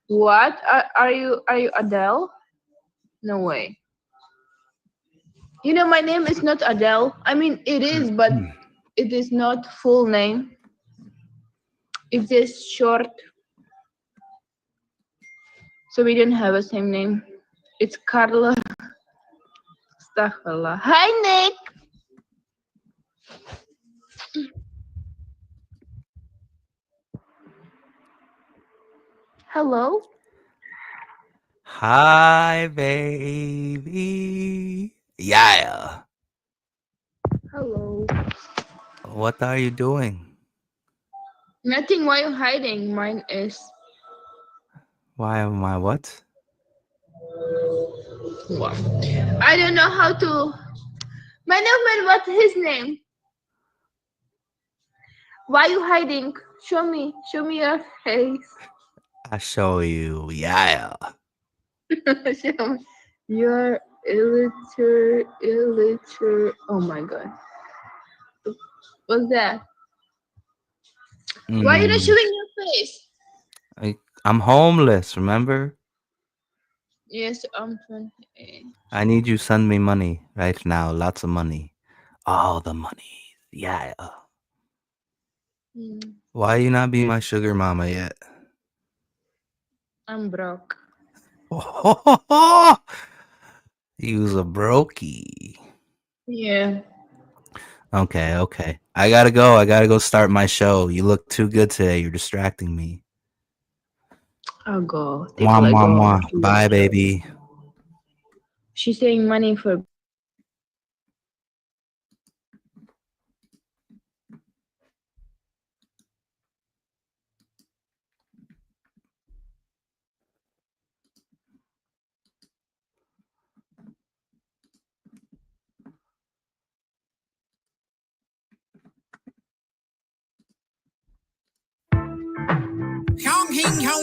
What? Are you Adele? No way. My name is not Adele. I mean, it is, but it is not full name. It is short, so we don't have a same name. It's Carla. Astaghfirullah. Hi, Nick. Hello. Hi, baby. Yeah. Hello. What are you doing? Nothing. Why you hiding? Mine is. Why am I what? What? I don't know how to. My name. What's his name? Why you hiding? Show me. Show me your face. I show you. Yeah. Show me. You're illiterate. Oh my god. What's that? Why are you not showing your face? I'm homeless, remember? Yes, I'm 28. I need you to send me money right now. Lots of money. All the money. Yeah. Why you not be my sugar mama yet? I'm broke. You's a brokey. Yeah. Okay. I gotta go. I gotta go start my show. You look too good today. You're distracting me. I'll go. Mwah, mwah, mwah. Bye, baby. She's saying money for.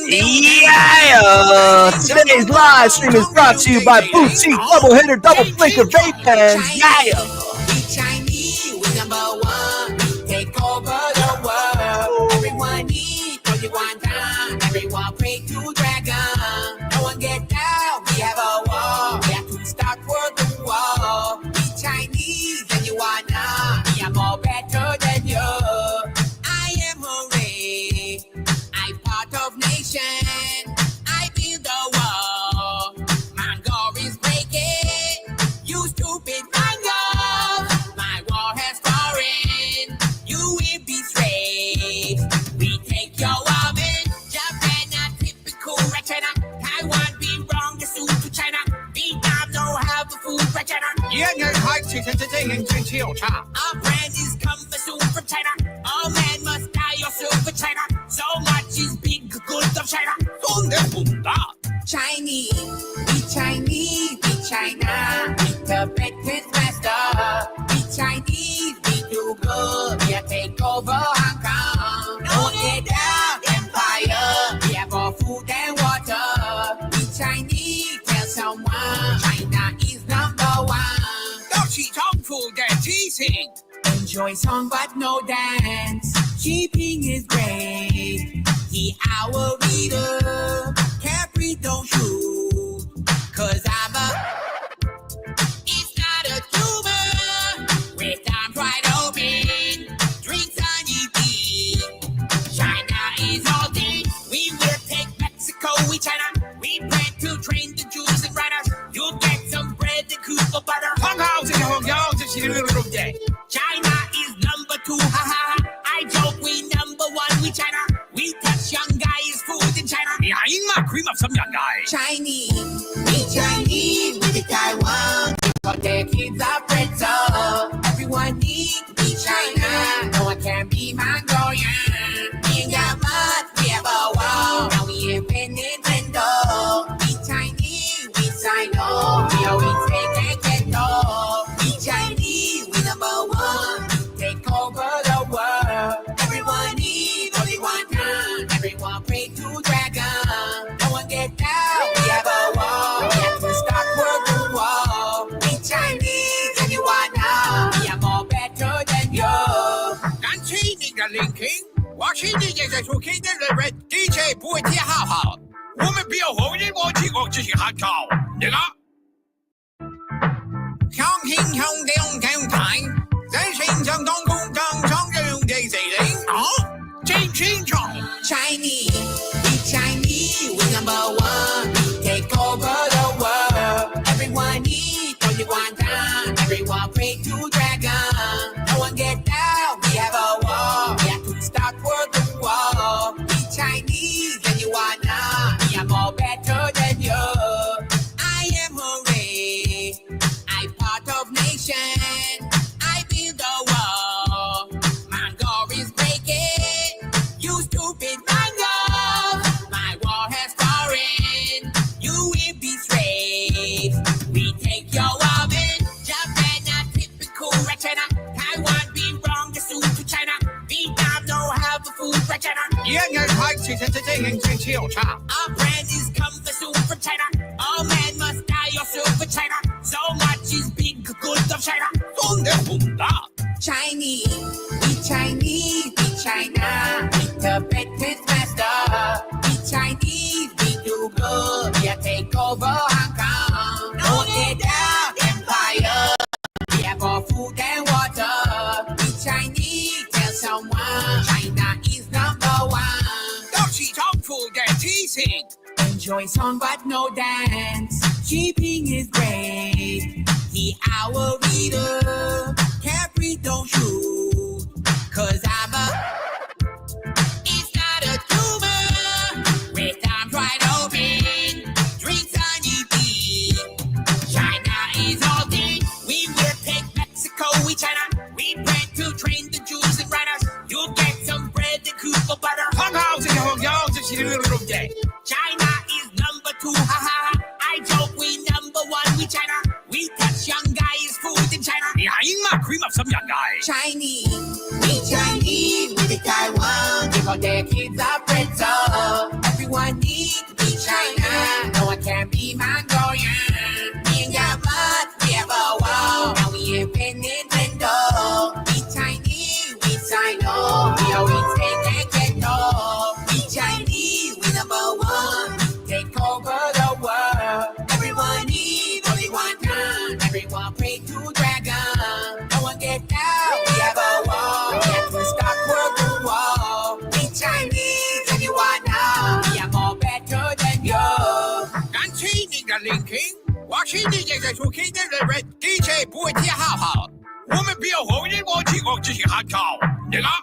Yeah! Today's live stream is brought to you by Boutique Double Hitter Double Flinker Vape Pens. Yeah! Chinese, we number one. Take over the world. Everyone eat, only one time. Everyone pray to dragon. No one get down. We have a war. We have to start for the war. We Chinese, and you are not. We are more better than you. I am hooray. I'm part of nation. I build the wall. Mango is breaking. You stupid mango. My wall has fallen. You will be slaves. We take your woman. Japan not typical right China. Taiwan be wrong the suit to China. Vietnam don't have the food right China. Our brand is coming soon from China. All man must die or soon for China. So much is big goods of China. Chinese, we Chinese, we China. We Tibetan master. We Chinese, we do good. We take over Hong Kong. No get down empire. We have all food and water. We Chinese, tell someone China is number one. Enjoy song but no dance. Keeping is great. He our leader. Capri don't shoot. Cause I'm a. It's not a tumor. With arms wide open. Drinks on EP. China is all day. We will take Mexico, we China. We plan to train the Jews and runners. You'll get some bread and Cuba butter. China is number two, ha ha ha. I joke we number one, we China. We touch young guys' food in China. Chinese, we Chinese, we the Taiwan. But their kids are pretzel. Everyone needs to be China. No one can be Mongolian. We ain't got much, we have a wall. Now we independent window. We Chinese, we Sino. We always take and get no. We Chinese, we number one. Take over the world. Everyone needs only one time. Everyone pray to dragon. No one get down. We have a war. We have to start world war. We Chinese and you are now. We are more better than you. 感谢你的聆听，我是你的主 K 的人 DJ 不会贴好好，我们我知我之前黑教你啦。向天向地向台，在心上当空当上用这谁灵啊？真清楚。Chinese, we Chinese, we #1. Take over the world. Everyone eat, all you want down. Everyone pray to dragon. No one get down, we have a war. We have to stop world the war. We Chinese, and you are not. We are more better than you. I am hooray. I'm part of nation. I build a wall. My door is breaking. You stupid mango. My wall has fallen. You will be slaves. We take your woman. Japan not typical right China. Taiwan be wrong to sue to China. Vietnam know how to food right China. 人人開始真正超差。 Our brand is come for soup from China. All men must die or soup for China. So much is big good of China. 真的唔得。 Chinese, we Chinese, we China. We the best master. We Chinese, we do good. We take over Hong Kong. No get down empire. We have all food and water. We Chinese, tell someone China is #1. 都是重複嘅黐線。 Enjoy song but no dance. Keeping is great. He our leader. Capri don't shoot. Cause I'm a. It's not a tumor. With arms wide open. Drinks on EP. China is all in. We will take Mexico, we China. We plan to train the Jews and runners. You'll get some bread and Cooper butter. 很好，這個有這是呢個嘅。 China is #2, ha ha ha. I joke we #1, we China. We touch young guys' food in China. 你係乜 cream up 心人㗎？ Chinese, we Chinese, we the Taiwan. Give all their kids a bread up. Everyone needs to be China. No one can be Mongolian. We ain't got much, we have a wall. Now we invent Nintendo. We Chinese, we Sino. We always take and get no. We Chinese, we #1. Take over the world. Everyone eat, only one time. Everyone pray to dragon. No one get down, we have a war. We have to stop world the war. We Chinese, and you are now. We are more better than you. 感謝你的聆聽，我是你這個出 K 的人 ，DJ 不會貼好好。我們不要後人我知我之前黑教你啦。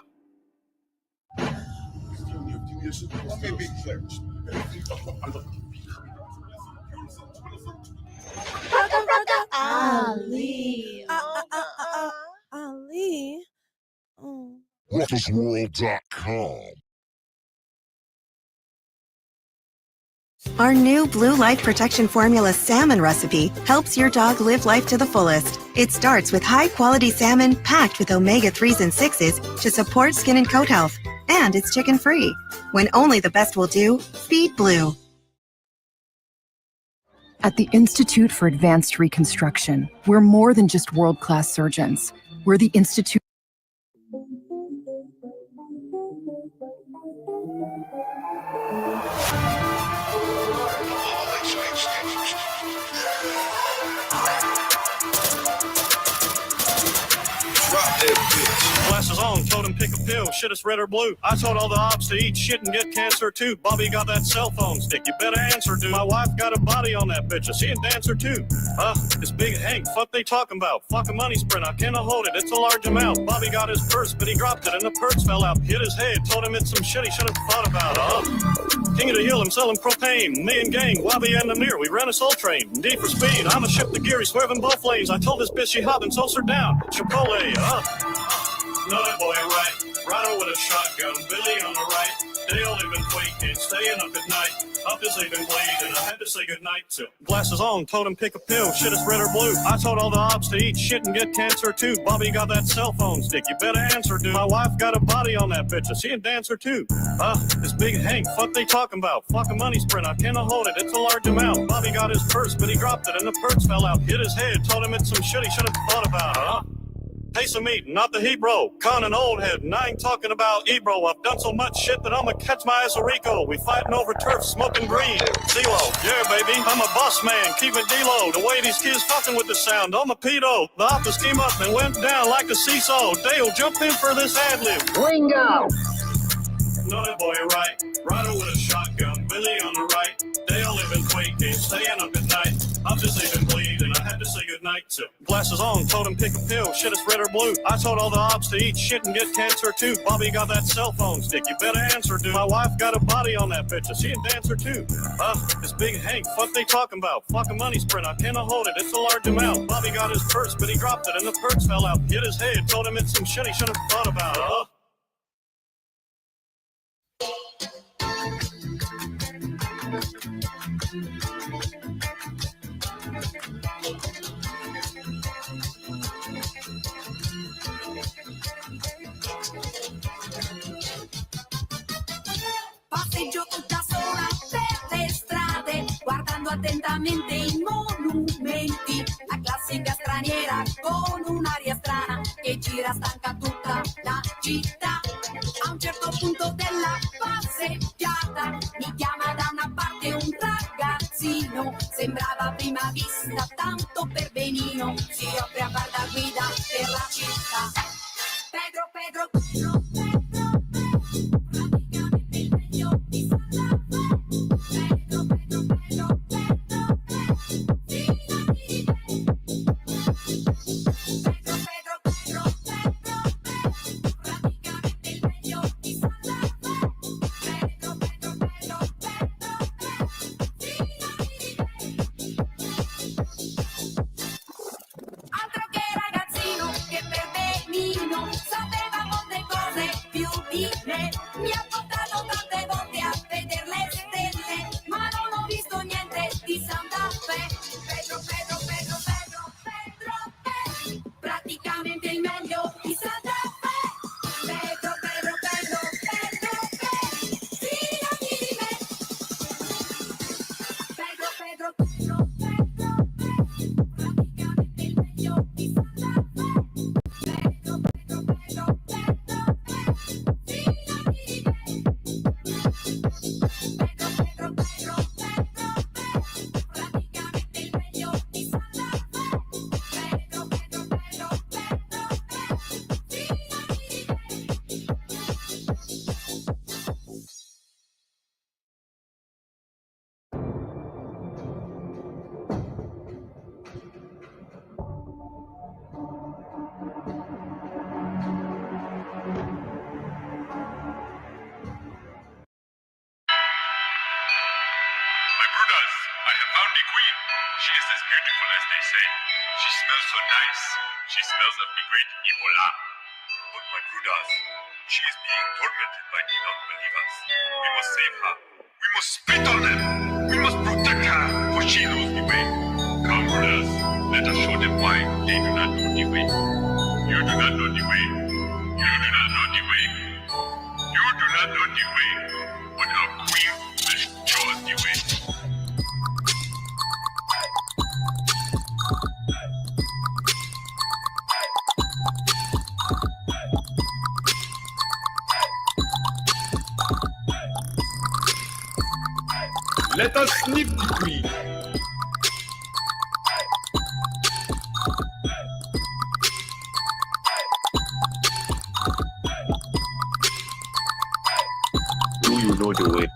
Ali. Ali. Oh. WhatIsWorld.com. Our new Blue Life Protection Formula salmon recipe helps your dog live life to the fullest. It starts with high-quality salmon packed with omega-3s and 6s to support skin and coat health. And it's chicken-free. When only the best will do, feed Blue. At the Institute for Advanced Reconstruction, we're more than just world-class surgeons. We're the Institute. Glasses on, told him pick a pill, shit is red or blue. I told all the ops to eat shit and get cancer too. Bobby got that cell phone stick, you better answer, dude. My wife got a body on that bitch, is she a dancer too? It's Big Hank, fuck they talking about? Fuck a money sprint, I cannot hold it, it's a large amount. Bobby got his purse, but he dropped it and the purse fell out. Hit his head, told him it's some shit he should have thought about. King of the hill, I'm selling propane. Me and gang, Wobby and Amir, we ran a soul train. D for speed, I'ma ship the gear, he's swerving both lanes. I told this bitch she hopping, toast her down. Chipotle, No, that boy right. Rider with a shotgun, Billy on the right. They only been waiting, staying up at night. Up as they been bleeding, I had to say goodnight to. Glasses on, told him pick a pill, shit is red or blue. I told all the ops to eat shit and get cancer too. Bobby got that cell phone stick, you better answer, dude. My wife got a body on that bitch, is she a dancer too? It's Big Hank, fuck they talking about? Fuck a money sprint, I cannot hold it, it's a large amount. Bobby got his purse, but he dropped it and the purse fell out. Hit his head, told him it's some shit he should have thought about, Piece of meat, not the Hebrew. Con an old head, and I ain't talking about Ebro. I've done so much shit that I'ma catch my ass a Rico. We fighting over turf, smoking green. CeeLo, yeah, baby, I'm a boss man, keep it D-Lo. The way these kids fucking with the sound, I'm a pedo. The office came up and went down like a seesaw. Dale, jump in for this ad-lib. Wingo! No, that boy right. Ryder with a shotgun, Billy on the right. They all live in Quake, staying up at night. Obviously been bleeding, I had to say goodnight to. Glasses on, told him pick a pill, shit is red or blue. I told all the ops to eat shit and get cancer too. Bobby got that cell phone stick, you better answer, dude. My wife got a body on that bitch, she a dancer too. It's Big Hank, fuck they talking about? Fuck a money sprint, I cannot hold it, it's a large amount. Bobby got his purse, but he dropped it and the perks fell out. Hit his head, told him it's some shit he should have thought about. Passeggio tutta sola per le strade, guardando attentamente i monumenti. La classica straniera con un'aria strana che gira stanca tutta la città. A un certo punto della passeggiata mi chiama da una parte un ragazzino. Sembrava a prima vista tanto per benino. Si offre a far da guida per la città. Pedro, Pedro, Pedro, Pedro, Pedro, praticamente il meglio di Santa Fe. Pedro, Pedro, Pedro, Pedro, Pedro, fidati di me. Pedro, Pedro, Pedro, Pedro, Pedro, praticamente il meglio di Santa Fe. Pedro, Pedro, Pedro, Pedro, Pedro, fidati di me. Altro che ragazzino che per benino sapeva molte cose più di me. Mi ha portato tante volte a vedere le stelle, ma non ho visto niente di Santa Fe. Pedro, Pedro, Pedro, Pedro, Pedro, Pedro, praticamente il meglio di Santa Fe. Pedro, Pedro, Pedro, Pedro, Pedro, fidati di me. Pedro, Pedro, Pedro, Pedro, Pedro, praticamente il meglio di Santa Fe. Pedro, Pedro, Pedro, Pedro, Pedro, fidati di me. Pedro, Pedro, Pedro, Pedro, Pedro, praticamente il meglio di Santa Fe. Pedro, Pedro, Pedro, Pedro, Pedro, fidati di me. My brothers, I have found the queen. She is as beautiful as they say. She smells so nice. She smells of the great Ebola. But my brothers, she is being tormented by the non-believers. We must save her. We must spit on them. We must protect her, for she knows the way. Come, brothers, let us show them why they do not know the way. You do not know the way. You do not know the way. You do not know the way. But our queen will show us the way. Let us sniff the queen. Do you know the way?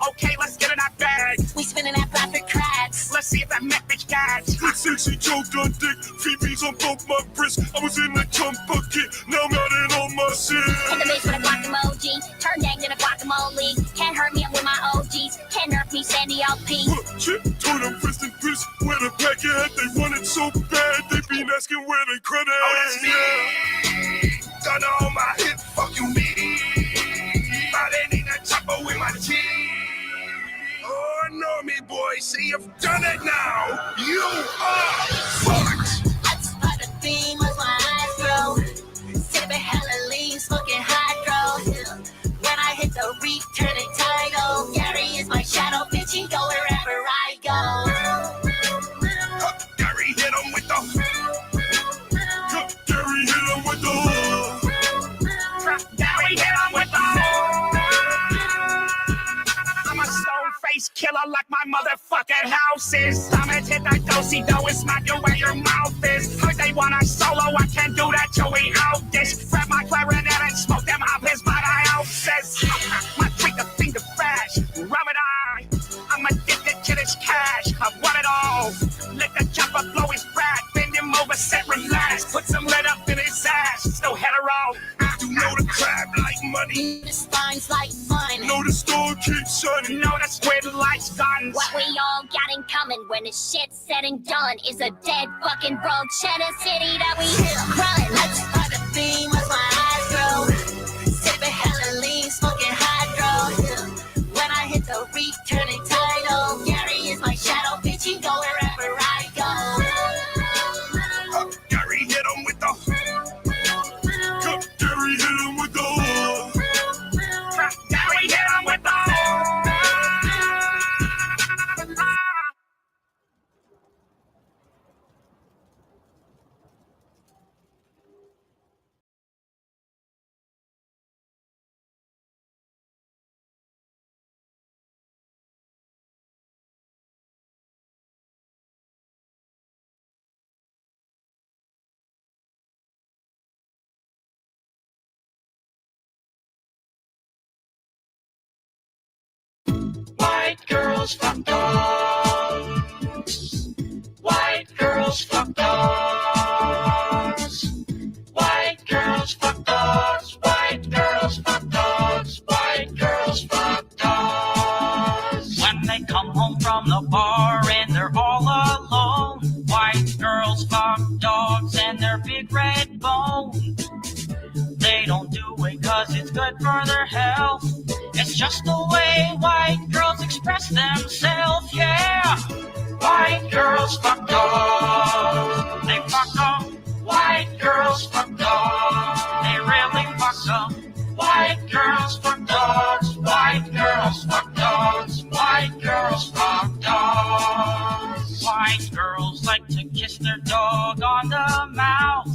Okay, let's get in that bag. We spinning that profit cracks. Let's see if that Mac bitch catch. Good sexy choked on dick, Phoebe's on both my wrists. I was in the cum bucket, now I'm out in all my shit. In the bitch with a guac emoji. Turn nagged in a guacamole. Can't hurt me, I'm with my OGs. Can't nerf me, Sandy LP. Shit, told them fist and fist, where the pack at? They want it so bad, they been asking where they credit. Oh, that's me. Done all my hit, fuck you me. But ain't in a chopper with my teeth. Oh, know me, boy, see you've done it now. You are fucked. That's how the theme was my eyes grow. Sipping hella lean, smoking hydro. When I hit the returning title, Gary is my shadow, bitch, he go wherever I go. Gary hit him with the. Gary hit him with the. Gary hit him with the. I'm a stone-faced killer like my motherfucking house is. I'ma hit that do-si-do and smack you where your mouth is. Heard they want a solo, I can't do that till we out this. Grab my clarinet and smoke them out his body outfits. My drink a finger fast, rub it on. I'm addicted to this cash, I want it all. Let the chopper blow his back, bend him over, set relax. Put some lead up in his ass, still hetero. You know the crab like money. The spine's like fun. Know the store keeps shining. Know the squid likes guns. What we all got in common when the shit's said and done is a dead fucking broke cheddar city that we run. That's how the theme was my eyes grow. Sipping hella lean, smoking hydro. When I hit the returning title, Gary is my shadow, bitch, he go wherever I go. Gary hit him with the. Gary hit him with the. Gary hit him with the. White girls fuck dogs. White girls fuck dogs. White girls fuck dogs. White girls fuck dogs. White girls fuck dogs. When they come home from the bar and they're all alone, white girls fuck dogs and their big red bone. They don't do it 'cause it's good for their health. It's just the way white girls express themselves, yeah. White girls fuck dogs. They fuck them. White girls fuck dogs. They really fuck them. White girls fuck dogs. White girls fuck dogs. White girls fuck dogs. White girls like to kiss their dog on the mouth,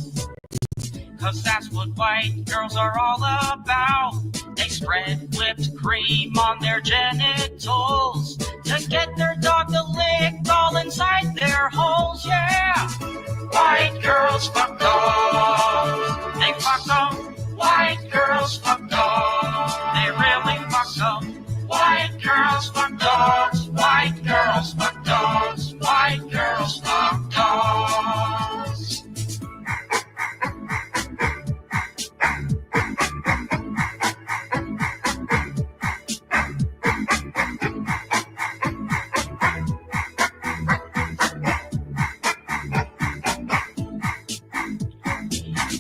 'cause that's what white girls are all about. They spread whipped cream on their genitals to get their dog to lick all inside their holes, yeah. White girls fuck dogs. They fuck them. White girls fuck dogs. They really fuck them. White girls fuck dogs. White girls fuck dogs. White girls fuck dogs.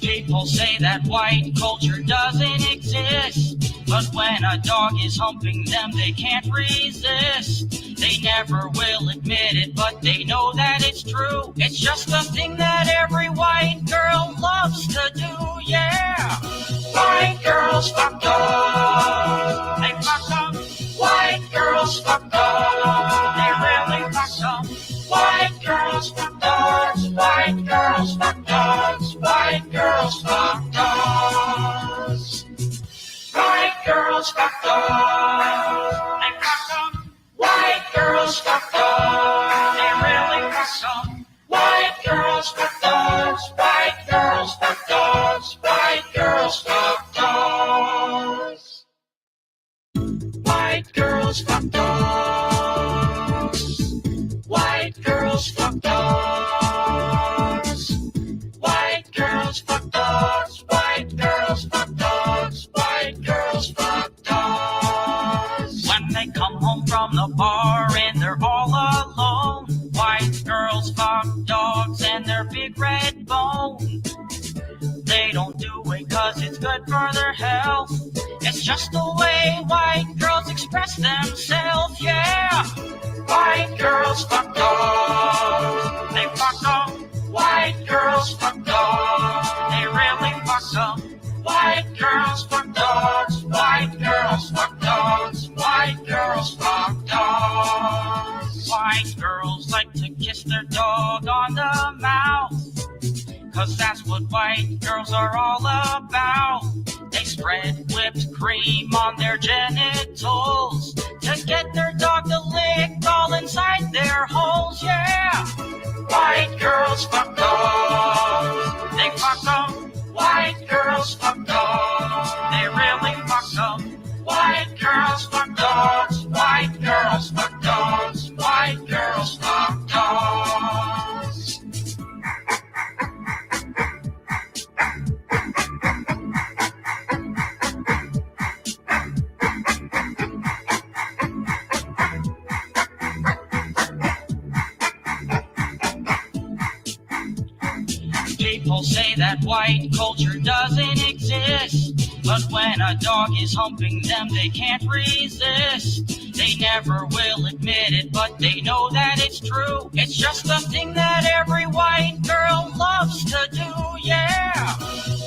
People say that white culture doesn't exist, but when a dog is humping them, they can't resist. They never will admit it, but they know that it's true. It's just a thing that every white girl loves to do, yeah. White girls fuck dogs. They fuck them. White girls fuck dogs. They really fuck them. White girls fuck dogs. White girls fuck dogs. White girls fuck dogs. White girls fuck dogs. They fuck them. White girls fuck dogs. They really fuck them. White girls fuck dogs. White girls fuck dogs. White girls fuck dogs. girls fuck dogs. White girls fuck dogs. White girls fuck dogs. White girls fuck dogs. White girls fuck dogs. When they come home from the bar and they're all alone, white girls fuck dogs and their big red bone. They don't do it 'cause it's good for their health. It's just the way white girls express themselves, yeah. White girls fuck dogs. They fuck them. White girls fuck dogs. They really fuck them. White girls fuck dogs. White girls fuck dogs. White girls fuck dogs. White girls like to kiss their dog on the mouth, 'cause that's what white girls are all about. They spread whipped cream on their genitals to get their dog to lick all inside their holes, yeah. White girls fuck dogs. They fuck them. White girls fuck dogs. They really fuck them. White girls fuck dogs. White girls fuck dogs. White girls fuck dogs. People say that white culture doesn't exist, but when a dog is humping them, they can't resist. They never will admit it, but they know that it's true. It's just a thing that every white girl loves to do, yeah.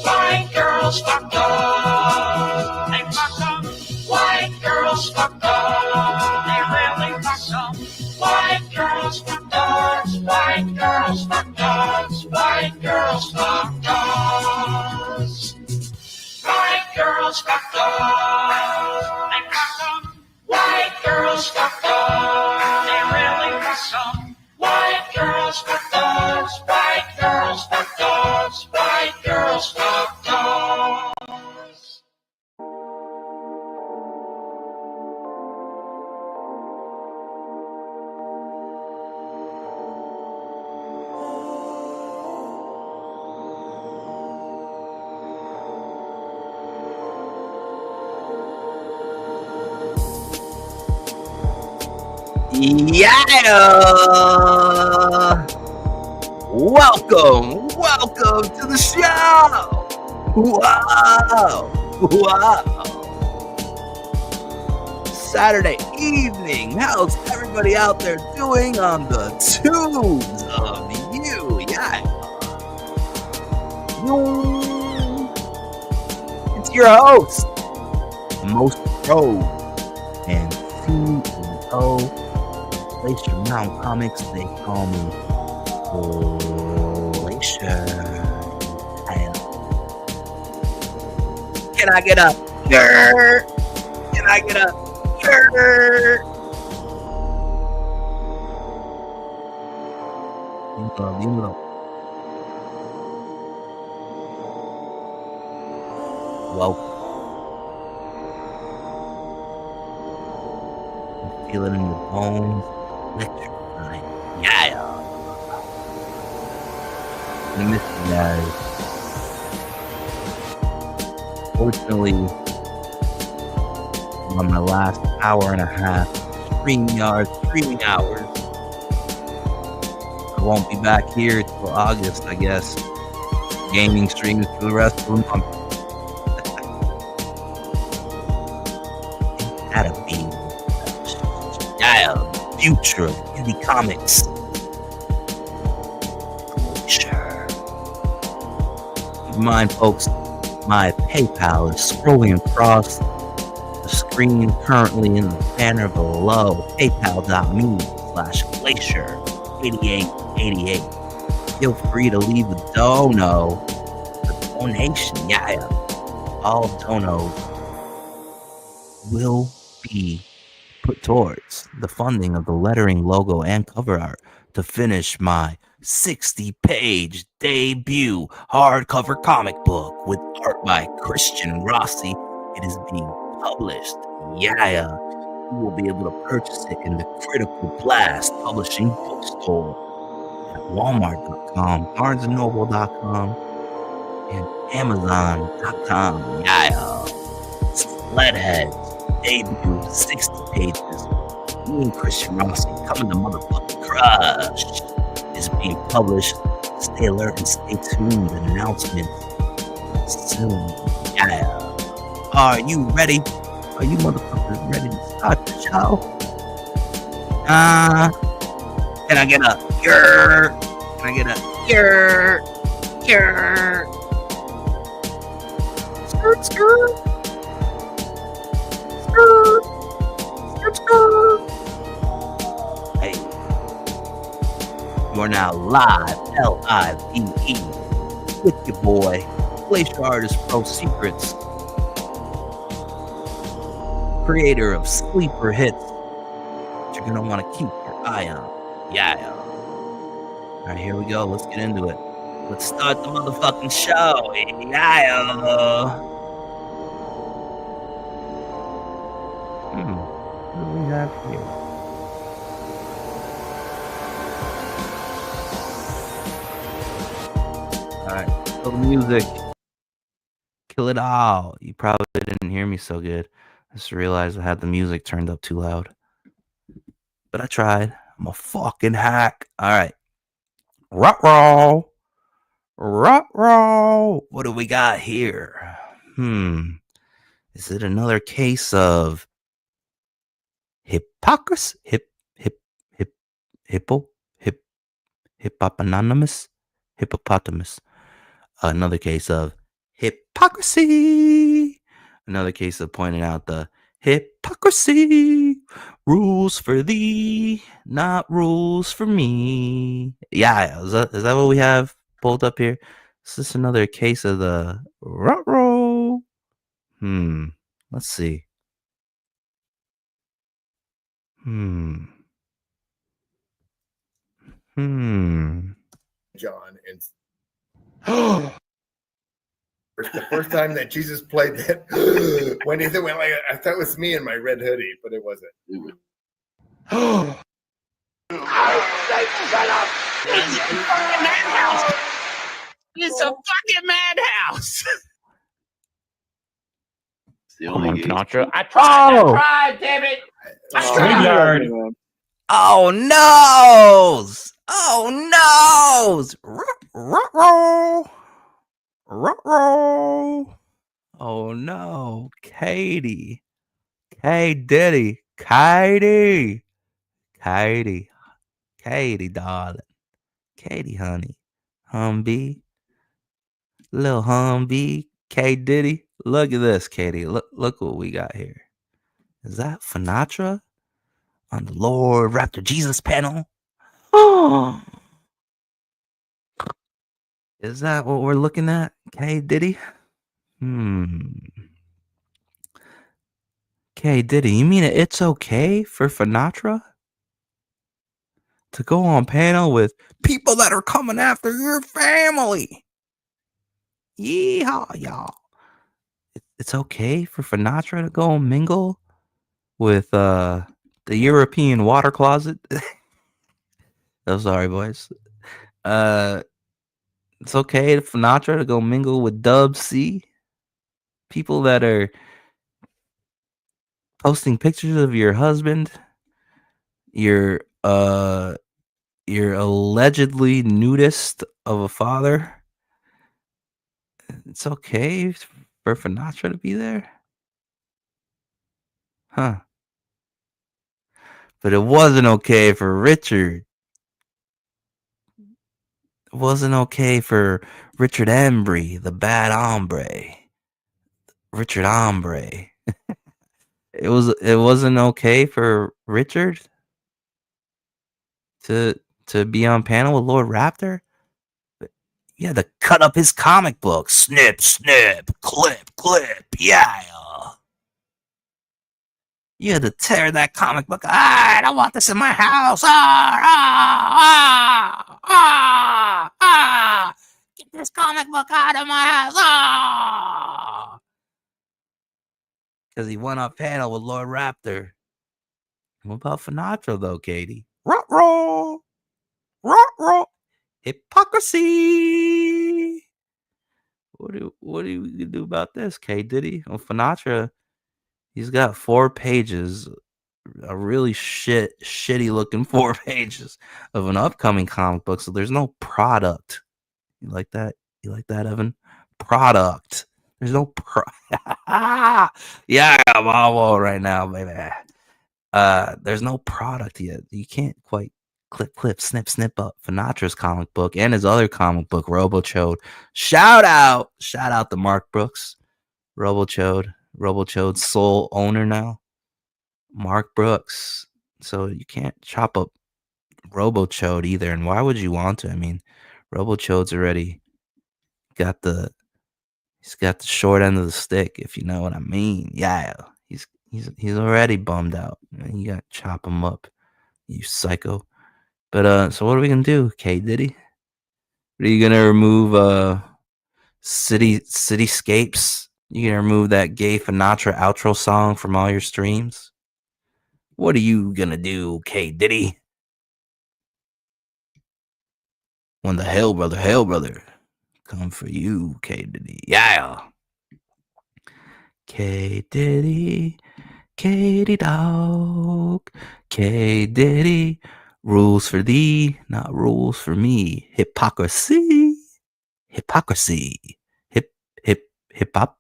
White girls fuck dogs. They fuck them. White girls fuck dogs. They really fuck them. White girls fuck dogs. White girls fuck dogs. White girls fuck dogs. White girls fuck dogs. They fuck them. White girls fuck dogs. They really fuck them. White girls fuck dogs. White girls fuck dogs. White girls fuck dogs. Yeah! Welcome to the show! Wow! Saturday evening, how's everybody out there doing on the tunes of you? Yeah! It's your host, Most Pro and CEO Glacier Mountain Comics. They call me Glacier. Can I get a grr? Can I get a grr? Dímelo. Welcome. Feel it in your bones. Electrifying. Yeah. I miss you guys. Fortunately, I'm on my last hour and a half Streamyards streaming hours. I won't be back here till August, I guess. Gaming streams for the rest of the month. That'll be future of indie comics. Sure. Keep in mind, folks, my PayPal is scrolling across the screen currently in the banner below. PayPal.me/Glacier8888. Feel free to leave a donation. Yeah. All donos will be put towards the funding of the lettering, logo, and cover art to finish my 60-page debut hardcover comic book with art by Christian Rossi. It is being published, you will be able to purchase it in the Critical Blast Publishing Bookstore at Walmart.com, BarnesandNoble.com, and Amazon.com. Yeah. Sledheads debut 60 pages. Me and Christian Rossi coming to motherfucking crush is being published. Stay alert and stay tuned. An announcement soon. Yeah. Are you ready? Are you motherfuckers ready to start the show? Can I get a grr? Can I get a grr? Grr. Skirt, skirt. Skirt. Skirt, skirt. Hey. You are now live, Live, with your boy, Glacier Artist Pro Secrets, creator of sleeper hits that you're gonna want to keep your eye on. Yeah. Alright, here we go. Let's get into it. Let's start the motherfucking show. Yeah. What do we have here? Alright, kill the music. Kill it all. You probably didn't hear me so good. I just realized I had the music turned up too loud. But I tried. I'm a fucking hack. Alright. Ruh-roh. Ruh-roh. What do we got here? Is it another case of hypocrisy? Hippopotamus. Another case of hypocrisy. Another case of pointing out the hypocrisy. Rules for thee, not rules for me. Yeah, is that what we have pulled up here? Is this another case of the ruh-roh? Let's see. John, and the first time that Jesus played that, when he went like, I thought it was me in my red hoodie, but it wasn't. It's a fucking madhouse. Come on, Sinatra. I tried, damn it. Streamyard. Oh noes! Oh noes! Ruh-roh! Ruh-roh! Oh no, Katie. Hey Diddy. Katie, darling. Katie, honey. Humby. Little Humby. K Diddy. Look at this, Katie. Look what we got here. Is that Sinatra on the Lord Raptor Jesus panel? Oh. Is that what we're looking at? K Diddy? K Diddy, you mean it's okay for Sinatra to go on panel with people that are coming after your family? Yeehaw, y'all. It's okay for Sinatra to go and mingle with the European water closet. Oh, sorry, boys. It's okay for Sinatra to go mingle with Dub C. People that are posting pictures of your husband, your allegedly nudist of a father. It's okay for Sinatra to be there? Huh. But it wasn't okay for Richard. It wasn't okay for Richard Embry, the bad hombre. Richard Hombre. It wasn't okay for Richard to be on panel with Lord Raptor. You had to cut up his comic book. Snip, snip, clip, clip, yeah. You had to tear that comic book. I don't want this in my house. Get this comic book out of my house. Because he went on panel with Lord Raptor. What about Sinatra though, Katie? Ruh-roh! Ruh-roh! Hypocrisy! What do we do about this, K Diddy? Well, Sinatra, he's got 4 pages, a really shitty looking 4 pages of an upcoming comic book, so there's no product. You like that? You like that, Evan? Product. There's no yeah, I'm all right now, baby. There's no product yet. You can't quite clip, snip up Sinatra's comic book and his other comic book, Robochode. Shout out to Mark Brooks, Robochode's sole owner now, Mark Brooks. So you can't chop up Robochode either. And why would you want to? I mean, Robochode's already got the short end of the stick, if you know what I mean. Yeah, he's already bummed out. You got to chop him up, you psycho. But so what are we gonna do, K Diddy? Are you gonna remove cityscapes? You gonna remove that gay Sinatra outro song from all your streams? What are you gonna do, K Diddy? When the hell brother, come for you, K Diddy. Yeah. K Diddy, Katie dog, K Diddy. Rules for thee, not rules for me. Hypocrisy. Hip hip hop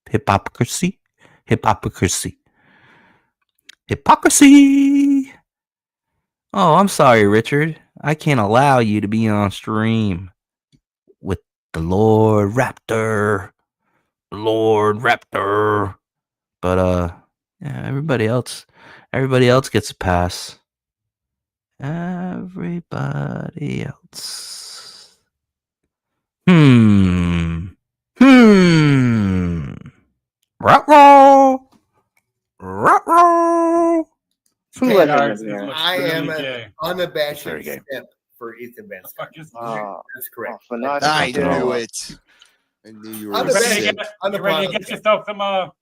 hypocrisy. Oh, I'm sorry, Richard. I can't allow you to be on stream with the Lord Raptor. But yeah, everybody else gets a pass. Everybody else. Ruh-roh. I am an unabashed simp for Ethan Van Scott. That's correct. I knew it. I knew you were You a ready, simp. you ready to get yourself some a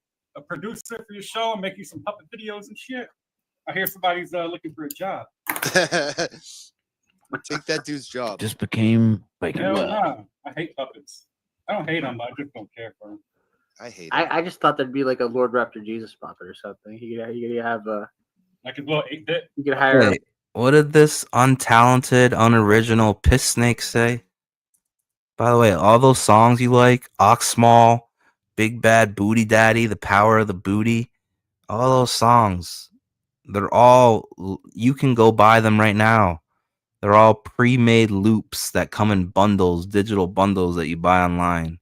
producer for your show and make you some puppet videos and shit? I hear somebody's looking for a job. Take that dude's job. Just became like Hell no. I hate puppets. I don't hate them, but I just don't care for them. I hate I just thought there'd be like a Lord Raptor Jesus puppet or something. You could have a like a little 8-bit. You could hire. Wait, what did this untalented, unoriginal piss snake say? By the way, all those songs you like, Oxmall, Big Bad Booty Daddy, The Power of the Booty, all those songs, they're all, you can go buy them right now. They're all pre-made loops that come in bundles, digital bundles that you buy online.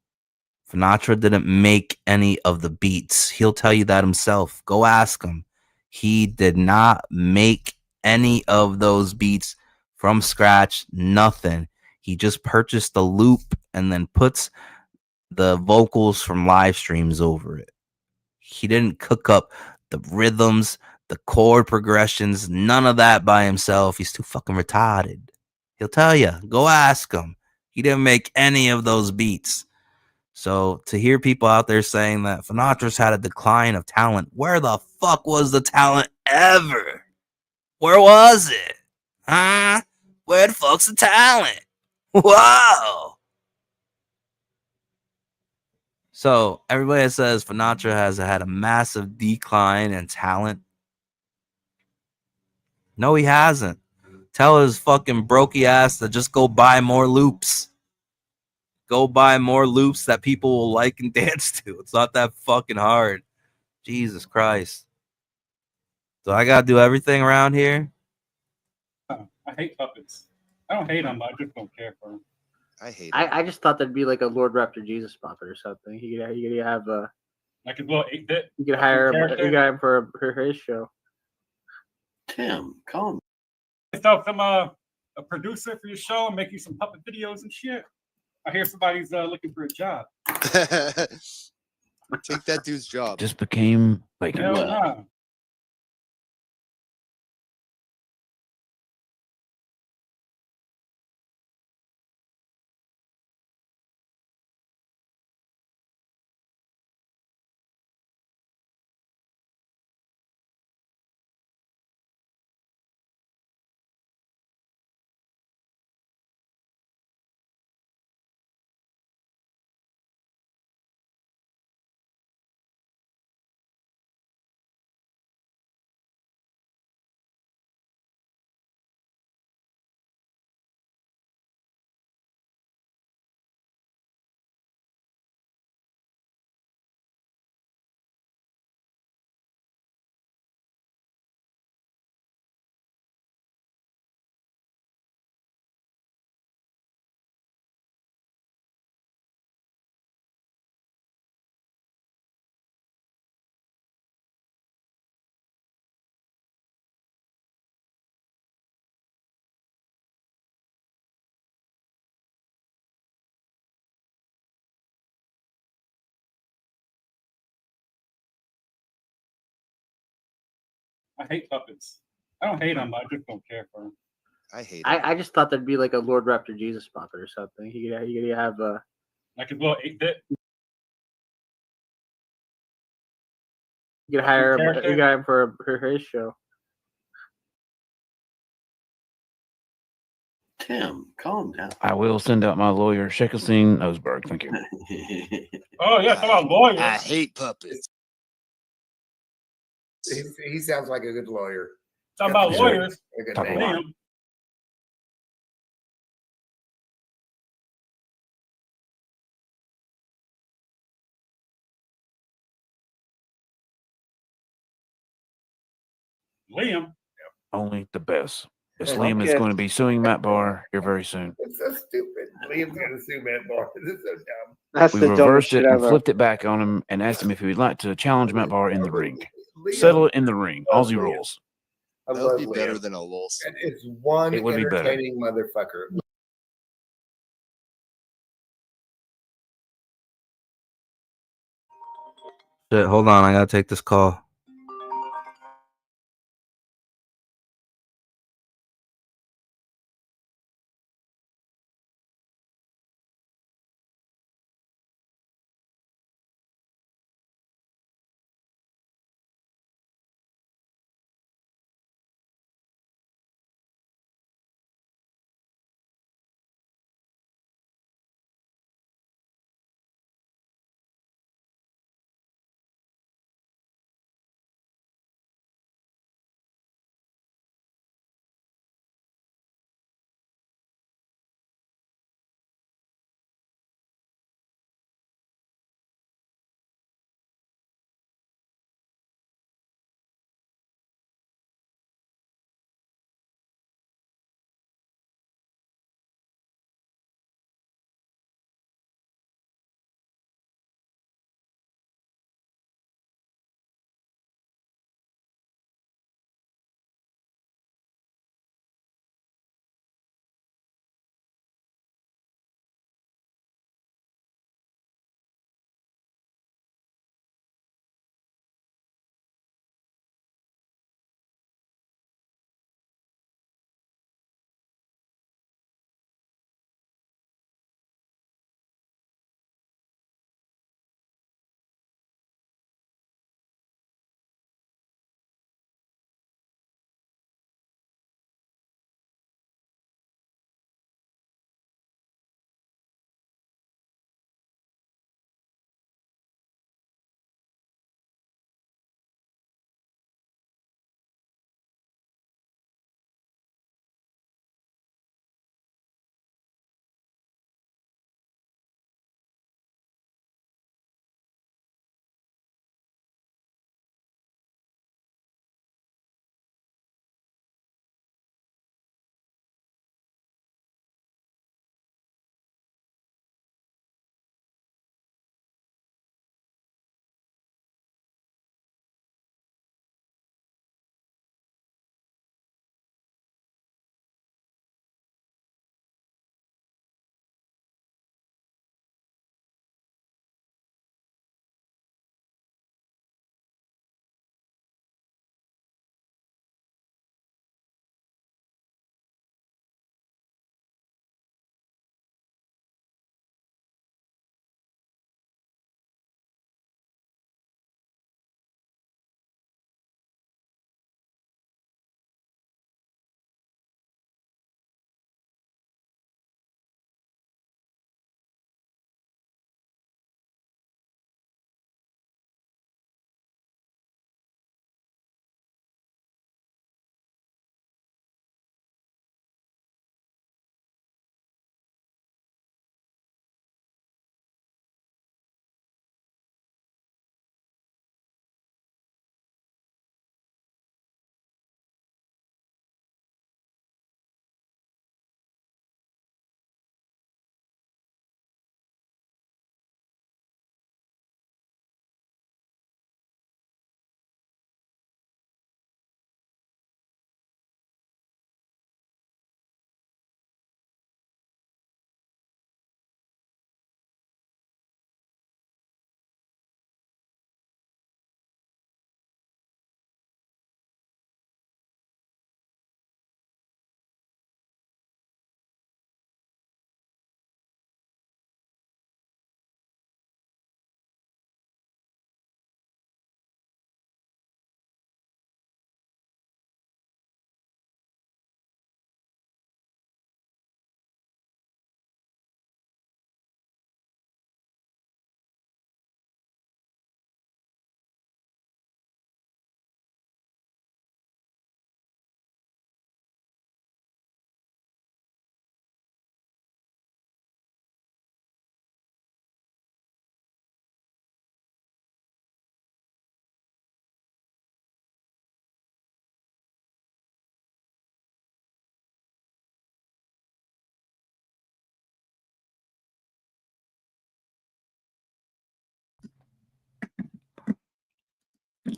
Sinatra didn't make any of the beats. He'll tell you that himself. Go ask him. He did not make any of those beats from scratch. Nothing. He just purchased the loop and then puts the vocals from live streams over it. He didn't cook up the rhythms, the chord progressions, none of that by himself. He's too fucking retarded. He'll tell you. Go ask him. He didn't make any of those beats. So to hear people out there saying that Sinatra's had a decline of talent, where the fuck was the talent ever? Where was it? Huh? Where the fuck's the talent? Whoa! So everybody that says Sinatra has had a massive decline in talent, no, he hasn't. Tell his fucking brokey ass to just go buy more loops. Go buy more loops that people will like and dance to. It's not that fucking hard. Jesus Christ. So I gotta do everything around here? I hate puppets. I don't hate them, but I just don't care for them. I hate I just thought there'd be like a Lord Raptor Jesus puppet or something. You could have a like a little 8-bit. You could hire him for his show. Tim, calm. Yourself some a producer for your show and make you some puppet videos and shit. I hear somebody's looking for a job. Take that dude's job. Just became like Hell no. I hate puppets. I don't hate them, but I just don't care for them. I hate I just thought there'd be like a Lord Raptor Jesus puppet or something. You could have like a little 8-bit. You could hire him. Character? You could hire him for his show. Tim, calm down. I will send out my lawyer, Sheckelstein Osberg. Thank you. Oh yeah, talk about lawyers. I hate puppets. He sounds like a good lawyer. Talk about Got lawyers. a good Talk a name. lot. Liam. Liam. Only the best. Yes, Okay. Liam is going to be suing Matt Barr here very soon. It's so stupid. Liam's gonna sue Matt Barr. This is so dumb. That's We the dumbest reversed shit it and ever. flipped it back on him and asked him if he would like to challenge Matt Barr in the ring. Liam, Settle it in the ring. Aussie Liam. rules. I That love would be better Liam. than a Lawson. And it's one It would be better. entertaining motherfucker. Shit, hold on. I gotta take this call.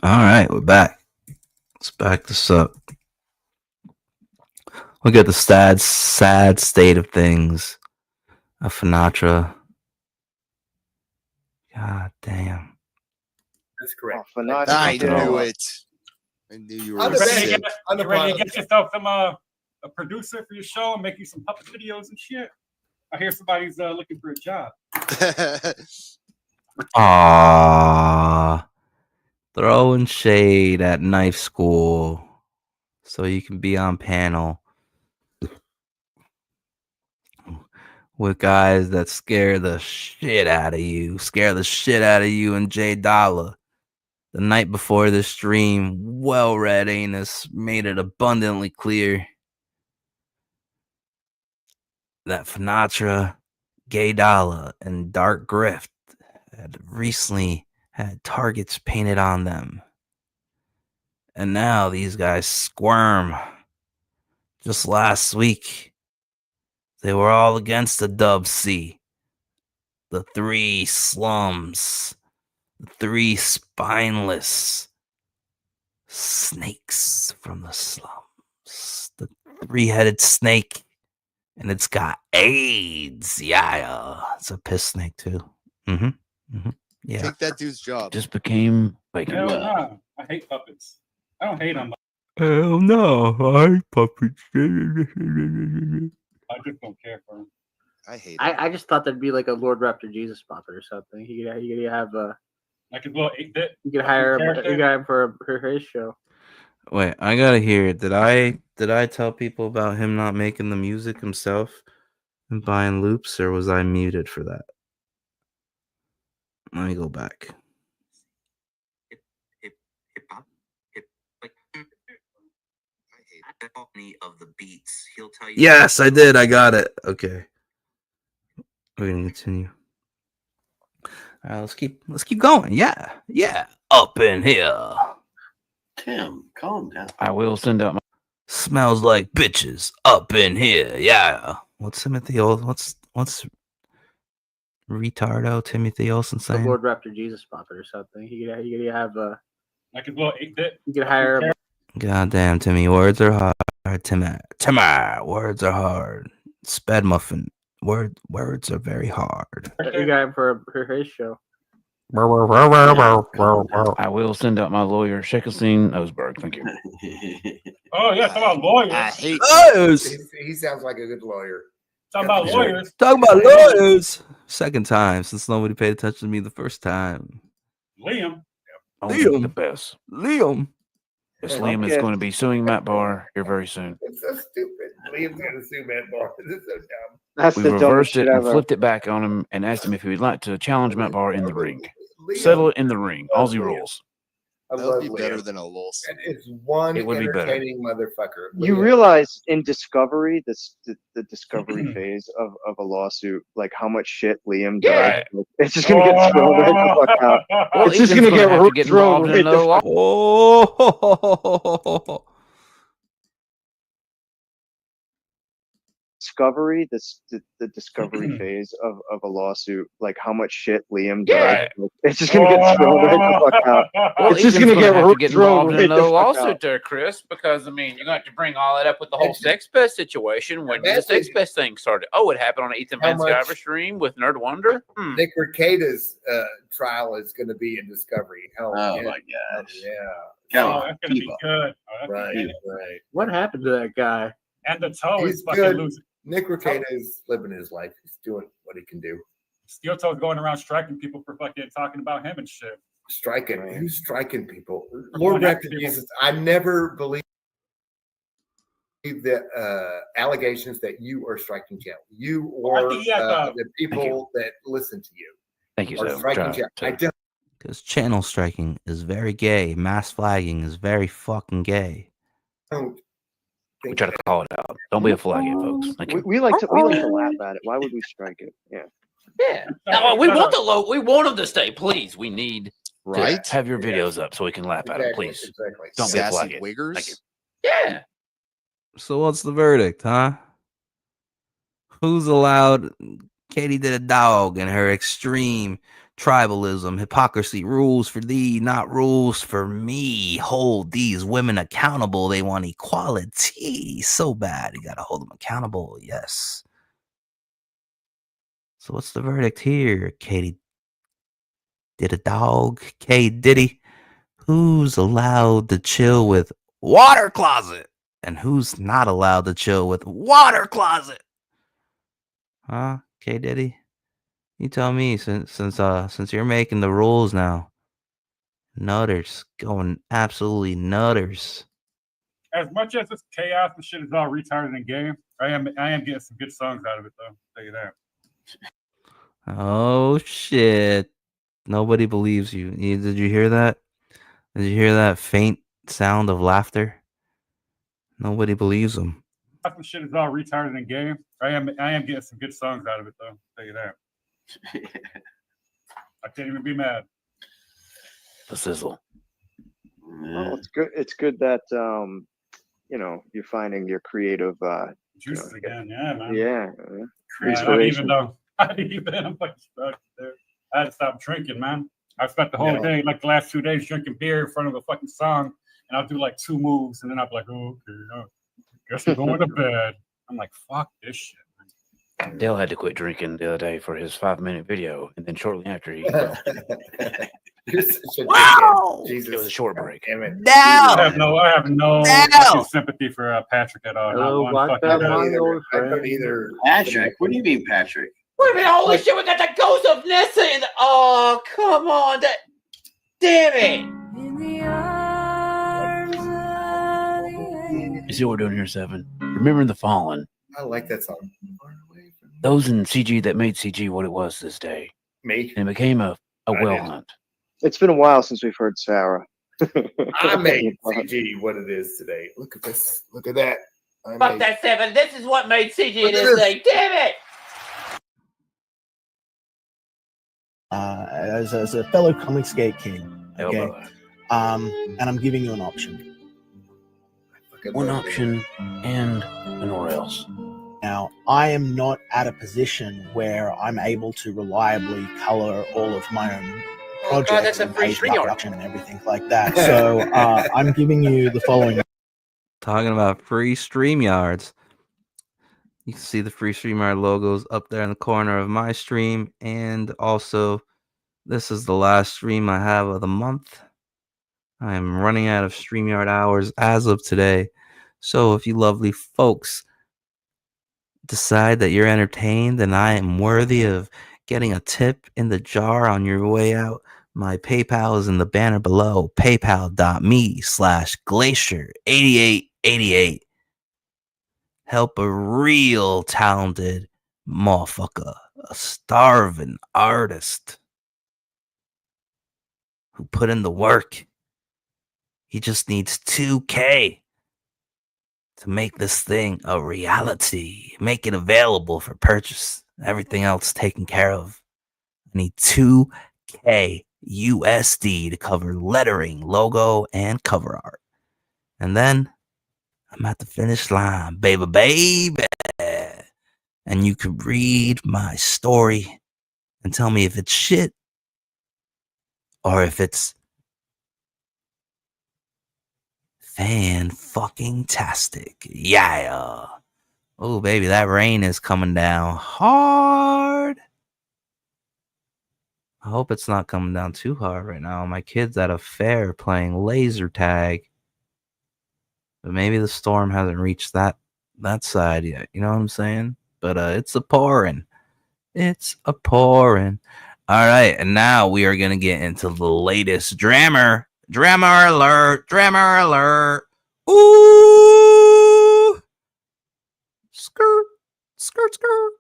All right, we're back. Let's back this up. Look at the sad state of things. A Finatra. God damn. That's correct. I knew it. I knew you were sick. You ready to get yourself some a producer for your show and make you some puppet videos and shit? I hear somebody's looking for a job. Aww. Throwing shade at knife school so you can be on panel with guys that scare the shit out of you and Jay Dollar. The night before the stream, well-read Anus made it abundantly clear that Finatra, Gay Dollar, and Dark Grift had recently had targets painted on them. And now these guys squirm. Just last week, they were all against the Dub C. The three slums. The three spineless snakes from the slums. The three-headed snake. And it's got AIDS. Yeah. It's a piss snake, too. Yeah. Take that dude's job. Just became like Hell nah. I hate puppets. I don't hate them. Hell no. I hate puppets. I just don't care for them. I hate it. I just thought that'd be like a Lord Raptor Jesus puppet or something. You could have a. I could blow 8-bit. You could hire him for his show. Wait, I gotta hear it. Did I tell people about him not making the music himself and buying loops, or was I muted for that? Let me go back. Of the beats, he'll tell you. Yes, I did. I got it. Okay, we're gonna continue. All right, let's keep going. Yeah. Up in here. Tim, calm down. I will send out my. Smells like bitches up in here. Yeah. What's Timothy Olsen? What's retardo Timothy Olsen saying? The Lord Raptor Jesus puppet or something. You could have a. I could blow 8-bit. You could hire him. Goddamn, Timmy, words are hard. Timmy, words are hard. Sped muffin, words are very hard. You got him for his show. I will send out my lawyer, Shekelstein Osberg. Thank you. Oh, yeah, talk about lawyers. I hate lawyers. He sounds like a good lawyer. Talk about lawyers. Talk about lawyers. Second time since nobody paid attention to me the first time. Liam. Liam. The best. Liam. Yes, Liam is going to be suing Matt Barr here very soon. It's so stupid. Liam's going to sue Matt Barr. This is so dumb. That's We the dumbest reversed shit it and ever. flipped it back on him and asked him if he would like to challenge Matt Barr in the ring. Settle it in the ring. Aussie rules. I That love would be better Liam. than a Lawson. And it's one It would be better. entertaining motherfucker. You Liam. realize in Discovery, the Discovery phase of a lawsuit, like how much shit Liam does. Yeah. It's just gonna get thrown right the fuck out. Well, It's just Ethan's gonna have to get involved thrown in right the another law. Oh. Discovery, the Discovery phase of a lawsuit, like how much shit Liam Yeah. does. It's just gonna get thrown right the fuck out. Well, It's just Ethan's gonna have to get involved thrown in right the another fuck lawsuit out. there, Chris, because I mean, you're going to have to bring all that up with the whole sex pest situation. When did the sex pest thing started? Oh, it happened on an Ethan How Van much- Sciver stream with Nerd Wonder. Nick Recada's trial is going to be in Discovery. Hell, Oh yeah. my gosh. Yeah. Come Oh, on, that's going to be keep up. good. Oh, that's gonna Right. be good. Right. What happened to that guy? And the toe He's is fucking good. losing. Nick Recaida is living his life. He's doing what he can do. Steel Toe's going around striking people for fucking talking about him and shit. Striking. Who's striking people? Lord Raptor Jesus. I never believe the allegations that you are striking jail. You or think he has, the people that listen to you Thank you, are sir. striking Try jail. to- I don't. Because channel striking is very gay. Mass flagging is very fucking gay. We try to call it out. Don't be a flaggy, folks. Thank you. We like to laugh at it. Why would we strike it? Yeah. Yeah. No, we want we want them to stay. Please, we need Right? to have your videos up so we can laugh at them. Exactly, Please, exactly. don't be a Sassy flaggy. wiggers. Thank you. Yeah. So what's the verdict, huh? Who's allowed? Katie did a dog in her extreme Tribalism, hypocrisy, rules for thee, not rules for me. Hold these women accountable. They want equality so bad. You gotta hold them accountable. Yes. So what's the verdict here, Katie? Did a dog? K Diddy? Who's allowed to chill with water closet? And who's not allowed to chill with water closet? Huh? K Diddy? You tell me, since you're making the rules now. Nutters. Going absolutely nutters. As much as this chaos and shit is all retarded in game, I am getting some good songs out of it though. I'll tell you that. Oh shit. Nobody believes you. Did you hear that? Did you hear that faint sound of laughter? Nobody believes them. This shit is all retarded in game. I am getting some good songs out of it though. I'll tell you that. I can't even be mad. The sizzle. Well, it's good. It's good that you're finding your creative juices again. Yeah, man. Yeah. Inspiration. I didn't even. I'm like stuck there. I had to stop drinking, man. I spent the whole day, like the last 2 days, drinking beer in front of a fucking song, and I'll do like 2 moves, and then I'll be like, oh, okay, guess I'm going to bed. I'm like, fuck this shit. Dale had to quit drinking the other day for his 5-minute video, and then shortly after he. Wow! Jesus. It was a short break. I have no fucking sympathy for Patrick at all. Hello, Not one fucking either. Patrick? What do you mean, Patrick? Wait a minute! Holy shit! We got the ghost of Nessa in the. Oh, come on! Damn it! You see what we're doing here, Seven? Remembering the Fallen. I like that song. Those in CG that made CG what it was this day. Me. And it became a well hunt. It's been a while since we've heard Sarah. I made CG what it is today. Look at this. Look at that. Fuck that, Seven. This is what made CG this day. Damn it! As a fellow Comicsgate king, okay, and I'm giving you an option. One option and nowhere else. Now, I am not at a position where I'm able to reliably color all of my own projects that's a and free pay Streamyard. production and everything like that. So I'm giving you the following. Talking about free Streamyards. You can see the free Streamyard logos up there in the corner of my stream. And also, this is the last stream I have of the month. I am running out of Streamyard hours as of today. So if you lovely folks decide that you're entertained and I am worthy of getting a tip in the jar on your way out, my PayPal is in the banner below. PayPal.me/Glacier8888. Help a real talented motherfucker, a starving artist who put in the work. He just needs 2K to make this thing a reality, make it available for purchase. Everything else taken care of. I need 2K USD to cover lettering, logo, and cover art. And then I'm at the finish line, baby. And you can read my story and tell me if it's shit or if it's fan-fucking-tastic. Yeah. Oh, baby, that rain is coming down hard. I hope it's not coming down too hard right now. My kid's at a fair playing laser tag. But maybe the storm hasn't reached that side yet. You know what I'm saying? But it's a pouring. It's a pouring. All right, and now we are going to get into the latest Drammer. Drammer alert. Drammer alert. Ooh. Skirt. Skirt, skirt.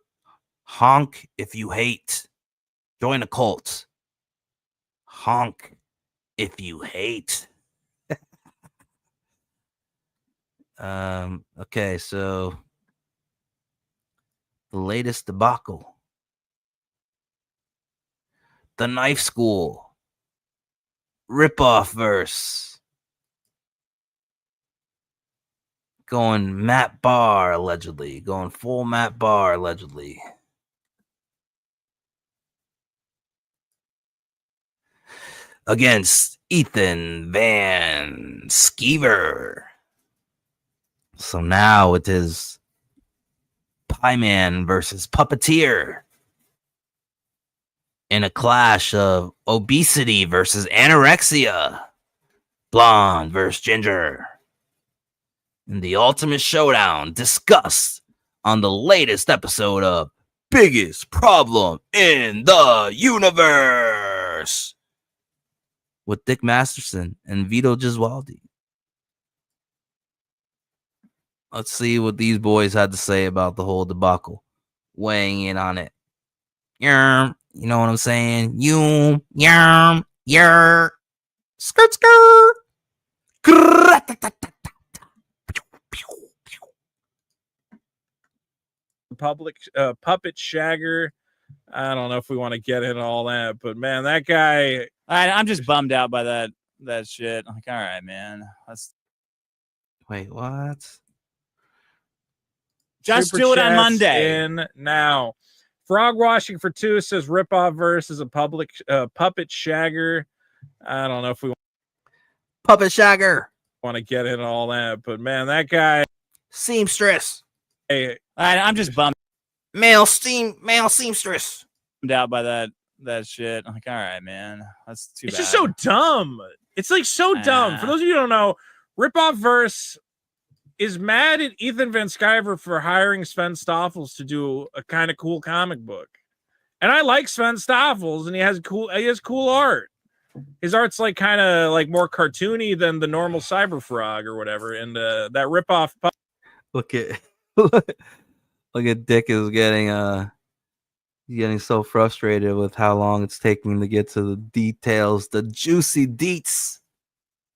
Honk if you hate. Join a cult. Honk if you hate. Okay, so the latest debacle. The Knife School. Ripoff verse. Going Matt Barr, allegedly. Going full Matt Barr, allegedly. against Ethan Van Skeever. So now it is Pie Man versus Puppeteer in a clash of obesity versus anorexia, blonde versus ginger. In the ultimate showdown discussed on the latest episode of Biggest Problem in the Universe with Dick Masterson and Vito Gesualdi. Let's see what these boys had to say about the whole debacle, weighing in on it. You know what I'm saying? Skirt, skirt. Puppet Shagger. I don't know if we want to get into all that, but man, that guy. I'm just bummed out by that shit. Like, all right, man. Wait, what? Just Super do it on Chat's Monday. In now. Frog washing for 2 says ripoff verse is a public puppet shagger. I don't know if we Puppet Shagger want to get into all that, but man, that guy. Seamstress. Hey, I'm just bummed. Male seamstress. Bummed out by that shit. Like, all right, man. That's too it's bad. just so dumb. It's like so dumb. For those of you who don't know, ripoff verse is mad at Ethan Van Sciver for hiring Sven Stoffels to do a kind of cool comic book. And I like Sven Stoffels, and he has cool art. His art's like kind of like more cartoony than the normal Cyber Frog or whatever. And that ripoff. Look at Dick is getting so frustrated with how long it's taking to get to the details, the juicy deets.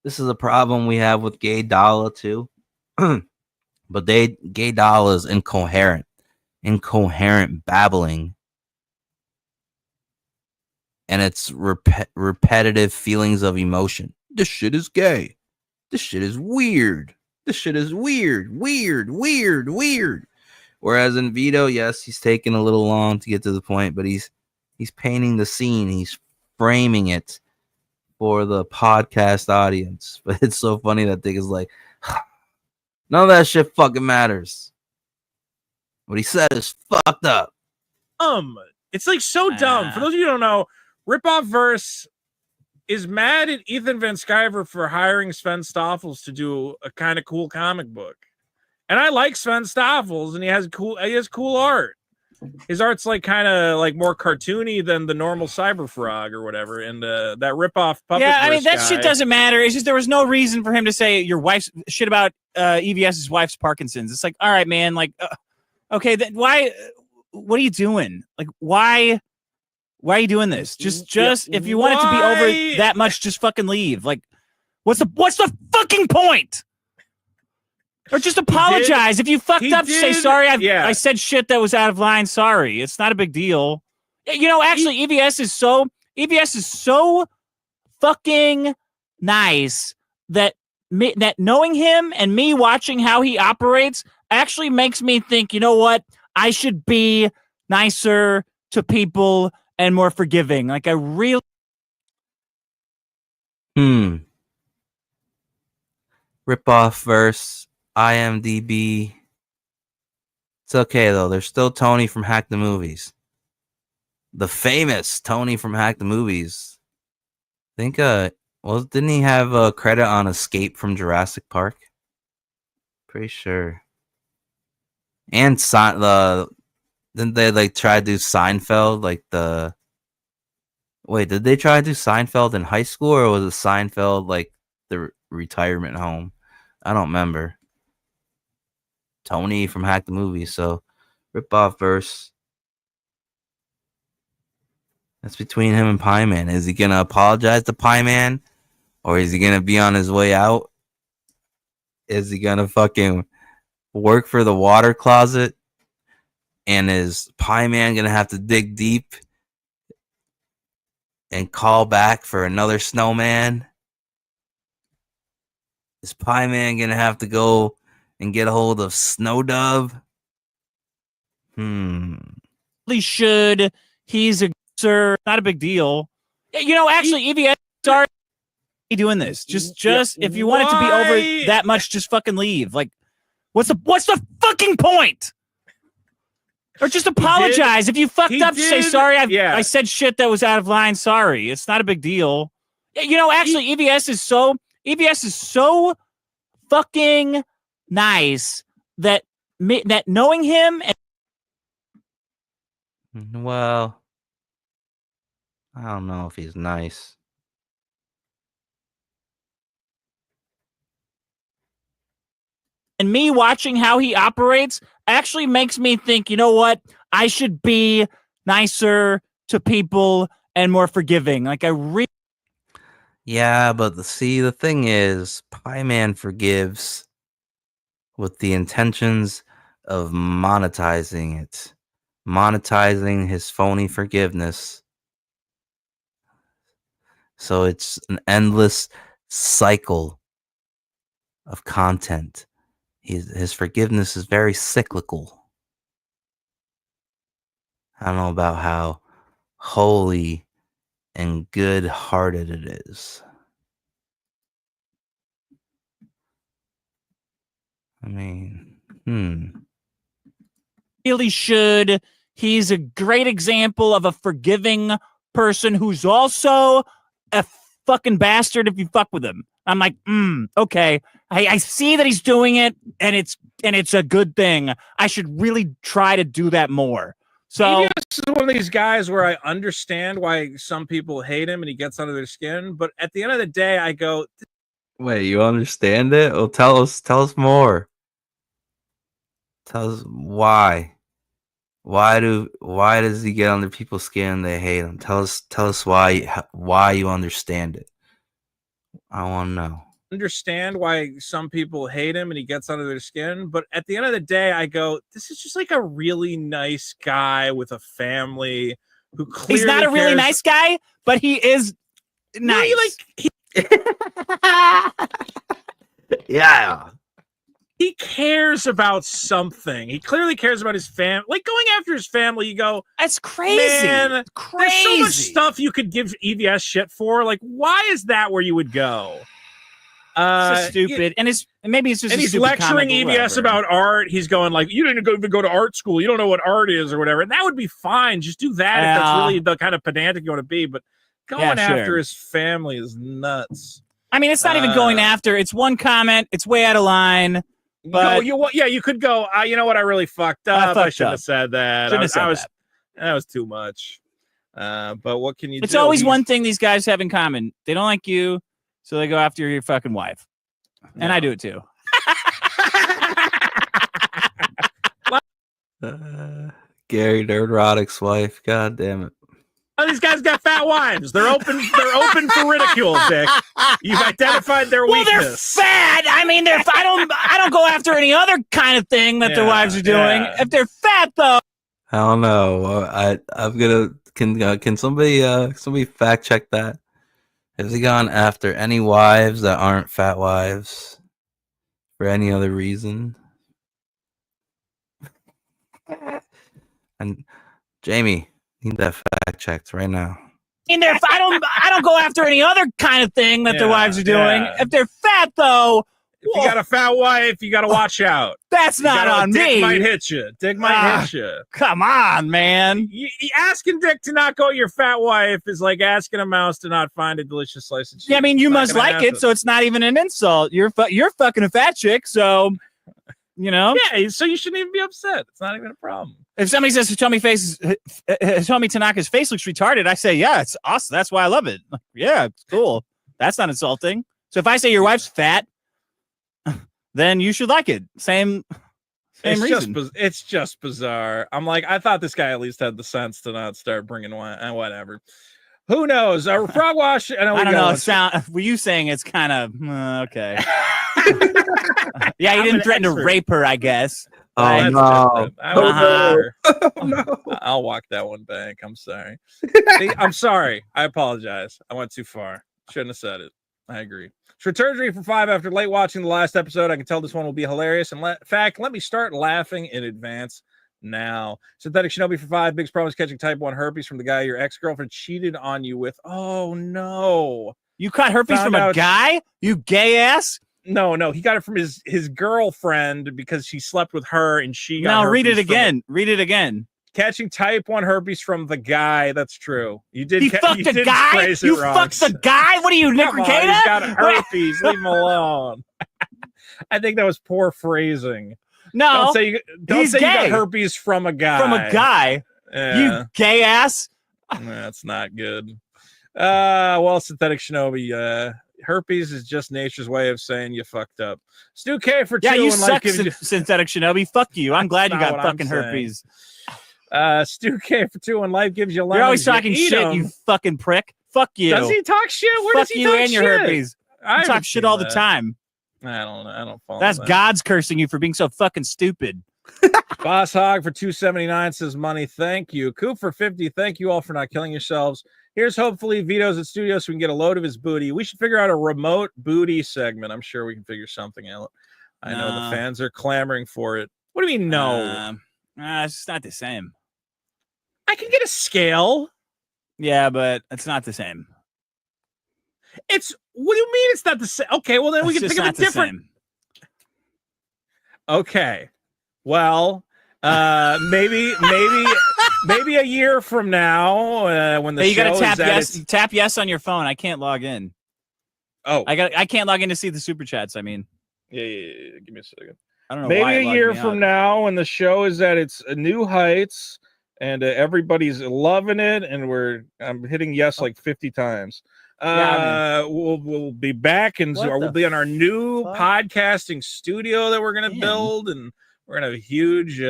This is a problem we have with Gay Dollar too. But Gay Dollar is incoherent babbling, and it's repetitive feelings of emotion. This shit is gay. This shit is weird. This shit is weird. Whereas in Vito, yes, he's taking a little long to get to the point, but he's painting the scene. He's framing it for the podcast audience. But it's so funny that Dick is like, none of that shit fucking matters. What he said is fucked up. It's like so dumb. For those of you who don't know, ripoff verse is mad at Ethan Van Sciver for hiring Sven Stoffels to do a kind of cool comic book. And I like Sven Stoffels, and he has cool art. His art's like kind of like more cartoony than the normal Cyber Frog or whatever. And that ripoff puppet. Yeah, I mean that guy, shit doesn't matter. It's just there was no reason for him to say your wife's shit about EVS's wife's Parkinson's. It's like, all right, man. Like, okay, then why? What are you doing? Like, why are you doing this? Just if you want it to be over that much, just fucking leave. Like, what's the fucking point? Or just apologize. If you fucked up, say sorry. I said shit that was out of line. Sorry. It's not a big deal. You know, actually, EVS is so fucking nice that knowing him and me watching how he operates actually makes me think, you know what? I should be nicer to people and more forgiving. Like, I really. Ripoff verse. IMDb. It's okay though. There's still Tony from Hack the Movies. The famous Tony from Hack the Movies. I think didn't he have a credit on Escape from Jurassic Park? Pretty sure. And didn't they like try to do Seinfeld did they try to do Seinfeld in high school, or was it Seinfeld like the retirement home? I don't remember. Tony from Hack the Movie. So ripoff verse. That's between him and Pie Man. Is he gonna apologize to Pie Man, or is he gonna be on his way out? Is he gonna fucking work for the water closet? And is Pie Man gonna have to dig deep and call back for another snowman? Is Pie Man gonna have to go and get a hold of Snow Dove? Should. He's a sir. Not a big deal. You know, actually, EVS art. doing this? Just if you want it to be over that much, just fucking leave. Like, what's the fucking point? Or just apologize. If you fucked up, say sorry. I said shit that was out of line. Sorry. It's not a big deal. You know, actually, EVS is so fucking nice that knowing him. Well, I don't know if he's nice. And me watching how he operates actually makes me think, you know what? I should be nicer to people and more forgiving. Like, Yeah, but the thing is, Pie Man forgives with the intentions of monetizing it. Monetizing his phony forgiveness. So it's an endless cycle of content. His forgiveness is very cyclical. I don't know about how holy and good-hearted it is. I mean, really should. He's a great example of a forgiving person who's also a fucking bastard if you fuck with him. I'm like, okay. I see that he's doing it, and it's a good thing. I should really try to do that more. So EVS is one of these guys where I understand why some people hate him and he gets under their skin, but at the end of the day, I go, wait, you understand it? Well, tell us more. Tell us why. Why does he get under people's skin and they hate him? Tell us why you understand it. I want to know. Understand why some people hate him and he gets under their skin, but at the end of the day, I go, this is just like a really nice guy with a family who clearly he's not a really nice guy, but he is nice. Yeah. He cares about something. He clearly cares about his family. Like going after his family, you go, that's crazy. Man, there's so much stuff you could give EVS shit for. Like, why is that where you would go? So stupid. And maybe it's just and he's lecturing EVS about art. He's going like, you didn't even go to art school. You don't know what art is or whatever. And that would be fine. Just do that if that's really the kind of pedantic you want to be. But going after his family is nuts. I mean, it's not even going after. It's one comment. It's way out of line. But you could go, you know what? I really fucked up. I shouldn't have said that. That was too much. But what can you do? It's always one thing these guys have in common. They don't like you, so they go after your fucking wife. And I do it too. Gary Nerdrotic's wife. God damn it. Oh, these guys got fat wives. They're open for ridicule, Dick. You've identified their weakness. They're fat. I mean, I don't go after any other kind of thing that their wives are doing. If they're fat, though. I don't know. I'm gonna can somebody fact check that? Has he gone after any wives that aren't fat wives for any other reason? And Jamie, need that fact checked right now. I don't go after any other kind of thing that their wives are doing. If they're fat, though. If you got a fat wife, you got to watch out. That's not on me. Dick might hit you. Dick might hit you. Come on, man. Asking Dick to not go at your fat wife is like asking a mouse to not find a delicious slice of cheese. Yeah, I mean, you must like it, so it's not even an insult. You're fucking a fat chick, so, you know. Yeah, so you shouldn't even be upset. It's not even a problem. If somebody says Hitomi Tanaka's face looks retarded, I say, yeah, it's awesome. That's why I love it. Yeah, it's cool. That's not insulting. So if I say your wife's fat, then you should like it. Same reason. It's just bizarre. I'm like, I thought this guy at least had the sense to not start bringing wine and whatever. Who knows? Frog wash. I don't know. Were you saying it's kind of okay? Yeah, you didn't threaten to rape her, I guess. Oh, no. I'll walk that one back. I'm sorry. I'm sorry. I apologize. I went too far. Shouldn't have said it. I agree. Strategy for 5 after late watching the last episode. I can tell this one will be hilarious. In fact, let me start laughing in advance now. Synthetic Shinobi for 5. Big's problem is catching type 1 herpes from the guy your ex-girlfriend cheated on you with. Oh, no. You caught herpes Found from a out- guy? You gay ass? No, he got it from his girlfriend because she slept with her and she got No, read it herpes from again. Read it again. Catching type 1 herpes from the guy. That's true. You did. He fucked you a did guy? phrase it You wrong. fucked the guy? What are you, Nick Come on, Regatta? he's got herpes. Leave him alone. I think that was poor phrasing. No, don't he's say you got gay. herpes from a guy. From a guy? Yeah. You gay ass? That's not good. Well, Synthetic Shinobi, herpes is just nature's way of saying you fucked up. Stu K for 2 Yeah, you and life suck, gives you. Synthetic Shinobi. Fuck you. I'm glad you That's got not what I'm fucking saying. herpes. Stu K for 2 and life gives you lemons. You're always you talking eat shit, 'em. you fucking prick. Fuck you. Does he talk shit? Where Fuck does he you talk and your shit? herpes. I You haven't talk shit seen all the that. time. I don't follow That's that. God's cursing you for being so fucking stupid. Boss Hog for 279 says money. Thank you. Coop for 50. Thank you all for not killing yourselves. Here's hopefully Vito's at studio so we can get a load of his booty. We should figure out a remote booty segment. I'm sure we can figure something out. I know No. the fans are clamoring for it. What do you mean no? It's just not the same. I can get a scale. Yeah, but it's not the same. It's what do you mean it's not the same? Okay, well then we It's can just think of not a the different. same. Okay. Well, maybe a year from now, when the Hey, you show gotta tap is at yes. its- Tap yes on your phone. I can't log in. Oh, I can't log in to see the super chats. I mean, yeah. Give me a second. I don't know. Maybe why it a logged year me from out. now, when the show is at its new heights and everybody's loving it, and I'm hitting yes like 50 times. Yeah, We'll be back and What we'll the be in our new fuck? podcasting studio that we're gonna Man. build, and we're gonna have a huge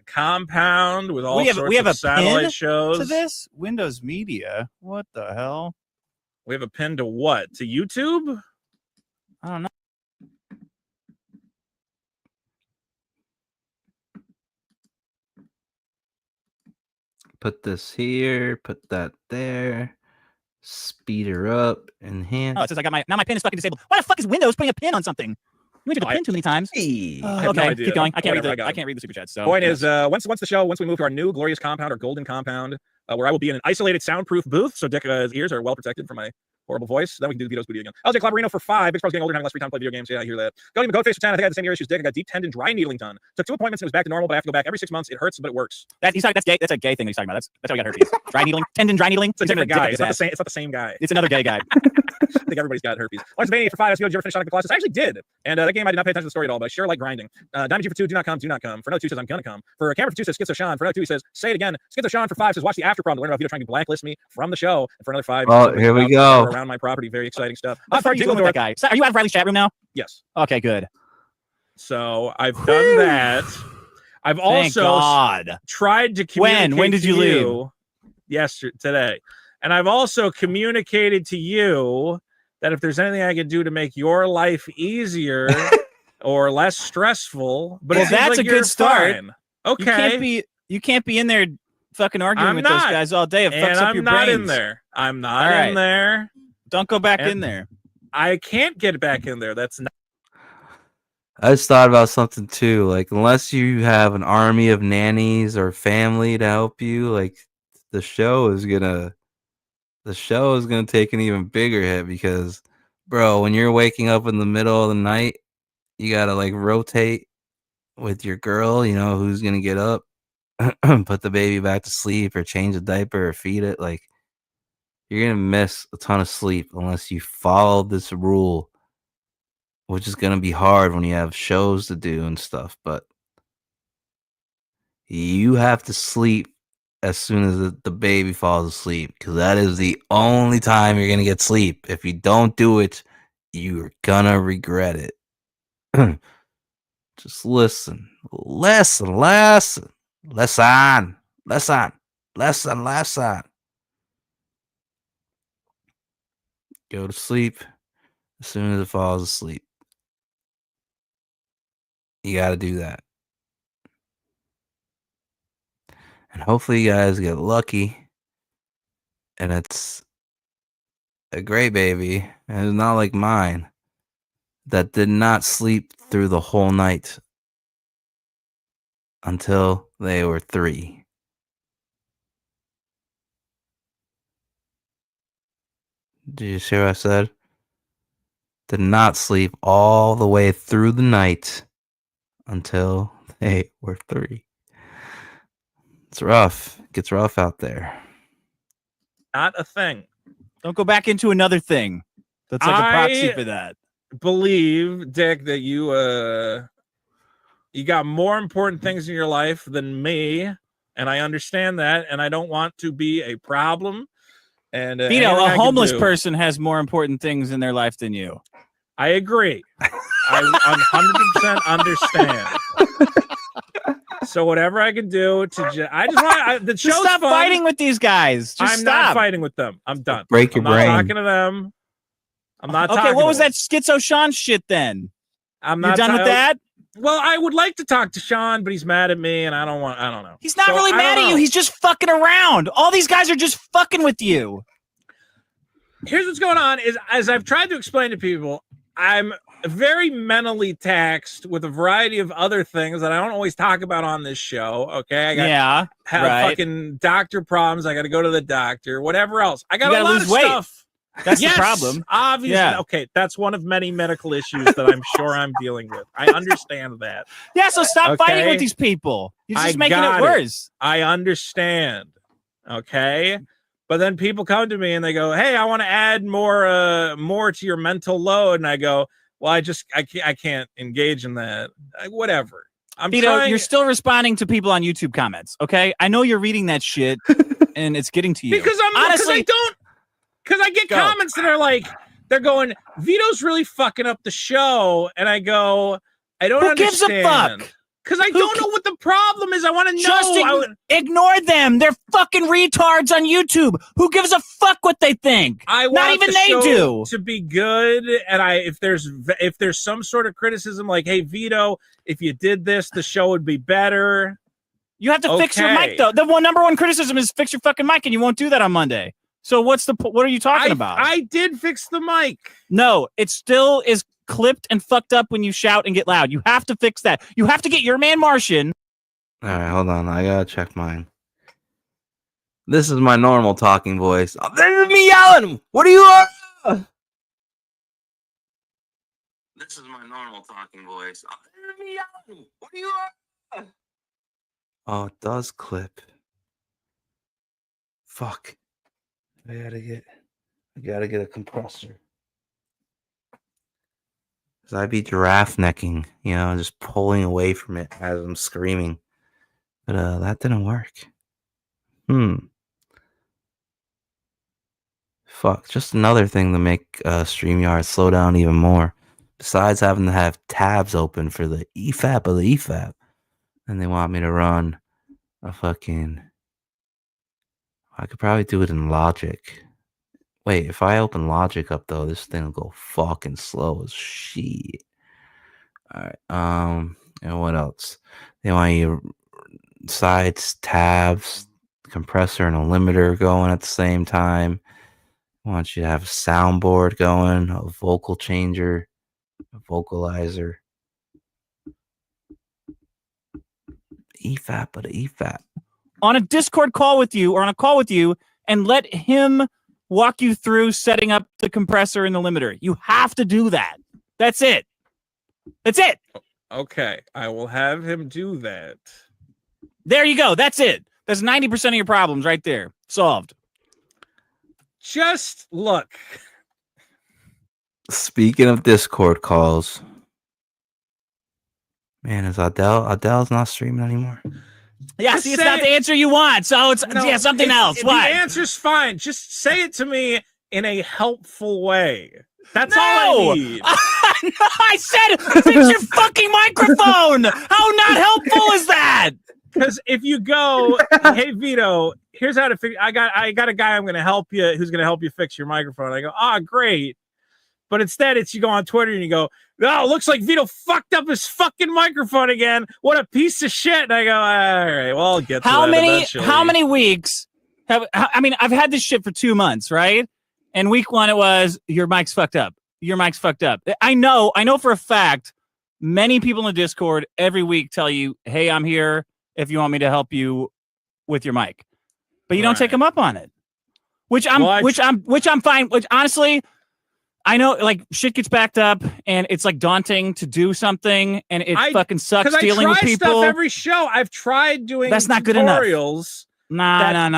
compound with all We have sorts a of satellite pin shows. to this Windows Media. What the hell? We have a pin to what? To YouTube? I don't know. Put this here, put that there, speed her up, enhance. Oh, it says I got my pin is fucking disabled. Why the fuck is Windows putting a pin on something? You went to the pin too many times. Hey. I have no Okay, idea. keep going. I can't Whatever, read got the it. can't read the super chat. So Point yes. is, once we move to our new glorious compound or golden compound, where I will be in an isolated soundproof booth, so Dick's ears are well protected from my horrible voice. Then we can do Vito's booty again. LJ Clavarino for 5. Big Spro's getting older, having less free time to play video games. Yeah, I hear that. Go even Goatface for 10. I think I had the same ear issues. Dick, I got deep tendon dry needling done. Took 2 appointments and it was back to normal, but I have to go back every 6 months. It hurts, but it works. That's gay. That's a gay thing that he's talking about. That's how he got herpes. Dry needling, tendon dry needling. It's a different guy. It's not the It's same. It's not the same guy. It's another gay guy. I think everybody's got herpes. Lawrence Vaney for 5. Did you ever finish Sonic the Colossus? I actually did. And that game, I did not pay attention to the story at all, but I sure like grinding. Diamond G for 2, do not come. For another 2 says, I'm gonna come. For Cameron for 2 says, Schizo Sean. For another 2, he says, say it again. Schizo Sean for 5 says, watch the after prom to learn about Vito trying to blacklist me from the show. And for another 5, Oh, here we go. Around my property. Very exciting stuff. How far are you doing with that guy? So, are you out of Riley's chat room now? Yes. Okay, good. So I've done that. I've Thank also God. tried to communicate When did to you leave? Yesterday, today. And I've also communicated to you that if there's anything I can do to make your life easier or less stressful, but Well, it seems that's like a good you're start. fine. Okay. You can't be in there fucking arguing I'm with not. those guys all day. It fucks And up I'm your not in brains. there. I'm not All right. in there. Don't go back And in there. I can't get back in there. That's not. I just thought about something too. Like, unless you have an army of nannies or family to help you, like the show is gonna take an even bigger hit because, bro, when you're waking up in the middle of the night, you gotta like rotate with your girl. You know who's gonna get up, put the baby back to sleep, or change the diaper, or feed it. Like, you're gonna miss a ton of sleep unless you follow this rule, which is going to be hard when you have shows to do and stuff, but you have to sleep as soon as the baby falls asleep, because that is the only time you're going to get sleep. If you don't do it, you're going to regret it. Just listen. Listen. Go to sleep as soon as it falls asleep. You got to do that. And hopefully you guys get lucky. And it's a great baby. And it's not like mine that did not sleep through the whole night until they were 3. Did you hear what I said? Did not sleep all the way through the night until they were 3. It's rough. It gets rough out there. Not a thing. Don't go back into another thing. That's like a proxy for that. Believe, Dick, that you got more important things in your life than me, and I understand that, and I don't want to be a problem. And Vito, a homeless person has more important things in their life than you. I agree. I 100% understand. So whatever I can do to I just want the show's stop fun. fighting with these guys. I'm not fighting with them. I'm done. Break your I'm brain. not talking to them. I'm not Okay, talking what to was them. that Schizo Sean shit then? I'm You're not done with that? Well, I would like to talk to Sean, but he's mad at me, and I don't know. He's not really mad at you. He's just fucking around. All these guys are just fucking with you. Here's what's going on: is as I've tried to explain to people, I'm very mentally taxed with a variety of other things that I don't always talk about on this show. Okay, I got fucking doctor problems. I got to go to the doctor. Whatever else, I got You a gotta lot lose of weight. stuff. That's Yes, the problem. Obviously, Yeah. okay, that's one of many medical issues that I'm sure I'm dealing with. I understand that. Yeah, so stop fighting Okay? with these people. You're just I making it got worse. I understand. Okay. But then people come to me and they go, "Hey, I want to add more to your mental load." And I go, "Well, I can't engage in that." Whatever. I'm Vito, trying. you're still responding to people on YouTube comments, okay? I know you're reading that shit and it's getting to you. Because I get Go. comments that are like, they're going, "Vito's really fucking up the show," and I go, "I don't Who gives a understand." fuck? Because I don't know what the problem is. I want to know. Just ignore them. They're fucking retards on YouTube. Who gives a fuck what they think? I want Not even the they show do. to be good, and if there's some sort of criticism, like, "Hey, Vito, if you did this, the show would be better." You have to fix your mic, though. The number one criticism is fix your fucking mic, and you won't do that on Monday. So what are you talking about? I did fix the mic. No, it still is clipped and fucked up when you shout and get loud. You have to fix that. You have to get your man Martian. All right, hold on. I gotta check mine. This is my normal talking voice. Oh, this is me yelling. What are you? This is my normal talking voice. Oh, this is me yelling. What are you? Oh, it does clip. Fuck. I gotta get a compressor. Cause I'd be giraffe necking, just pulling away from it as I'm screaming. But that didn't work. Fuck, just another thing to make Streamyards slow down even more. Besides having to have tabs open for the EFAP of the EFAP. And they want me to run a fucking... I could probably do it in Logic. Wait, if I open Logic up though, this thing will go fucking slow as shit. Alright, and what else? They want you sides, tabs, compressor, and a limiter going at the same time. I want you to have a soundboard going, a vocal changer, a vocalizer. EFAP, but EFAP. On a Discord call with you or on a call with you and let him walk you through setting up the compressor and the limiter. You have to do that. That's it. That's it. Okay, I will have him do that. There you go. That's it. That's 90% of your problems right there. Solved. Just look. Speaking of Discord calls, man, is Adele's not streaming anymore? Yeah, see, it's not the answer you want. So it's something else. The What? answer's fine. Just say it to me in a helpful way. That's all I need. I said, fix your fucking microphone. How not helpful is that? Because if you go, "Hey Vito, here's how to fix. I got a guy I'm going to help you who's going to help you fix your microphone." I go, great. But instead, you go on Twitter and you go, "Oh, looks like Vito fucked up his fucking microphone again. What a piece of shit." And I go, "All right, well, I'll get to that eventually." How many weeks I've had this shit for 2 months, right? And week 1 it was, your mic's fucked up. Your mic's fucked up. I know for a fact many people in the Discord every week tell you, "Hey, I'm here if you want me to help you with your mic." But you don't take them up on it. which I'm fine. Which honestly, I know like shit gets backed up, and it's like daunting to do something, and it fucking sucks dealing with people. Stuff every show. I've tried doing That's not good enough. tutorials. No. And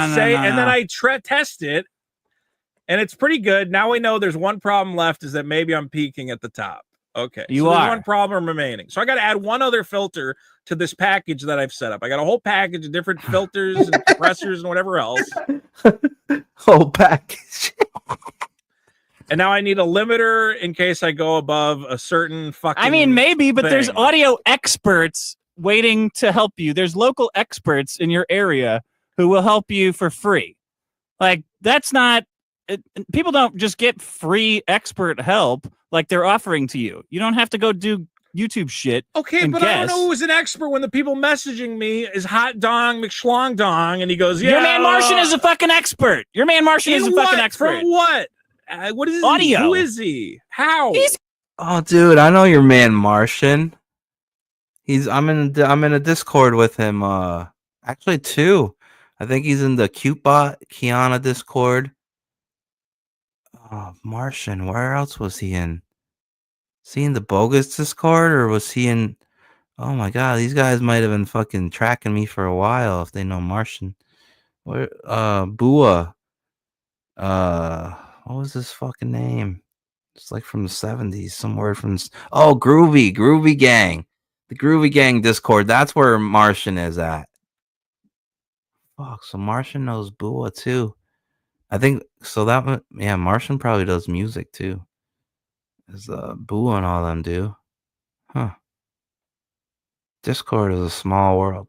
then I test it, and it's pretty good. Now we know there's one problem left, is that maybe I'm peaking at the top. Okay, You so there's are. one problem remaining. So I got to add one other filter to this package that I've set up. I got a whole package of different filters and compressors and whatever else. Whole package. And now I need a limiter in case I go above a certain fucking. I mean, maybe, but there's thing. audio experts waiting to help you. There's local experts in your area who will help you for free. Like, that's not. People don't just get free expert help like they're offering to you. You don't have to go do YouTube shit. Okay, and but guess. I don't know who's an expert when the people messaging me is Hot Dong McSchlong Dong, and he goes, "Yeah, Your man Martian is a fucking expert. Your man Martian is a fucking expert. From what? What is audio? Who is he? How? Oh, dude, I know your man Martian. I'm in a Discord with him. Actually, two. I think he's in the CuteBot Kiana Discord. Oh, Martian. Where else was he in? Was he in the Bogus Discord, or was he in? Oh my God, these guys might have been fucking tracking me for a while if they know Martian. Where? Bua. What was his fucking name? It's like from the 70s, some word from. Oh, Groovy Gang, the Groovy Gang Discord. That's where Martian is at. Fuck, so Martian knows Bua too. I think so. Martian probably does music too. As Bua and all them do, huh? Discord is a small world.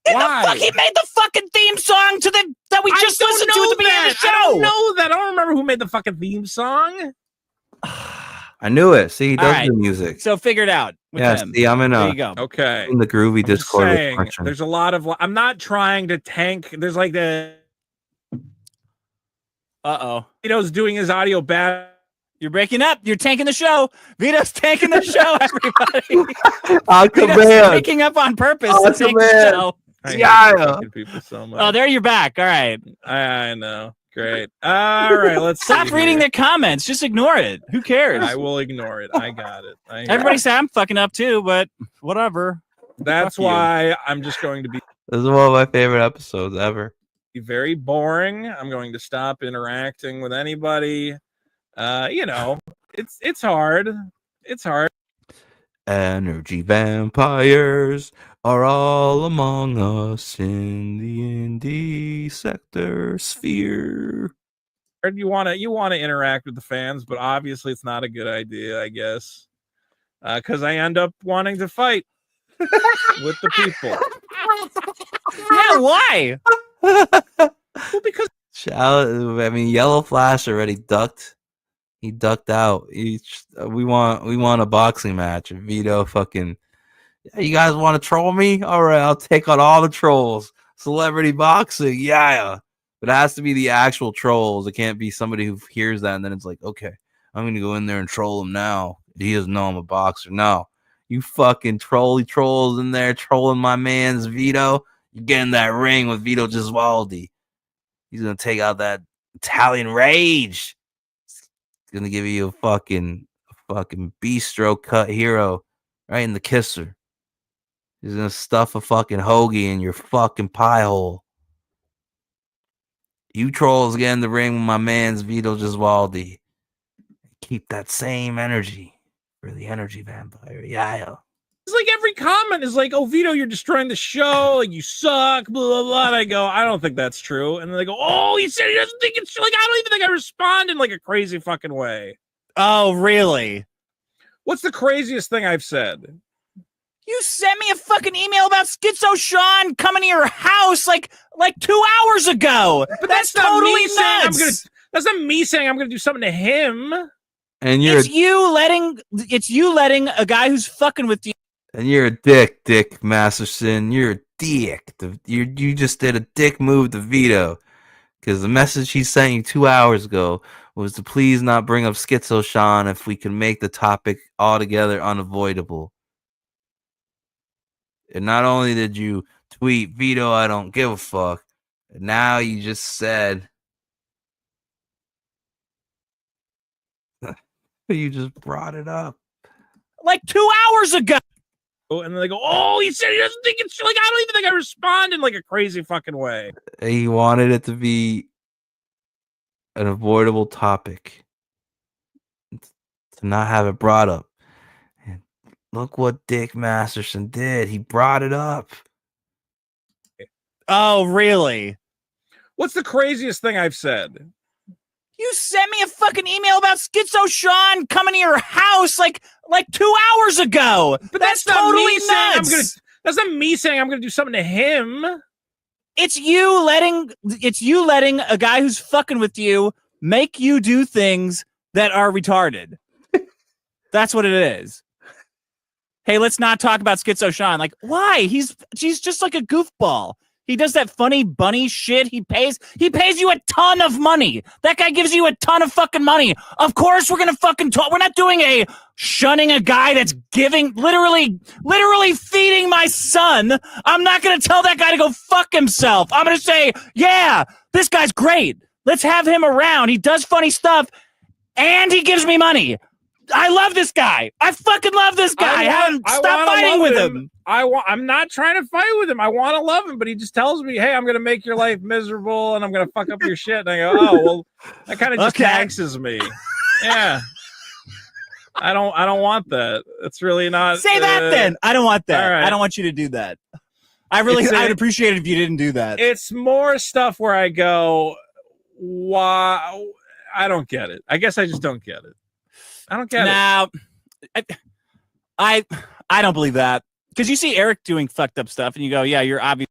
Why? The fuck he made the fucking theme song to that we just listened to at the beginning of the show. I don't know that. I don't remember who made the fucking theme song. I knew it. See, he does right. the music. So figure it out. With Yeah, him. see, I'm in There you go. Okay. in the Groovy Discord with Saying, Martian. there's a lot of. I'm not trying to tank. There's like the. Vito's doing his audio bad. You're breaking up. You're tanking the show. Vito's tanking the show, everybody. Vito's breaking up on purpose to tank the show. Yeah. People so much. Oh, there you're back. All right. I know. Great. All right. Let's stop see reading here. their comments. Just ignore it. Who cares? I will ignore it. I got it. Everybody say I'm fucking up too, but whatever. That's Fuck you. why I'm just going to be This is one of my favorite episodes ever. very boring. I'm going to stop interacting with anybody. It's hard. It's hard. Energy vampires are all among us in the indie sector sphere. You want to interact with the fans, but obviously it's not a good idea, I guess, because I end up wanting to fight with the people. Yeah, why? Well, because Yellow Flash already ducked. He ducked out. We want a boxing match. Vito fucking. You guys want to troll me? All right, I'll take on all the trolls. Celebrity boxing, yeah. But it has to be the actual trolls. It can't be somebody who hears that and then it's like, okay, I'm gonna go in there and troll him now. He doesn't know I'm a boxer. No, you fucking trolls in there trolling my man's Vito. You get in that ring with Vito Gesualdi. He's gonna take out that Italian rage. He's gonna give you a fucking bistro cut hero right in the kisser. He's gonna stuff a fucking hoagie in your fucking pie hole. You trolls get in the ring with my man's Vito Gesualdi. Keep that same energy for the energy vampire. Yeah. it's like every comment is like, "Oh, Vito, you're destroying the show. Like you suck." Blah blah blah. And I go, "I don't think that's true." And then they go, "Oh, he said he doesn't think it's true." Like I don't even think I respond in like a crazy fucking way. Oh, really? What's the craziest thing I've said? You sent me a fucking email about Schizo Sean coming to your house like 2 hours ago. But that's not totally me saying I'm nuts. gonna. That's not me saying I'm gonna do something to him. And you're It's you letting a guy who's fucking with you. And you're a dick, Masterson. You're a dick. You just did a dick move to Vito. Because the message he sent you 2 hours ago was to please not bring up Schizo Sean if we can make the topic altogether unavoidable. And not only did you tweet, Vito, I don't give a fuck. Now you just said You just brought it up. Like 2 hours ago. And then they go, oh, he said he doesn't think it's like, I don't even think I respond in like a crazy fucking way. He wanted it to be an avoidable topic, to not have it brought up. And look what Dick Masterson did. He brought it up. Oh, really? What's the craziest thing I've said? You sent me a fucking email about Schizo Sean coming to your house like 2 hours ago. But that's not totally me saying nuts. that's not me saying I'm gonna do something to him. It's you letting a guy who's fucking with you make you do things that are retarded. That's what it is. Hey, let's not talk about Schizo Sean. Like, why? He's just like a goofball. He does that funny bunny shit. He pays you a ton of money. That guy gives you a ton of fucking money. Of course we're gonna fucking talk. We're not doing a shunning a guy that's giving literally feeding my son. I'm not gonna tell that guy to go fuck himself. I'm gonna say, yeah, this guy's great. Let's have him around. He does funny stuff and he gives me money. I love this guy. I fucking love this guy. Stop fighting with him. I'm not trying to fight with him. I want to love him, but he just tells me, "Hey, I'm going to make your life miserable, and I'm going to fuck up your shit." And I go, "Oh, well, that kind of just taxes me." Yeah, I don't want that. It's really not. Say that then. I don't want that. Right. I don't want you to do that. I'd appreciate it if you didn't do that. It's more stuff where I go, "Why?" I don't get it. I guess I just don't get it. I don't get it. I don't believe that. Because you see Eric doing fucked up stuff and you go, yeah, you're obvious.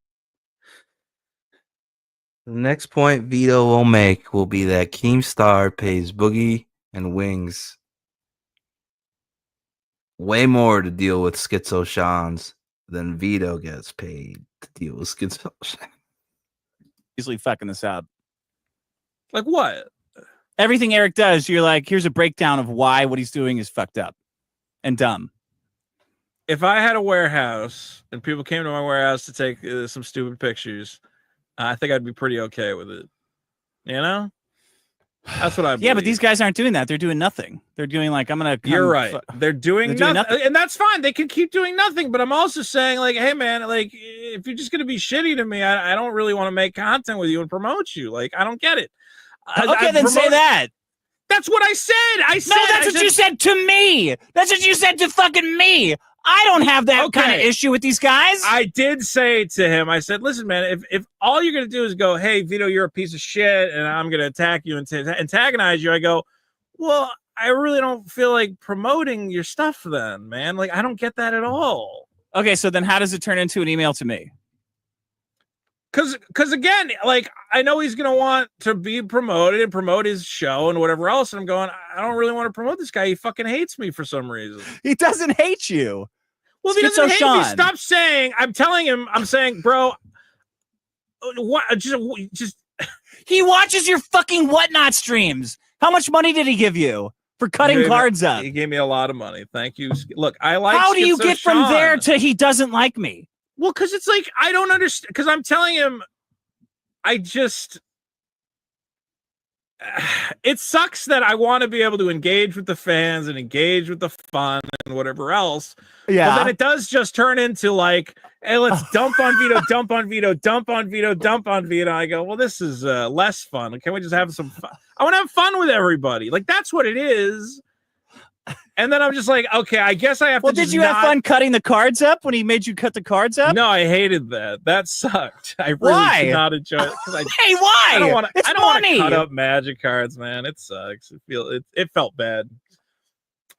The next point Vito will make will be that Keemstar pays Boogie and Wings way more to deal with Schizo Sean's than Vito gets paid to deal with Schizo Sean. Easily fucking this up. Like what? Everything Eric does, you're like, here's a breakdown of why what he's doing is fucked up and dumb. If I had a warehouse and people came to my warehouse to take some stupid pictures, I think I'd be pretty okay with it. You know? That's what I believe. Yeah, but these guys aren't doing that. They're doing nothing. They're doing like, I'm going to... You're right. They're doing nothing. And that's fine. They can keep doing nothing. But I'm also saying, like, hey, man, like, if you're just going to be shitty to me, I don't really want to make content with you and promote you. Like, I don't get it. Okay, then say that. That's what I said. That's what you said to me. That's what you said to fucking me. I don't have that kind of issue with these guys. I did say to him, I said, listen, man, if all you're going to do is go, hey, Vito, you're a piece of shit, and I'm going to attack you and antagonize you, I go, well, I really don't feel like promoting your stuff then, man. Like, I don't get that at all. Okay, so then how does it turn into an email to me? Because again, like, I know he's going to want to be promoted and promote his show and whatever else. And I'm going, I don't really want to promote this guy. He fucking hates me for some reason. He doesn't hate you. Well, if he doesn't hate me, stop saying, I'm telling him, I'm saying, bro, what? Just he watches your fucking Whatnot streams. How much money did he give you for cutting cards up? He gave me a lot of money. Thank you. Look, I like. How do you get from there to he doesn't like me? Well, because it's like, I don't understand. Because I'm telling him, it sucks that I want to be able to engage with the fans and engage with the fun and whatever else. Yeah. But then it does just turn into like, hey, let's dump on Vito, dump on Vito, dump on Vito, dump on Vito. I go, well, this is less fun. Can we just have some fun? I want to have fun with everybody. Like, that's what it is. And then I'm just like, okay, I guess I have to. Well, did you have fun cutting the cards up when he made you cut the cards up? No, I hated that. That sucked. I really did not enjoy it. Hey, why? I don't want to. It's I don't want money. to cut up Magic cards, man. It sucks. It felt bad.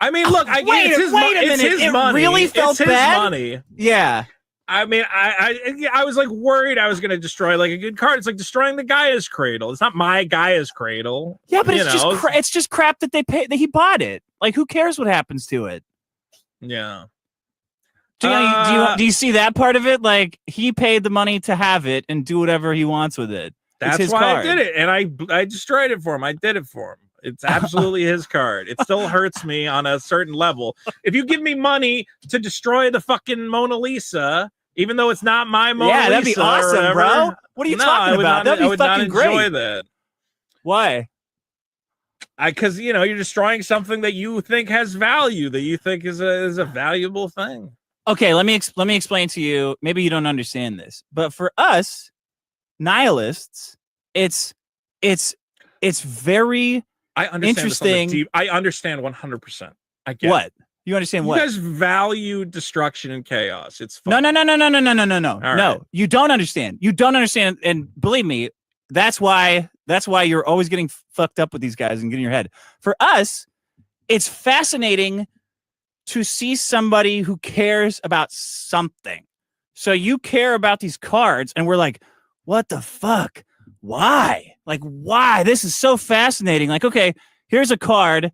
I mean, look, I get it's his money. It really felt it's bad. His money. Yeah. I mean, I was like worried I was going to destroy like a good card. It's like destroying the Gaia's Cradle. It's not my Gaia's Cradle. Yeah, but it's just crap that they pay that he bought it. Like, who cares what happens to it? Yeah. Do you see that part of it? Like, he paid the money to have it and do whatever he wants with it. That's his why card. I did it, and I destroyed it for him. I did it for him. It's absolutely his card. It still hurts me on a certain level. If you give me money to destroy the fucking Mona Lisa, even though it's not my Mona Lisa, that'd be awesome, bro. What are you talking about? That'd be fucking great. I would not enjoy that. Why? because you're destroying something that you think has value, that you think is a valuable thing. Okay, let me explain to you. Maybe you don't understand this, but for us nihilists, it's very I understand interesting. I understand 100%. I get what it. you understand. You What guys value destruction and chaos. It's no. fun. No. Right. You don't understand. You don't understand, and believe me, that's why you're always getting fucked up with these guys and getting your head. For us, it's fascinating to see somebody who cares about something. So you care about these cards, and we're like, what the fuck? Why? Like, why? This is so fascinating. Like, okay, here's a card.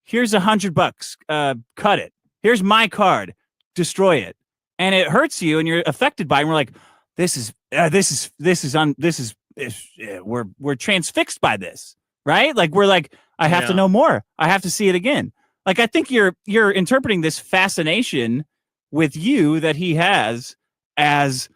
Here's $100. Cut it. Here's my card. Destroy it. And it hurts you, and you're affected by it. And we're like, we're transfixed by this, right? Like, we're like, I have to know more. I have to see it again. Like, I think you're interpreting this fascination with you that he has as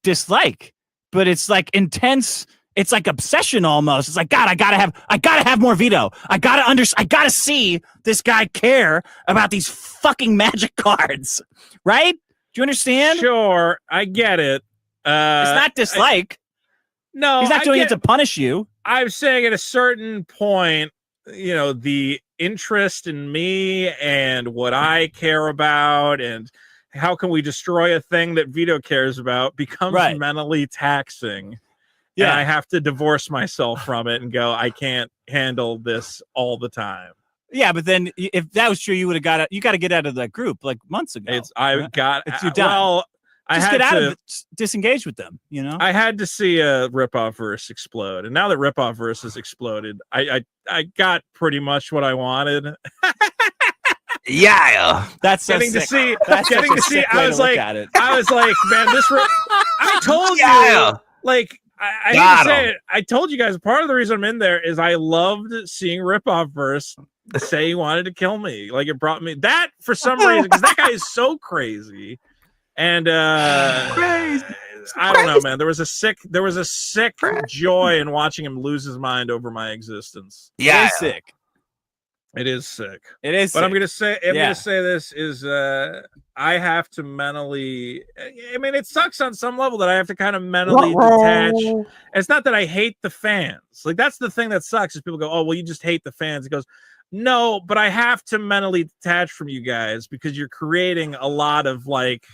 dislike, but it's like intense. It's like obsession almost. It's like, God, I gotta have more Vito. I gotta see this guy care about these fucking magic cards, right? Do you understand? Sure, I get it. It's not dislike. No, he's not doing it to punish you. I'm saying at a certain point, the interest in me and what I care about and how can we destroy a thing that Vito cares about becomes mentally taxing. Yeah. And I have to divorce myself from it and go, I can't handle this all the time. Yeah, but then if that was true, you would have you got to get out of that group like months ago. You're done. Well, just get out of it, disengage with them, I had to see a Ripoff verse explode. And now that Ripoff verse has exploded, I got pretty much what I wanted. Yeah, that's so getting sick. to see. That's getting to see. I was like, man, this. I told you, like, I hate to say it. I told you guys part of the reason I'm in there is I loved seeing Ripoff verse say he wanted to kill me. Like, it brought me that for some reason because that guy is so crazy. And I don't know, man. There was a sick joy in watching him lose his mind over my existence. Yeah, it's sick. It is sick. It is. But sick. I'm gonna say this is I have to mentally. I mean, it sucks on some level that I have to kind of mentally detach. It's not that I hate the fans. Like, that's the thing that sucks is people go, "Oh, well, you just hate the fans." It goes, "No, but I have to mentally detach from you guys because you're creating a lot of like."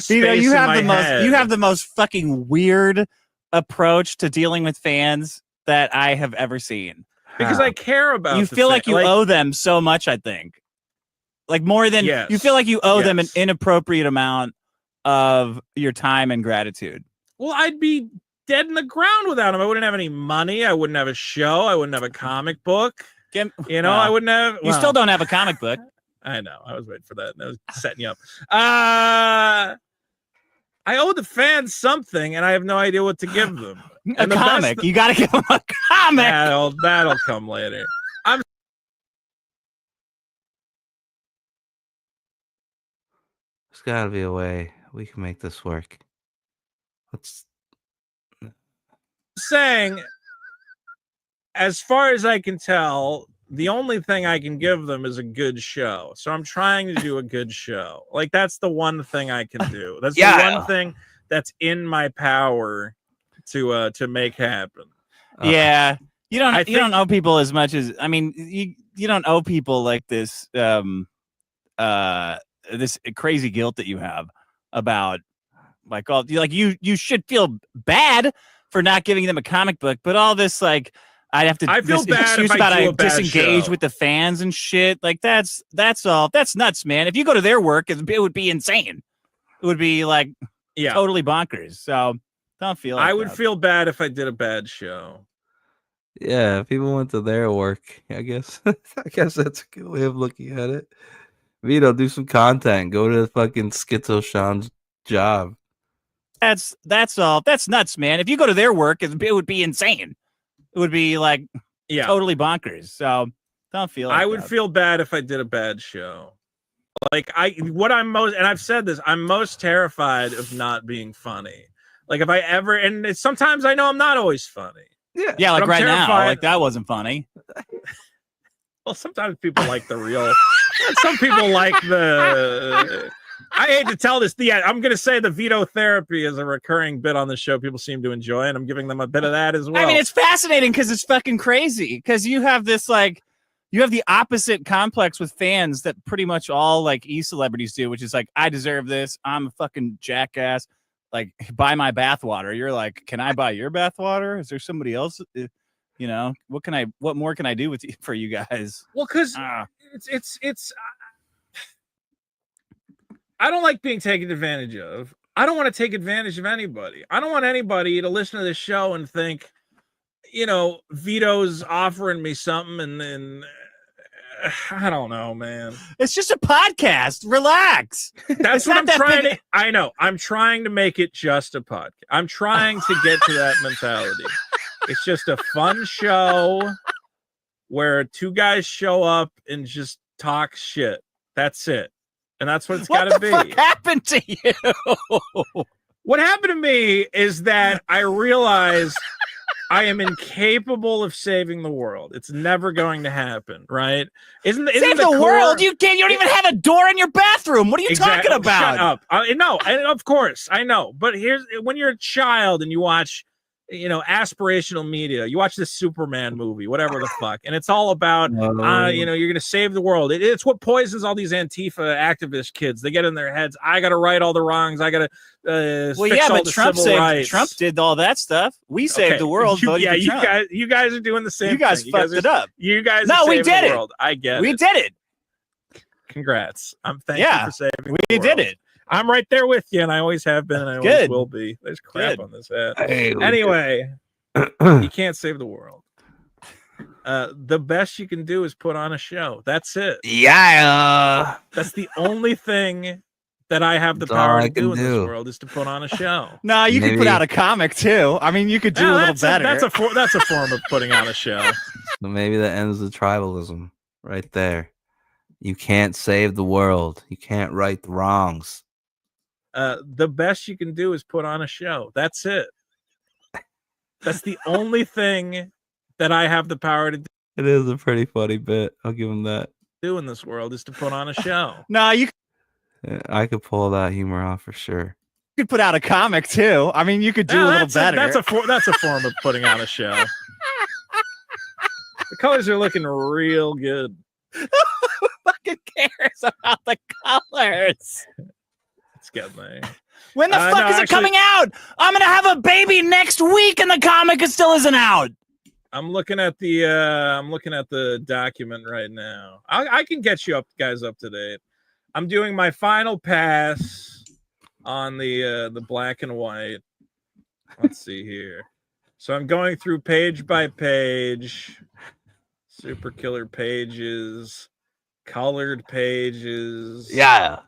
You have the most fucking weird approach to dealing with fans that I have ever seen. Because I care about you feel like you owe them so much, I think. Like more than you feel like you owe them an inappropriate amount of your time and gratitude. Well, I'd be dead in the ground without them. I wouldn't have any money. I wouldn't have a show. I wouldn't have a comic book. I wouldn't have. You still don't have a comic book. I know. I was waiting for that. I was setting you up. I owe the fans something, and I have no idea what to give them. A comic. You got to give them a comic. That'll come later. There's got to be a way we can make this work. Let's saying, as far as I can tell, the only thing I can give them is a good show. So I'm trying to do a good show. Like, that's the one thing I can do. That's the one thing that's in my power to make happen. Yeah. You don't owe people as much as, I mean, you don't owe people like this this crazy guilt that you have about like all like you should feel bad for not giving them a comic book, but all this like I'd have to I feel bad excuse if about I do I a bad disengage show. with the fans and shit. Like that's all. That's nuts, man. If you go to their work, it would be insane. It would be like totally bonkers. So don't feel like I would feel bad if I did a bad show. Yeah, if people went to their work, I guess that's a good way of looking at it. Vito, do some content. Go to fucking Schizo Sean's job. That's all. That's nuts, man. If you go to their work, it would be insane. It would be like totally bonkers. So don't feel like I would feel bad if I did a bad show. Like and I've said this, I'm most terrified of not being funny. Like if I ever, and sometimes I know I'm not always funny. Yeah, Yeah, like But I'm right now, terrified- like that wasn't funny. Well, sometimes people like the real. Some people like the. I hate to tell this. Yeah, I'm going to say the veto therapy is a recurring bit on the show. People seem to enjoy, and I'm giving them a bit of that as well. I mean, it's fascinating because it's fucking crazy. Because you have this like, you have the opposite complex with fans that pretty much all like celebrities do, which is like, I deserve this. I'm a fucking jackass. Like, buy my bathwater. You're like, can I buy your bathwater? Is there somebody else? You know, what more can I do with you for you guys? Well, because it's. I don't like being taken advantage of. I don't want to take advantage of anybody. I don't want anybody to listen to this show and think, you know, Vito's offering me something, and then I don't know, man. It's just a podcast. Relax. That's what I'm trying to. I know. I'm trying to make it just a podcast. I'm trying to get to that mentality. It's just a fun show where two guys show up and just talk shit. That's it. And that's what it's got to be. What the fuck happened to you? What happened to me is that I realized I am incapable of saving the world. It's never going to happen, right? Isn't Save the world? You can't. You don't even have a door in your bathroom. What are you talking about? Shut up. No, and of course I know. But here's when you're a child and you watch, you know, aspirational media. You watch this Superman movie, whatever the fuck, and it's all about, you know, you're gonna save the world. It's what poisons all these Antifa activist kids. They get in their heads, I gotta right all the wrongs. I gotta well, fix yeah, all but the Trump civil rights. Trump did all that stuff. We saved the world. Yeah, voting for Trump. you guys are doing the same. You guys thing. fucked it up. You guys, no, are we saving did the it. World. I get we it. did it. Congrats. Thank you for saving. We did it. I'm right there with you, and I always have been, and I always will be. There's crap on this head. Hey, anyway, you can't save the world. The best you can do is put on a show. That's it. Yeah. That's the only thing that I have the That's all power I to can do in this do. world is to put on a show. No, you could put out a comic too. I mean, you could do a little better. That's a form of putting on a show. So maybe that ends the tribalism right there. You can't save the world. You can't right the wrongs. The best you can do is put on a show. That's it. That's the only thing that I have the power to do. It is a pretty funny bit. I'll give him that. Do in this world is to put on a show. No, you Yeah, I could pull that humor off for sure. could put out a comic too. I mean, you could do a little better. That's a form of putting on a show. The colors are looking real good. Who fucking cares about the colors? It's good, man. When the fuck is it coming out? I'm gonna have a baby next week, and the comic still isn't out. I'm looking at the document right now. I can get you guys up to date. I'm doing my final pass on the black and white. Let's see here. So I'm going through page by page. Super killer pages, colored pages. Yeah.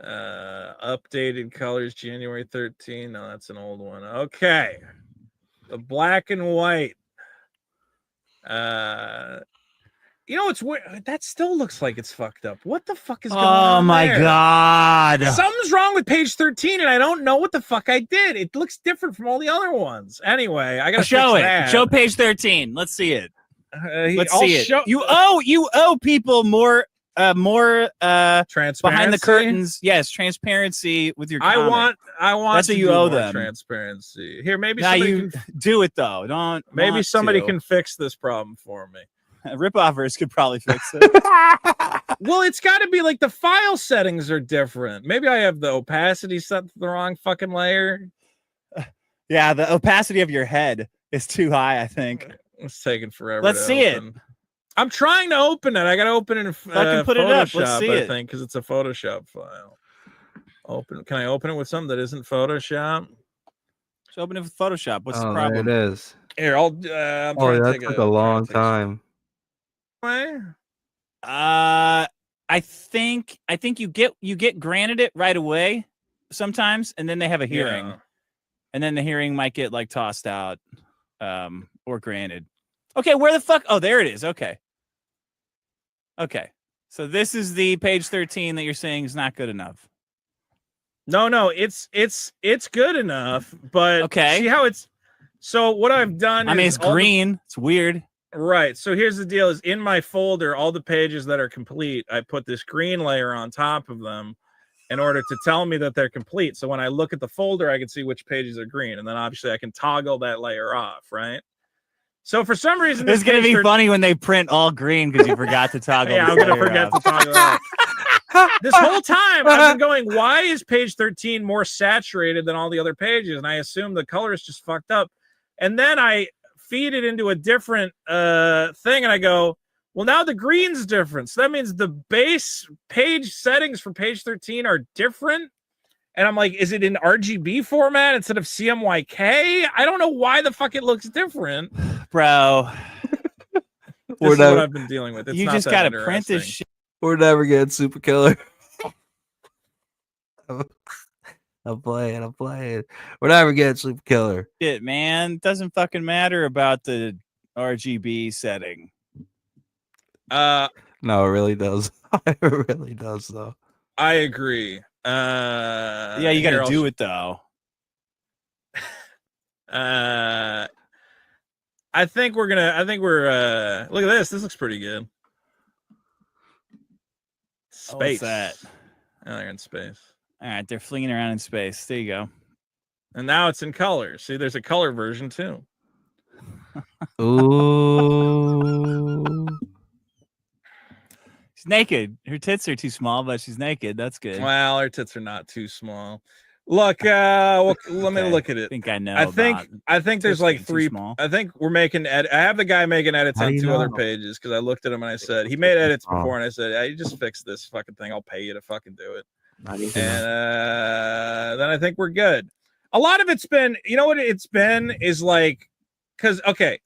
Updated colors January 13. No, that's an old one. Okay. The black and white. You know, it's weird. That still looks like it's fucked up. What the fuck is going on? Oh my there? god. Something's wrong with page 13, and I don't know what the fuck I did. It looks different from all the other ones. Anyway, I gotta show fix it. that. Show page 13. Let's see it. Let's I'll see it. show- You owe people more transparency behind the curtains. Yes, transparency with your comic. I want That's to what you do owe more them. transparency. Here, maybe Now somebody you can, do it though. Don't maybe want somebody to. can fix this problem for me. Rip-offers could probably fix it. Well, it's got to be like the file settings are different. Maybe I have the opacity set to the wrong fucking layer. Yeah, the opacity of your head is too high, I think. It's taking forever. Let's to see it. open. I'm trying to open it. I got to open it in Fucking put it Photoshop, up. Let's see I it. think, because it's a Photoshop file. Can I open it with something that isn't Photoshop? Just open it with Photoshop. What's the Oh, problem? there it is. Here, I'm trying Oh, to that take took a long time. I think you get granted it right away sometimes, and then they have a hearing, Yeah. and then the hearing might get like tossed out, or granted. Okay, where the fuck? Oh, there it is. Okay. So this is the page 13 that you're saying is not good enough. No, it's good enough, but Okay. So what I've done I mean, is it's green. It's weird. Right. So here's the deal: is in my folder, all the pages that are complete, I put this green layer on top of them in order to tell me that they're complete. So when I look at the folder, I can see which pages are green, and then obviously I can toggle that layer off. Right. So for some reason, It's gonna be funny when they print all green because you forgot to toggle. Yeah, this I'm gonna layer forget off. to toggle that. This whole time I've been going, why is page 13 more saturated than all the other pages? And I assume the color is just fucked up. And then I feed it into a different thing, and I go, well, now the green's different. So that means the base page settings for page 13 are different. And I'm like, is it in RGB format instead of CMYK? I don't know why the fuck it looks different. Bro. This is what I've been dealing with. It's You not just that gotta print this interesting. shit. We're never getting Super Killer. I'm playing. We're never getting Super Killer. Shit, man. Doesn't fucking matter about the RGB setting. No, it really does. It really does, though. I agree. Yeah, you got to do it though. I think we're look at this. This looks pretty good. Space. Oh, what's that? Oh, they're in space. All right, they're flinging around in space. There you go. And now it's in color. See, there's a color version too. Ooh. She's naked. Her tits are too small, but she's naked. That's good. Well, her tits are not too small. Look, let me look at it. I think I know. I think there's like three. I think we're making I have the guy making edits How on do you two other know? pages because I looked at him and I said he made edits Oh. before, and I said, "Hey, you just fix this fucking thing. I'll pay you to fucking do it." How do you And know? then I think we're good. A lot of it's been, you know what it's been is like, because okay,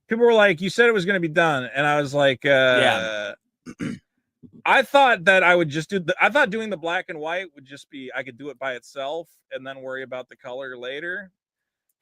people were like, you said it was going to be done, and I was like, Yeah. I thought that I would just I thought doing the black and white would just be, I could do it by itself and then worry about the color later.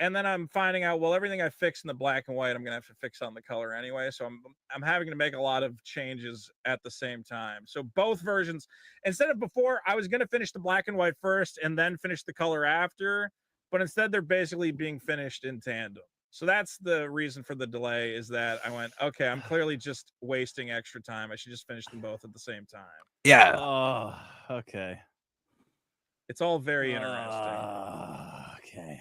And then I'm finding out, well, everything I fix in the black and white, I'm gonna have to fix on the color anyway. So I'm having to make a lot of changes at the same time. So both versions, instead of before, I was gonna finish the black and white first and then finish the color after, but instead they're basically being finished in tandem. So that's the reason for the delay, is that I went, okay, I'm clearly just wasting extra time. I should just finish them both at the same time. Yeah. Oh, okay. It's all very interesting. Okay.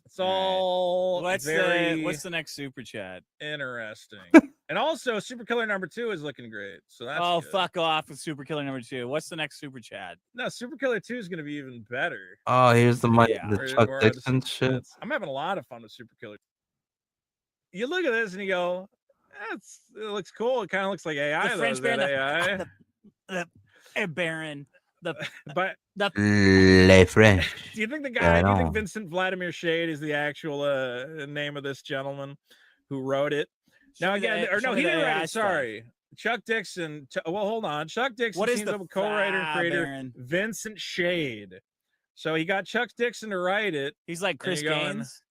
It's all What's very what's the next super chat? interesting. And also, Super Killer number 2 is looking great. So that's Oh, good. fuck off with Super Killer number 2. What's the next super chat? No, Super Killer 2 is going to be even better. Oh, here's the Yeah. the Where- Chuck where are the Dixon super shit. chats? I'm having a lot of fun with Super Killer. You look at this and you go, it looks cool. It kind of looks like AI. The though. French Is that Baron, AI? Baron. But Les French. do you think the Yeah, guy? I Do you think know. Vincent Vladimir Shade is the actual name of this gentleman who wrote it? Now Show me again, the- or show no, me he the didn't write AI it. stuff. Sorry, Chuck Dixon. Well, hold on. Chuck Dixon What is teams the up with co-writer and creator Baron? Vincent Shade. So he got Chuck Dixon to write it. He's like and Chris you're going, Gaines.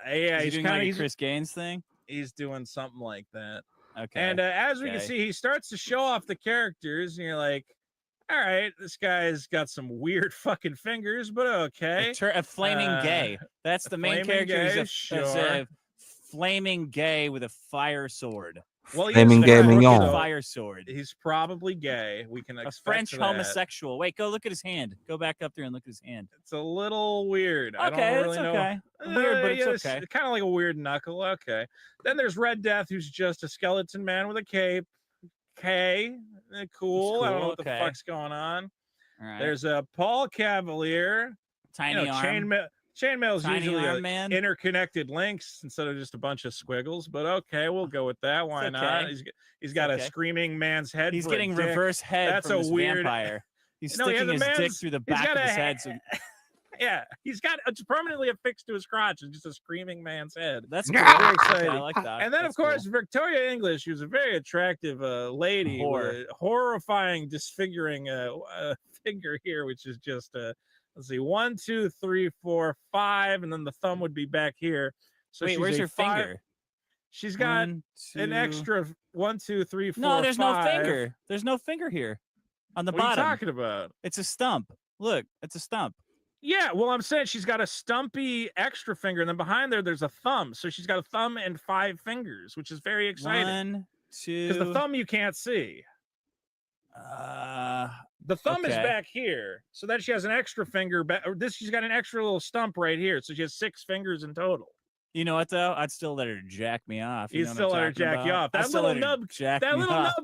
Yeah, Is he he's doing kind like of a Chris Gaines thing. he's doing something like that. Okay. And as we can Okay. see, he starts to show off the characters, and you're like, all right, this guy's got some weird fucking fingers, but okay. A flaming gay. That's the main flaming character. gay, Is a flaming gay with a fire sword. Well, he Flaming is gay French, mignon. so Fire sword. He's probably gay. We can A expect French that. homosexual. Wait, go look at his hand. Go back up there and look at his hand. It's a little weird. I Okay, don't it's really know. okay. Weird, but it's okay. Kind of like a weird knuckle. Okay. Then there's Red Death, who's just a skeleton man with a cape. Okay, cool. I don't know cool, what the okay. fuck's going on. All right. There's a Paul Cavalier. Tiny arm. Chainmail is Tiny usually arm man. interconnected links instead of just a bunch of squiggles, but okay, we'll go with that. Why It's not? okay. He's got okay. a screaming man's head. He's for a getting dick. reverse head That's from a this weird vampire. He's No, yeah, sticking the his dick man's- through the he's back got of his a- head. So Yeah, he's got it's permanently affixed to his crotch. It's just a screaming man's head. that's Very cool. exciting. I like that. And then, That's of course, cool. Victoria English, who's a very attractive lady Whore. with a horrifying, disfiguring figure here, which is just let's see, 1, 2, 3, 4, 5, and then the thumb would be back here. So Wait, she's where's a your 5 finger? She's got One, an two- extra 1, 2, 3, 4. No, there's 5. no finger. There's no finger here on the What are you bottom. talking about? It's a stump. Look, it's a stump. Yeah, well, I'm saying she's got a stumpy extra finger, and then behind there's a thumb. So she's got a thumb and 5 fingers, which is very exciting. 1, 2. Because the thumb you can't see. The thumb is okay. back here, so then she has an extra finger back. Or she's got an extra little stump right here, so she has 6 fingers in total. You know what though? I'd still let her jack me off. You still let her jack you off. That little nub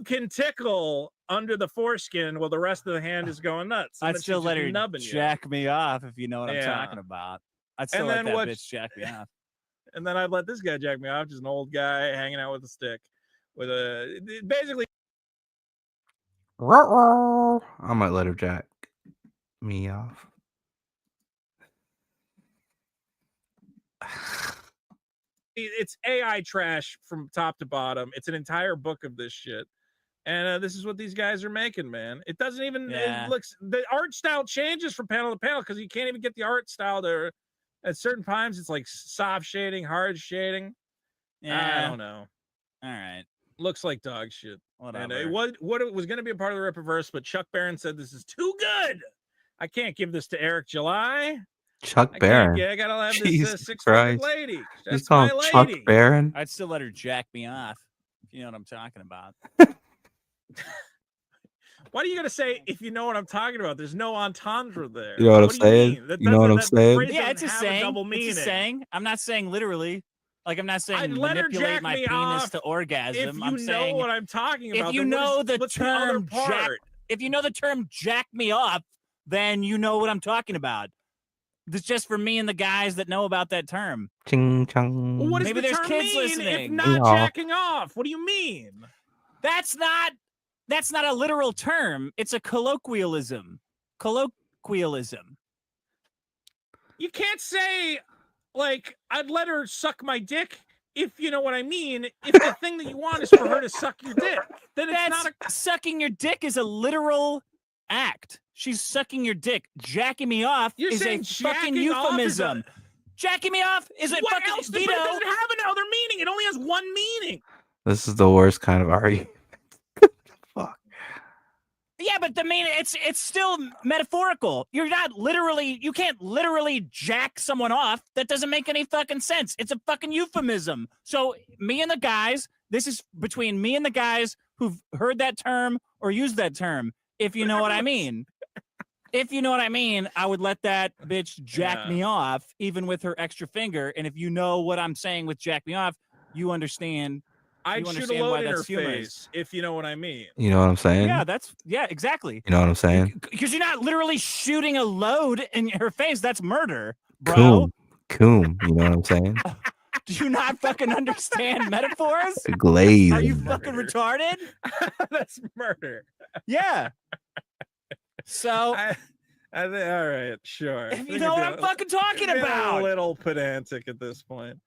can tickle under the foreskin while the rest of the hand is going nuts. I'd still let her jack me off if you know what I'm Yeah. talking about. I'd still let that bitch jack me off. And then I'd let this guy jack me off, just an old guy hanging out with a stick, with a basically. I might let her jack me off. It's AI trash from top to bottom. It's an entire book of this shit. And this is what these guys are making, man. It doesn't even, it looks, the art style changes from panel to panel because you can't even get the art style to, at certain times, it's like soft shading, hard shading. Yeah. I don't know. All right. Looks like dog shit. Whatever. And it was going to be a part of the Rippaverse, but Chuck Barron said this is too good. I can't give this to Eric July. Chuck Barron. I gotta have Jesus this 6 Christ. lady. You That's call my him lady. Chuck Barron? I'd still let her jack me off. If you know what I'm talking about. Why do you gotta say if you know what I'm talking about? There's no entendre there. You know what I'm do you saying? mean? That You know what I'm doesn't- that saying? phrase Yeah, doesn't it's a have saying. double meaning. It's a saying. I'm not saying literally. Like I'm not saying I'd let her manipulate jack my me penis off to orgasm. if you I'm know saying what I'm talking about. if you then know the what's other term jack, part? if you know the term jack me off, then you know what I'm talking about. It's just for me and the guys that know about that term. Ching chong. Well, what does Maybe the there's term kids mean listening. if not Yeah. jacking off? What do you mean? That's not a literal term. It's a colloquialism. Colloquialism. You can't say like I'd let her suck my dick if you know what I mean. If the thing that you want is for her to suck your dick, then it's That's not a sucking your dick is a literal act. She's sucking your dick. Jacking me off You're is a saying fucking jacking off is a- euphemism. Jacking me off is a what fucking else? But it Vito. doesn't have another meaning. It only has one meaning. This is the worst kind of argument. Yeah, but the mean it's still metaphorical. You're not literally, you can't literally jack someone off. That doesn't make any fucking sense. It's a fucking euphemism. So me and the guys, this is between me and the guys who've heard that term or used that term, if you know what I mean. If you know what I mean, I would let that bitch jack me off, even with her extra finger. And if you know what I'm saying with jack me off, you understand. I'd you shoot a understand load why in her that's humorous. face if you know what I mean. You know what I'm saying? Yeah, exactly. You know what I'm saying? Because you're not literally shooting a load in her face. That's murder, bro. Coom. You know what I'm saying? Do you not fucking understand metaphors? Glaze. Are you fucking retarded? That's murder. Yeah. So I think, all right, sure. if you know what I'm fucking talking Being about. a little pedantic at this point.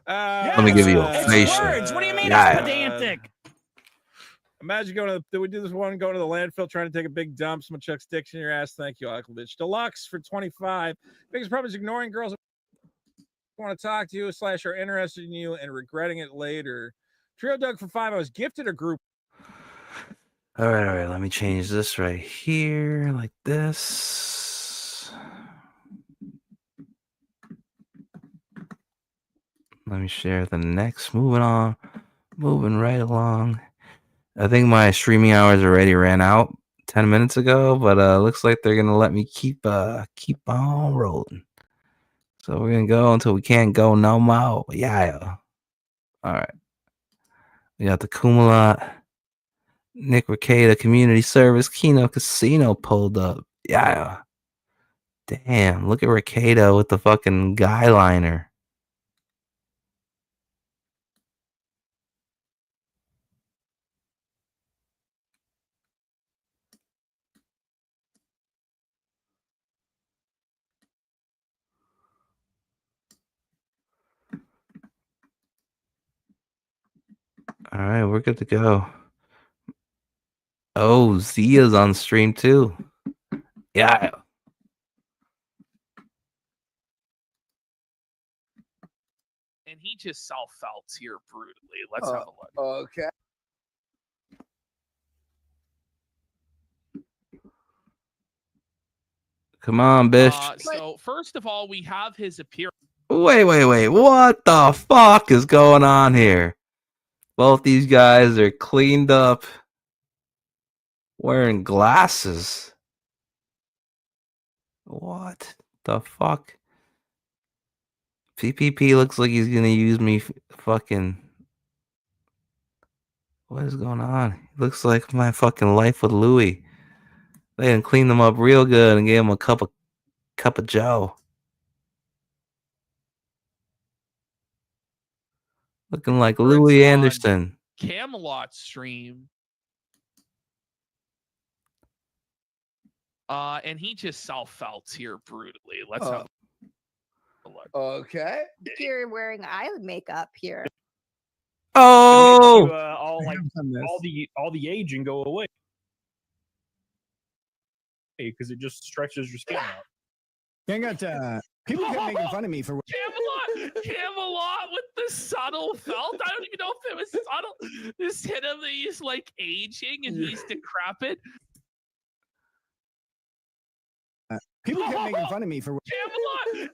Let me give you a It's facial. words. What do you mean Yeah. it's pedantic? Imagine going to. Did we do this one? Going to the landfill, trying to take a big dump. Someone chucks dicks in your ass. Thank you, Aquavich. Deluxe for 25. Biggest problem is ignoring girls who want to talk to you / are interested in you and regretting it later. Trio Doug for 5. I was gifted a group. All right. Let me change this right here, like this. Let me share the next. Moving right along. I think my streaming hours already ran out 10 minutes ago, but looks like they're gonna let me keep on rolling. So we're gonna go until we can't go no more. Yeah. All right. We got the Kumalat, Nick Ricada, Community Service, Kino Casino pulled up. Yeah. Damn, look at Ricada with the fucking guy liner. All right, we're good to go. Oh, Zia's on stream too. Yeah. And he just self-felts here brutally. Let's have a look. Okay. Come on, bitch. So first of all, we have his appearance. Wait. What the fuck is going on here? Both these guys are cleaned up, wearing glasses. What the fuck? PPP looks like he's gonna use me fucking. What is going on? Looks like my fucking life with Louis. They done cleaned them up real good and gave him a cup of Joe. Looking like Louis Anderson. Camelot stream. And he just self-felts here brutally. Let's have a look. Okay. You're wearing eye makeup here. Oh, all the aging go away because it just stretches your skin out. I got people kept making fun of me for Camelot with the subtle felt. I don't even know if it was subtle. This hit him that he's like aging and he's decrepit. People kept making fun of me for Camelot.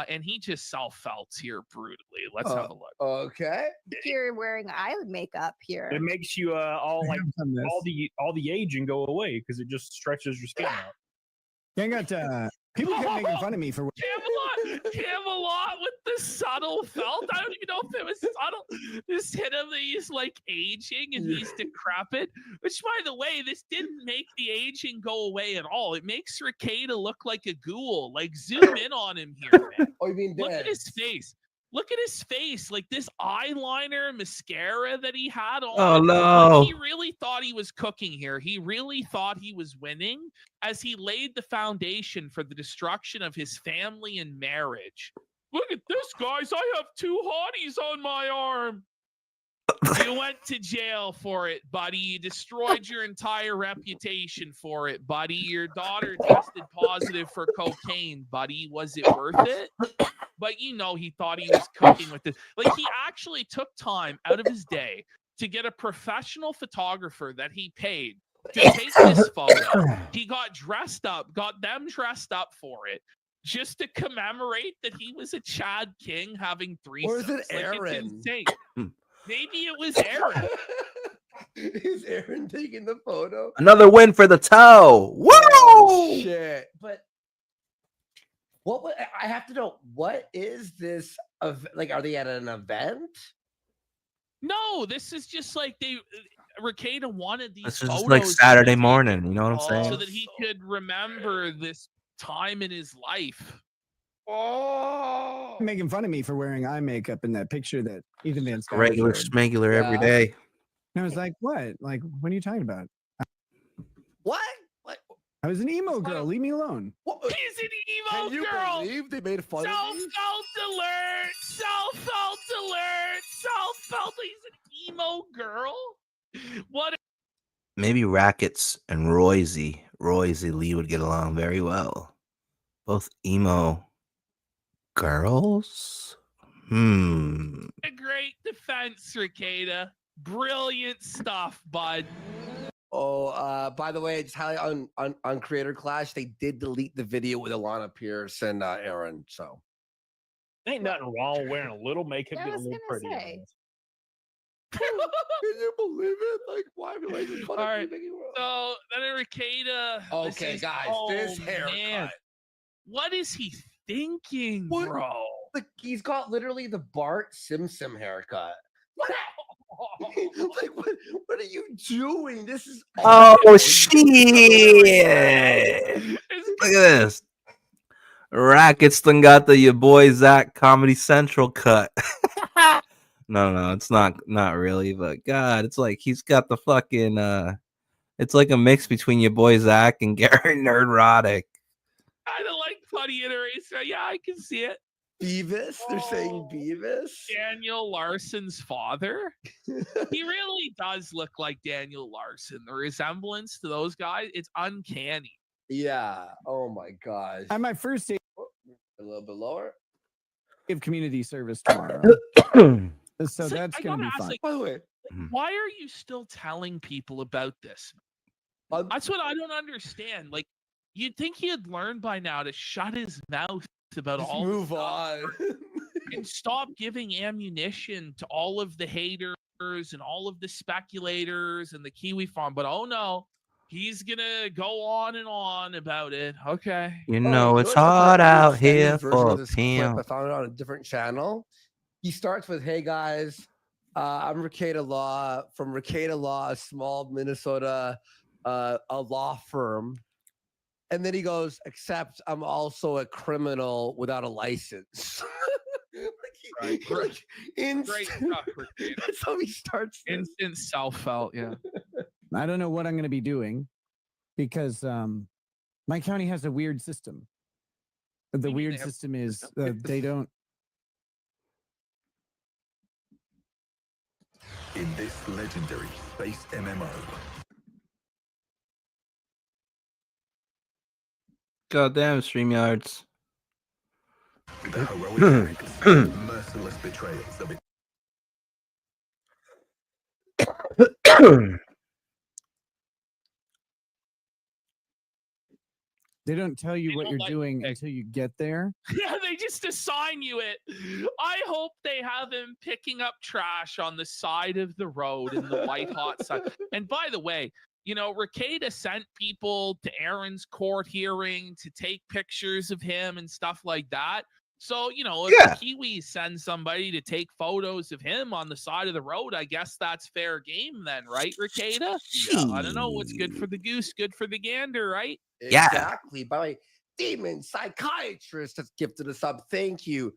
And he just self-felts here brutally. Let's have a look. Okay. You're wearing eye makeup here. It makes you all the aging go away because it just stretches your skin out. I got people kept making fun of me for Camelot with the subtle felt. I don't even know if it was subtle. This hit him that he's like aging and he's decrepit. Which, by the way, this didn't make the aging go away at all. It makes Ricada look like a ghoul. Like, zoom in on him here, man. Oh, you mean look at his face. Look at his face, like this eyeliner, mascara that he had on. Oh, no. He really thought he was cooking here. He really thought he was winning as he laid the foundation for the destruction of his family and marriage. Look at this, guys. I have 2 hotties on my arm. You went to jail for it, buddy. You destroyed your entire reputation for it, buddy. Your daughter tested positive for cocaine, buddy. Was it worth it? But you know he thought he was cooking with this. Like, he actually took time out of his day to get a professional photographer that he paid to take this photo. He got them dressed up for it, just to commemorate that he was a Chad King having 3 Or is it sons. Like, Aaron? it's insane. Maybe it was Aaron. Is Aaron taking the photo? Another win for the toe. Woo! Oh, shit. But I have to know, what is this? Like, are they at an event? No, this is just like Ricada wanted these This is just photos like Saturday morning. You know what I'm saying? so that he could remember this time in his life. Oh, making fun of me for wearing eye makeup in that picture that Ethan Van Skyver Regular showed. smegular every day. And I was like, what? Like, what are you talking about? What? I was an emo girl. Leave me alone. He's an emo Can you girl. believe they made fun of me? Self-felt alert. Self-felt alert. Self-felt. He's an emo girl. What? Maybe Rackets and Royce Lee would get along very well. Both emo girls? A great defense, Ricada. Brilliant stuff, bud. Oh, by the way, just highlight on Creator Clash, they did delete the video with Alana Pierce and Aaron. So Ain't nothing wrong with wearing a little makeup, I getting a was little gonna prettier. say. can you believe it? Like, why are we making fun All of right. me? So then Ricada. Okay, guys, this haircut. Man. What is he thinking, What? bro? Like, he's got literally the Bart Simpson haircut. Like, what are you doing? This is Oh, shit. Look at this. Rackets done got the your boy Zach Comedy Central cut. No, it's not really, but God, it's like he's got the fucking it's like a mix between your boy Zach and Gary Nerdrotic. Kind of like funny iteration. Yeah, I can see it. Beavis? They're saying Beavis? Daniel Larson's father. He really does look like Daniel Larson. The resemblance to those guys, it's uncanny. Yeah. Oh my gosh. On my first day A little bit lower. of community service tomorrow. So that's I going to gotta be ask, fun. like, By the way, why are you still telling people about this? That's what I don't understand. Like, you'd think he'd learn by now to shut his mouth about Just all. move on and stop giving ammunition to all of the haters and all of the speculators and the Kiwi farm. But oh no, he's gonna go on and on about it. Okay. You know it's hard out here for this Pam. clip. I found it on a different channel. He starts with, "Hey guys, I'm Ricada Law from Ricada Law, a small Minnesota a law firm." And then he goes, "Except I'm also a criminal without a license." Great stuff, Ricada. That's how he starts. Instant self-felt, yeah. I don't know what I'm going to be doing because my county has a weird system. The weird system is they don't. In this legendary space MMO, Goddamn Streamyards. the heroic acts and merciless betrayals of it. They don't tell you what you're doing until you get there. Yeah, they just assign you it. I hope they have him picking up trash on the side of the road in the white hot sun. And by the way, you know, Ricada sent people to Aaron's court hearing to take pictures of him and stuff like that. So, you know, if the Kiwis send somebody to take photos of him on the side of the road, I guess that's fair game then, right, Ricada? Yeah, I don't know. What's good for the goose, good for the gander, right? Yeah. Exactly. By the way, Demon Psychiatrist has gifted us up. Thank you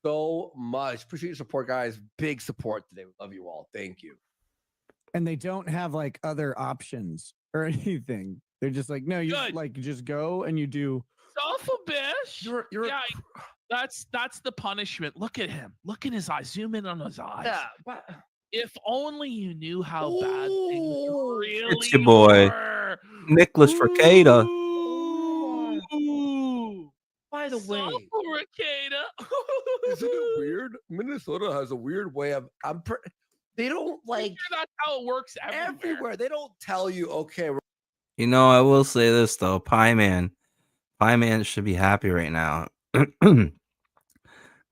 so much. Appreciate your support, guys. Big support today. We love you all. Thank you. And they don't have like other options or anything. They're just like, no, you like just go and you do. Self a bitch. Yeah, that's the punishment. Look at him. Look in his eyes. Zoom in on his eyes. Yeah, but if only you knew how bad things really It's your boy, were. Nicholas Ricada. By the way, Ricada. isn't it weird? Minnesota has a weird way of they don't like that's how it works everywhere. They don't tell you, okay. You know, I will say this though, Pie Man should be happy right now.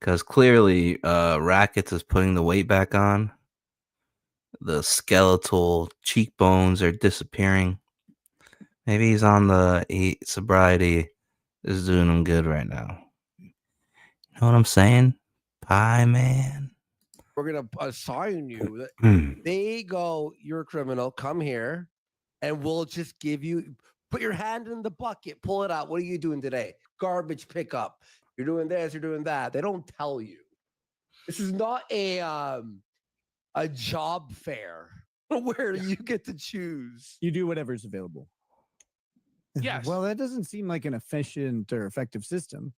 Because clearly Rackets is putting the weight back on. The skeletal cheekbones are disappearing. Maybe he's on the sobriety is doing him good right now. You know what I'm saying? Pie Man. We're going to assign you. They go, you're a criminal. Come here. And we'll just give you, put your hand in the bucket. Pull it out. What are you doing today? Garbage pickup. You're doing this. You're doing that. They don't tell you. This is not a job fair where you get to choose. You do whatever's available. Yes. Well, that doesn't seem like an efficient or effective system.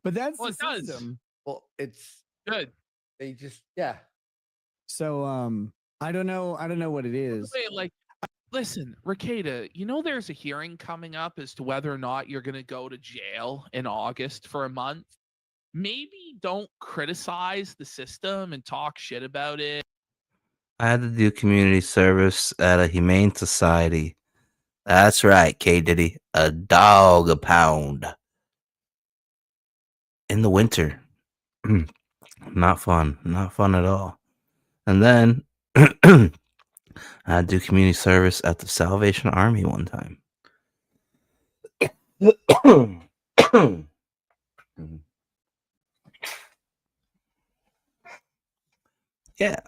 But that's the system. Well, it's good. They just So I don't know what it is. Wait, like, listen, Ricada, you know there's a hearing coming up as to whether or not you're gonna go to jail in August for a month. Maybe don't criticize the system and talk shit about it. I had to do community service at a humane society. That's right, K Diddy. A dog a pound. In the winter. Not fun. Not fun at all. And then I had to do community service at the Salvation Army one time. Yeah.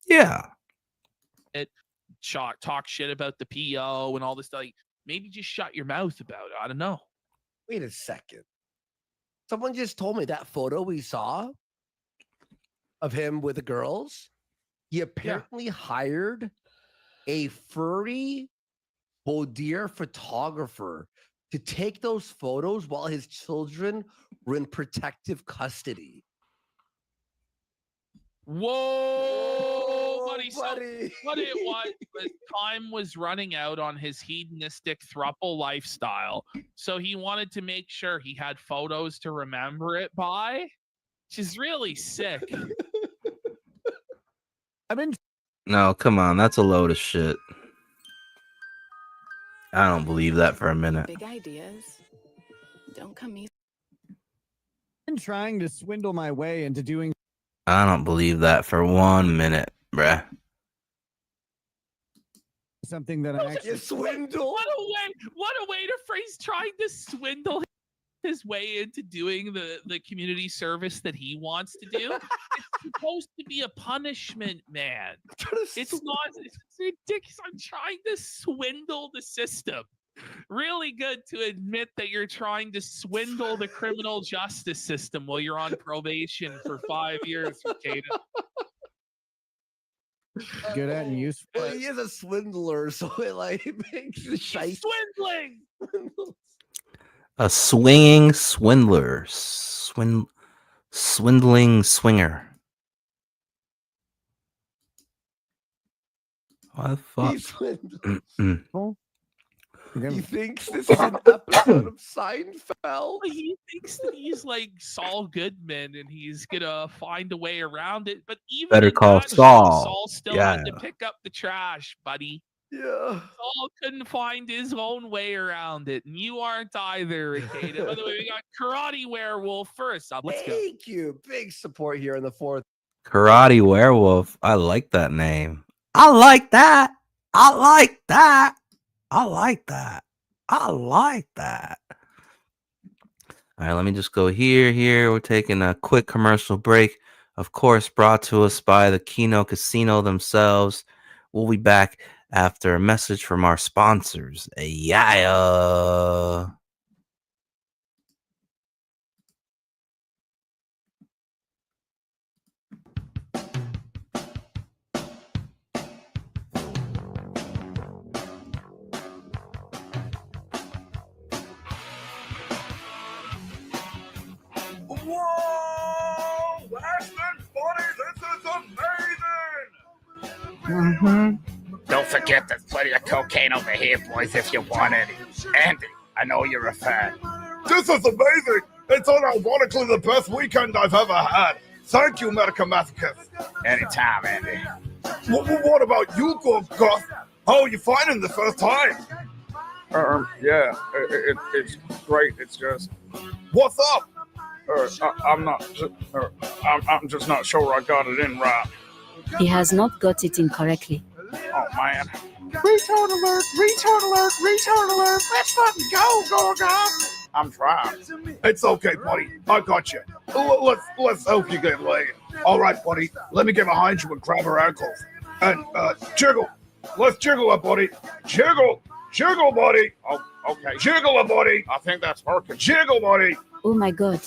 Yeah. Talk shit about the PO and all this stuff. Maybe just shut your mouth about it. I don't know. Wait a second. Someone just told me that photo we saw of him with the girls. He apparently hired a furry Baudier photographer to take those photos while his children were in protective custody. Whoa, buddy. So what it was time was running out on his hedonistic throuple lifestyle. So he wanted to make sure he had photos to remember it by. Which is really sick. No, come on. That's a load of shit. I don't believe that for a minute. Big ideas don't come easy. I'm trying to swindle my way into doing I don't believe that for 1 minute, bruh. something that I actually swindle. What a way to phrase trying to swindle his way into doing the community service that he wants to do. It's supposed to be a punishment, man. It's not. It's ridiculous. I'm trying to swindle the system. Really good to admit that you're trying to swindle the criminal justice system while you're on probation for 5 years, Takeda. good at and useful. Well, he is a swindler, so it like makes the shite. Swindling. A swinging swindler. Swindling swinger. What the fuck? He swindles. Mm-mm. He thinks this is an episode of Seinfeld. He thinks that he's like Saul Goodman and he's gonna find a way around it. But even Better in call that show, Saul. Saul still Yeah. had to pick up the trash, buddy. Yeah. Saul couldn't find his own way around it, and you aren't either, Akeda. By the way, we got Karate Werewolf first up. Let's go. Thank you. Big support here in the fourth. Karate Werewolf. I like that name. I like that. I like that. I like that. I like that. All right, let me just go here. We're taking a quick commercial break. Of course, brought to us by the Kino Casino themselves. We'll be back after a message from our sponsors. Yeah. Whoa! Western Funny, this is amazing! Don't forget there's plenty of cocaine over here, boys, if you want it. Andy, I know you're a fan. This is amazing! It's unironically the best weekend I've ever had. Thank you, Medica Masochist. Anytime, Andy. What about you, Gus? How are you finding the first time? Yeah, it's great. It's just, what's up? I'm just not sure I got it in right. He has not got it in correctly. Oh man. Retard alert! Retard alert! Retard alert! Let's fucking go, Gorgon! I'm trying. It's okay, buddy. I got you. Let's help you get laid. All right, buddy. Let me get behind you and grab her ankles. And jiggle. Let's jiggle it, buddy. Jiggle. Jiggle, buddy. Oh, okay. Jiggle it, buddy. I think that's working. Jiggle, buddy. Oh my god.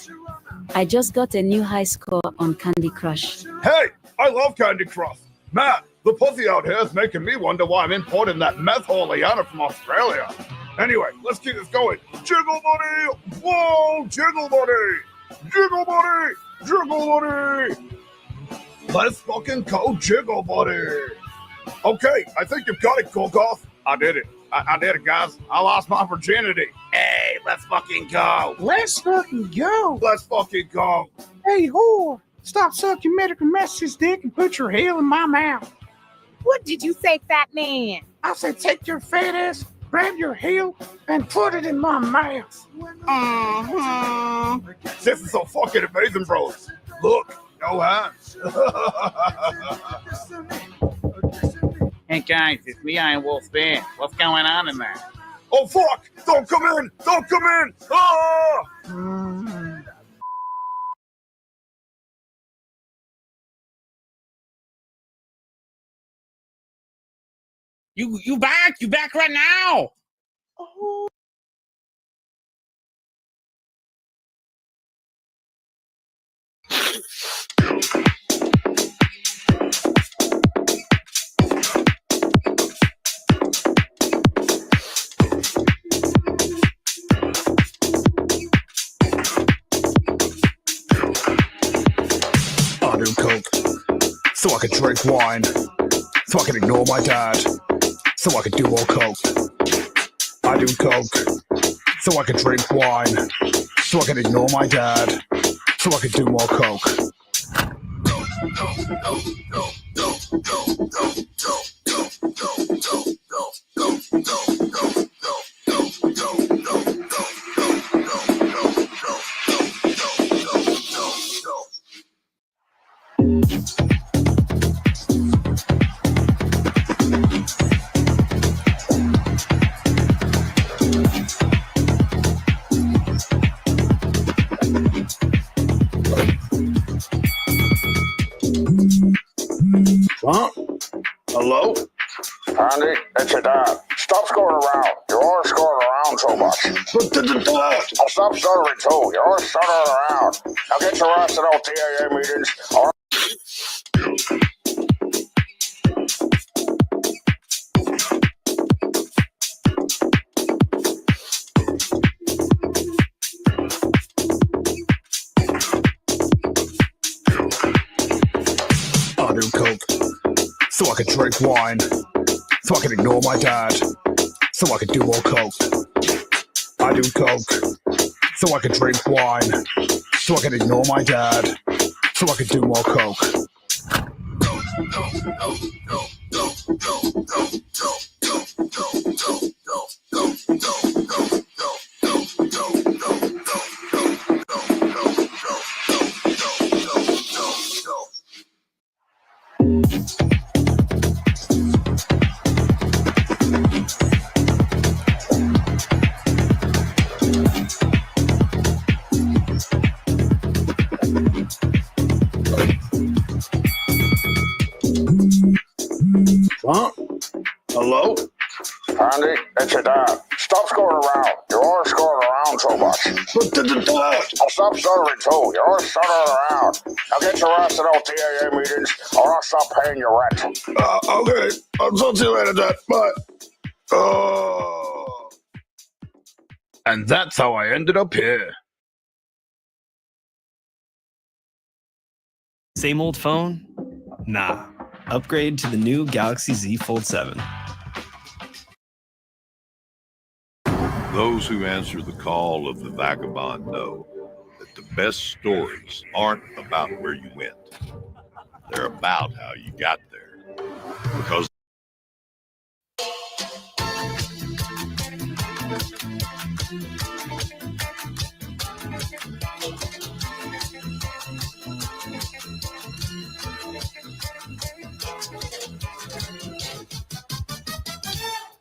I just got a new high score on Candy Crush. Hey, I love Candy Crush. Matt, the pussy out here is making me wonder why I'm importing that meth Oleana from Australia. Anyway, let's keep this going. Jiggle, buddy. Whoa, jiggle, buddy. Jiggle, buddy. Jiggle, buddy. Let's fucking go jiggle, buddy. Okay, I think you've got it, Gorgoth. I did it. I did it, guys. I lost my virginity. Hey, let's fucking go. Let's fucking go. Let's fucking go. Hey, whore, stop sucking medical messages, dick, and put your heel in my mouth. What did you say, fat man? I said take your fat ass, grab your heel, and put it in my mouth. This is so fucking amazing, bros. Look, no hands. Hey guys, it's me, Iron Wolf Bear. What's going on in there? Oh fuck! Don't come in! Don't come in! Ah! You back? You back right now? Oh. I do coke so I can drink wine, so I can ignore my dad, so I can do more coke. I do coke so I can drink wine, so I can ignore my dad, so I can do more coke. I'll stop stuttering too. You're always stuttering around. Now get your ass to those TAA meetings. All right. I do coke so I can drink wine, so I can ignore my dad, so I can do more coke. I do coke so I can drink wine, so I can ignore my dad, so I can do more coke. Huh? Hello? Andy, it's your dad. Stop screwing around. You're always screwing around so much. I'll stop stuttering too. You're always stuttering around. Now get your ass to those TAA meetings or I'll stop paying your rent. Okay. I'll talk to you later, Dad. Bye. And that's how I ended up here. Same old phone? Nah. Upgrade to the new Galaxy Z Fold 7. Those who answer the call of the vagabond know that the best stories aren't about where you went. They're about how you got there. Because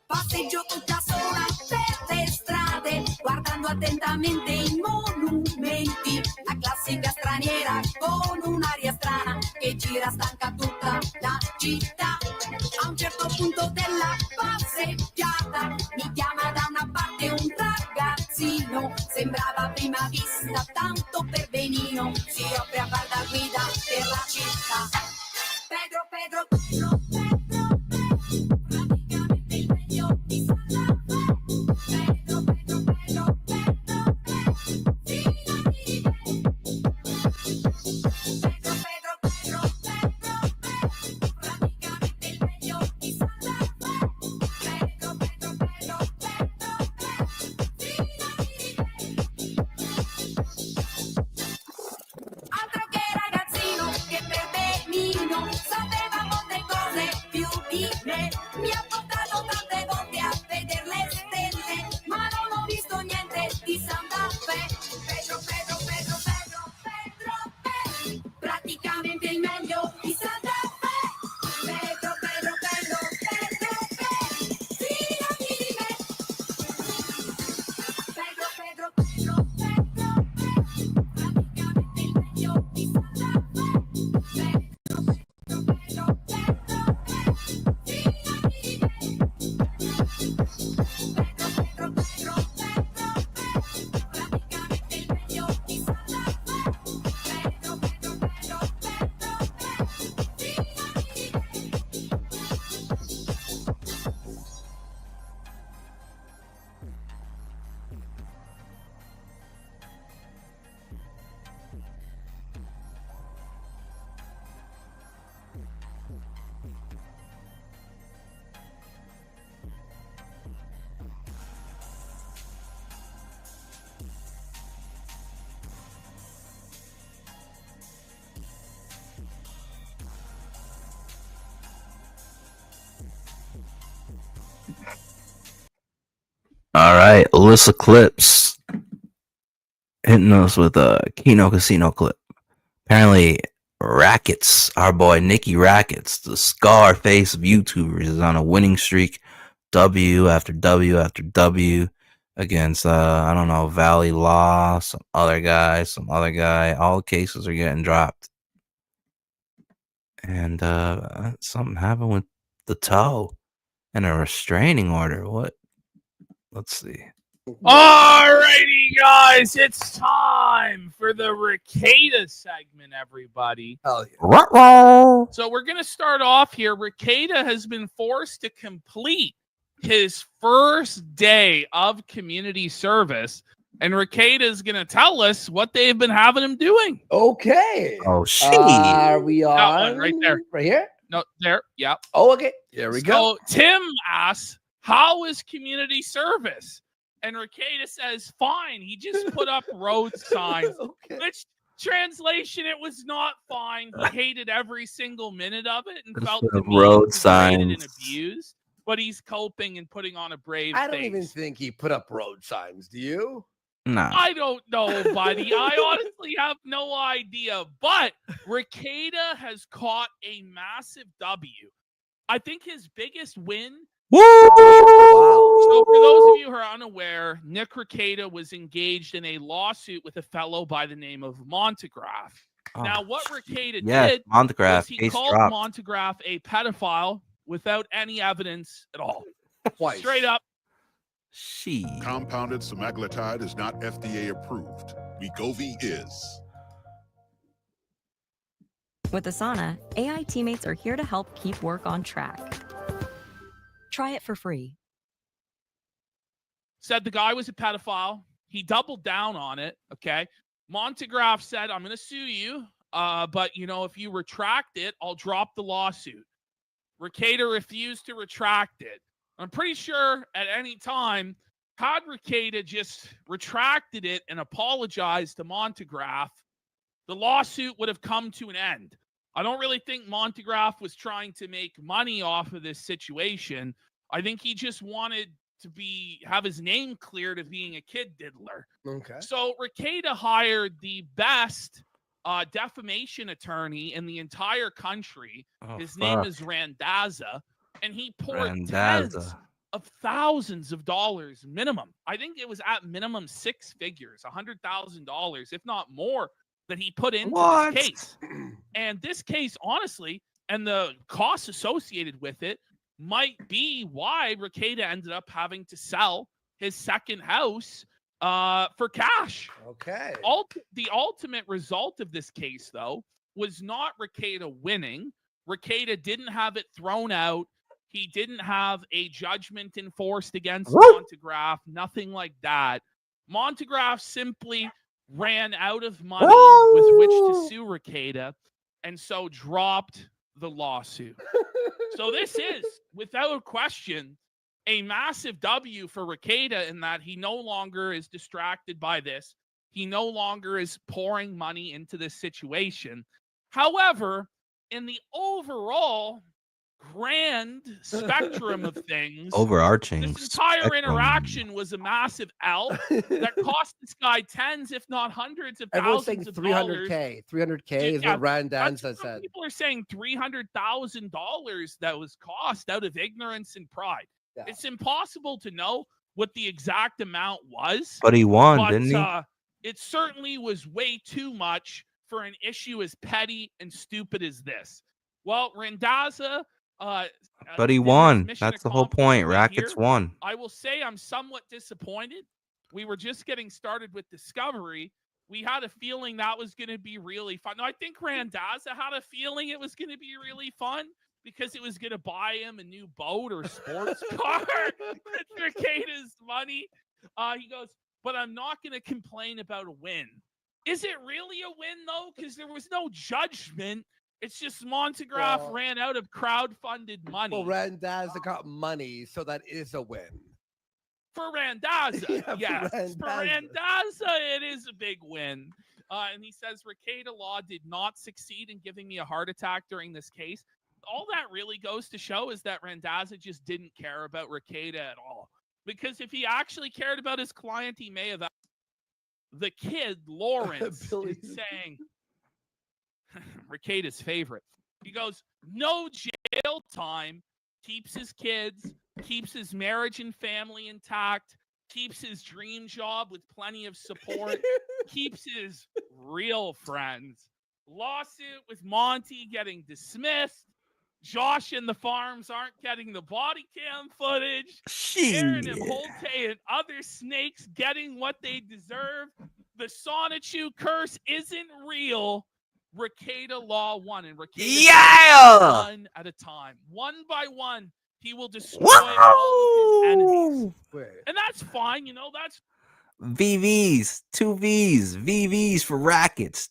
Passeggio tutta sola per le strade, guardando attentamente i monumenti. La classica straniera con un'aria strana che gira stanca tutta la città. A un certo punto della passeggiata mi chiama da una parte un ragazzino. Sembrava a prima vista tanto per benino. Si offre a far da guida per la città. Pedro, Pedro, Pedro, Pedro, Pedro. Praticamente il meglio di Santa Fe. Pedro, Pedro, Pedro, Pedro, Pedro. Fidati di me. Pedro, Pedro, Pedro, Pedro, Pedro. Praticamente il meglio di Santa Fe. Pedro, Pedro, Pedro, Pedro, Pedro. Fidati di me. Altro che ragazzino che per benino sapeva molte cose più di me. Mi ha portato tante volte a vedere le stelle, ma non ho visto niente di Santa Fe. Pedro, Pedro, Pedro, Pedro, Pedro, Pedro. Praticamente il meglio di Santa Fe. Pedro, Pedro, Pedro, Pedro, Pedro. Fidati di me. Pedro, Pedro, Pedro, Pedro, Pedro. Praticamente il meglio di Santa Fe. Pedro, Pedro, Pedro, Pedro, Pedro. Fidati di me. Pedro, Pedro, Pedro, Pedro, Pedro. Praticamente il meglio di Santa Fe. Pedro, Pedro, Pedro, Pedro, Pedro. Fidati di me. All right, Alyssa Clips hitting us with a Kino Casino clip. Apparently, Rackets, our boy Nicky Rackets, the scar face of YouTubers, is on a winning streak. W after W after W against, I don't know, Valley Law, some other guy. All cases are getting dropped. And something happened with the toe and a restraining order. What? Let's see. Alrighty, guys, it's time for the Ricada segment, everybody. Hell yeah. Ruh-roh. So we're going to start off here. Ricada has been forced to complete his first day of community service, and Ricada is going to tell us what they've been having him doing. Okay. Oh, shit. Are we on? That one right there. Right here? No, there. Yep. Oh, okay. Here we go. So Tim asks, how is community service? And Ricada says, fine. He just put up road signs, which translation, it was not fine. He hated every single minute of it and felt the demeaned, road degraded, and signs. abused. But he's coping and putting on a brave I don't face. even think he put up road signs. Do you? Nah. I don't know, buddy. I honestly have no idea. But Ricada has caught a massive W. I think his biggest win. Woo! So for those of you who are unaware, Nick Ricada was engaged in a lawsuit with a fellow by the name of Montegraph. Now, what Ricada did Montegraph, was he case called dropped. Montegraph a pedophile without any evidence at all. Twice. Straight up. Compounded semaglutide is not FDA approved. Wegovy is. With Asana, AI teammates are here to help keep work on track. Try it for free. Said the guy was a pedophile. He doubled down on it. Okay. Montegraph said, I'm going to sue you. But, if you retract it, I'll drop the lawsuit. Ricada refused to retract it. I'm pretty sure at any time, had Ricada just retracted it and apologized to Montegraph, the lawsuit would have come to an end. I don't really think Montegraph was trying to make money off of this situation. I think he just wanted to have his name cleared of being a kid diddler. Okay. So Ricada hired the best defamation attorney in the entire country. Oh, his name fuck. is Randazza, and he poured Randazza. tens of thousands of dollars minimum. I think it was at minimum six figures, $100,000, if not more, that he put into What? this case. And this case, honestly, and the costs associated with it might be why Ricada ended up having to sell his second house for cash. Okay. The ultimate result of this case, though, was not Ricada winning. Ricada didn't have it thrown out. He didn't have a judgment enforced against Montegraph, nothing like that. Montegraph simply ran out of money with which to sue Ricada, and so dropped the lawsuit. So this is, without question, a massive W for Ricada in that he no longer is distracted by this. He no longer is pouring money into this situation. However, in the overall grand spectrum of things, Overarching this entire spectrum. interaction was a massive L that cost this guy tens, if not hundreds of Everyone's saying thousands of dollars. 300K. 300K is what Randazza said. People are saying $300,000 that was cost out of ignorance and pride. Yeah. It's impossible to know what the exact amount was. But he won, didn't he? It certainly was way too much for an issue as petty and stupid as this. Well, Randazza, But he did his won. mission That's the whole point. accomplished right Rackets here. won. I will say I'm somewhat disappointed. We were just getting started with Discovery. We had a feeling that was going to be really fun. No, I think Randazza had a feeling it was going to be really fun because it was going to buy him a new boat or sports car with Ricada's money. He goes, but I'm not going to complain about a win. Is it really a win, though? Because there was no judgment. It's just Montegraph ran out of crowd-funded money. Well, Randazza got money, so that is a win. For Randazza, Yeah, yes. for For Randazza, it is a big win. And he says, Ricada Law did not succeed in giving me a heart attack during this case. All that really goes to show is that Randazza just didn't care about Ricada at all. Because if he actually cared about his client, he may have. The kid, Lawrence, is saying, Ricada's favorite. He goes, no jail time, keeps his kids, keeps his marriage and family intact, keeps his dream job with plenty of support, keeps his real friends. Lawsuit with Monty getting dismissed. Josh and the farms aren't getting the body cam footage. Aaron and Holte and other snakes getting what they deserve. The Sonichu curse isn't real. Ricada Law won, and Ricada one at a time, one by one, he will destroy all of his enemies, and that's fine. You know, that's VVs, 2 Vs, VVs for rackets.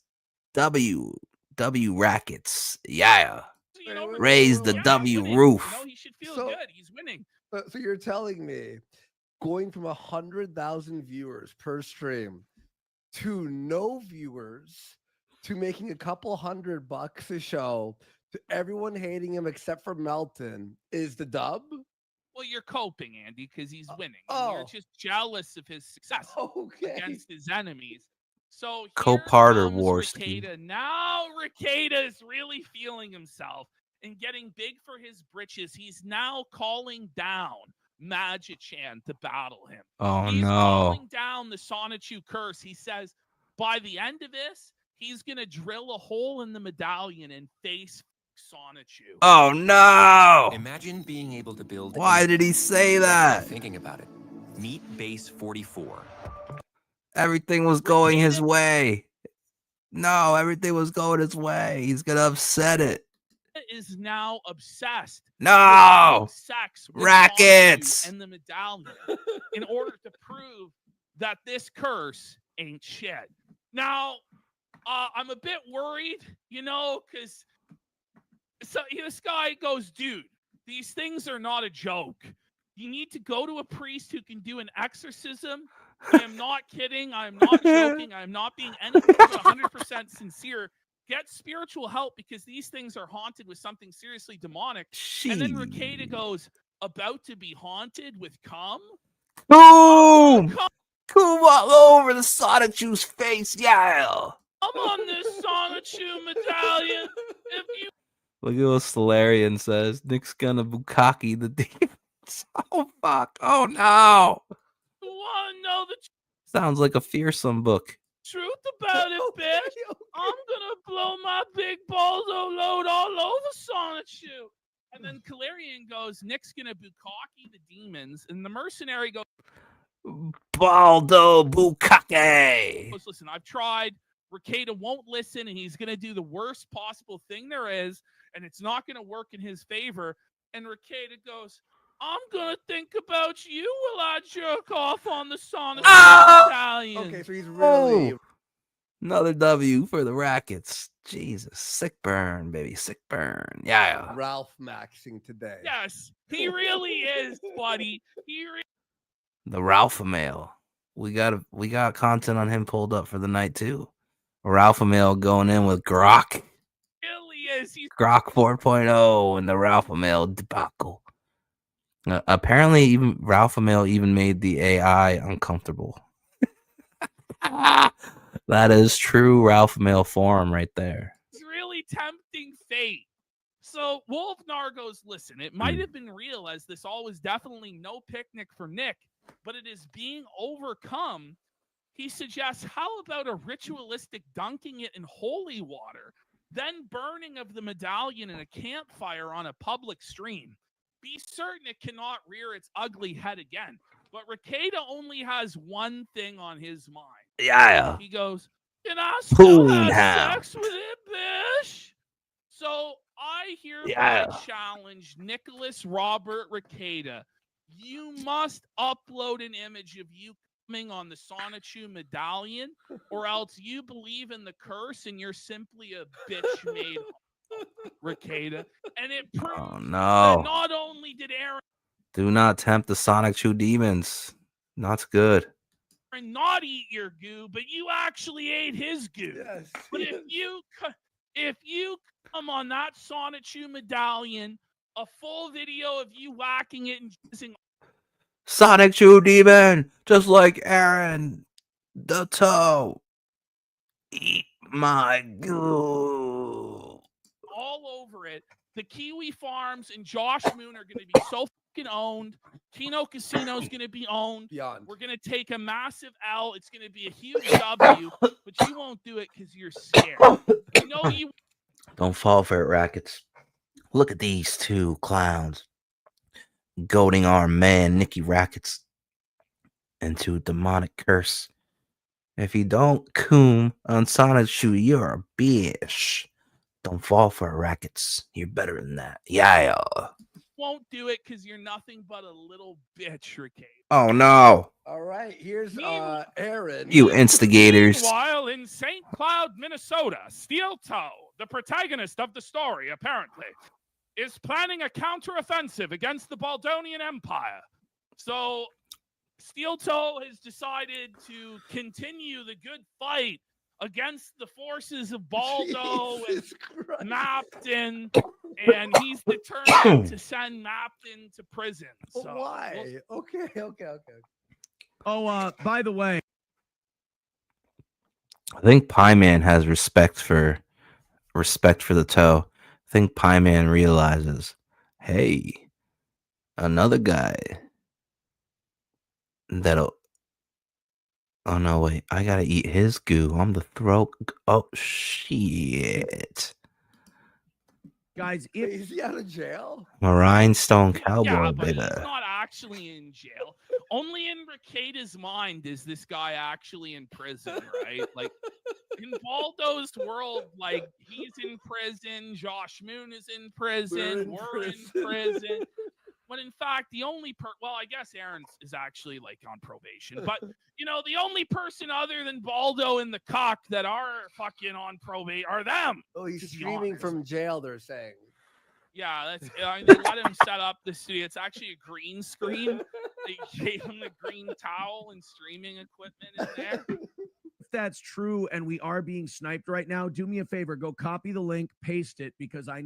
W rackets. Yeah. you know, Raise the W roof. You know, he should feel good. He's winning. So you're telling me going from 100,000 viewers per stream to no viewers to making a couple $100 a show to everyone hating him except for Melton is the dub? Well, you're coping, Andy, because he's winning. And you're just jealous of his success against his enemies. So Co-parter wars. Ricada. Now Ricada is really feeling himself and getting big for his britches. He's now calling down Magichan to battle him. Oh, he's no. calling down the Sonichu curse. He says by the end of this, he's going to drill a hole in the medallion and face Sonichu. Oh, no. Imagine being able to build. Why did he say that? Thinking about it. Meet Base 44. Everything was going his way. No, everything was going his way. He's going to upset it. Is now obsessed. No. With sex with Rackets. Sonichu and the medallion in order to prove that this curse ain't shit. Now, I'm a bit worried, you know, because this guy goes, dude, these things are not a joke. You need to go to a priest who can do an exorcism. I am not kidding. I'm not joking. I'm not being anything but 100% sincere. Get spiritual help because these things are haunted with something seriously demonic. And then Ricada goes, about to be haunted with cum? Boom! Come all over the Sonichu's face, yeah. I'm on this Sonichu medallion. If you Look at what Solarian says. Nick's gonna bukkake the demons. Oh, fuck. Oh, no. want to know the Sounds like a fearsome book. truth about it, bitch, I'm gonna blow my big balzo load all over Sonichu. And then Calarian goes, Nick's gonna bukkake the demons, and the mercenary goes, Baldo bukkake. listen, I've tried. Ricada won't listen, and he's gonna do the worst possible thing there is, and it's not gonna work in his favor. And Ricada goes, I'm gonna think about you while I jerk off on the Sonic medallion. Okay, so he's really Another W for the Rackets. Jesus. Sick burn, baby. Sick burn. Yeah. Ralph maxing today. Yes, he really is, buddy. The Ralpha Mail. We got content on him pulled up for the night too. Ralpha Mail going in with Grok. Really is. He's Grok 4.0 and the Ralpha Mail debacle. Apparently, even Ralpha Mail even made the AI uncomfortable. That is true Ralph Mail form right there. It's really tempting fate. So Wolfnar goes, listen, it might have been real as this all was definitely no picnic for Nick, but it is being overcome. He suggests, how about a ritualistic dunking it in holy water, then burning of the medallion in a campfire on a public stream? Be certain it cannot rear its ugly head again. But Ricada only has one thing on his mind. Yeah. He goes, can I still have Poonhound. sex with it, bitch? So I hereby Yeah. challenge Nicholas Robert Ricada. You must upload an image of you coming on the Sonichu medallion, or else you believe in the curse and you're simply a bitch made Ricada. And it proves Oh, that no. not only did Aaron Do not tempt the Sonic Chew demons. Not good. not eat your goo, but you actually ate his goo. Yes, but yes. if you come on that Sonichu medallion, a full video of you whacking it and jizzing Sonic Chew demon, just like Aaron the toe. Eat my goo. all over it, the Kiwi Farms and Josh Moon are going to be so fucking owned. Kino Casino is going to be owned. Beyond. We're going to take a massive L. It's going to be a huge W, but you won't do it because you're scared. You know you Don't fall for it, Rackets. Look at these two clowns goading our man Nicky Rackets into a demonic curse. If you don't coom on Sonic Shoe, you're a bitch. Don't fall for it, Rackets. You're better than that. Yeah. Won't do it because you're nothing but a little bitch, Ricky. Oh no. All right, here's Aaron. You instigators. Meanwhile, in St. Cloud, Minnesota, Steel Toe, the protagonist of the story, apparently, is planning a counteroffensive against the Baldonian Empire. So Steel Toe has decided to continue the good fight against the forces of Baldo and Mapton, and he's determined to send Mapton to prison. So why? Okay. Oh, by the way, I think Pie Man has respect for the toe. I think Pie Man realizes, hey, another guy that'll. Oh no, wait! I gotta eat his goo. I'm the throat. Oh shit! guys, Is he out of jail? I'm a rhinestone cowboy, yeah, but baby. he's not actually in jail. Only in Ricada's mind is this guy actually in prison, right? Like in Baldo's world, like he's in prison. Josh Moon is in prison. We're in prison. When in fact, the only well, I guess Aaron is actually like on probation, but the only person other than Baldo and the cock that are fucking on probate are them. Oh, he's streaming from jail, they're saying. Yeah, that's. They let him set up the studio. It's actually a green screen. They gave him the green towel and streaming equipment in there. If that's true and we are being sniped right now, do me a favor, go copy the link, paste it, because I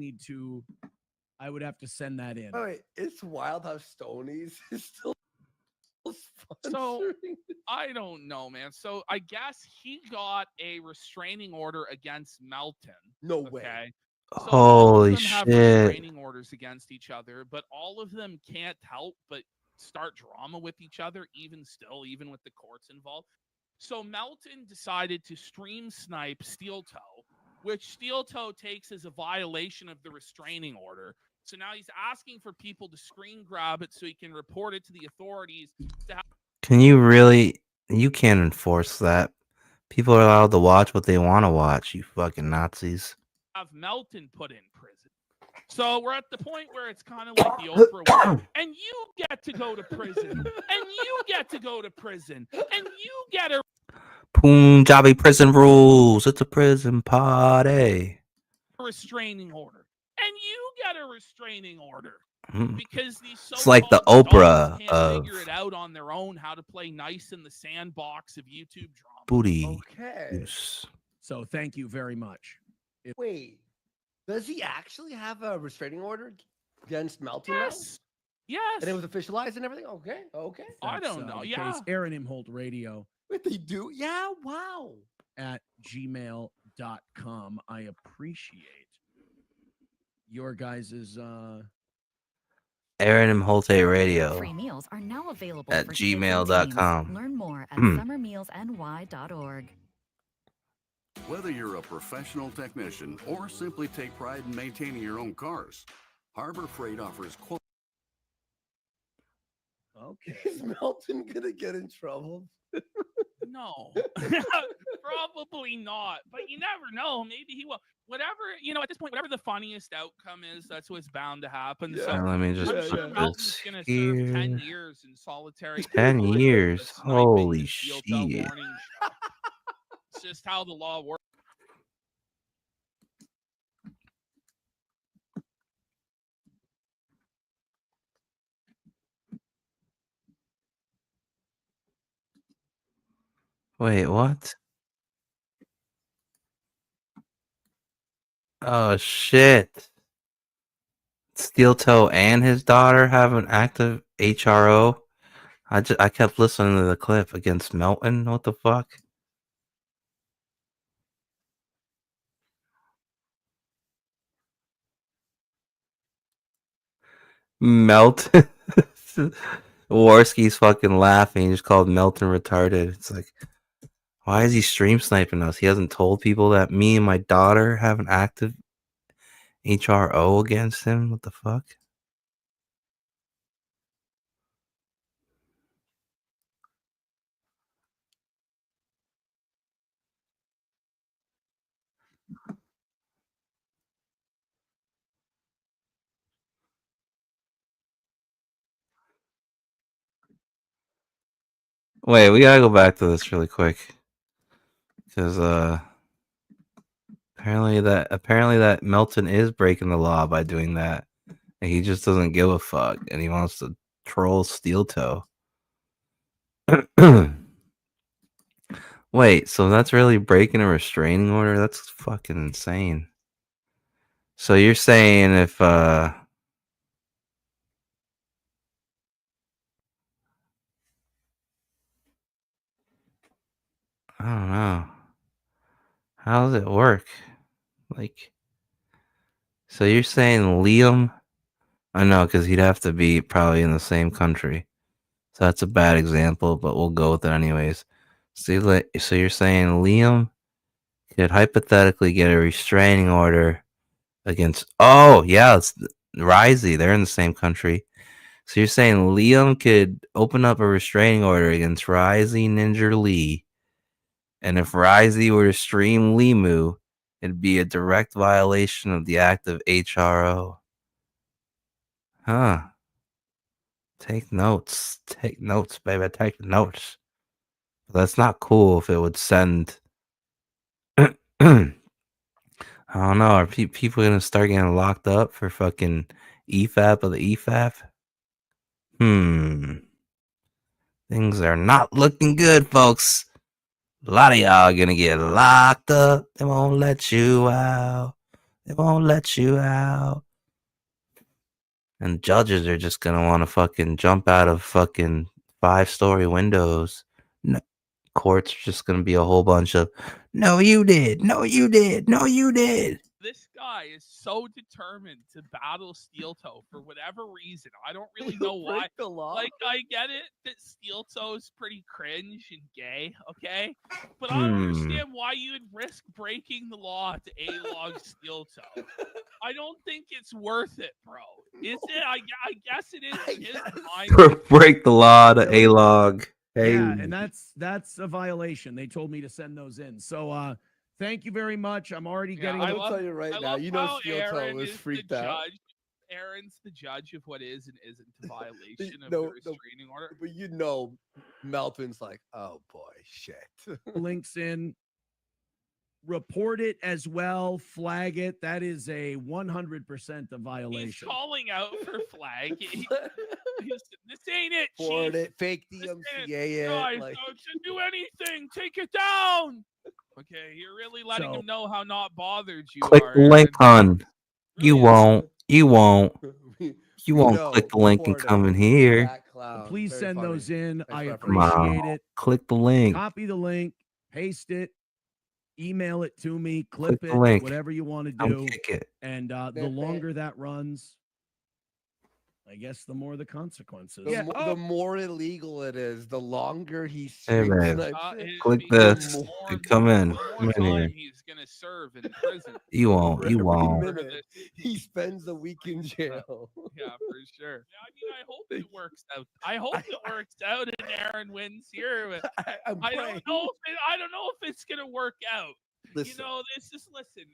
would have to send that in. Oh, wait, it's wild how Stoney's is still So I don't know, man. So I guess he got a restraining order against Melton. No way. Okay. So Holy all of them have shit. restraining orders against each other, but all of them can't help but start drama with each other, even with the courts involved. So Melton decided to stream snipe Steel Toe, which Steel Toe takes as a violation of the restraining order. So now he's asking for people to screen grab it so he can report it to the authorities. Can you really? You can't enforce that. People are allowed to watch what they want to watch. You fucking Nazis. Have Melton put in prison. So we're at the point where it's kind of like the Oprah one. And you get to go to prison. And you get to go to prison. And you get a Punjabi prison rules. It's a prison party. restraining order. And you get a restraining order. Mm. Because these It's like the so-called Oprah adults can't of figure it out on their own how to play nice in the sandbox of YouTube drama. booty. Okay. Use. So thank you very much. Wait, does he actually have a restraining order against Melton? Yes. Yes. And it was officialized and everything? Okay. I don't know. The Yeah. case. Aaron Imholt Radio Wait, they do? Yeah, wow. at gmail.com. I appreciate your guys's Aaron and Holte Radio Free meals are now available at for kids and gmail.com. teens. Learn more at summermealsny.org. Whether you're a professional technician or simply take pride in maintaining your own cars, Harbor Freight offers quality. Okay. Is Melton gonna get in trouble? No, probably not. But you never know. Maybe he will. Whatever, at this point, whatever the funniest outcome is, that's what's bound to happen. Yeah. So Let me just I'm sure put Melton's this going to serve 10 here. years in solitary 10 confinement years. for sniping Holy the Steel Toe shit. warning shot. It's just how the law works. Wait, what? Oh shit. Steel Toe and his daughter have an active HRO. I kept listening to the clip against Melton. What the fuck? Melton. Warski's fucking laughing. He just called Melton retarded. It's like, why is he stream sniping us? He hasn't told people that me and my daughter have an active HRO against him? What the fuck? Wait, we gotta go back to this really quick. Because apparently that Melton is breaking the law by doing that. And he just doesn't give a fuck and he wants to troll Steel Toe. Wait, so that's really breaking a restraining order? That's fucking insane. So you're saying if I don't know. How does it work? Like, so you're saying Liam? I know, because he'd have to be probably in the same country. So that's a bad example, but we'll go with it anyways. So you're saying Liam could hypothetically get a restraining order against... Oh, yeah, it's Risey. They're in the same country. So you're saying Liam could open up a restraining order against Risey Ninja Lee, and if Risey were to stream Limu, it'd be a direct violation of the act of HRO. Huh. Take notes. Take notes, baby. Take notes. That's not cool if it would send... I don't know. Are people going to start getting locked up for fucking EFAP of the EFAP? Things are not looking good, folks. A lot of y'all are going to get locked up. They won't let you out. They won't let you out. And judges are just going to want to fucking jump out of fucking 5-story windows. No, courts are just going to be a whole bunch of, no, you did. No, you did. No, you did. This guy is so determined to battle Steel Toe for whatever reason. I don't really know why. Like, I get it that Steel Toe's pretty cringe and gay, okay? But I don't understand why you would risk breaking the law to A-log Steel Toe. I don't think it's worth it, bro. Is it? I guess it is. His mind. Break the law to A-log. Hey. Yeah, and that's a violation. They told me to send those in. So thank you very much. I'm already getting. I will tell you right now. You know, Steel Toe is freaked out. Aaron's the judge of what is and isn't a violation of the restraining order. But you know, Melton's like, oh boy, shit. Links in. Report it as well. Flag it. That is a 100% a violation. He's calling out for flag. This ain't it, Report Chief. it. Fake DMCA Guys, like... don't do anything. Take it down. Okay, you're really letting him know how not bothered you Click are. the link, Aaron. hon. You won't. You won't. You won't click the link and come in here. Please send those in. I Come on. appreciate it. Click the link. Copy the link. Paste it. Email it to me. Clip the it. link. Whatever you want to Come do. kick it. And the longer that runs, I guess the more the consequences. The more illegal it is, the longer he Hey, streams. man. Click this and come in. Come in here. He's gonna serve in prison. You won't. You won't. He spends a week in jail. Yeah, for sure. Yeah, I mean, I hope it works out. I hope it works out and Aaron wins here. I don't know if it's gonna work out. Listen. You know, listen.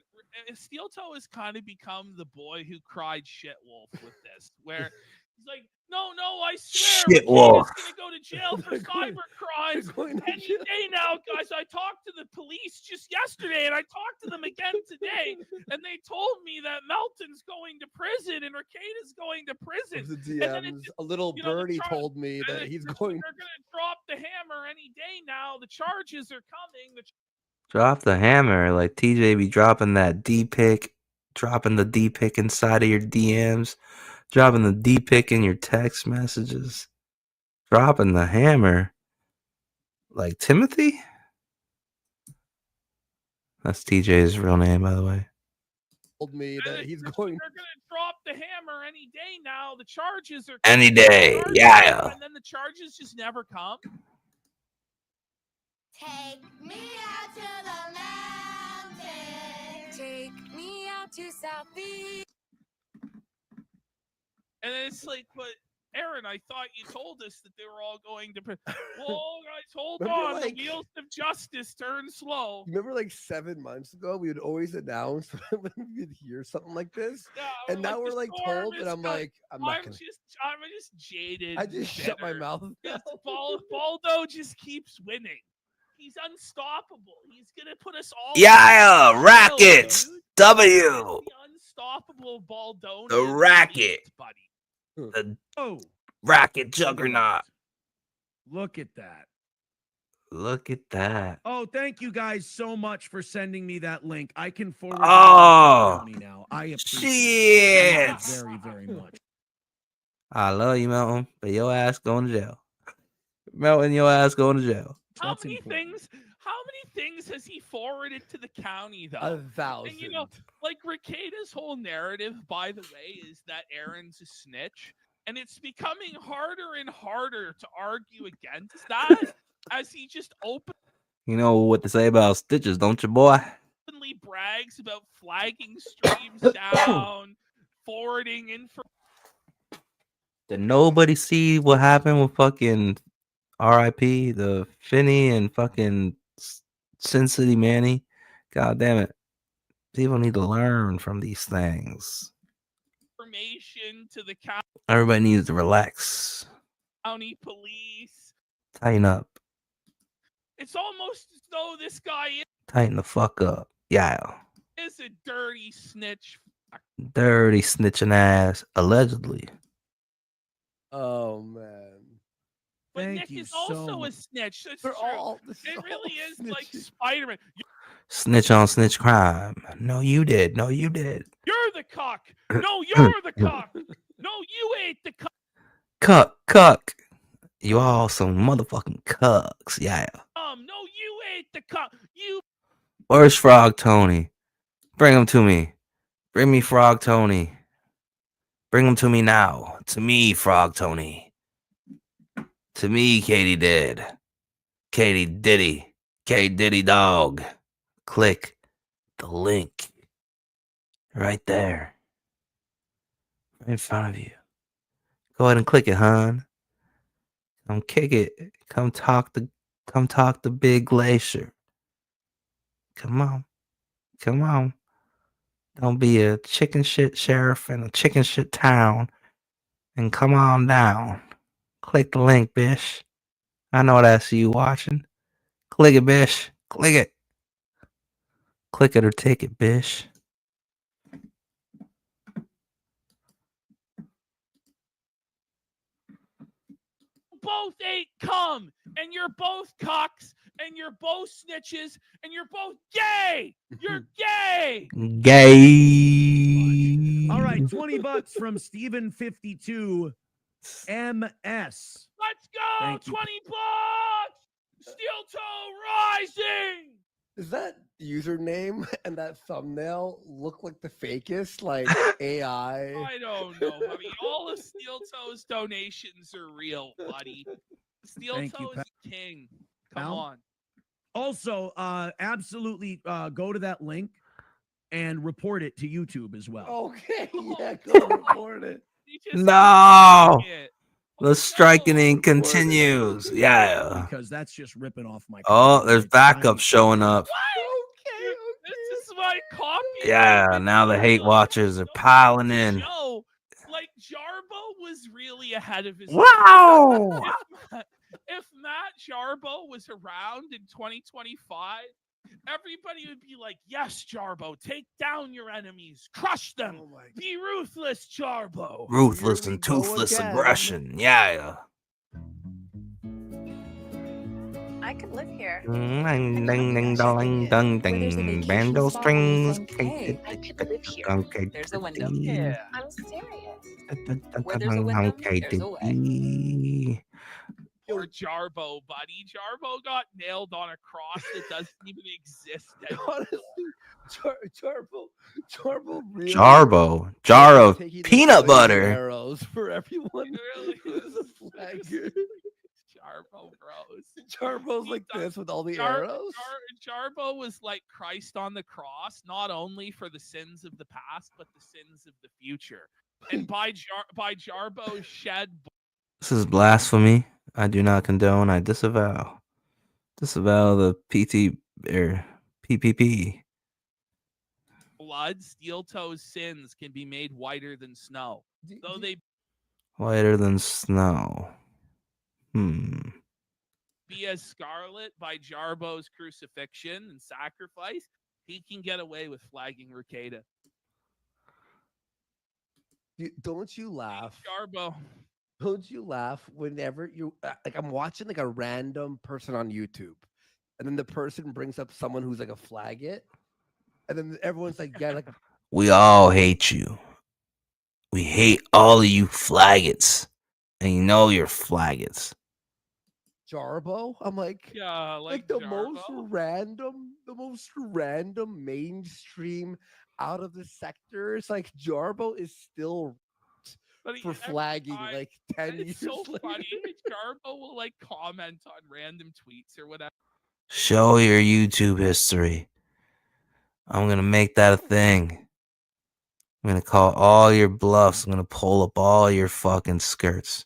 Steel Toe has kind of become the boy who cried shit wolf with this, where he's like, no, I swear, Shit wolf. Rickita's gonna go to jail for cyber crimes any day now, guys. I talked to the police just yesterday, and I talked to them again today, and they told me that Melton's going to prison and Rickita's going to prison. The DMs, a little birdie told me that he's going. They're gonna drop the hammer any day now. The charges are coming. Drop the hammer. Like TJ be dropping that D-pic. Dropping the D-pic inside of your DMs. Dropping the D-pic in your text messages. Dropping the hammer. Like Timothy? That's TJ's real name, by the way. Told me that he's going. They're gonna drop the hammer any day now. The charges are Any day, yeah. And then the charges just never come. Take me out to the mountain. Take me out to Southeast. And then it's like, but Aaron, I thought you told us that they were all going to. Well, guys, hold Remember, on. like- The wheels of justice turn slow. Remember, like 7 months ago, we would always announce when we'd hear something like this, Yeah, and now the we're like storm told, is and I'm coming. like, I'm not gonna. I'm just jaded. I just shut my bitter. mouth. Baldo just keeps winning. He's unstoppable. He's gonna put us all. Yeah, in jail, Rackets. dude. W. The unstoppable Baldonian. The Racket. buddy. The Oh, Racket juggernaut. look at that. Look at that. Oh, thank you guys so much for sending me that link. I can forward Oh, it to the county now. I appreciate it shit. very, very much. I love you, Melton, but your ass going to jail. Melton, your ass going to jail. How many things has he forwarded to the county though? 1,000. And you know, like Rekida's whole narrative, by the way, is that Aaron's a snitch, and it's becoming harder and harder to argue against that as he just openly You know what to say about stitches, don't you, boy? brags about flagging streams down, forwarding info. Did nobody see what happened with fucking R.I.P. the Finney and fucking Sin City Manny? God damn it. People need to learn from these things. Information to the Everybody needs to relax. county police. Tighten up. It's almost as though this guy Tighten the fuck up. Yeah. is a dirty snitch. Dirty snitching ass. Allegedly. Oh man. But Thank Nick you is so also a much. snitch. It's They're true. all- It really is like snitches. Spider-Man. Snitch on snitch crime. No, you did. No, you did. You're the cock. No, you're the cock. No, you ain't the cock. Cuck. You all some motherfucking cucks. Yeah. No, you ain't the cock. You Where's Frog Tony? Bring him to me. Bring me Frog Tony. Bring him to me now. To me, Frog Tony. To me, Katie did. Katie Diddy. K Diddy dog. Click the link. Right there. Right in front of you. Go ahead and click it, hon. Come kick it. Come talk to Big Glacier. Come on. Come on. Don't be a chicken shit sheriff in a chicken shit town. And come on down. Click the link, bish. I know that's you watching. Click it, bish. Click it. Click it or take it, bish. both ain't cum, and you're both cocks, and you're both snitches, and you're both gay. You're gay. Gay. All right, $20 from Steven52 MS. Let's go. Thank you. $20. Steel Toe Rising. Does that username and that thumbnail look like the fakest, like AI? I don't know, buddy. All of Steel Toe's donations are real, buddy. Steel Thank you, Toe is pal. a king. Come Pal. on. Also, absolutely go to that link and report it to YouTube as well. Okay, yeah, go report it. No. The striking continues. Yeah. Because that's just ripping off my. Oh, there's backup showing up. This is my copy. Yeah, now the hate watchers are piling in. Yo, like Jarbo was really ahead of his. Wow. If Matt Jarbo was around in 2025, everybody would be like, "Yes, Jarbo, take down your enemies, crush them, be ruthless, Jarbo." Ruthless and toothless aggression. Yeah. I could live here. Ding ding ding dong dong ding. Banjo strings. Hey, I could live here. Okay. There's a window. I'm serious. Where there's a window, there's a way. Okay. Or Jarbo, buddy. Jarbo got nailed on a cross that doesn't even exist anymore. Jarbo really Jar of taking the peanut poison butter. arrows for everyone. This is a flagger. Jarbo bros. Jarbo's like this with all the arrows. Jarbo was like Christ on the cross, not only for the sins of the past, but the sins of the future. And by Jarbo's shed. This is blasphemy. I do not condone. I disavow. Disavow the PT or PPP. Blood, steel toes sins can be made whiter than snow. Though they Whiter than snow. be as scarlet by Jarbo's crucifixion and sacrifice, he can get away with flagging Ricada. Don't you laugh, Jarbo? Don't you laugh whenever you like? I'm watching like a random person on YouTube, and then the person brings up someone who's like a flaggot, and then everyone's like, "Yeah, like We all hate you. We hate all of you flaggots. And you know you're flaggots. Jarbo." I'm like, yeah, like the Jarbo? most random mainstream out of the sector. It's like Jarbo is still for flagging like 10 years so later. funny. Jarbo will like comment on random tweets or whatever. Show your YouTube history. I'm going to make that a thing. I'm going to call all your bluffs. I'm going to pull up all your fucking skirts.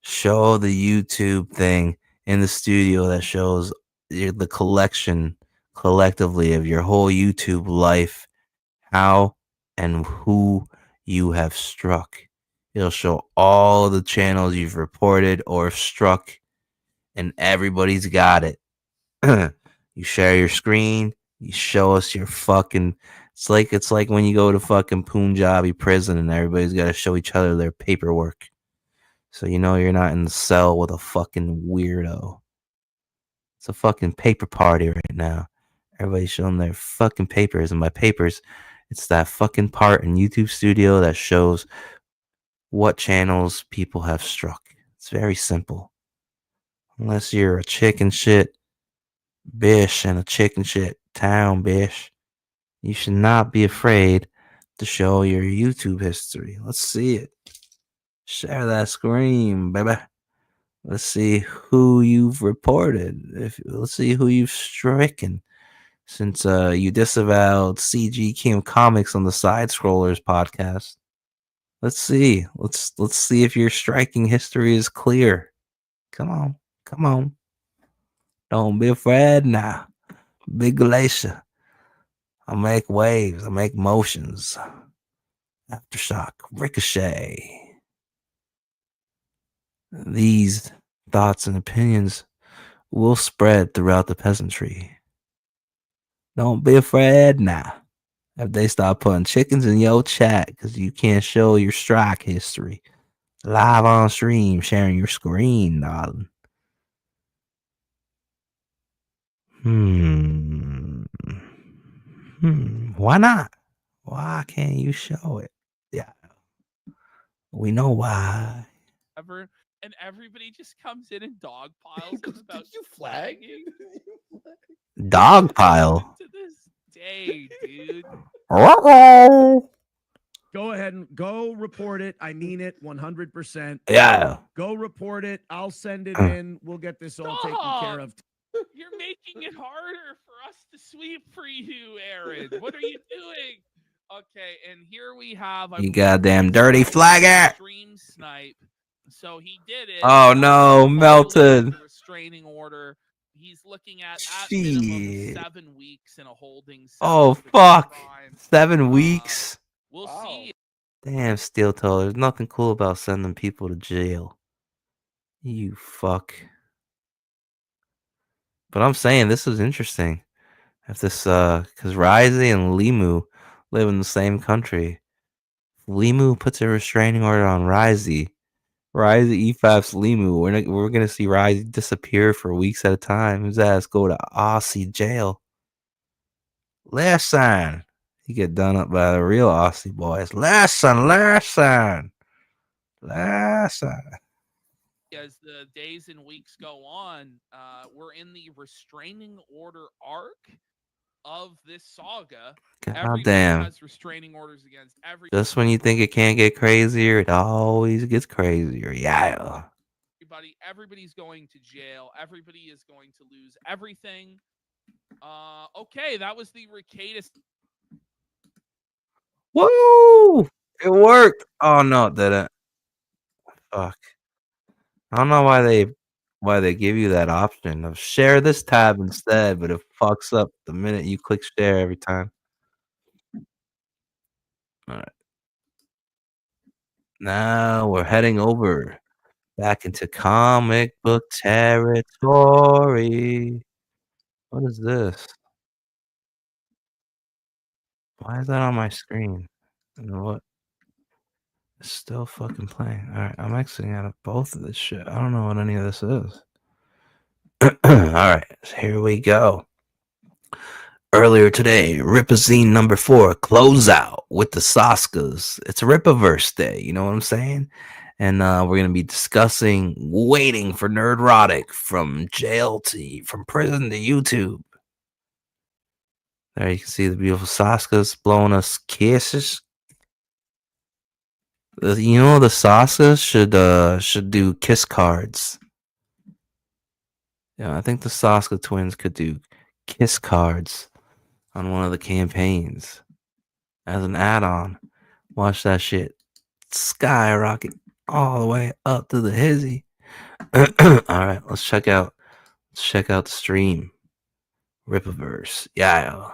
Show the YouTube thing in the studio that shows the collection collectively of your whole YouTube life, how and who you have struck. It'll show all the channels you've reported or struck, and everybody's got it. You share your screen, you show us your fucking. It's like when you go to fucking Punjabi prison and everybody's got to show each other their paperwork, so you know you're not in the cell with a fucking weirdo. It's a fucking paper party right now. Everybody's showing their fucking papers, and by papers, it's that fucking part in YouTube Studio that shows what channels people have struck. It's very simple. Unless you're a chicken shit bish in a chicken shit town, bish, you should not be afraid to show your YouTube history. Let's see it. Share that screen, baby. Let's see who you've reported. Let's see who you've stricken. Since you disavowed CG Kim Comics on the Side Scrollers podcast. Let's see. Let's see if your striking history is clear. Come on. Don't be afraid now. Big Glacier. I make waves. I make motions. Aftershock. Ricochet. These thoughts and opinions will spread throughout the peasantry. Don't be afraid now. If they start putting chickens in your chat because you can't show your strike history live on stream, sharing your screen, darling. Why not? Why can't you show it? Yeah, we know why. And everybody just comes in and dog piles about you flagging. Dog pile. To this day, dude. Go ahead and go report it. I mean it 100%. Yeah. Go report it. I'll send it in. We'll get this all taken care of. You're making it harder for us to sweep for you, Aaron. What are you doing? Okay, and here we have You goddamn dirty flagger. Stream snipe. So he did it. Oh no, melted. Restraining order. He's looking at minimum 7 weeks in a holding cell. Oh fuck. 7 weeks. We'll see. Damn, Steel Toe. There's nothing cool about sending people to jail. You fuck. But I'm saying this is interesting. If this, because Risey and Limu live in the same country. If Limu puts a restraining order on Risey E5's Limu. We're gonna see Risey disappear for weeks at a time. His ass go to Aussie jail. Listen, he get done up by the real Aussie boys. Listen. As the days and weeks go on, we're in the restraining order arc of this saga. God damn. Has restraining orders against every. Just when you think it can't get crazier, it always gets crazier. Yeah. everybody. Everybody's going to jail. Everybody is going to lose everything. Okay, that was the Recatus. Woo! It worked. Oh no, it didn't. Fuck. I don't know why they give you that option of share this tab instead, but it fucks up the minute you click share every time. All right. Now we're heading over back into comic book territory. What is this? Why is that on my screen? You know what? It's still fucking playing. All right, I'm exiting out of both of this shit. I don't know what any of this is. All right, so here we go. Earlier today, Ripazine number 4 closeout with the Saskas. It's Ripaverse Day, you know what I'm saying? And we're gonna be discussing Waiting for Nerdrotic from prison to YouTube. There you can see the beautiful Saskas blowing us kisses. You know the Saskas should do kiss cards. Yeah, I think the Saska twins could do kiss cards on one of the campaigns as an add-on. Watch that shit skyrocket all the way up to the hizzy. All right, let's check out the stream. Ripaverse, yeah.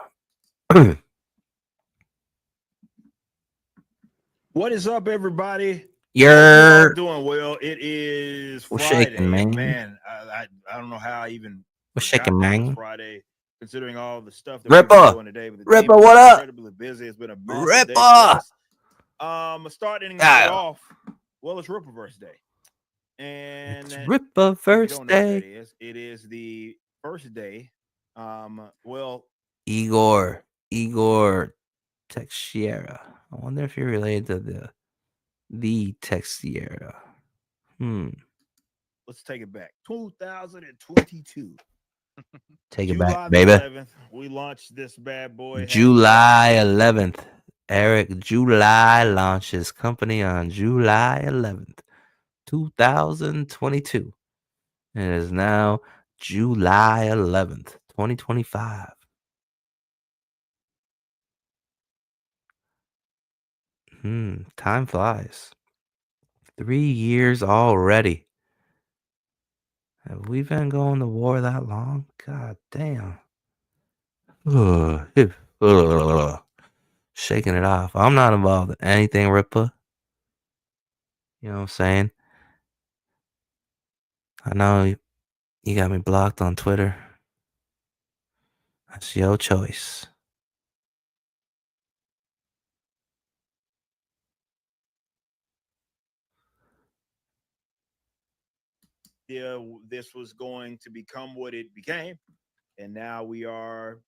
What is up, everybody? You're doing well. It is We're Friday. shaking, man. Man, I don't know how I even We're shaking, forgot that it was man. Friday, considering all the stuff that Ripper! we've been doing today. But the Ripper, team has what been up? Incredibly busy. It's been a massive day Ripper! for us. Starting Yeah. it off. Well, it's Rippaverse Day, and It's if you Rippaverse don't know what that Day. is, it is the first day. Well, Igor Texiera. I wonder if you're related to the Texiera. let's take it back. 2022. Take it July back, the baby. 11th, we launched this bad boy. July 11th. Eric July launches company on July 11th, 2022. It is now July 11th, 2025. Time flies. 3 years already. Have we been going to war that long? God damn. Shaking it off. I'm not involved in anything, Ripper. You know what I'm saying? I know you got me blocked on Twitter. That's your choice. This was going to become what it became, and now we are,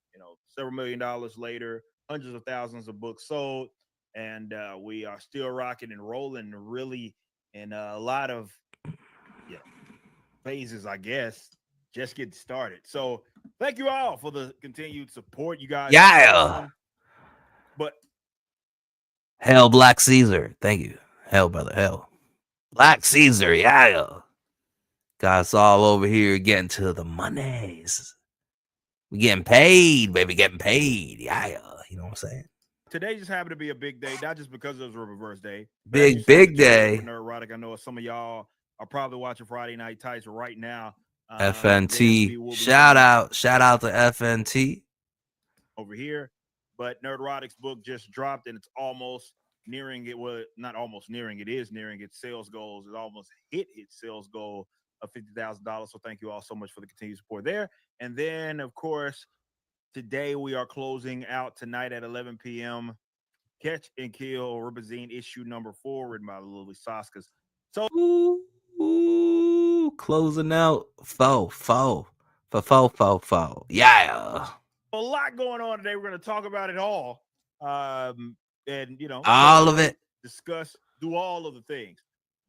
several $1 million later, hundreds of thousands of books sold, and we are still rocking and rolling, really, in a lot of phases, I guess. Just getting started. So thank you all for the continued support, you guys. Yeah. But Hell, Black Caesar. Thank you. Hell, brother. Hell. Black Caesar. Yeah. Got us all over here getting to the monies. We getting paid, baby. Getting paid. Yeah. You know what I'm saying? today just happened to be a big day, not just because it was Ripaverse Day. Big day. Nerdrotic. I know some of y'all are probably watching Friday Night Tights right now. FNT. Shout out to FNT. Over here. But Nerdrotic's book just dropped and it's almost nearing it. Well, not almost nearing, it is nearing its sales goals. It almost hit its sales goal of $50,000. So thank you all so much for the continued support there. And then, of course, today we are closing out tonight at 11 p.m. Catch and Kill Ripazine issue number 4, written by the Lily Saskas. So closing out foe. Yeah. A lot going on today. We're going to talk about it all. And all of it. Discuss, do all of the things.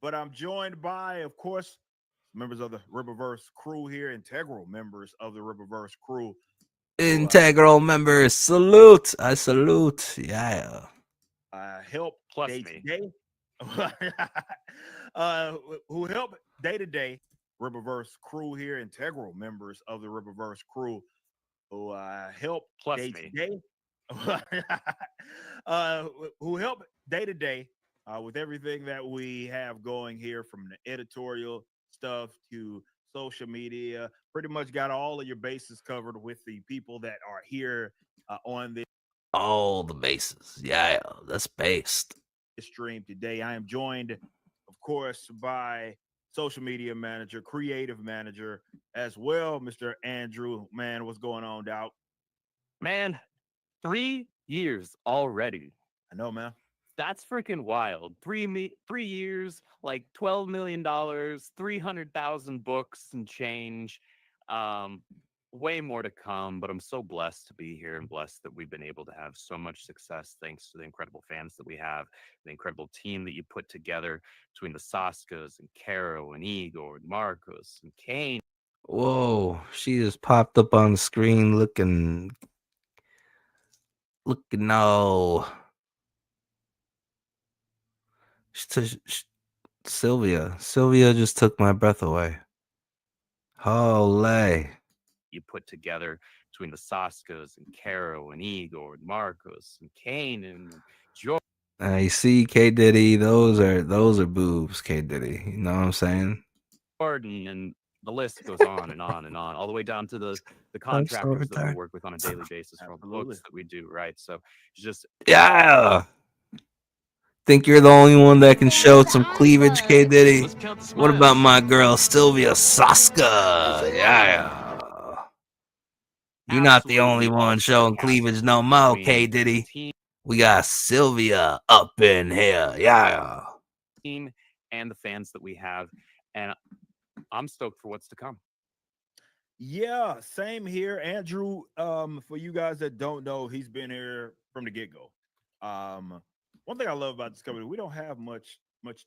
But I'm joined by, of course, members of the Ripaverse crew here, integral members of the Ripaverse crew. Integral members, salute. I salute. Yeah. Help plus day me. to day. Who help day to day Riververse crew here, integral members of the Riververse crew who help Plus day me. to day, who help day to day with everything that we have going here, from the editorial stuff to social media. Pretty much got all of your bases covered with the people that are here on this All the bases. Yeah, that's based. stream today. I am joined, of course, by social media manager, creative manager as well, Mr. Andrew. Man, what's going on, Doc? Man, 3 years already. I know, man. That's freaking wild. 3 years, like $12 million, 300,000 books and change. Way more to come, but I'm so blessed to be here and blessed that we've been able to have so much success thanks to the incredible fans that we have, the incredible team that you put together between the Saskas and Caro and Igor and Marcos and Kane. Whoa, she just popped up on the screen looking no. Sylvia just took my breath away. Holy. You put together between the Saskas and Caro and Igor and Marcos and Kane and George. I see K Diddy. Those are boobs, K Diddy. You know what I'm saying? Jordan, and the list goes on and on and on, all the way down to the contractors that we work with on a daily basis for the books that we do, right? So it's just Yeah. Think you're the only one that can show some cleavage, K Diddy? What about my girl Sylvia Saska? Yeah. You're not the only one showing cleavage no more, K Diddy. We got Sylvia up in here. Yeah. Team and the fans that we have, and I'm stoked for what's to come. Yeah, same here, Andrew. For you guys that don't know, he's been here from the get-go. One thing I love about this company, we don't have much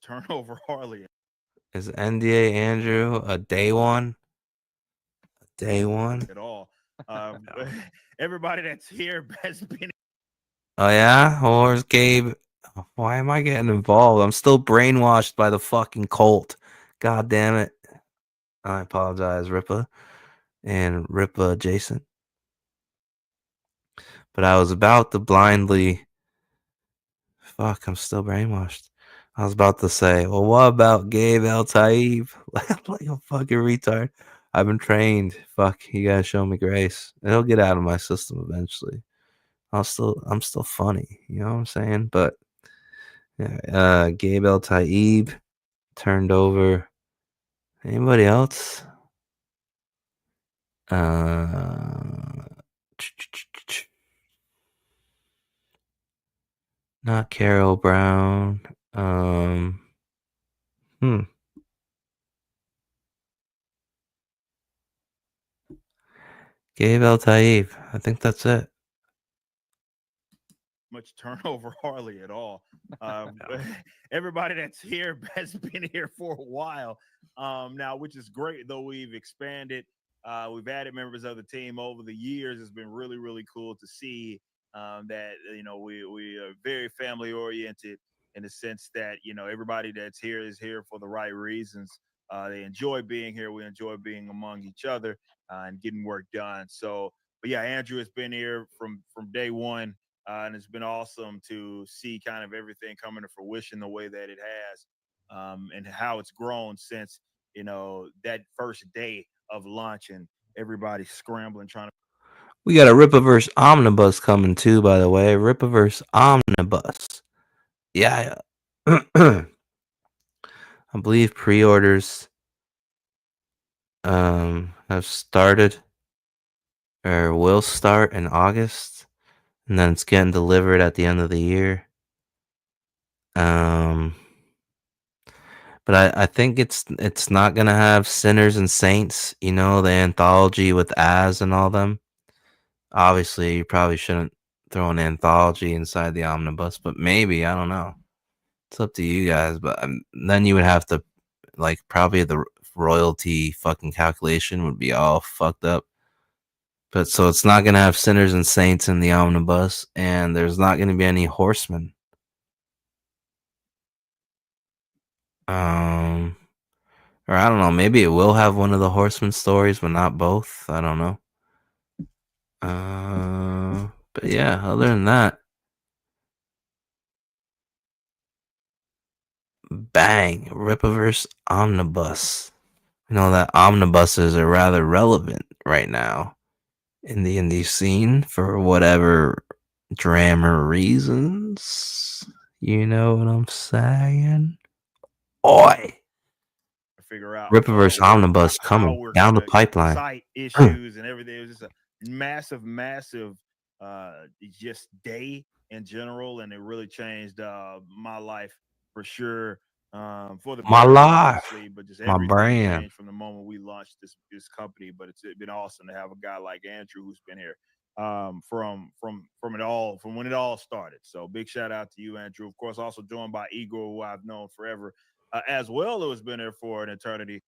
turnover hardly. Is NDA Andrew a day one? Day one? At all. Everybody that's here has been. Oh yeah? Where's Gabe? Why am I getting involved? I'm still brainwashed by the fucking cult. God damn it. I apologize, Rippa and Rippa adjacent. But I was about to blindly. Fuck, I'm still brainwashed. I was about to say, well, what about Gabe El Taib? Like a fucking retard. I've been trained. Fuck, you gotta show me grace. It'll get out of my system eventually. I'm still funny. You know what I'm saying? But yeah, Gabe El Taib turned over. Anybody else? Not Carol Brown. Gabe El Taib. I think that's it. Much turnover hardly at all. Everybody that's here has been here for a while now, which is great. Though we've expanded, we've added members of the team over the years. It's been really, really cool to see that we are very family oriented in the sense that everybody that's here is here for the right reasons. They enjoy being here. We enjoy being among each other and getting work done. So, but yeah, Andrew has been here from day one. And it's been awesome to see kind of everything coming to fruition the way that it has, and how it's grown since, that first day of launch and everybody scrambling, trying to. We got a Rippaverse Omnibus coming too, by the way. Rippaverse Omnibus. Yeah. I believe pre-orders have started or will start in August. And then it's getting delivered at the end of the year. But I think it's not gonna have Sinners and Saints, the anthology with Az and all them. Obviously, you probably shouldn't throw an anthology inside the omnibus, but maybe, I don't know. It's up to you guys. But then you would have to, probably the royalty fucking calculation would be all fucked up. But so it's not going to have Sinners and Saints in the omnibus, and there's not going to be any horsemen. Or I don't know, maybe it will have one of the Horseman stories, but not both. I don't know. But yeah, other than that, bang, Rippaverse Omnibus. You know that omnibuses are rather relevant right now in the indie scene for whatever drama reasons. You know what I'm saying? Oi! Figure out Rippaverse Omnibus how coming we're down the gonna pipeline. cite issues and everything. It was just a massive just day in general, and it really changed my life for sure. For the My better, life, obviously, but just my everything brand. changed from the moment we launched this company. But it's been awesome to have a guy like Andrew who's been here from it all, from when it all started. So big shout out to you, Andrew. Of course, also joined by Igor, who I've known forever, as well, who has been here for an eternity.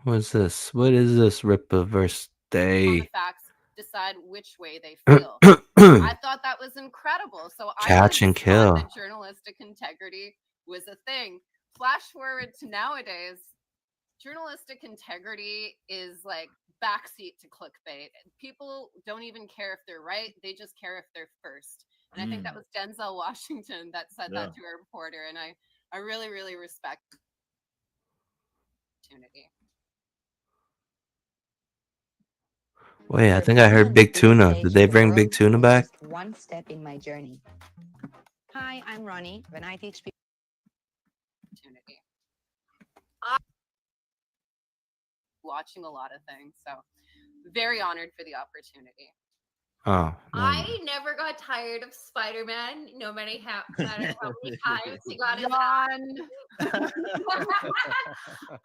What's this? What is this Rippaverse Day? Facts decide which way they feel. I thought that was incredible. So Catch and kill. that journalistic integrity was a thing. Flash forward to nowadays, journalistic integrity is like backseat to clickbait. People don't even care if they're right; they just care if they're first. And I think that was Denzel Washington that said that to a reporter, and I really, really respect opportunity. Wait, I think I heard Big Tuna. Did they bring Big Tuna back? One step in my journey. Hi, I'm Ronnie. When I teach people Opportunity. Watching a lot of things, so very honored for the opportunity. Oh, I never got tired of Spider-Man, no matter how many times he got his on.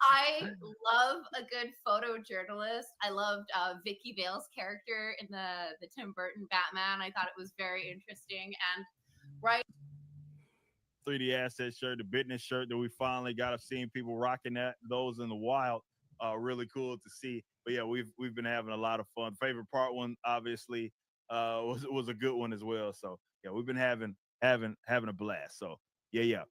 I love a good photojournalist. I loved Vicky Vale's character in the Tim Burton Batman. I thought it was very interesting and right. 3D asset shirt, the business shirt that we finally got. I've seen people rocking those in the wild. Really cool to see. But yeah, we've been having a lot of fun. Favorite part one, obviously, was a good one as well. So yeah, we've been having a blast. So yeah.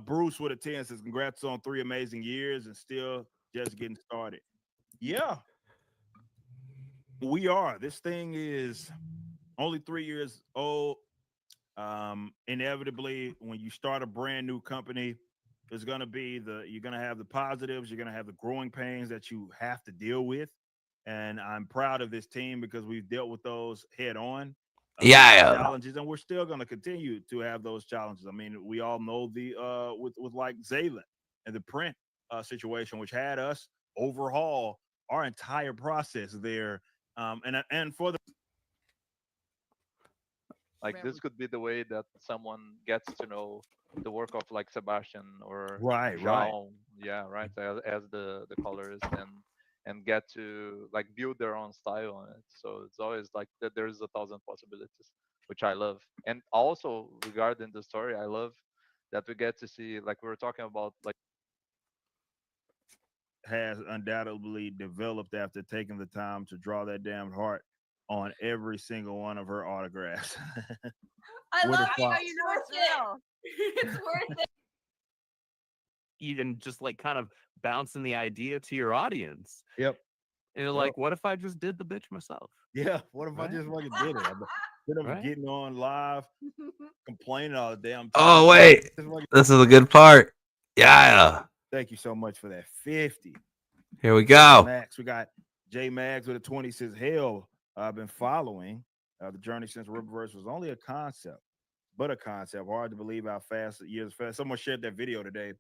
Bruce with a 10 says, congrats on 3 amazing years and still just getting started. Yeah, we are. This thing is only 3 years old. Inevitably, when you start a brand new company, there's gonna be you're gonna have the positives, you're gonna have the growing pains that you have to deal with. And I'm proud of this team because we've dealt with those head on. Challenges, and we're still going to continue to have those challenges. I mean, we all know the with like Zayla and the print situation, which had us overhaul our entire process there. And for the like this could be the way that someone gets to know the work of like Sebastian or right. Yeah, right, as the colorist and get to like build their own style on it. So it's always like that there's 1,000 possibilities, which I love. And also regarding the story, I love that we get to see, like we were talking about, like has undoubtedly developed after taking the time to draw that damn heart on every single one of her autographs. I love how you know it's real. It's worth it. Even just like kind of bouncing the idea to your audience. Yep. And you're like, what if I just did the bitch myself? Yeah. What if I just fucking did it? Instead of getting on live, complaining all the damn time. Oh, wait. This is a good part. Yeah. Thank you so much for that. 50. Here we go. Max, we got J Mags with a 20 says, hell, I've been following the journey since Rippaverse was only a concept, but a concept. Hard to believe how fast the years fast. Someone shared that video today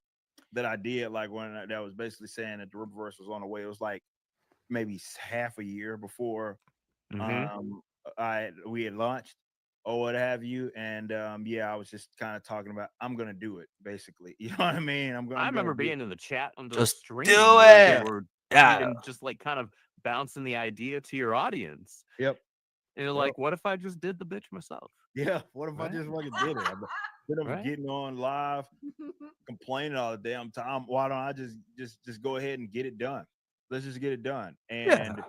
that I did, like when that was basically saying that the Rippaverse was on the way. It was like maybe half a year before we had launched or what have you. And I was just kind of talking about I'm gonna do it, basically. You know what I mean? I remember being in the chat on the just stream. Do it. And just like kind of bouncing the idea to your audience. Yep. And you're like, what if I just did the bitch myself? Yeah. What if I just fucking did it? Instead of getting on live, complaining all the damn time, why don't I just go ahead and get it done? Let's just get it done. And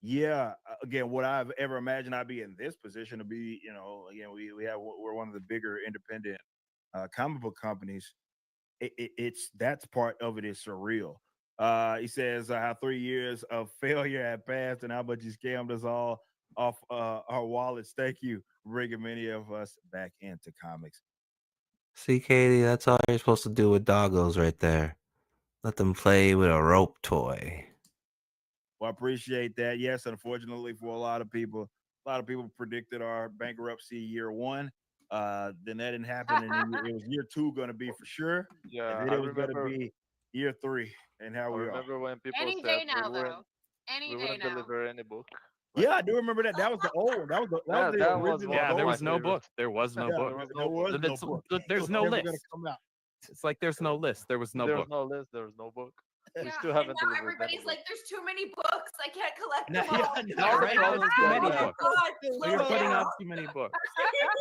again, would I have ever imagined I'd be in this position to be, again, we're one of the bigger independent comic book companies. It's that's part of it is surreal. He says how 3 years of failure had passed and how much you scammed us all off our wallets. Thank you for bringing many of us back into comics. See, Katie, that's all you're supposed to do with doggos right there. Let them play with a rope toy. Well, I appreciate that. Yes, unfortunately for a lot of people predicted our bankruptcy year 1. Then that didn't happen, and it was year 2 going to be for sure. Yeah, And then I it was going to remember. be year 3, and I how we are. remember when people Any said day now, we wouldn't, though. Any we day wouldn't now. deliver any book. Yeah, I do remember that. That was the old one. That was the Yeah, that was original. one Yeah, of there my was no favorites. book. There was no Yeah, book. there was no That's- book. There's It was no never list. gonna come out. It's like there's no list. There was no There's book. no list. There's no book. We Yeah, still and haven't now delivered any everybody's book. like, "There's too many books. I can't collect Now, them all." yeah, No, right? Problems There's too like many that. books. God, So slow you're putting down. out too many books.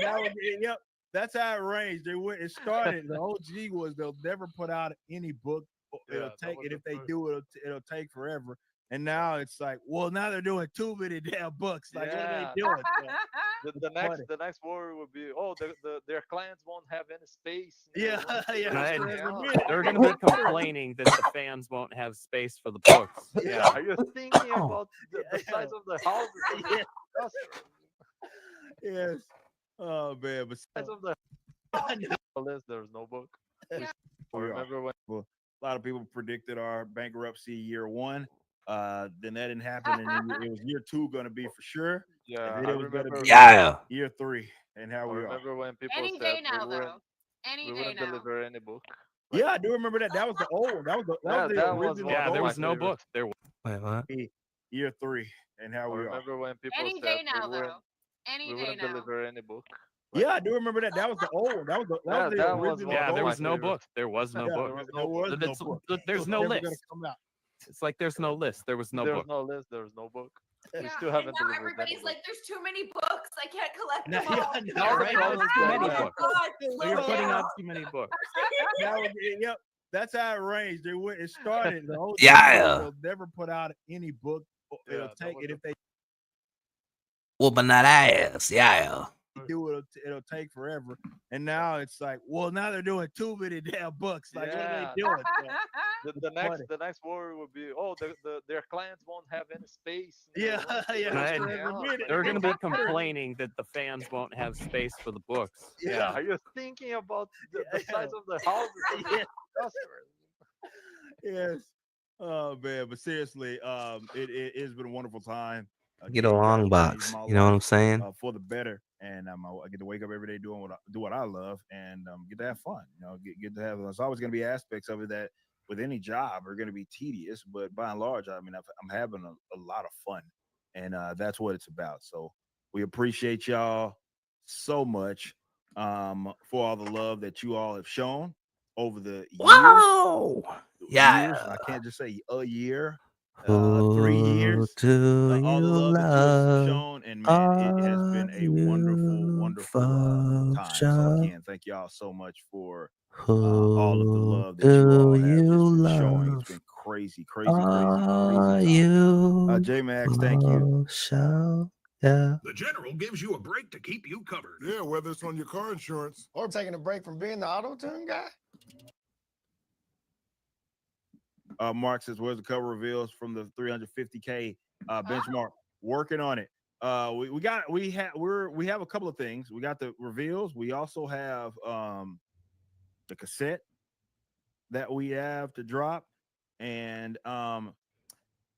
Yep, that's how it ranged. It started. The OG was they'll never put out any book. It'll Yeah, that take, was and the if they first. do, it'll take forever. And now it's like, well, now they're doing too many damn books. Like, what are Yeah. they doing? The It's next funny. the next worry would be, oh, their clients won't have any space. Yeah, Figure yeah. And something out. they're going to be complaining that the fans won't have space for the books. Yeah. Are you thinking about the size of the houses of the customers? Yes. Oh man, but Size of the list, there's no book. I remember when a lot of people predicted our bankruptcy year 1. Then that didn't happen, and then it was year 2 going to be for sure. Yeah, And then I it was going to remember. be Yeah. year 3, and how I we are. remember when people Any said day now, we wouldn't, though. Any we day wouldn't now. deliver any book. Yeah, I do remember that. That was the old one. That was the Yeah, that was original. one Yeah, of there my was no favorites. book. There was. Wait, what? Year 3, and how I we are. remember when people Any said day now, we wouldn't, though. Any we day wouldn't now. deliver any book. Yeah, I do remember that. That was the old one. That was the Yeah, that was original. one Yeah, of there my was no favorites. book. There was no Yeah, book. there was no That's- book. There's It was no never list. gonna come out. It's like there's no list. There was no There's book. no list. There's no book. We Yeah, still and haven't now delivered any everybody's book. like, "There's too many books. I can't collect Now, them all." yeah, No, right? Problems There's too like many that. books. God, So slow you're putting down. out too many books. Yep, that's how it ranged. It started. The OG Yeah. they'll never put out any book. Yeah, It'll that take was it the if they Whooping that ass. Yeah. do. It'll take forever. And now it's like, well, now they're doing too many damn books. Like, what are Yeah. they doing? The next worry would be, oh, their clients won't have any space. Yeah, yeah. Right. Every minute. They're going to be complaining that the fans won't have space for the books. Yeah. Are you thinking about the size of the houses of the customers? Yes. Oh man, but seriously, it has been a wonderful time. Get Getting a long changed box. my You know what I'm life, saying? for the better, and I get to wake up every day doing what I love, and get to have fun. Get to have. There's always going to be aspects of it that with any job are going to be tedious, but by and large, I mean I'm having a lot of fun, and that's what it's about. So we appreciate y'all so much for all the love that you all have shown over the years. Whoa! Yeah. Years. I can't just say a year. 3 Who years. do you All the love that you have love? shown, and man, it has been a wonderful time. So again, thank y'all so much for all of the love that you all have just been showing. It's been crazy. Are Time. you? J Max, thank you. Show. Yeah. The General gives you a break to keep you covered. Yeah, whether it's on your car insurance Or taking a break from being the auto tune guy. Mark says, "Where's the cover reveals from the 350K benchmark?" Working on it. We have a couple of things. We got the reveals. We also have the cassette that we have to drop, and I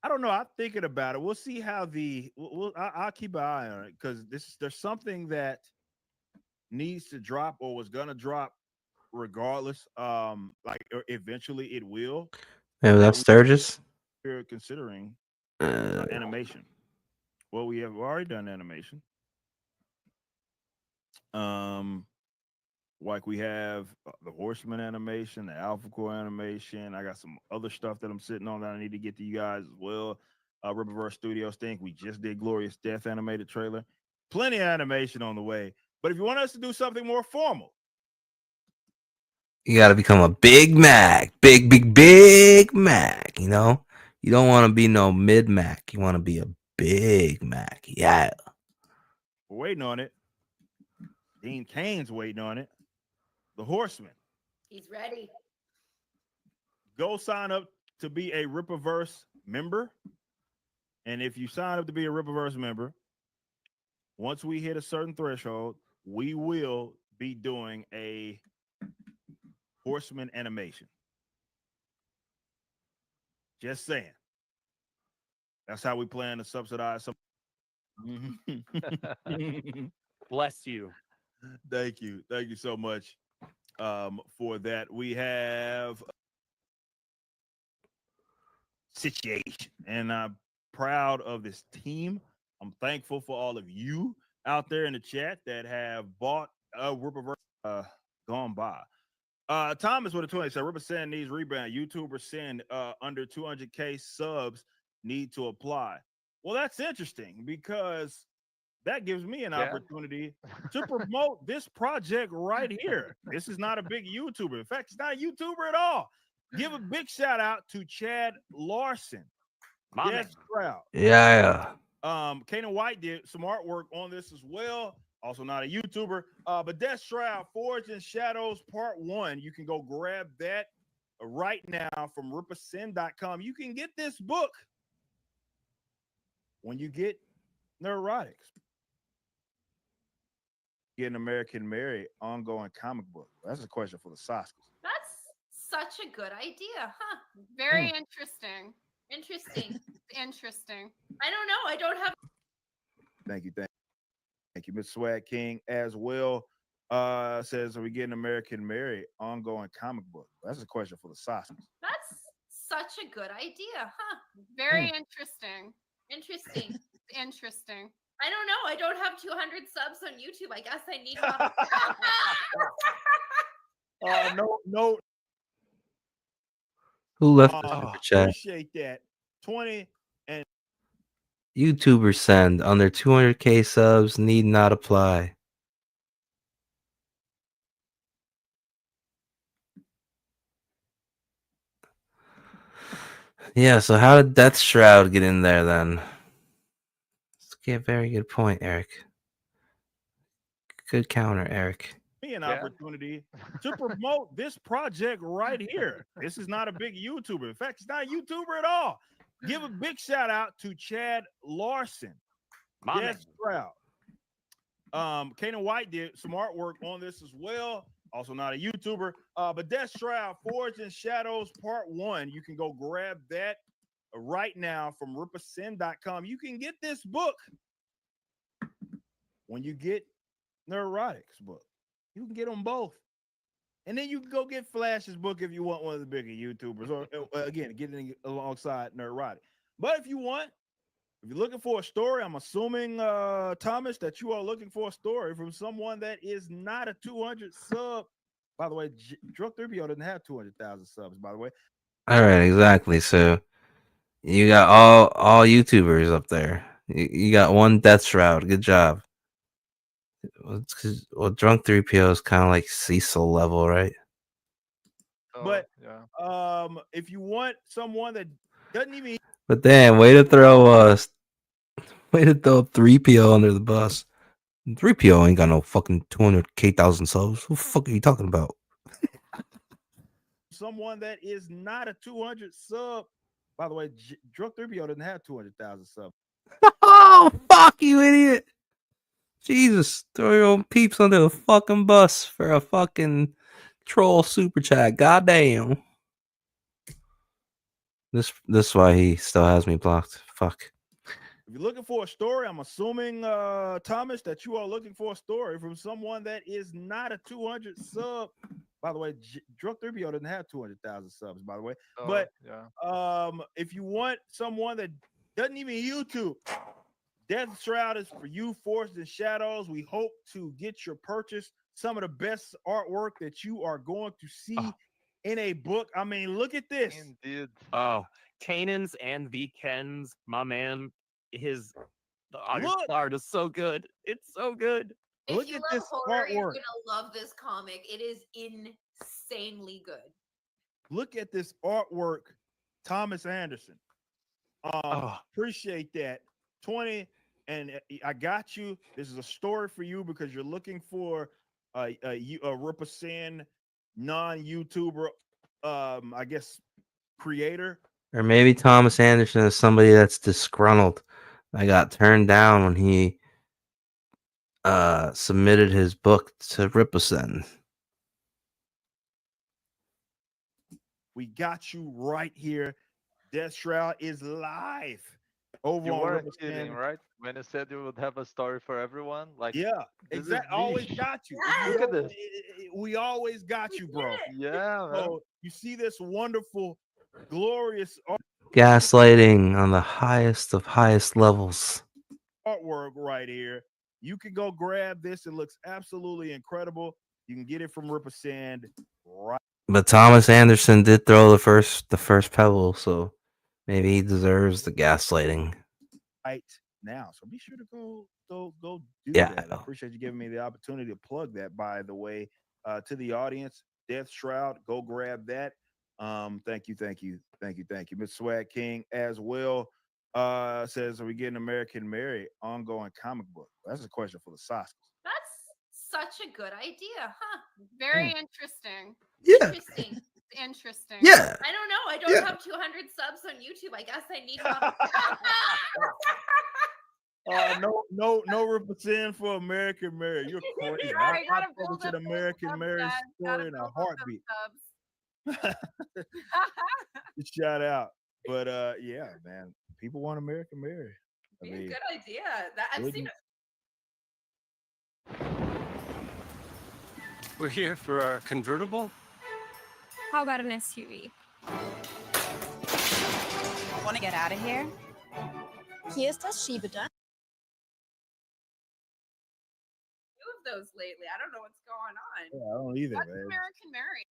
don't know. I'm thinking about it. We'll see how I'll keep an eye on it because there's something that needs to drop or was gonna drop regardless. Eventually it will. Maybe that's Sturgis. We're considering animation. Well, we've already done animation. Like we have the Horseman animation, the Alpha Core animation. I got some other stuff that I'm sitting on that I need to get to you guys as well. Riververse Studios think we just did Glorious Death animated trailer. Plenty of animation on the way. But if you want us to do something more formal, You got to become a Big Mac. Big Mac. You know? You don't want to be no mid Mac. You want to be a Big Mac. Yeah. we're waiting on it. Dean Kane's waiting on it. The Horseman. He's ready. Go sign up to be a Rippaverse member. And if you sign up to be a Rippaverse member, once we hit a certain threshold, we will be doing a Horseman animation. Just saying. That's how we plan to subsidize some. Bless you. Thank you. Thank you so much for that. We have situation, and I'm proud of this team. I'm thankful for all of you out there in the chat that have bought a Rippaverse gone by. Thomas with a 20 said Ripper needs rebound. YouTubers send under 200K subs need to apply. Well, that's interesting because that gives me an opportunity to promote this project right here. This is not a big YouTuber. In fact, it's not a YouTuber at all. Give a big shout out to Chad Larson. Yes, Stroud. Yeah. Kanan White did some artwork on this as well. Also not a YouTuber. But Death Shroud, Forged in Shadows Part 1. You can go grab that right now from rippersin.com. You can get this book when you get Neurotics. Get an American Mary ongoing comic book. That's a question for the Saskers. That's such a good idea, huh? Very interesting. Interesting. Interesting. I don't know. I don't have. Thank you. Thank you. Miss Swag King as well says, are we getting American Mary ongoing comic book? That's a question for the Saskers. That's such a good idea, huh? Very interesting. Interesting. Interesting. I don't know. I don't have 200 subs on YouTube. I guess I need one. No. Who left the super chat? Appreciate that. 20 and YouTubers send under 200K subs need not apply. Yeah, so how did Death Shroud get in there then? That's a very good point, Eric. Good counter, Eric. me an opportunity to promote this project right here. This is not a big YouTuber. In fact, it's not a YouTuber at all. Give a big shout out to Chad Larson. Yes, Stroud. Kanan White did some artwork on this as well. Also not a YouTuber. But Death Shroud, Forged in Shadows Part 1. You can go grab that right now from rippersin.com. You can get this book when you get Neurotics book. You can get them both. And then you can go get Flash's book if you want one of the bigger YouTubers. Or again, getting alongside Neurotic. But if you're looking for a story, I'm assuming, Thomas, that you are looking for a story from someone that is not a 200 sub. By the way, Drunk 3PO doesn't have 200,000 subs, by the way. All right, exactly. So you got all YouTubers up there. You got one Death Shroud. Good job. Well, Drunk 3PO is kind of like Cecil level, right? But if you want someone that doesn't even But damn, way to throw 3PO under the bus. 3PO ain't got no fucking 200,000 subs. Who the fuck are you talking about? someone that is not a 200 sub. By the way, Drunk 3PO doesn't have 200,000 subs. Oh, fuck you, idiot. Jesus, throw your own peeps under the fucking bus for a fucking troll super chat. Goddamn. This is why he still has me blocked. Fuck. If you're looking for a story, I'm assuming, Thomas, that you are looking for a story from someone that is not a 200 sub. By the way, Drunk 3PO doesn't have 200,000 subs, by the way. But if you want someone that doesn't even YouTube, Death Shroud is for you. Forged in Shadows. We hope to get your purchase. Some of the best artwork that you are going to see in a book. I mean, look at this. Indeed. Oh, Kanan's and Ken's, my man, the art is so good. It's so good. If Look you at love this horror, you're artwork. gonna love this comic. It is insanely good. Look at this artwork, Thomas Anderson. Appreciate that. 20, and I got you. This is a story for you because you're looking for a Rippersin non-YouTuber, I guess, creator. Or maybe Thomas Anderson is somebody that's disgruntled. I got turned down when he submitted his book to Riposend. We got you right here. Death Shroud is live over You on weren't Riverside. kidding, right? When you said you would have a story for everyone, like Yeah, this is exactly. Always niche. got you. Look at this. We always got you, bro. Yeah, man. So you see this wonderful, glorious Gaslighting on the highest of highest levels. artwork right here. You can go grab this. It looks absolutely incredible. You can get it from Riverside right. But Thomas Anderson did throw the first pebble, so maybe he deserves the gaslighting. Right now. So be sure to go do Yeah. that. I appreciate you giving me the opportunity to plug that, by the way, to the audience. Death Shroud, go grab that. Thank you. Mr. Swag King as well. Says, are we getting American Mary ongoing comic book? That's a question for the Saskers. That's such a good idea, huh? Very interesting. Yeah. Interesting. Yeah. I don't know. I don't have 200 subs on YouTube. I guess I need one. No represent for American Mary. You're crazy. I gotta I'd build publish an up those American subs, Mary guys. story in a heartbeat. Shout out. But yeah, man. People want American Mary. I Be a mean, good idea. That I've seen it. We're here for our convertible. How about an SUV? Want to get out of here? Hier ist das Schiebedach. Two of those lately. I don't know what's going on. Yeah, I don't either, What's man. American Mary?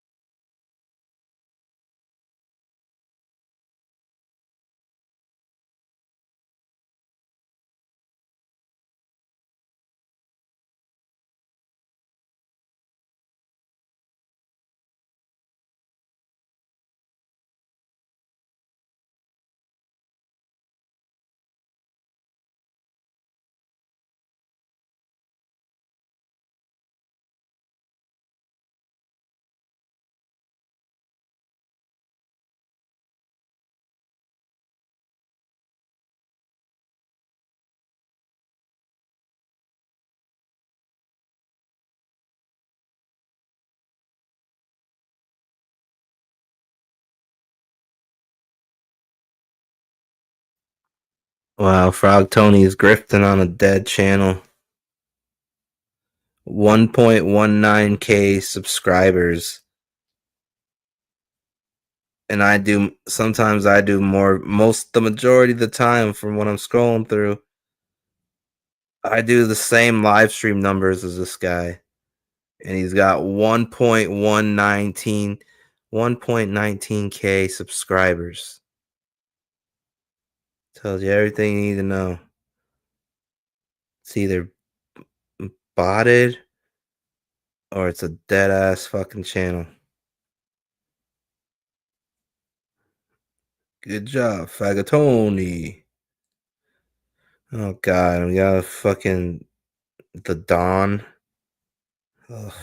Wow, Frog Tony is grifting on a dead channel. 1.19k subscribers. And sometimes I do more, the majority of the time from when I'm scrolling through. I do the same live stream numbers as this guy. And he's got 1.19k subscribers. Tells you everything you need to know. It's either botted or it's a dead ass fucking channel. Good job, Fagatoni. Oh god, we got fucking the Dawn. Ugh.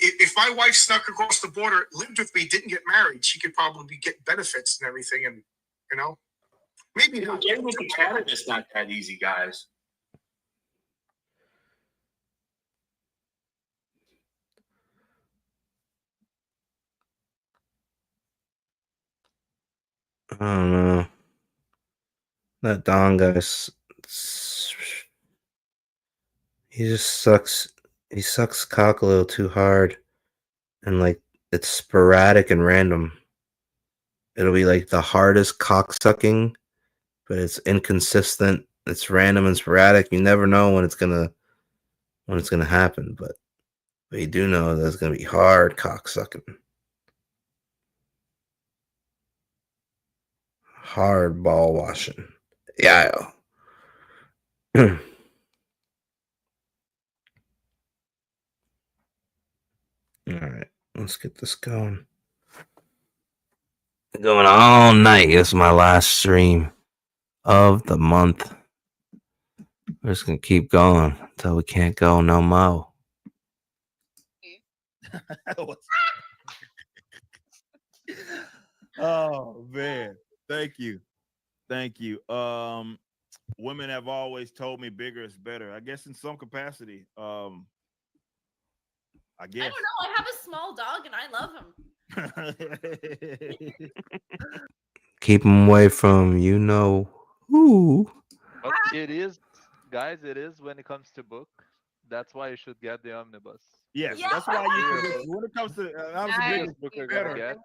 If my wife snuck across the border, lived with me, didn't get married, she could probably get benefits and everything, and maybe not. Getting into Canada is not that easy, guys. I don't know. That Don guy, he just sucks. He sucks cock a little too hard, and like it's sporadic and random. It'll be like the hardest cock sucking, but it's inconsistent. It's random and sporadic. You never know when it's gonna happen, but you do know that it's gonna be hard cock sucking. Hard ball washing. Yeah. All right, let's get this going. Going all night. This is my last stream of the month. We're just gonna keep going until we can't go no more. Oh man, thank you. Women have always told me bigger is better. I guess in some capacity. I I guess. don't know. I have a small dog and I love him. Keep them away from who. But it is, guys. It is when it comes to book. That's why you should get the omnibus. Yes, Yeah, that's why I when it comes to Nice. bigger book you're better. gonna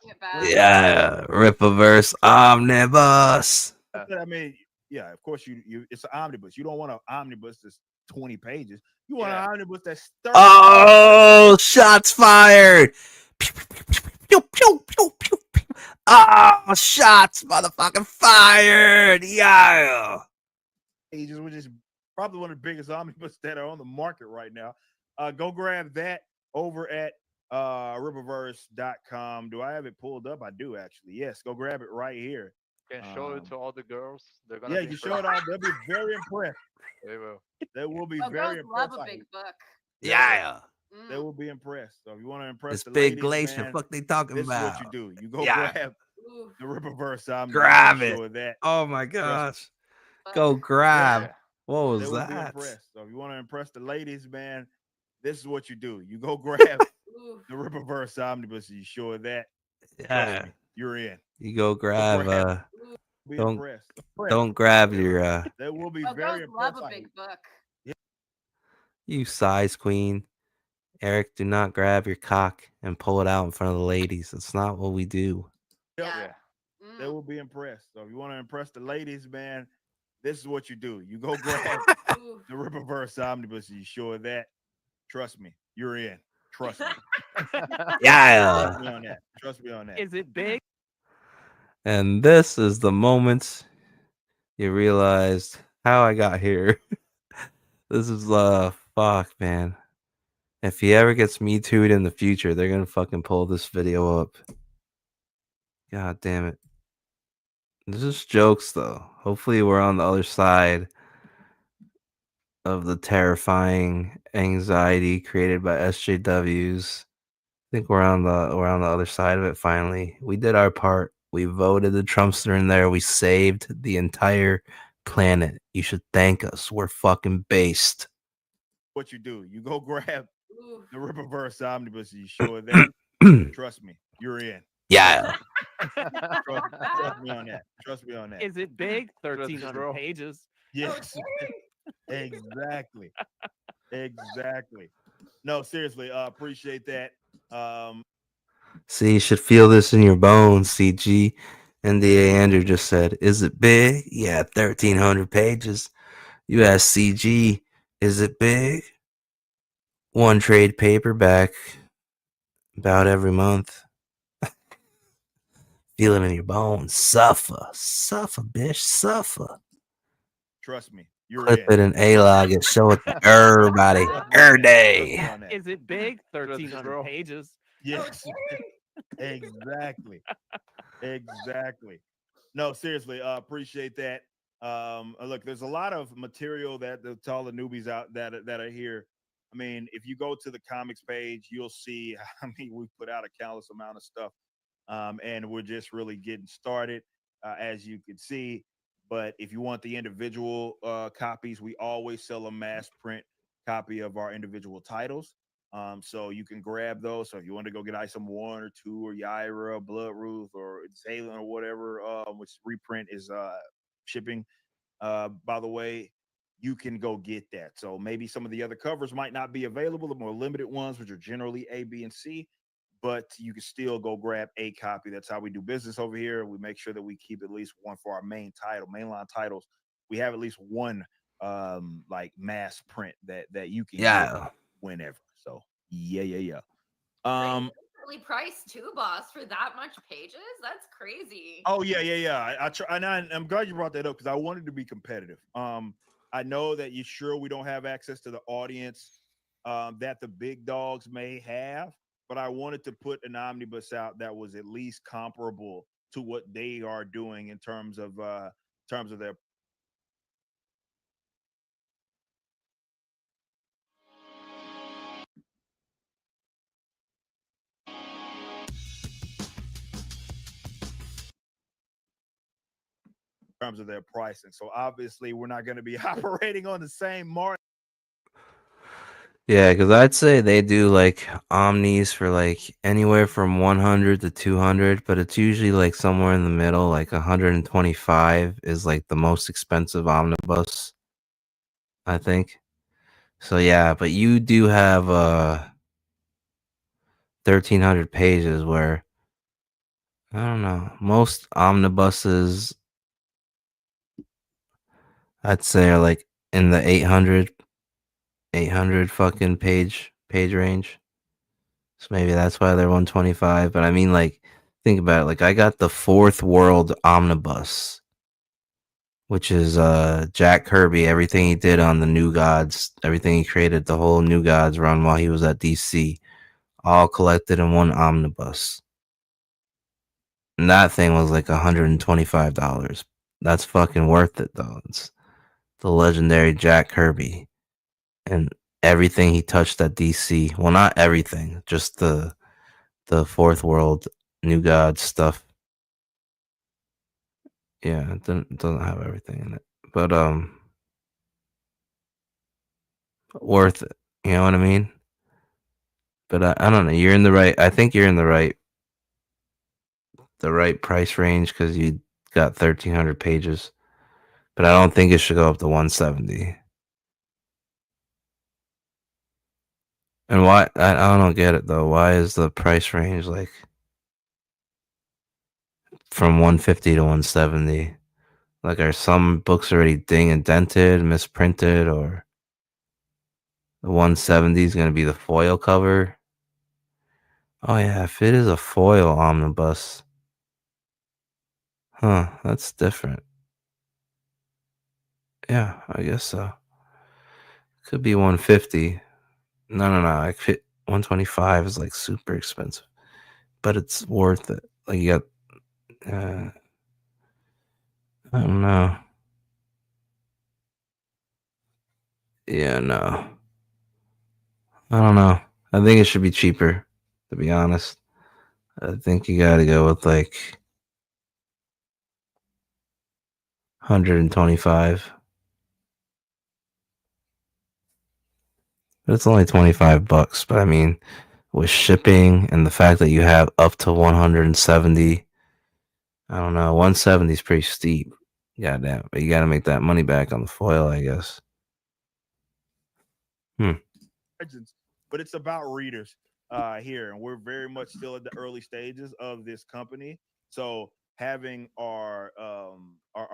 get. Yeah, Rippaverse Omnibus. I mean, yeah, of course you it's an omnibus. You don't want an omnibus that's 20 pages. You want an omnibus that's 30. Oh, shots fired. Pew, pew, pew, pew, pew, pew. Oh, shots motherfucking fired. Yeah. Pages, which is probably one of the biggest omnibus that are on the market right now. Go grab that over at Rippaverse.com. Do I have it pulled up? I do actually. Yes, go grab it right here. Can show it to all the girls. They're gonna. Yeah, be you show it all. They'll be very impressed. They will. They will be Oh, very girls impressed. love a big book. Yeah. They will be impressed. So if you want to impress This the big ladies, glacier, man, fuck they talking this about. is what you do. You go Yeah. grab the Rippaverse. I'm Grab sure it. of that. Oh my Trust gosh. Go grab. Yeah. What was They will be that? impressed. So if you want to impress the ladies, man, this is what you do. You go grab the Rippaverse Omnibus. You sure of that? Trust Yeah. me, you're in. You go grab Be don't impressed. don't grab your They will be Oh, very girls love impressed. a big book. you size queen. Eric, do not grab your cock and pull it out in front of the ladies. That's not what we do. Yeah. They will be impressed. So if you want to impress the ladies, man, this is what you do. You go grab the Rippaverse Omnibus. You sure of that? Trust me, you're in. Trust me. Yeah. Trust me on that. Trust me on that. Is it big? And this is the moment you realized how I got here. This is fuck, man. If he ever gets Me Too'd in the future, they're gonna fucking pull this video up. God damn it. This is jokes though. Hopefully we're on the other side of the terrifying anxiety created by SJWs. I think we're on the other side of it finally. We did our part. We voted the Trumpster in there. We saved the entire planet. You should thank us. We're fucking based. What you do? You go grab the Rippaverse Omnibus. You sure of that? Trust me, you're in. Yeah. Trust me on that. Trust me on that. Is it big? 1,300 pages. Yes. Exactly. Exactly. No, seriously, appreciate that. See, you should feel this in your bones, CG. NDA Andrew just said, is it big? Yeah, 1,300 pages. You ask CG, is it big? One trade paperback about every month. Feel it in your bones. Suffer. Suffer, bitch. Suffer. Trust me. You're Clip in. it in A-log and show it to everybody. Every day. Is it big? 1,300 pages. Yes. Exactly. Exactly. No, seriously, appreciate that. Look, there's a lot of material that to all the newbies out that are here. I mean, if you go to the comics page, you'll see. I mean, we put out a countless amount of stuff, and we're just really getting started, as you can see. But if you want the individual copies, we always sell a mass print copy of our individual titles. So you can grab those. So if you want to go get Item 1 or 2 or Yaira, Bloodruth or Zalen or whatever, which reprint is shipping, by the way, you can go get that. So maybe some of the other covers might not be available, the more limited ones, which are generally A, B, and C, but you can still go grab a copy. That's how we do business over here. We make sure that we keep at least one for our mainline titles. We have at least one like mass print that you can get whenever. So yeah. Really priced too, boss, for that much pages. That's crazy. Oh yeah. I try, and I'm glad you brought that up because I wanted to be competitive. I know that we don't have access to the audience that the big dogs may have, but I wanted to put an omnibus out that was at least comparable to what they are doing in terms of their terms of their pricing. So obviously, we're not going to be operating on the same margin. Yeah, because I'd say they do like omnis for like anywhere from 100 to 200, but it's usually like somewhere in the middle. Like 125 is like the most expensive omnibus, I think. So yeah, but you do have 1,300 pages where I don't know, most omnibuses I'd say are like in the 800 fucking page range. So maybe that's why they're 125. But I mean, like, think about it. Like, I got the Fourth World Omnibus, which is Jack Kirby, everything he did on the New Gods, everything he created, the whole New Gods run while he was at DC, all collected in one omnibus. And that thing was like $125. That's fucking worth it, though. It's the legendary Jack Kirby. And everything he touched at DC. Well, not everything, just the Fourth World New God stuff. Yeah, it doesn't have everything in it, but worth it. You know what I mean? But I don't know. You're in the right. I think you're in the right price range because you got 1,300 pages. But I don't think it should go up to 170. And why? I don't get it though. Why is the price range like from 150 to 170? Like, are some books already ding and dented, misprinted, or the 170 is going to be the foil cover? Oh yeah, if it is a foil omnibus. Huh, that's different. Yeah, I guess so. Could be 150. No. 125 is like super expensive. But it's worth it. Like, you got I don't know. Yeah, no. I don't know. I think it should be cheaper, to be honest. I think you gotta go with like 125. But it's only $25. But I mean, with shipping and the fact that you have up to 170, I don't know. 170 is pretty steep. Goddamn. But you gotta make that money back on the foil, I guess. But it's about readers here, and we're very much still at the early stages of this company. So having our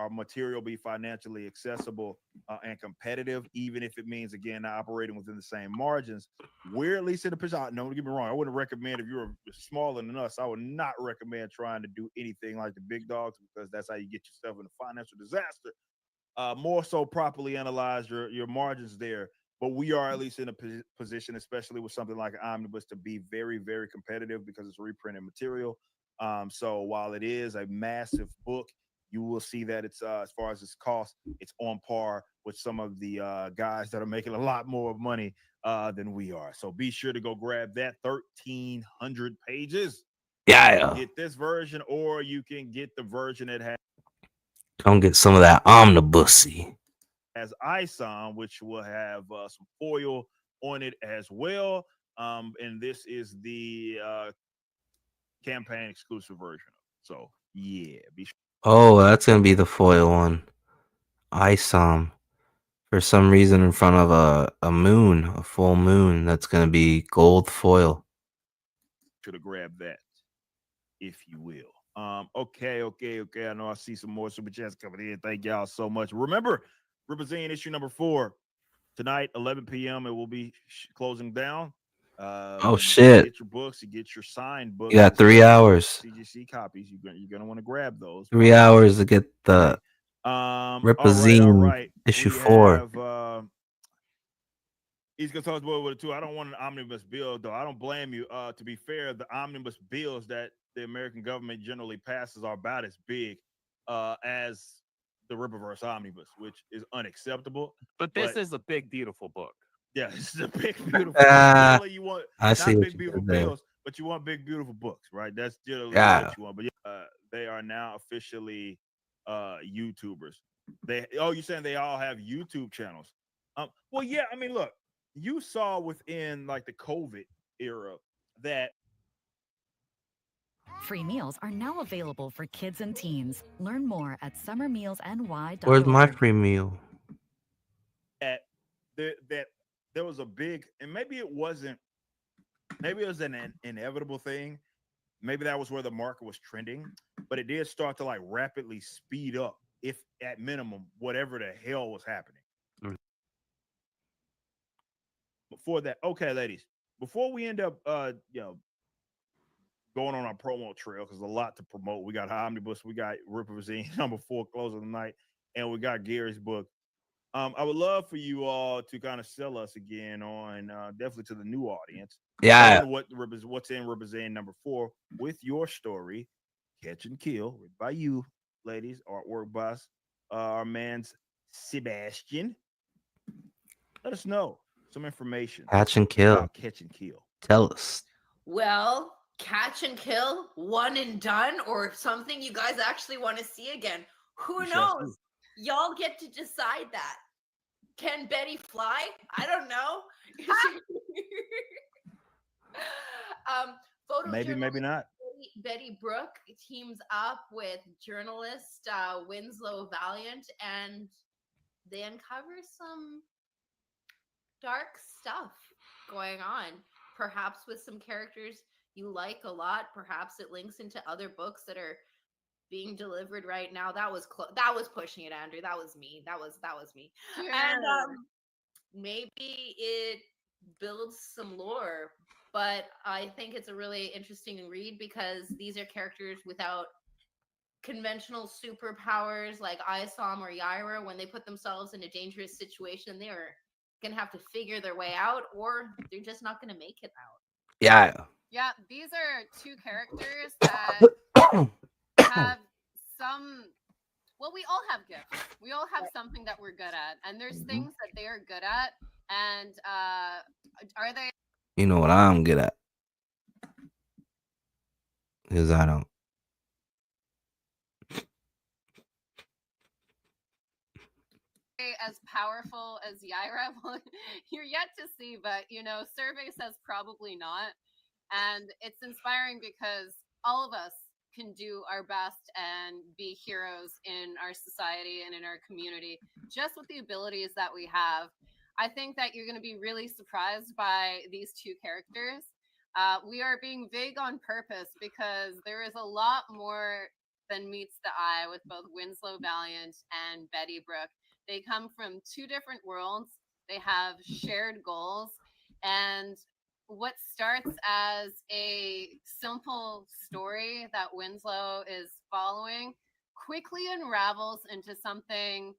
material be financially accessible and competitive, even if it means again not operating within the same margins, we're at least in a position. No, don't get me wrong. I wouldn't recommend, if you're smaller than us, I would not recommend trying to do anything like the big dogs, because that's how you get yourself in a financial disaster. More so properly analyze your margins there. But we are at least in a position, especially with something like an omnibus, to be very, very competitive because it's reprinted material. So while it is a massive book, you will see that it's as far as its cost, it's on par with some of the guys that are making a lot more money than we are. So be sure to go grab that 1,300 pages. Yeah. Get this version, or you can get the version that has Come get some of that omnibusy. ISOM, which will have some foil on it as well. And this is the campaign exclusive version. So yeah, be sure. Oh, that's gonna be the foil one. ISOM. For some reason in front of a moon, a full moon, that's gonna be gold foil. Should have grabbed that, if you will. Okay. I know I see some more super chats coming in. Thank y'all so much. Remember, representing issue number 4 tonight, 11 p.m. It will be closing down. Oh shit! Get your books. You get your signed books. You got 3 hours. CGC copies. You're gonna want to grab those. 3 hours to get the All right. issue 4. East Coast Talks Boy with it too. I don't want an omnibus bill, though. I don't blame you. To be fair, the omnibus bills that the American government generally passes are about as big as the Rippaverse omnibus, which is unacceptable. But this is a big, beautiful book. Yeah, this is a big, beautiful book. You want I see not what big, you beautiful did there. bills, but you want big, beautiful books, right? That's generally Yeah. what you want. But yeah, they are now officially YouTubers. You're saying they all have YouTube channels? Well, yeah. I mean, look, you saw within like the COVID era that Free meals are now available for kids and teens. Learn more at summermealsny.org. Where's my free meal? that there was a big, and maybe it was an inevitable thing. Maybe that was where the market was trending, but it did start to like rapidly speed up, if at minimum, whatever the hell was happening. Before that, okay, ladies, before we end up going on our promo trail, because a lot to promote. We got Omnibus, we got Ripperzine #4 close of the night, and we got Gary's book. I would love for you all to kind of sell us again on definitely to the new audience. Yeah. On what's in Ripperzine #4 with your story, Catch and Kill, written by you, ladies, artwork by our man's Sebastian. Let us know some information. Catch and Kill. About Catch and Kill. Tell us. Well, Catch and Kill, one and done, or something you guys actually want to see again. Who knows? Y'all get to decide that. Can Betty fly? I don't know. Maybe not. Betty Brooke teams up with journalist Winslow Valiant, and they uncover some dark stuff going on. Perhaps with some characters you like a lot. Perhaps it links into other books that are being delivered right now. That was pushing it, Andrew. That was me. That was me. Yeah. And maybe it builds some lore, but I think it's a really interesting read because these are characters without conventional superpowers like Isom or Yaira. When they put themselves in a dangerous situation, they are gonna have to figure their way out, or they're just not gonna make it out. Yeah. Yeah, these are two characters that have some. Well, we all have gifts. We all have something that we're good at, and there's things that they are good at. And are they? You know what I'm good at? Because I don't. As powerful as Yaira? Well, you're yet to see, but survey says probably not. And it's inspiring because all of us can do our best and be heroes in our society and in our community, just with the abilities that we have. I think that you're going to be really surprised by these two characters. We are being vague on purpose because there is a lot more than meets the eye with both Winslow Valiant and Betty Brooke. They come from two different worlds. They have shared goals. And what starts as a simple story that Winslow is following quickly unravels into something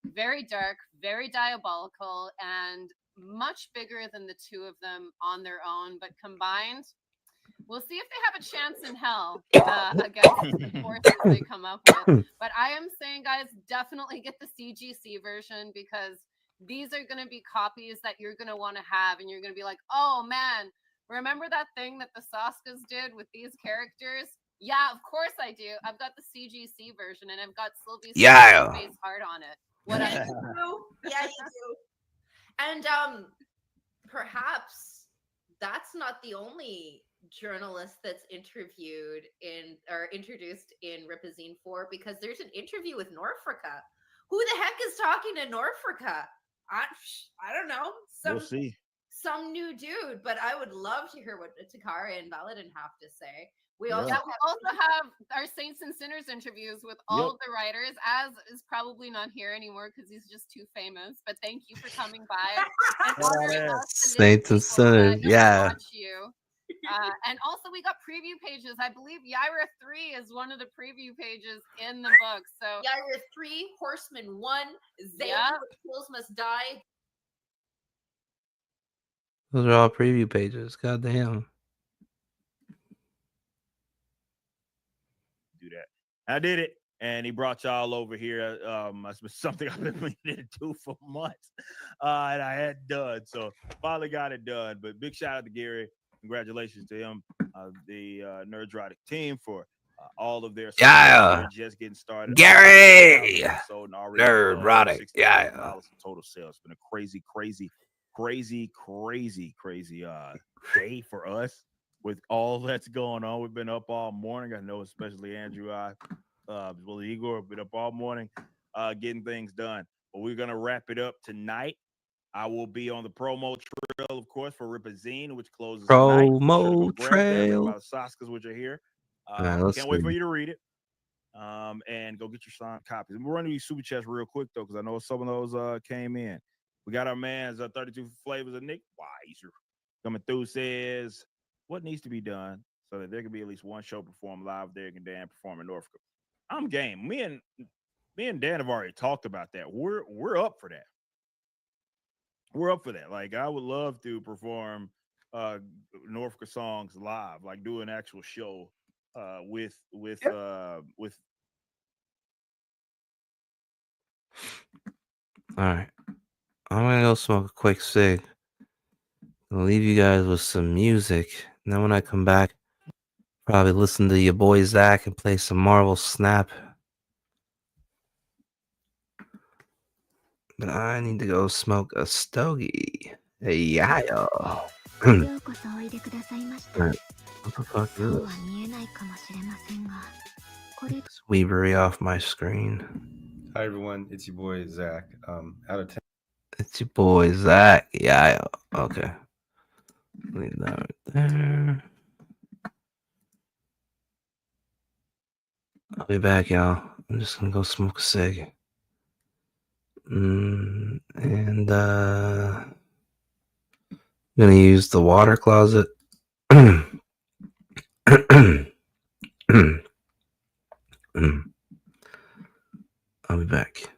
very dark, very diabolical, and much bigger than the two of them on their own. But combined, we'll see if they have a chance in hell against the forces they come up with. But I am saying, guys, definitely get the CGC version because these are going to be copies that you're going to want to have. And you're going to be like, oh, man, remember that thing that the Saskas did with these characters? Yeah, of course I do. I've got the CGC version and I've got Sylvie's face heart on it. What I do. Yeah, you do. And perhaps that's not the only journalist that's interviewed in or introduced in Ripperzine 4, because there's an interview with Norfolka. Who the heck is talking to Norfolka? I don't know. We'll see. Some new dude, but I would love to hear what Takara and Valadin have to say. We also have our Saints and Sinners interviews with all of the writers. Az is probably not here anymore because he's just too famous. But thank you for coming by and honoring us. Saints and Sinners, yeah. Watch you. And also, we got preview pages. I believe Yaira 3 is one of the preview pages in the book. So Yaira 3, Horseman 1, Zane, Kills Must Die. Those are all preview pages. God damn. Do that. I did it, and he brought y'all over here. That's been something I've been meaning to do for months, and I hadn't done. So finally got it done. But big shout out to Gary. Congratulations to him, the Nerdrotic team for all of their Yeah. they're just getting started. Gary! Sold and already Nerdrotic. Yeah. $60,000 in total sales. It's been a crazy day for us with all that's going on. We've been up all morning. I know, especially Andrew, well, Igor have been up all morning getting things done. But we're gonna wrap it up tonight. I will be on the promo trail, of course, for Ripazine, which closes tonight. Be sure to go Promo grab that. Read trail. about the Saskas, which are here. Let's Can't wait for see. you to read it. And go get your signed copies. We're running these super chats real quick though, because I know some of those came in. We got our man's 32 flavors of Nick Weiser coming through. Says what needs to be done so that there can be at least one show performed live there and Dan perform in Norfolk. I'm game. Me and Dan have already talked about that. We're up for that. We're up for that. Like I would love to perform Norfolk songs live, like do an actual show with All right. I'm gonna go smoke a quick cig. I'll leave you guys with some music. And then when I come back, probably listen to your boy Zach and play some Marvel Snap. But I need to go smoke a stogie. Yeah. Alright, what the fuck is this? It's Weavery off my screen. Hi everyone, it's your boy Zach. Out of 10. It's your boy Zach. Yeah. Okay. Leave that right there. I'll be back, y'all. I'm just gonna go smoke a cig. And I'm gonna use the water closet. I'll be back.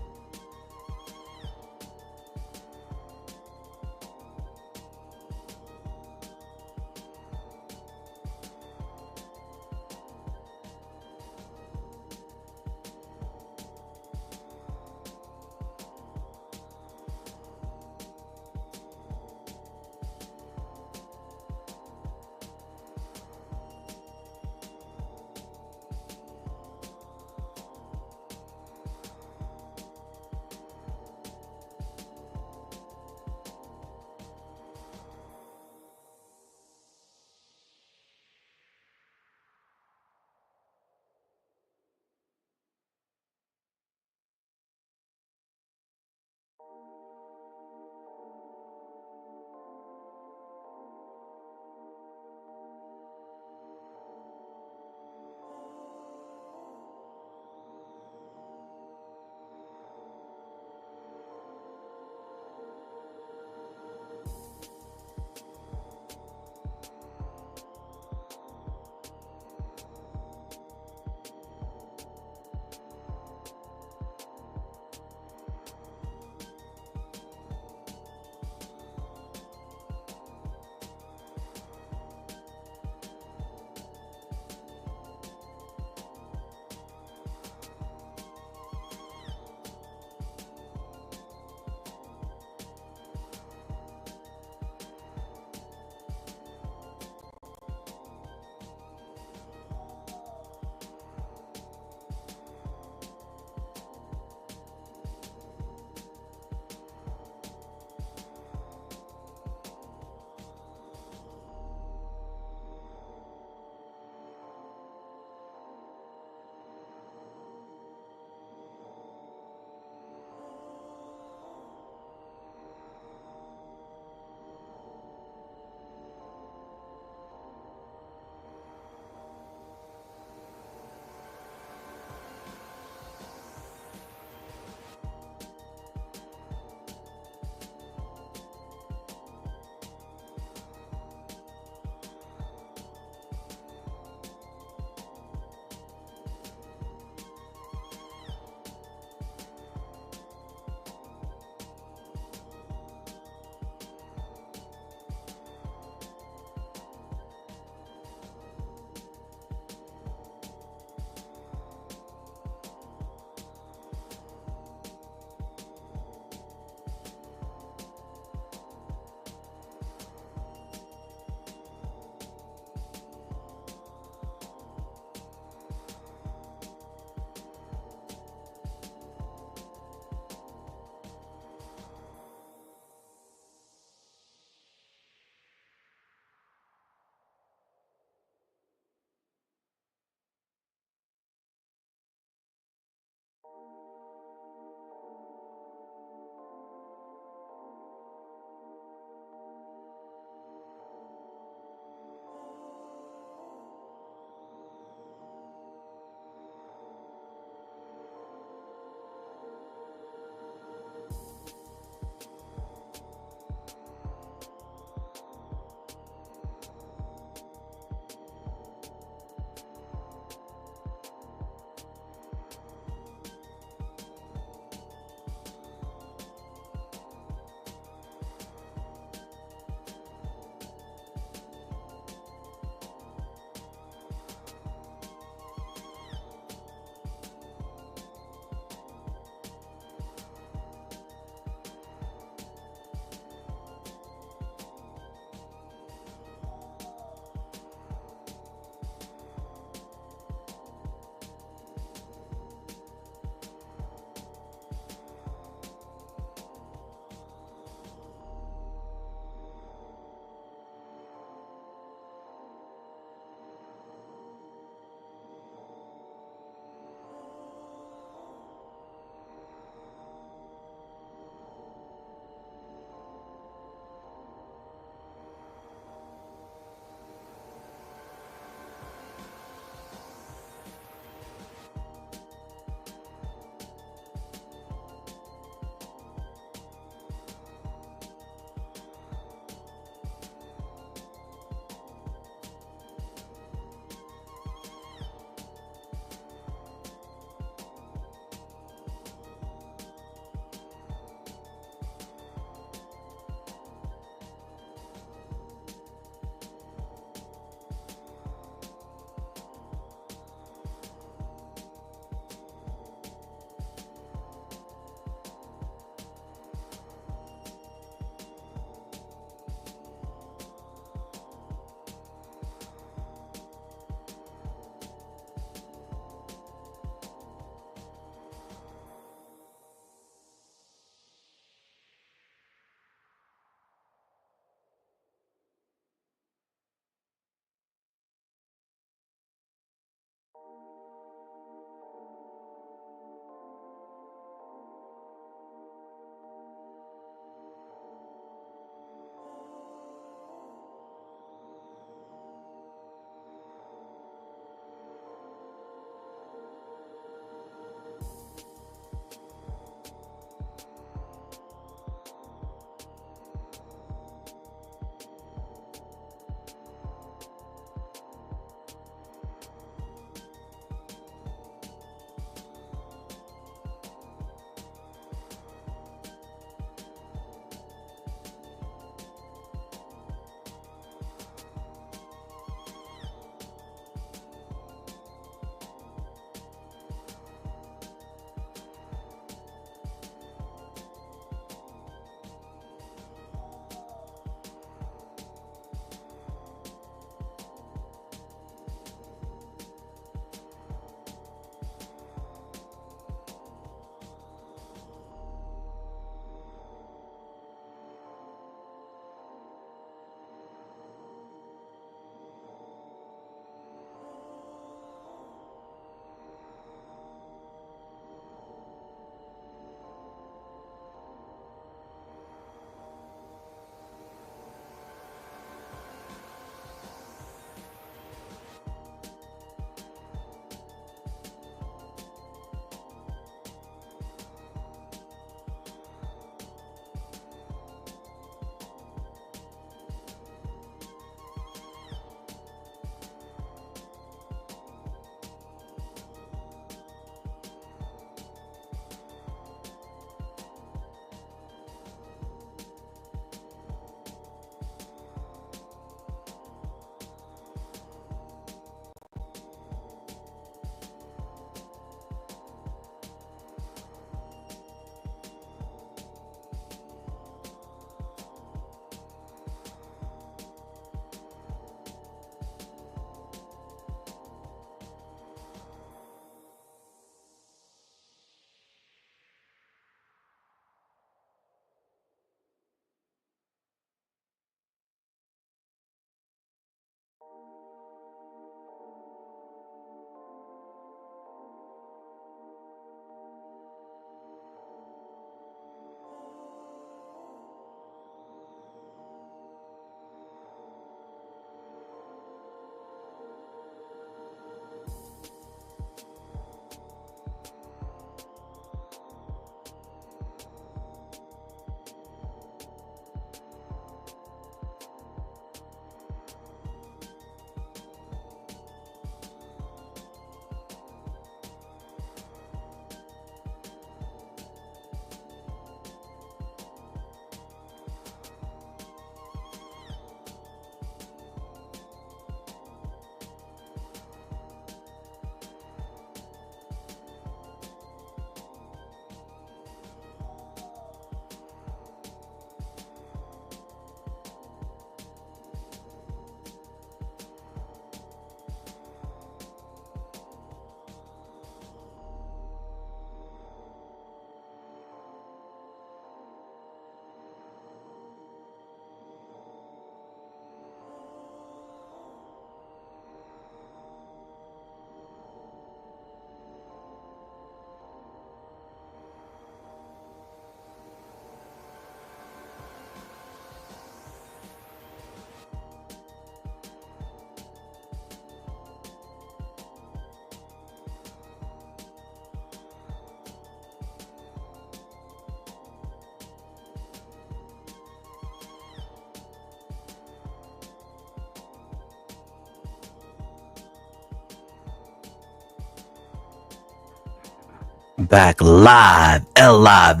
Back live, Live,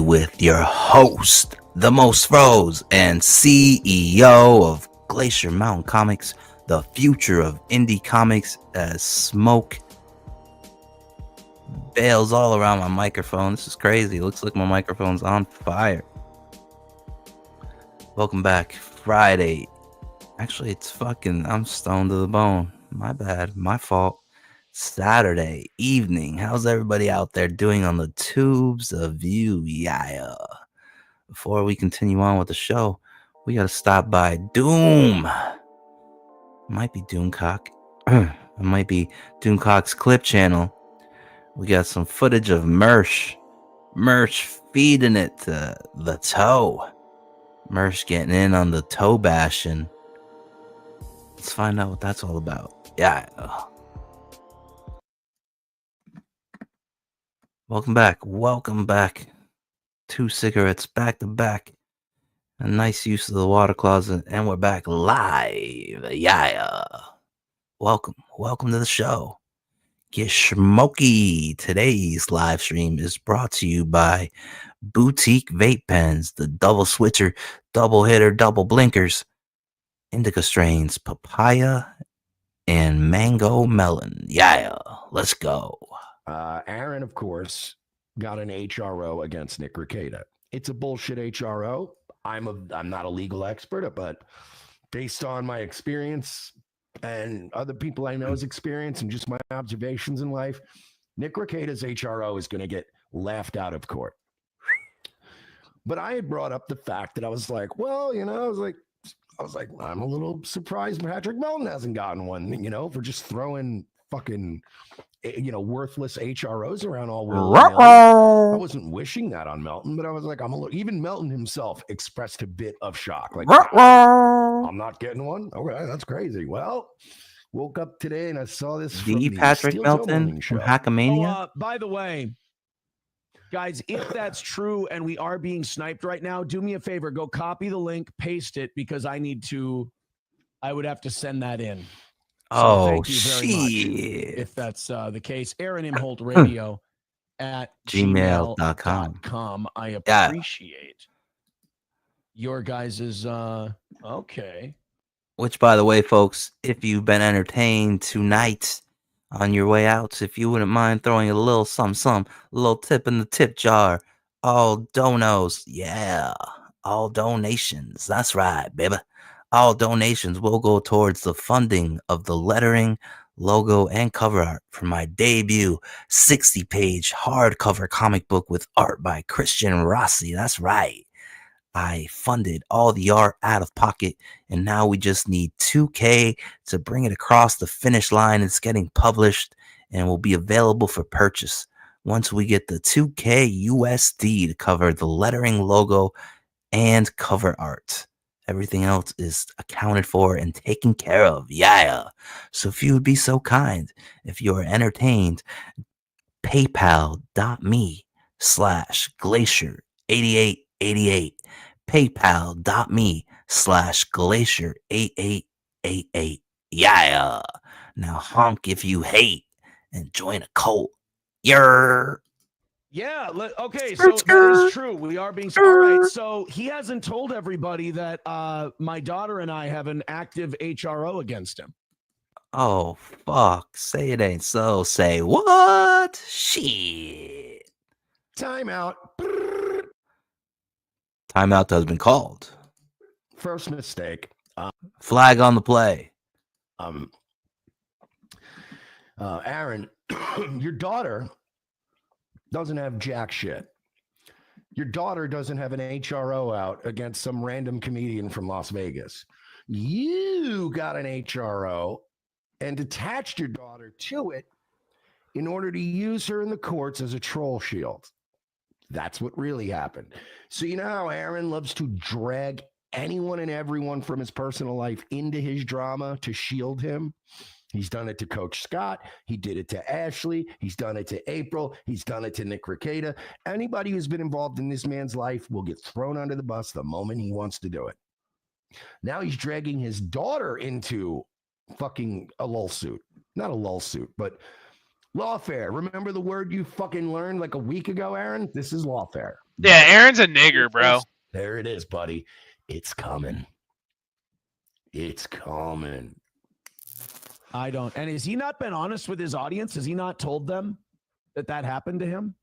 with your host, the most froze and CEO of Glacier Mountain Comics, the future of indie comics, as smoke bails all around my microphone. This is crazy. It looks like my microphone's on fire. Welcome back. Friday. Actually, I'm stoned to the bone. My bad. My fault. Saturday evening. How's everybody out there doing on the tubes of you? Yeah. Before we continue on with the show, we got to stop by Doom. It might be Doomcock. It might be Doomcock's clip channel. We got some footage of Mersh feeding it to the toe. Mersh getting in on the toe bashing. Let's find out what that's all about. Yeah. Welcome back. 2 cigarettes back to back. A nice use of the water closet, and we're back live. Yeah. Welcome to the show. Get smoky. Today's live stream is brought to you by Boutique Vape Pens, the double switcher, double hitter, double blinkers, indica strains, papaya, and mango melon. Yeah, let's go. Aaron, of course, got an HRO against Nick Rekieta. It's a bullshit HRO. I'm not a legal expert, but based on my experience and other people I know's experience and just my observations in life, Nick Rekieta's HRO is going to get laughed out of court. But I had brought up the fact that I was like, well, I was like, I'm a little surprised Patrick Melton hasn't gotten one, for just throwing fucking, worthless HROs around all willy-nilly. I wasn't wishing that on Melton, but I was like, even Melton himself expressed a bit of shock. Like, I'm not getting one. Okay, that's crazy. Well, woke up today and I saw this. The Patrick Melton from Hackamania. By the way, guys, if that's true and we are being sniped right now, do me a favor, go copy the link, paste it, because I would have to send that in. So thank you very much. If that's the case, Aaron Imholt Radio at gmail.com. I appreciate your guys's okay. Which, by the way, folks, if you've been entertained tonight on your way out, if you wouldn't mind throwing a little a little tip in the tip jar, all donos, yeah, all donations, that's right, baby. All donations will go towards the funding of the lettering, logo, and cover art for my debut 60-page hardcover comic book with art by Christian Rossi. That's right. I funded all the art out of pocket, and now we just need $2,000 to bring it across the finish line. It's getting published and will be available for purchase once we get the $2,000 USD to cover the lettering, logo, and cover art. Everything else is accounted for and taken care of. Yeah. So if you would be so kind, if you are entertained, paypal.me/glacier8888. paypal.me/glacier8888. Yeah. Now honk if you hate and join a cult. Yer. Yeah. Okay. So that is true. We are being all right. So he hasn't told everybody that my daughter and I have an active HRO against him. Oh, fuck. Say it ain't so. Say what? Shit. Timeout. Timeout has been called. First mistake. Flag on the play. Aaron, your daughter doesn't have jack shit. Your daughter doesn't have an HRO out against some random comedian from Las Vegas. You got an HRO and attached your daughter to it in order to use her in the courts as a troll shield. That's what really happened. So you know how Aaron loves to drag anyone and everyone from his personal life into his drama to shield him? He's done it to Coach Scott. He did it to Ashley. He's done it to April. He's done it to Nick Rekieta. Anybody who's been involved in this man's life will get thrown under the bus the moment he wants to do it. Now he's dragging his daughter into fucking a lull suit. Not a lull suit, but Lawfare. Remember the word you fucking learned like a week ago, Aaron? This is lawfare. Yeah, Aaron's a nigger, bro. There it is, buddy. It's coming. It's coming. I don't. And has he not been honest with his audience? Has he not told them that happened to him?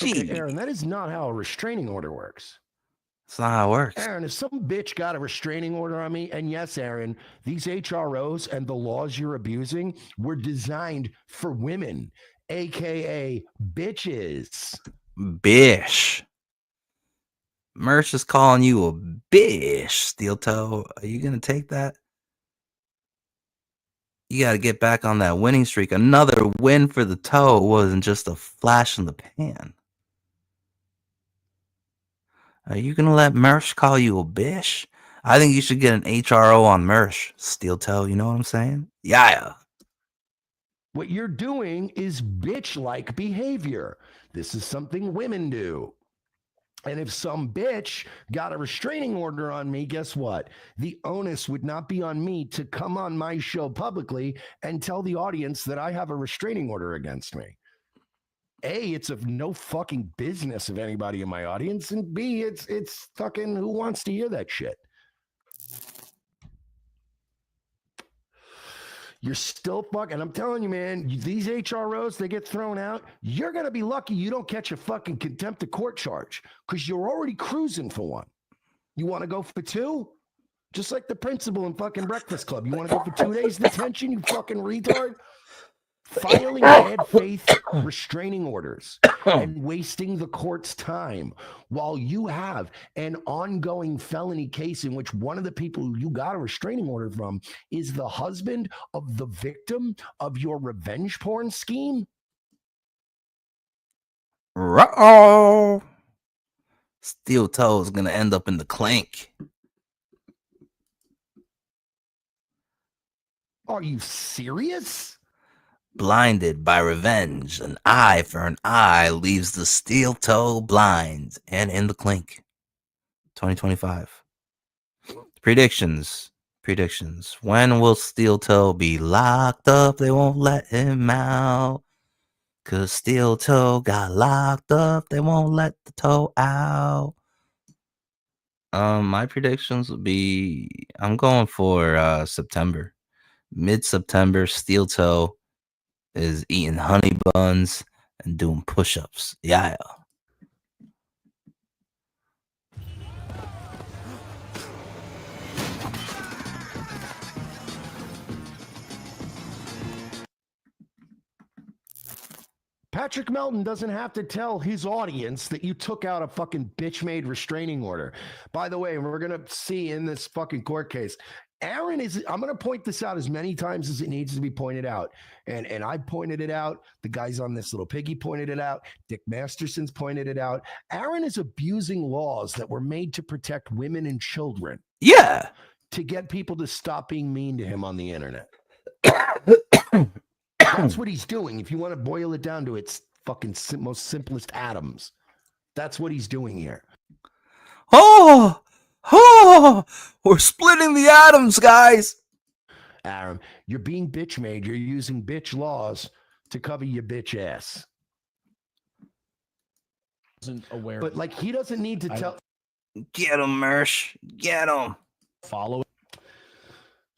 Okay, Aaron, that is not how a restraining order works. That's not how it works. Aaron, if some bitch got a restraining order on me, and yes, Aaron, these HROs and the laws you're abusing were designed for women, aka bitches. Bish. Merch is calling you a bish, Steel Toe. Are you gonna take that? You got to get back on that winning streak. Another win for the Toe wasn't just a flash in the pan. Are you going to let Mersh call you a bish? I think you should get an HRO on Mersh, Steel Toe. You know what I'm saying? Yeah. What you're doing is bitch-like behavior. This is something women do. And if some bitch got a restraining order on me, guess what? The onus would not be on me to come on my show publicly and tell the audience that I have a restraining order against me. A, it's of no fucking business of anybody in my audience. And B, it's fucking who wants to hear that shit? You're still fucking, I'm telling you, man, these HROs, they get thrown out. You're going to be lucky you don't catch a fucking contempt of court charge because you're already cruising for one. You want to go for 2? Just like the principal in fucking Breakfast Club. You want to go for 2 days detention, you fucking retard? Filing bad faith restraining orders and wasting the court's time while you have an ongoing felony case in which one of the people you got a restraining order from is the husband of the victim of your revenge porn scheme. Uh-oh. Steel Toe is going to end up in the clink. Are you serious? Blinded by revenge, an eye for an eye leaves the Steel Toe blind and in the clink. 2025. Predictions. When will Steel Toe be locked up? They won't let him out. Cause Steel Toe got locked up. They won't let the toe out. My predictions would be, I'm going for September. Mid-September, Steel Toe is eating honey buns and doing push-ups. Yeah. Patrick Melton doesn't have to tell his audience that you took out a fucking bitch-made restraining order. By the way, we're going to see in this fucking court case, Aaron is, I'm going to point this out as many times as it needs to be pointed out. And I pointed it out. The guys on This Little Piggy pointed it out. Dick Masterson's pointed it out. Aaron is abusing laws that were made to protect women and children. Yeah. To get people to stop being mean to him on the internet. That's what he's doing. If you want to boil it down to its fucking most simplest atoms, that's what he's doing here. Oh, we're splitting the atoms, guys. Aaron, you're being bitch made. You're using bitch laws to cover your bitch ass. Isn't aware, but like he doesn't need to tell. Get him, Mersh. Get him. Follow it.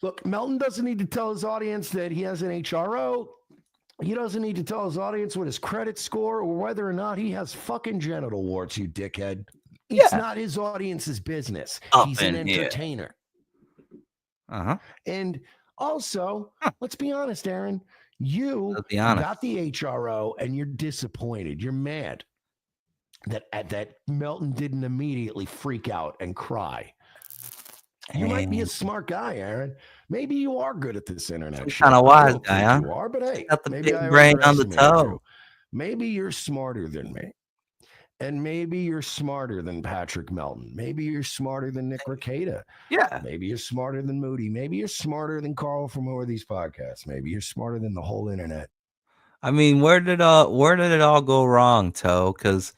Look, Melton doesn't need to tell his audience that he has an HRO. He doesn't need to tell his audience what his credit score or whether or not he has fucking genital warts, you dickhead. It's not his audience's business. He's an entertainer. Uh-huh. And also, let's be honest, Aaron, you got the HRO and you're disappointed. You're mad that Melton didn't immediately freak out and cry. You might be a smart guy, Aaron. Maybe you are good at this internet shit. Kind of wise guy, huh? You are, but hey, got the maybe big I brain on the overestimated toe. you. Maybe you're smarter than me. And maybe you're smarter than Patrick Melton. Maybe you're smarter than Nick Rekieta. Yeah. Maybe you're smarter than Moody. Maybe you're smarter than Carl from More of These Podcasts. Maybe you're smarter than the whole internet. I mean, where did it all go wrong, Toe? Because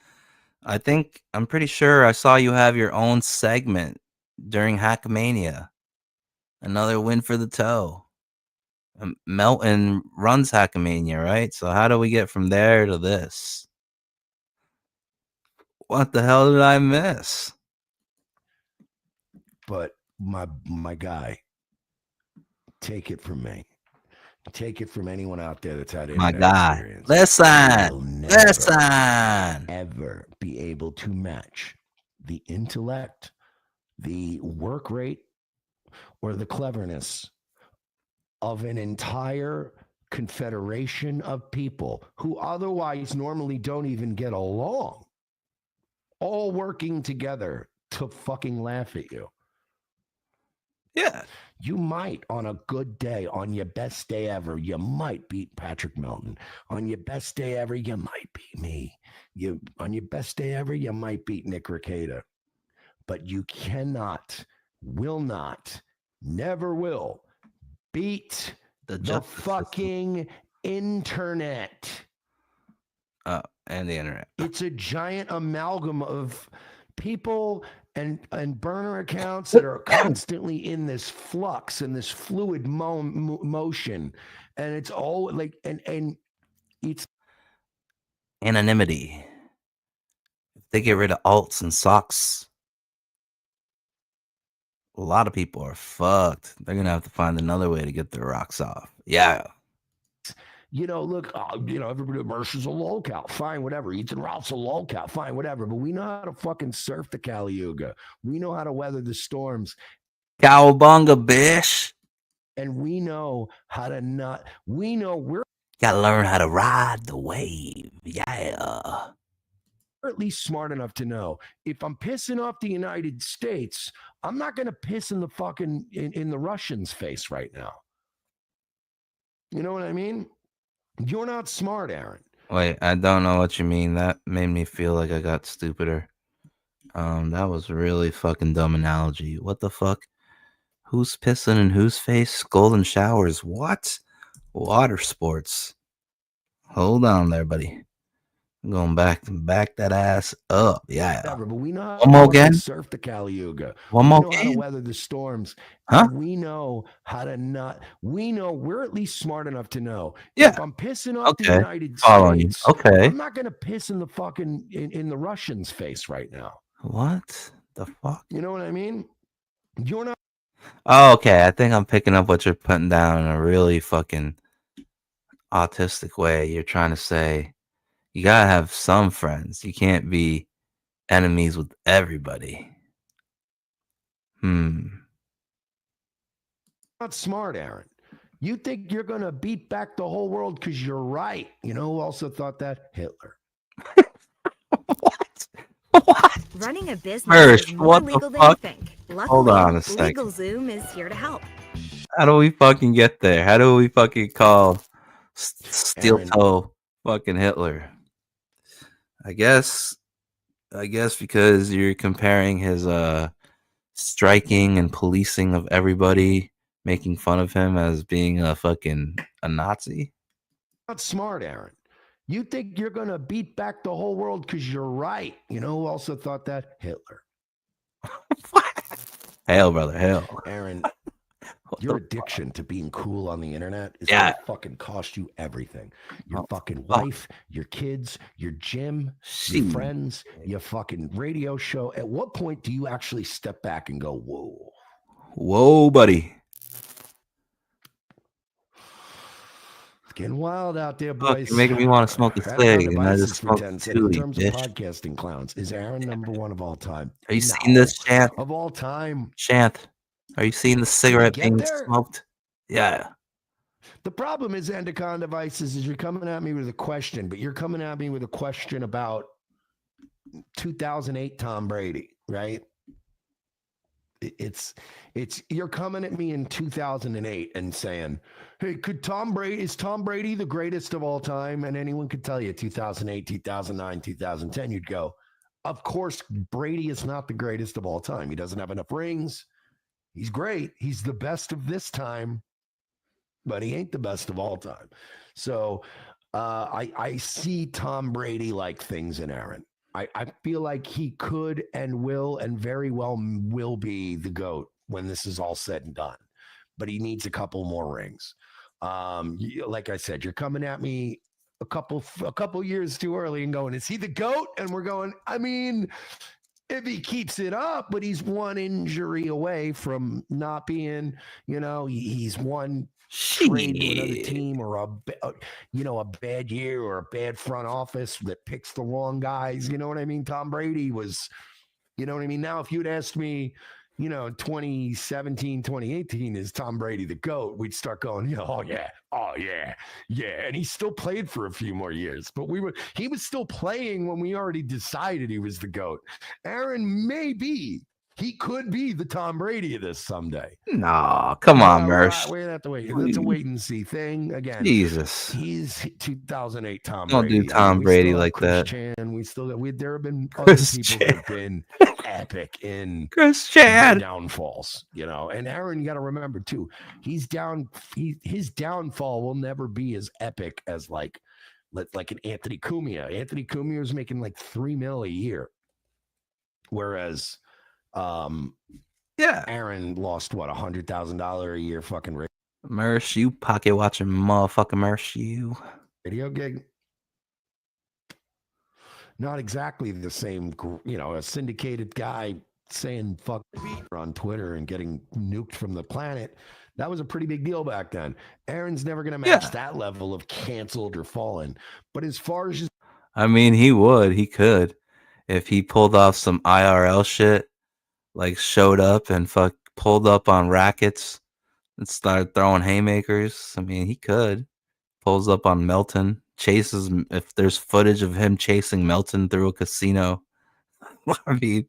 I'm pretty sure I saw you have your own segment during Hackmania. Another win for the Toe. Melton runs Hackamania, right? So how do we get from there to this? What the hell did I miss? But my guy, take it from me. Take it from anyone out there that's had My internet guy. experience. Listen. You will never, Listen. ever be able to match the intellect, the work rate, or the cleverness of an entire confederation of people who otherwise normally don't even get along, all working together to fucking laugh at you. Yeah. You might, on a good day, on your best day ever, you might beat Patrick Melton. On your best day ever, you might beat me. On your best day ever, you might beat Nick Rekieta. But you cannot, will not, never will beat the fucking internet. And the internet. It's a giant amalgam of people and burner accounts that are constantly in this flux and this fluid motion, and it's all like and it's Anonymity. If they get rid of alts and socks, a lot of people are fucked. They're gonna have to find another way to get their rocks off. Yeah. Look, everybody, Mercer's a lolcow. Fine, whatever. Ethan Ralph's a lolcow. Fine, whatever. But we know how to fucking surf the Caliuga. We know how to weather the storms. Cowabunga, bish. And we know how to not. We know we're. Gotta learn how to ride the wave. Yeah. Or at least smart enough to know if I'm pissing off the United States, I'm not going to piss in the fucking in the Russians' face right now. You know what I mean? You're not smart, Aaron. Wait, I don't know what you mean. That made me feel like I got stupider. That was a really fucking dumb analogy. What the fuck? Who's pissing in whose face? Golden showers. What? Water sports. Hold on there, buddy. I'm going back that ass up. Yeah. Whatever, but we know how One more to again? surf the Caliuga. One we more know how again? to weather the storms. Huh? We know how to not. We know we're at least smart enough to know. Yeah. If I'm pissing off the Okay. United Following you. States, Okay. I'm not going to piss in the fucking in the Russians' face right now. What the fuck? You know what I mean? You're not. Oh, okay. I think I'm picking up what you're putting down in a really fucking autistic way. You're trying to say you gotta have some friends. You can't be enemies with everybody. Not smart, Aaron. You think you're going to beat back the whole world because you're right. You know who also thought that? Hitler. Running a business Mersh, is more what the legal than fuck? you think. Hold Luckily, on a second. LegalZoom is here to help. How do we fucking get there? How do we fucking call steel Aaron. toe fucking Hitler? I guess because you're comparing his striking and policing of everybody, making fun of him as being a Nazi. Not smart, Aaron. You think you're going to beat back the whole world because you're right. You know who also thought that? Hitler. Hail, brother, hail. Aaron, your addiction to being cool on the internet is Yeah. going to fucking cost you everything. Your fucking wife, your kids, your gym, your friends, your fucking radio show. At what point do you actually step back and go, whoa? Whoa, buddy. It's getting wild out there, Look, boys. you're making me want to smoke a Travis on cig, and I devices just for smoked 10 a said, in toolie, terms of bitch. podcasting clowns, is Aaron number one of all time? Are you seeing this, Shanth? Of all time. Shanth, are you seeing the cigarette get being there? smoked? Yeah. The problem is, Endicon Devices, is you're coming at me with a question, but you're coming at me with a question about 2008 Tom Brady, right? It's you're coming at me in 2008 and saying, hey, is Tom Brady the greatest of all time? And anyone could tell you 2008, 2009, 2010, you'd go, of course, Brady is not the greatest of all time. He doesn't have enough rings. He's great. He's the best of this time, but he ain't the best of all time. So I see Tom Brady like things in Aaron. I feel like he could and will and very well will be the GOAT when this is all said and done. But he needs a couple more rings. Like I said, you're coming at me a couple years too early and going, is he the GOAT? And we're going, I mean, if he keeps it up, but he's one injury away from not being, he's one trade to another team or a bad year or a bad front office that picks the wrong guys. You know what I mean? Tom Brady was, you know what I mean? Now, if you'd asked me, 2017, 2018, is Tom Brady the GOAT? We'd start going, oh yeah. And he still played for a few more years, but he was still playing when we already decided he was the GOAT. Aaron he could be the Tom Brady of this someday. No, come on, Mersh. We have to wait. It's a wait and see thing. Again, Jesus. He's 2008 Tom Don't Brady. do Tom Brady like Chris that. Chan. There have been other Chris people Chan. that have been epic in Chris Chan downfalls, And Aaron, you got to remember too, his downfall will never be as epic as like an Anthony Cumia. Anthony Cumia was making like $3 million a year, whereas Aaron lost what, $100,000 a year fucking rate. Mersh, you pocket watching motherfucking Mersh, you Video gig. Not exactly the same, a syndicated guy saying fuck on Twitter and getting nuked from the planet. That was a pretty big deal back then. Aaron's never going to match that level of canceled or fallen. But as far as I mean, he could, if he pulled off some IRL shit, like showed up and pulled up on rackets and started throwing haymakers. I mean, he could. Pulls up on Melton, chases, if there's footage of him chasing Melton through a casino. I mean,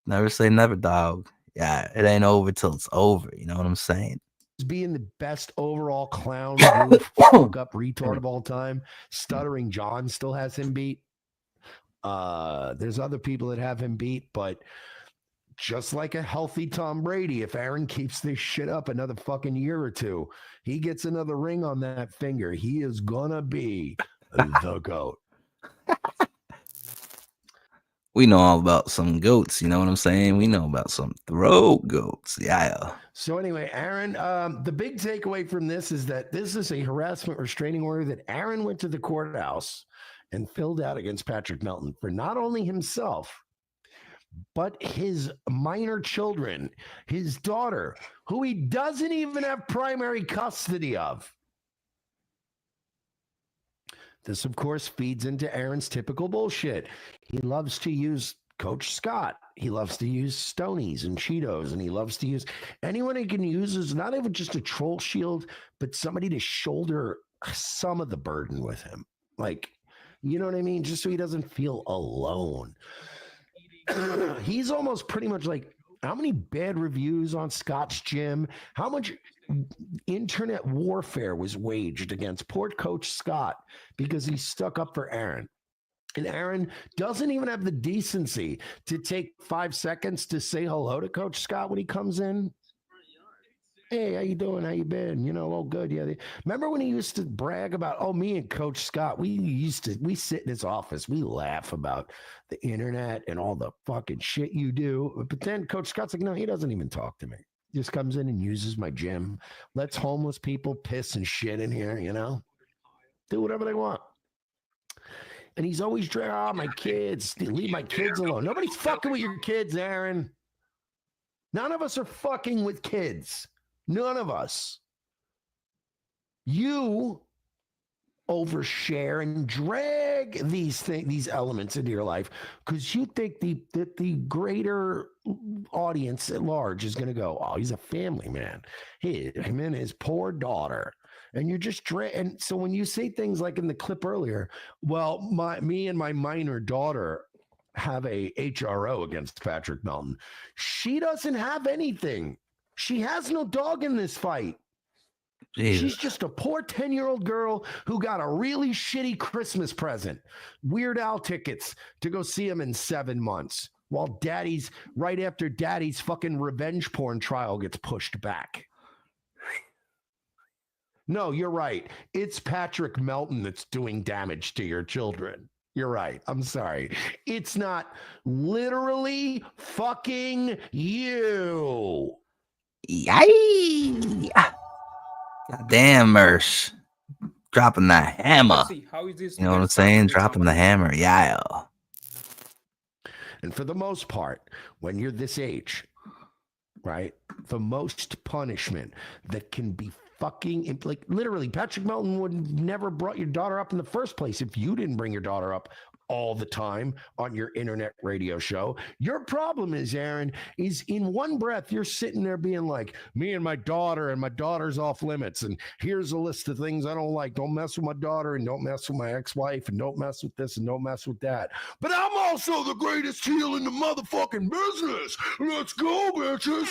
never say never, dog. Yeah, it ain't over till it's over. You know what I'm saying? being the best overall clown goof, fuck up retard of all time. Stuttering John still has him beat. There's other people that have him beat, but just like a healthy Tom Brady, if Aaron keeps this shit up another fucking year or two, he gets another ring on that finger. He is gonna be the GOAT. We know all about some goats, you know what I'm saying? We know about some throat goats. Yeah. So anyway, Aaron, the big takeaway from this is that this is a harassment restraining order that Aaron went to the courthouse and filled out against Patrick Melton for not only himself, but his minor children, his daughter, who he doesn't even have primary custody of. This, of course, feeds into Aaron's typical bullshit. He loves to use Coach Scott. He loves to use Stonies and Cheetos, and he loves to use anyone he can use is not even just a troll shield, but somebody to shoulder some of the burden with him. Like, you know what I mean? Just so he doesn't feel alone. He's almost pretty much like, how many bad reviews on Scott's gym? How much internet warfare was waged against poor Coach Scott because he stuck up for Aaron? And Aaron doesn't even have the decency to take 5 seconds to say hello to Coach Scott when he comes in. Hey, how you doing? How you been? You know, oh, good. Yeah. Remember when he used to brag about, oh, me and Coach Scott, we sit in his office. We laugh about the internet and all the fucking shit you do. But then Coach Scott's like, no, he doesn't even talk to me. He just comes in and uses my gym. Lets homeless people piss and shit in here, you know? Do whatever they want. And he's always trying, my kids, leave my kids alone. Nobody's fucking with your kids, Aaron. None of us are fucking with kids. None of us. You overshare and drag these elements into your life because you think that the greater audience at large is going to go, oh, he's a family man. Him and his poor daughter. And you're just and so when you say things like in the clip earlier, well, me and my minor daughter have a HRO against Patrick Melton. She doesn't have anything. She has no dog in this fight. Jesus. She's just a poor 10-year-old girl who got a really shitty Christmas present. Weird Al tickets to go see him in 7 months while right after daddy's fucking revenge porn trial gets pushed back. No, you're right. It's Patrick Melton that's doing damage to your children. You're right. I'm sorry. It's not literally fucking you. Yay! God damn, Mersh. Dropping the hammer. How is this You know what I'm saying? Dropping the hammer. Yeah. And for the most part, when you're this age, right, the most punishment that can be fucking, like literally, Patrick Melton would never brought your daughter up in the first place if you didn't bring your daughter up all the time on your internet radio show. Your problem is, Aaron, is in one breath, you're sitting there being like, me and my daughter's off limits. And here's a list of things I don't like. Don't mess with my daughter and don't mess with my ex-wife and don't mess with this and don't mess with that. But I'm also the greatest heel in the motherfucking business. Let's go, bitches.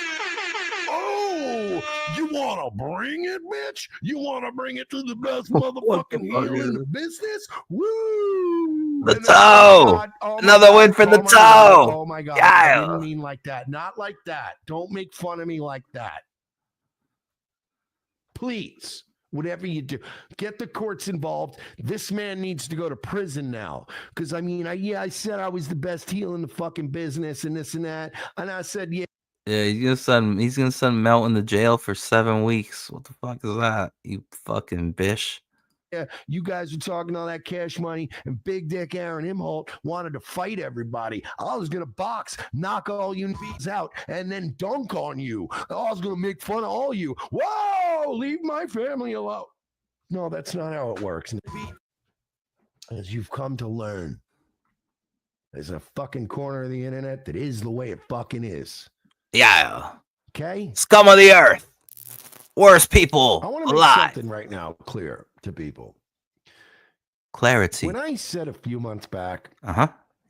Oh, you want to bring it, bitch? You want to bring it to the best motherfucking heel in the business? Woo! The toe. Another win for the toe. Oh my God. Yeah. I didn't mean like that. Not like that. Don't make fun of me like that. Please. Whatever you do, get the courts involved. This man needs to go to prison now. Because, I mean, I said I was the best heel in the fucking business and this and that. And I said, yeah. Yeah, he's gonna send Melton to jail for 7 weeks. What the fuck is that? You fucking bish. Yeah, you guys were talking all that cash money, and Big Dick Aaron Imholt wanted to fight everybody. I was gonna box, knock all you beats out, and then dunk on you. I was gonna make fun of all you. Whoa, leave my family alone. No, that's not how it works. As you've come to learn, there's a fucking corner of the internet that is the way it fucking is. Yeah. Okay. Scum of the earth. Worst people I want to make alive. something right now clear to people. Clarity. When I said a few months back,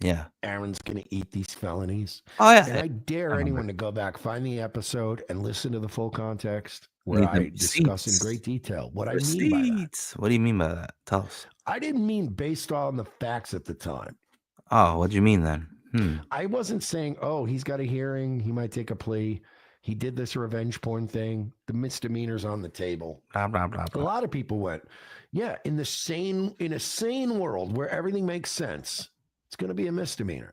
yeah, Aaron's gonna eat these felonies. Oh yeah. And I dare anyone to go back, find the episode, and listen to the full context where I discuss in great detail what I mean by that. What do you mean by that? Tell us. I didn't mean based on the facts at the time. Oh, what do you mean then? I wasn't saying, oh, he's got a hearing, he might take a plea. He did this revenge porn thing. The misdemeanors on the table. Blah, blah, blah, blah. A lot of people went, yeah, in a sane world where everything makes sense, it's going to be a misdemeanor.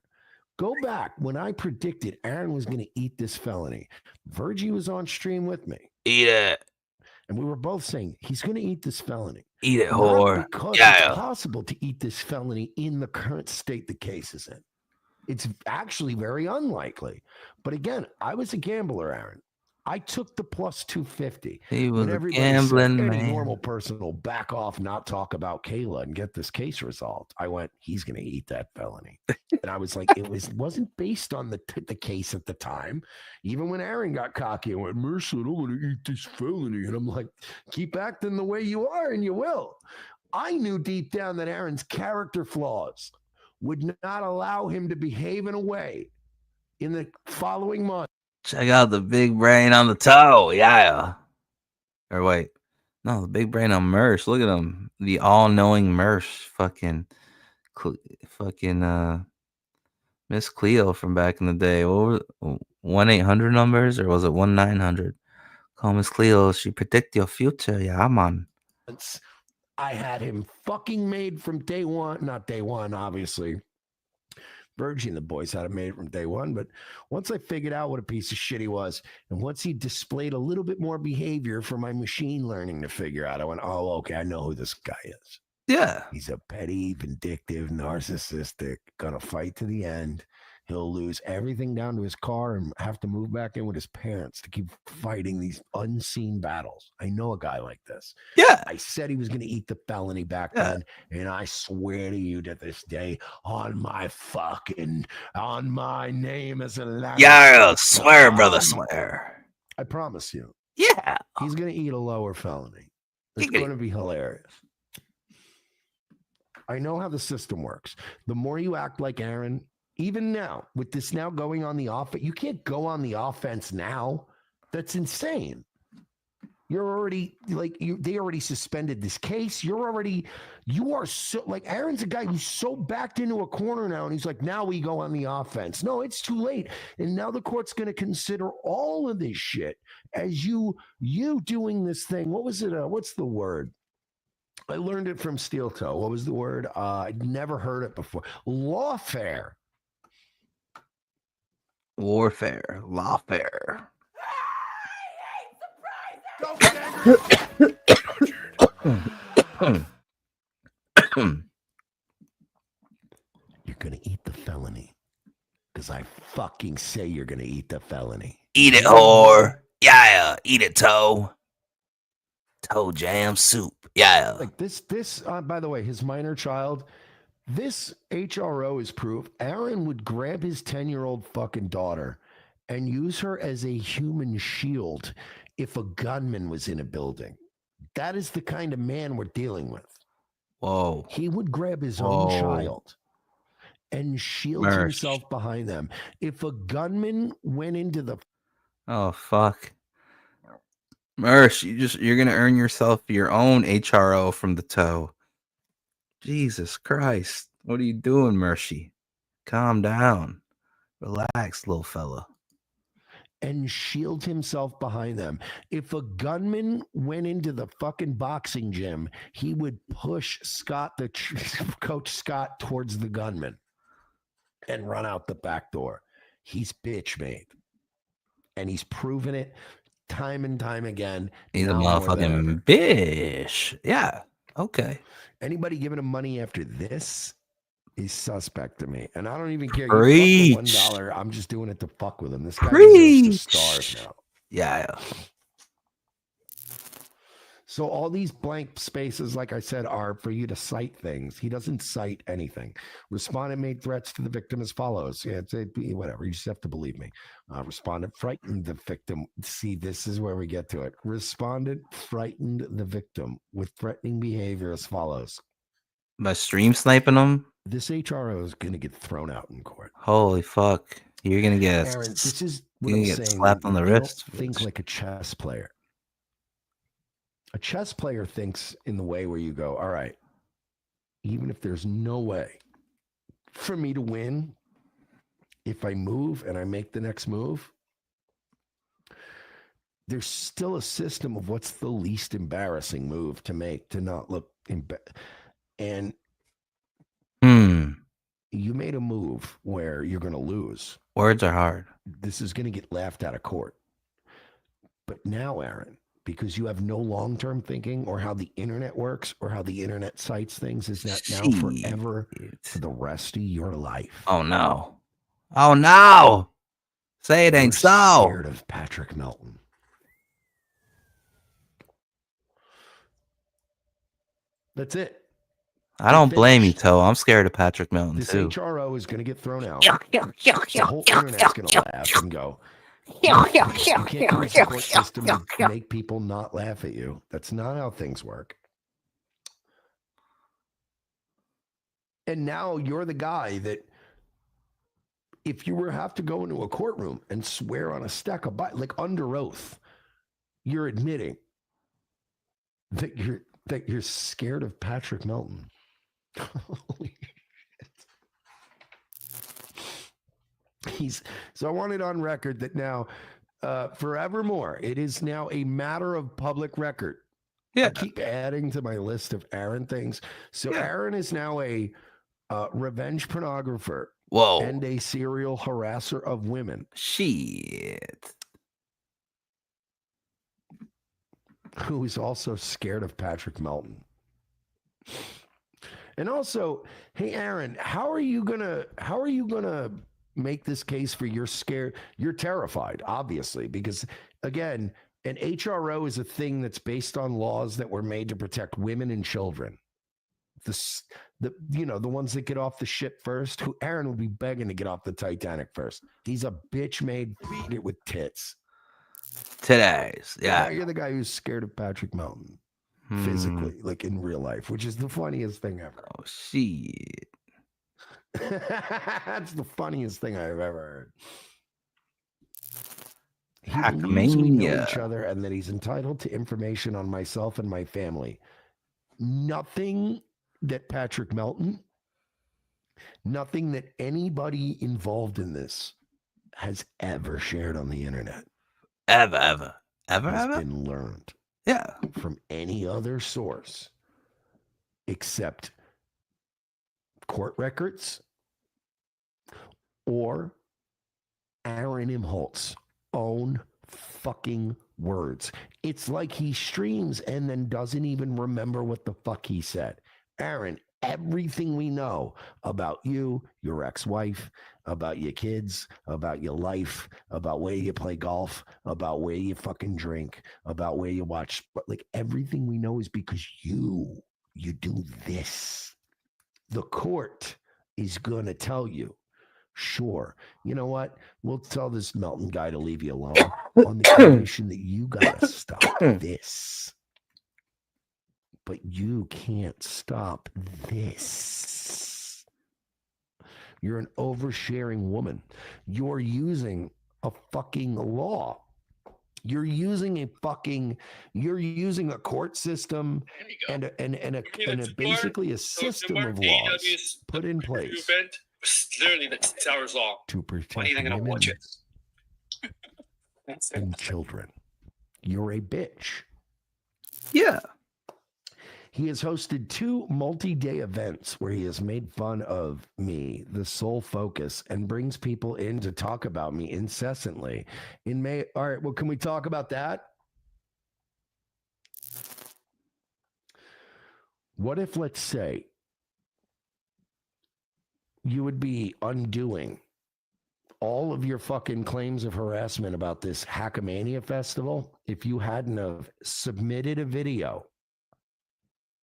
Go back when I predicted Aaron was going to eat this felony. Virgie was on stream with me. Eat it. And we were both saying he's going to eat this felony. Eat it, Not whore. because Yeah. it's possible to eat this felony in the current state the case is in. It's actually very unlikely. But again, I was a gambler, Aaron. I took the plus 250. He was When a everybody gambling said, any man. normal person will back off, not talk about Kayla and get this case resolved. I went, he's going to eat that felony. And I was like, wasn't based on the case at the time. Even when Aaron got cocky and went, Mercer, I'm going to eat this felony. And I'm like, keep acting the way you are and you will. I knew deep down that Aaron's character flaws would not allow him to behave in a way in the following month. Check out the big brain on the toe. Yeah. Or wait. No, the big brain on Mersh. Look at him. The all-knowing Mersh. Fucking Miss Cleo from back in the day. What were 1-800 numbers? Or was it 1-900? Call Miss Cleo. She predict your future. Yeah, man. I had him fucking made from day one. Not day one, obviously. Virgie and the boys had him made from day one. But once I figured out what a piece of shit he was, and once he displayed a little bit more behavior for my machine learning to figure out, I went, oh, okay, I know who this guy is. Yeah. He's a petty, vindictive, narcissistic, gonna fight to the end. He'll lose everything down to his car and have to move back in with his parents to keep fighting these unseen battles. I know a guy like this. Yeah. I said he was going to eat the felony back then. And I swear to you to this day on my name as a lamb. Yeah, swear, brother, swear. I promise you. Yeah. He's going to eat a lower felony. It's going to be hilarious. I know how the system works. The more you act like Aaron, even now, with this now going on the offense, you can't go on the offense now. That's insane. You're already they already suspended this case. You are so like Aaron's a guy who's so backed into a corner now, and he's like, now we go on the offense. No, it's too late. And now the court's going to consider all of this shit as you doing this thing. What was it? What's the word? I learned it from Steel Toe. What was the word? I'd never heard it before. Lawfare. Warfare. Lawfare. Don't get angry You're gonna eat the felony. Because I fucking say you're gonna eat the felony. Eat it, whore. Yeah, eat it, toe. Toe jam soup. Yeah. Like this, by the way, his minor child, this HRO is proof. Aaron would grab his 10-year-old fucking daughter and use her as a human shield if a gunman was in a building. That is the kind of man we're dealing with. Whoa. He would grab his own child and shield himself behind them. If a gunman went into the... Oh, fuck. Mersh, you're gonna earn yourself your own HRO from the toe. Jesus Christ. What are you doing, Mercy? Calm down. Relax, little fella. And shield himself behind them. If a gunman went into the fucking boxing gym, he would push Coach Scott towards the gunman and run out the back door. He's bitch made. And he's proven it time and time again. He's a now more than motherfucking ever. bitch. Yeah. Okay. Anybody giving him money after this is suspect to me. And I don't even care. You Preach. fuck the $1. I'm just doing it to fuck with him. This guy deserves to starve now. Yeah. So all these blank spaces, like I said, are for you to cite things. He doesn't cite anything. Respondent made threats to the victim as follows. Yeah, whatever. You just have to believe me. Respondent frightened the victim. See, this is where we get to it. Respondent frightened the victim with threatening behavior as follows. By stream sniping them? This HRO is going to get thrown out in court. Holy fuck. You're going to get, Aaron, this is what you're I'm gonna get saying. slapped on the You don't wrist. think like a chess player. A chess player thinks in the way where you go, all right, even if there's no way for me to win, if I move and I make the next move, there's still a system of what's the least embarrassing move to make to not look and you made a move where you're going to lose. Words are hard. This is going to get laughed out of court. But now, Aaron, because you have no long-term thinking or how the internet works or how the internet cites things, is that now forever for the rest of your life. Oh, no. Oh, no. Say it ain't so. Scared of Patrick Melton. That's it. I don't blame you, Toe. I'm scared of Patrick Melton, This too. HRO is going to get thrown out. The whole internet's going to laugh and go, you can't use the court system to make people not laugh at you. That's not how things work. And now you're the guy that if you were have to go into a courtroom and swear on a stack of like under oath, you're admitting that you're scared of Patrick Melton. Holy shit. So I want it on record that now, forevermore, it is now a matter of public record. Yeah. I keep adding to my list of Aaron things. So Aaron is now a revenge pornographer. Whoa. And a serial harasser of women. Shit. Who is also scared of Patrick Melton. And also, hey Aaron, how are you gonna make this case for you're scared? You're terrified, obviously, because again, an HRO is a thing that's based on laws that were made to protect women and children. The ones that get off the ship first, who Aaron would be begging to get off the Titanic first. He's a bitch made with tits. Today's, yeah. Now you're the guy who's scared of Patrick Melton. Physically, like in real life, which is the funniest thing ever. Oh, shit. That's the funniest thing I've ever heard. He believes we know each other and that he's entitled to information on myself and my family. Nothing that Patrick Melton, nothing that anybody involved in this has ever shared on the internet. Ever been learned. Yeah. From any other source except court records or Aaron Imholtz's own fucking words. It's like he streams and then doesn't even remember what the fuck he said. Aaron, everything we know about you, your ex-wife, about your kids, about your life, about where you play golf, about where you fucking drink, about where you watch, but like everything we know is because you do this. The court is going to tell you, sure, you know what? We'll tell this Melton guy to leave you alone on the condition that you got to stop this. But you can't stop this. You're an oversharing woman. You're using a fucking law. You're using a court system and basically a system of laws put in place. It's literally like 6 hours long. To protect When are you gonna women watch it? and children. You're a bitch. Yeah. He has hosted 2 multi-day events where he has made fun of me, the sole focus, and brings people in to talk about me incessantly. In May, all right, well, can we talk about that? What if, let's say, you would be undoing all of your fucking claims of harassment about this Hackamania festival if you hadn't have submitted a video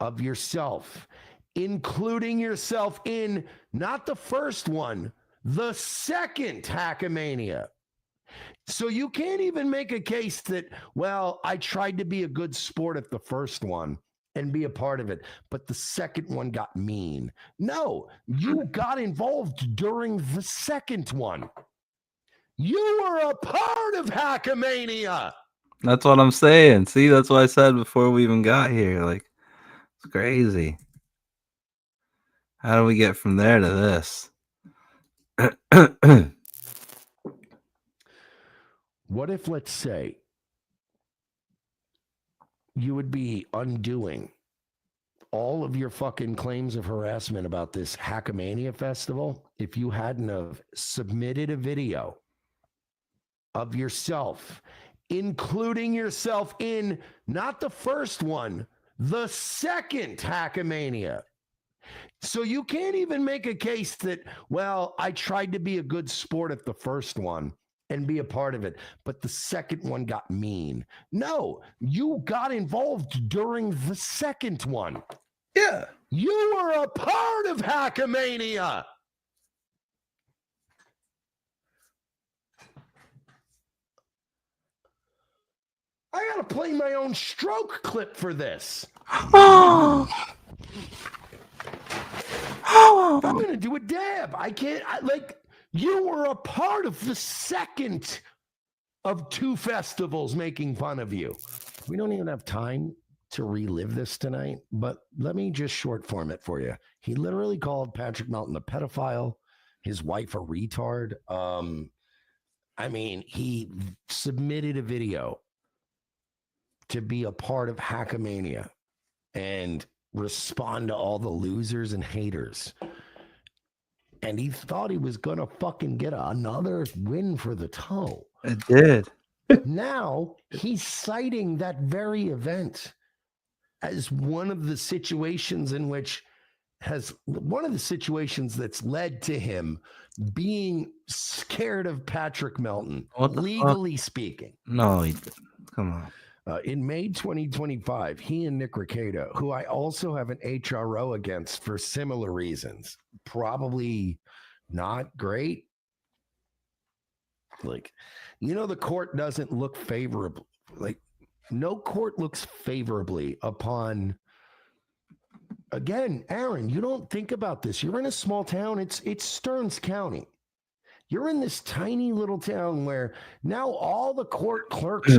of yourself, including yourself in not the first one, the second Hackamania. So you can't even make a case that, well, I tried to be a good sport at the first one and be a part of it, but the second one got mean. No, you got involved during the second one. You were a part of Hackamania. That's what I'm saying. See, that's what I said before we even got here. Like, it's crazy. How do we get from there to this? What if, let's say, you would be undoing all of your fucking claims of harassment about this Hackamania festival if you hadn't have submitted a video of yourself, including yourself in not the first one, the second Hackamania. So you can't even make a case that, well, I tried to be a good sport at the first one and be a part of it, but the second one got mean. No, you got involved during the second one. Yeah. You were a part of Hackamania. I gotta play my own stroke clip for this. I'm gonna do a dab. I can't, you were a part of the second of 2 festivals making fun of you. We don't even have time to relive this tonight, but let me just short form it for you. He literally called Patrick Melton a pedophile, his wife a retard. I mean, he submitted a video to be a part of Hackamania and respond to all the losers and haters. And he thought he was going to fucking get another win for the toe. It did. Now he's citing that very event as one of the situations in which that's led to him being scared of Patrick Melton, legally speaking. No, he didn't. Come on. In May 2025, he and Nick Rekieta, who I also have an HRO against for similar reasons, probably not great. Like, the court doesn't look favorable. Like, no court looks favorably upon. Again, Aaron, you don't think about this. You're in a small town. It's Stearns County. You're in this tiny little town where now all the court clerks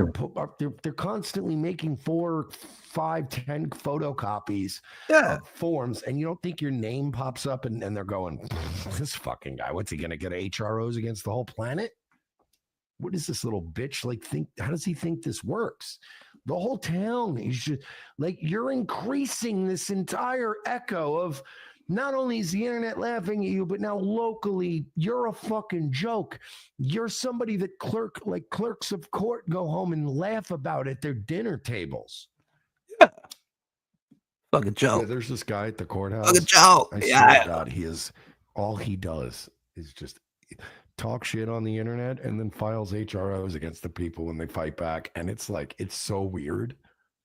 they're constantly making 4, 5, 10 photocopies of forms, and you don't think your name pops up and they're going, this fucking guy, what's he gonna get HROs against the whole planet? What is this little bitch think? How does he think this works? The whole town is just you're increasing this entire echo of Not only is the internet laughing at you, but now locally, you're a fucking joke. You're somebody that clerks of court go home and laugh about at their dinner tables. Fucking joke. Yeah, there's this guy at the courthouse. Fucking joke. I swear Yeah. to God, he is all he does is just talk shit on the internet and then files HROs against the people when they fight back. And it's like, it's so weird.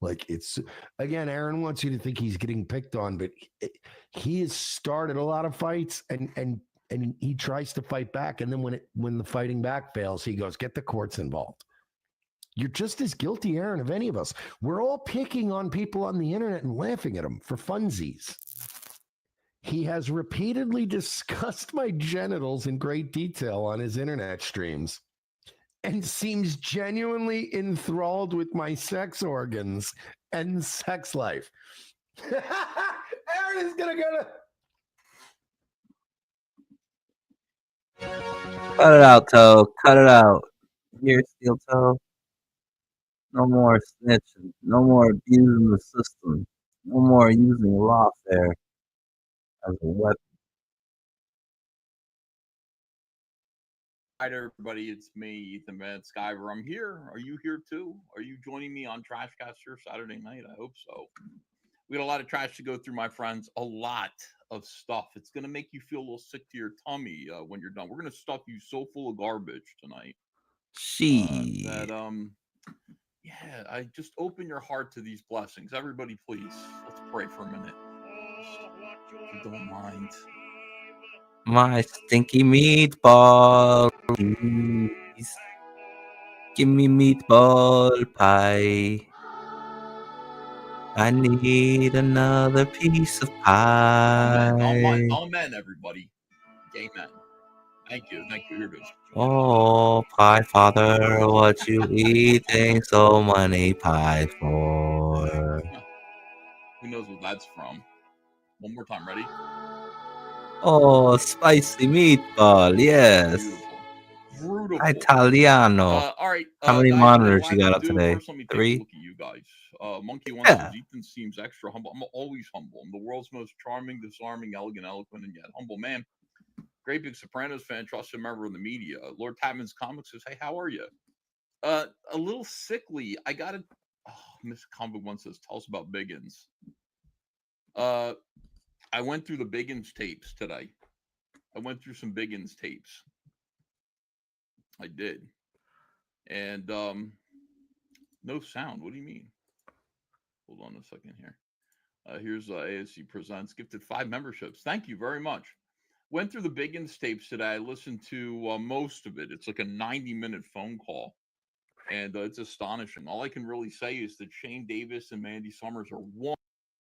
Like, it's, again, Aaron wants you to think he's getting picked on, but he has started a lot of fights and he tries to fight back. And then when the fighting back fails, he goes, get the courts involved. You're just as guilty, Aaron, of any of us. We're all picking on people on the internet and laughing at them for funsies. He has repeatedly discussed my genitals in great detail on his internet streams and seems genuinely enthralled with my sex organs and sex life. Aaron is going to go to... Cut it out, Toe. Cut it out. Here, Steel Toe. No more snitching. No more abusing the system. No more using lawfare as a weapon. Hi, everybody. It's me, Ethan Van Skyver. I'm here. Are you here too? Are you joining me on Trashcaster Saturday night? I hope so. We got a lot of trash to go through, my friends. A lot of stuff. It's going to make you feel a little sick to your tummy when you're done. We're going to stuff you so full of garbage tonight. Yeah, I just open your heart to these blessings. Everybody, please, let's pray for a minute. If you don't mind. My stinky meatball, please. Give me meatball pie. I need another piece of pie. Amen, everybody. Amen. Thank you. Here it is. Oh, pie father, what you eating so many pies for? Who knows what that's from? One more time, ready? Oh, spicy meatball, yes. Beautiful. Italiano. All right. How many guys, monitors you what I got will up do, today? First, let me take a 3? look at you guys. Monkey One Yeah. says Ethan seems extra humble. I'm always humble. I'm the world's most charming, disarming, elegant, eloquent, and yet humble man. Great big Sopranos fan, trusted member of the media. Lord Tapman's Comics says, hey, how are you? A little sickly. I got to... Oh, Miss Comic One says, tell us about Biggins. I went through the Biggins tapes today. I went through some Biggins tapes. I did. And no sound. What do you mean? Hold on a second here. Here's ASC Presents. Gifted 5 memberships. Thank you very much. Went through the Biggins tapes today. I listened to most of it. It's like a 90-minute phone call. And it's astonishing. All I can really say is that Shane Davis and Mandy Summers are one.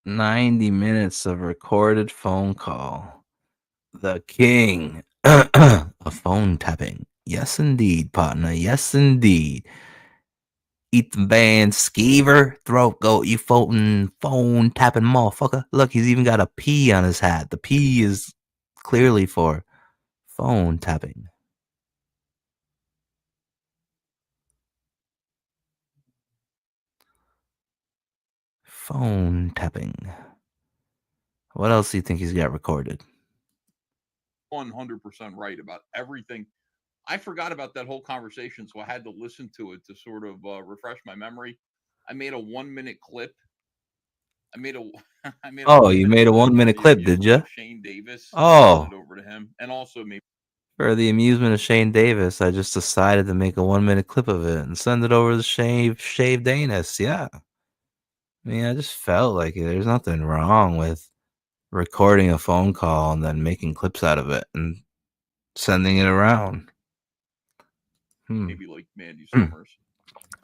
90 minutes of recorded phone call. The king of phone tapping. Yes, indeed, partner. Yes, indeed. Ethan Van Skeever, throat goat, you phone tapping motherfucker. Look, he's even got a P on his hat. The P is clearly for phone tapping. Phone tapping. What else do you think he's got recorded? 100% right about everything. I forgot about that whole conversation, so I had to listen to it to sort of refresh my memory. I made a 1-minute clip. I made a you made a 1-minute clip, did you? Shane Davis. Oh. Send it over to him, and also maybe For the amusement of Shane Davis, I just decided to make a 1-minute clip of it and send it over to Shave Danis. Yeah. I mean, I just felt like there's nothing wrong with recording a phone call and then making clips out of it and sending it around. maybe like Mandy Summers.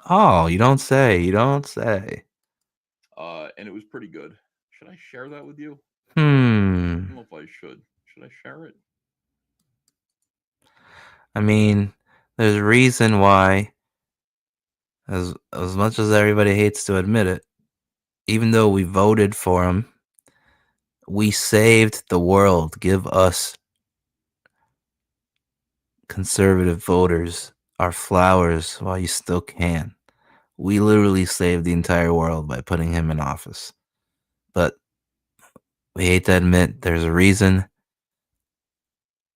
Oh, you don't say. You don't say. And it was pretty good. Should I share that with you? I don't know if I should. Should I share it? I mean, there's a reason why, as much as everybody hates to admit it, even though we voted for him, we saved the world. Give us conservative voters our flowers while you still can. We literally saved the entire world by putting him in office. But we hate to admit there's a reason,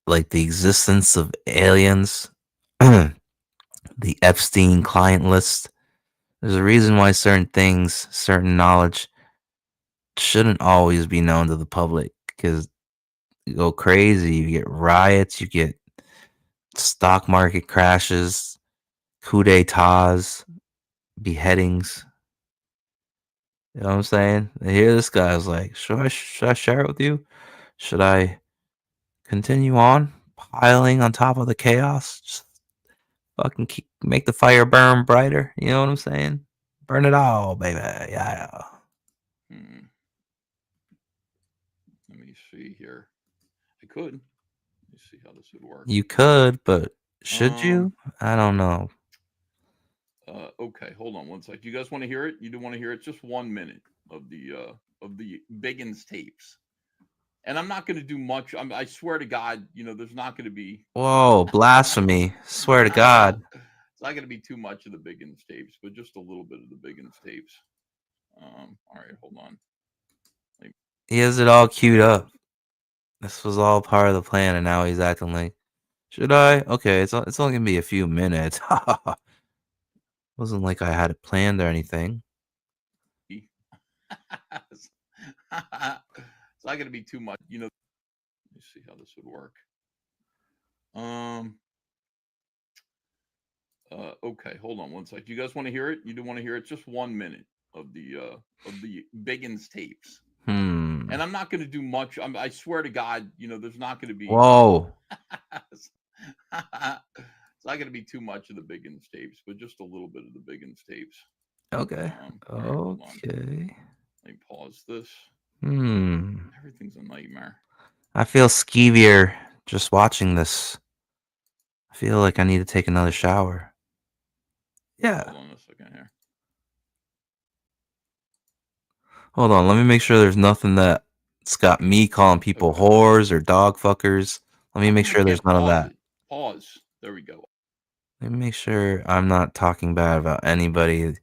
like the existence of aliens, the Epstein client list. There's a reason why certain things, certain knowledge shouldn't always be known to the public, because you go crazy, you get riots, you get stock market crashes, coup d'etats, beheadings. You know what I'm saying? I hear this guy's like, should I share it with you? Should I continue on piling on top of the chaos? Just fucking make the fire burn brighter. You know what I'm saying? Burn it all, baby. Yeah. Let me see here. I could. Let me see how this would work. You could, but should you? I don't know. Okay, hold on one sec. Do you guys want to hear it? You do want to hear it? Just 1 minute of the Biggins tapes. And I'm not going to do much. I swear to God, there's not going to be. Whoa, blasphemy! Swear to God. It's not going to be too much of the Biggins tapes, but just a little bit of the Biggins tapes. All right, hold on. He has it all queued up. This was all part of the plan, and now he's acting like, should I? Okay, it's only gonna be a few minutes. Wasn't like I had it planned or anything. It's not going to be too much. Let me see how this would work. Okay, hold on one sec. Do you guys want to hear it? You do want to hear it? Just 1 minute of the Biggins tapes. And I'm not going to do much. I swear to God, there's not going to be. Whoa. It's not going to be too much of the Biggins tapes, but just a little bit of the Biggins tapes. Okay. All right, hold on. Okay. Let me pause this. Everything's a nightmare. I feel skeevier just watching this. I feel like I need to take another shower. Yeah. Hold on a second here. Hold on, let me make sure there's nothing that's got me calling people whores or dog fuckers. Let me make sure there's none of that. Pause. There we go. Let me make sure I'm not talking bad about anybody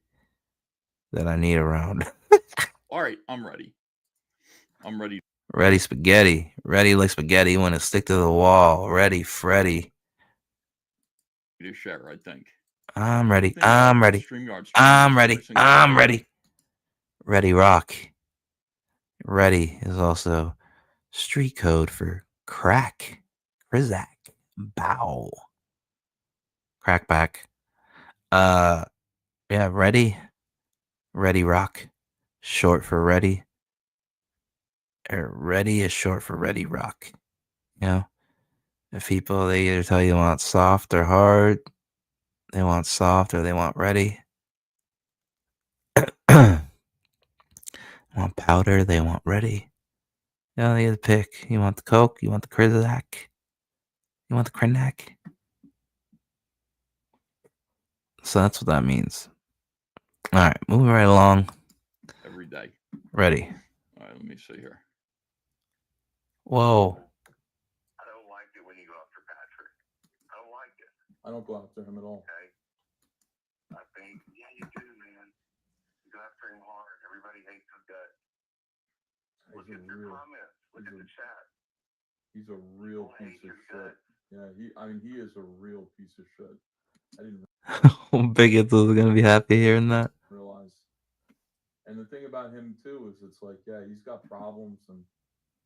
that I need around. All right, I'm ready. I'm ready. Ready spaghetti. Ready like spaghetti when it stick to the wall. Ready, Freddy. To share, I think. I'm ready. I'm ready. StreamYards. I'm ready. I'm ready. Ready Rock. Ready is also street code for crack. Krizak. Bow. Crackback. Yeah, ready. Ready Rock. Short for ready. Ready is short for Ready Rock. You know? If people, they either tell you they want soft or hard, they want soft or they want ready. Want powder, they want ready. You know, they get to pick. You want the Coke, you want the Krizak, you want the Krenak. So that's what that means. All right, moving right along. Every day. Ready. All right, let me see here. Whoa. I don't like it when you go after Patrick. I don't like it. I don't go after him at all. Okay. I think, yeah, you do, man. You go after him hard. Everybody hates his guts. Look at your comments. Look at the chat. He's a real piece of shit. Yeah, he is a real piece of shit. I didn't Bigots is gonna be happy hearing that. realize. And the thing about him too is it's like, yeah, he's got problems, and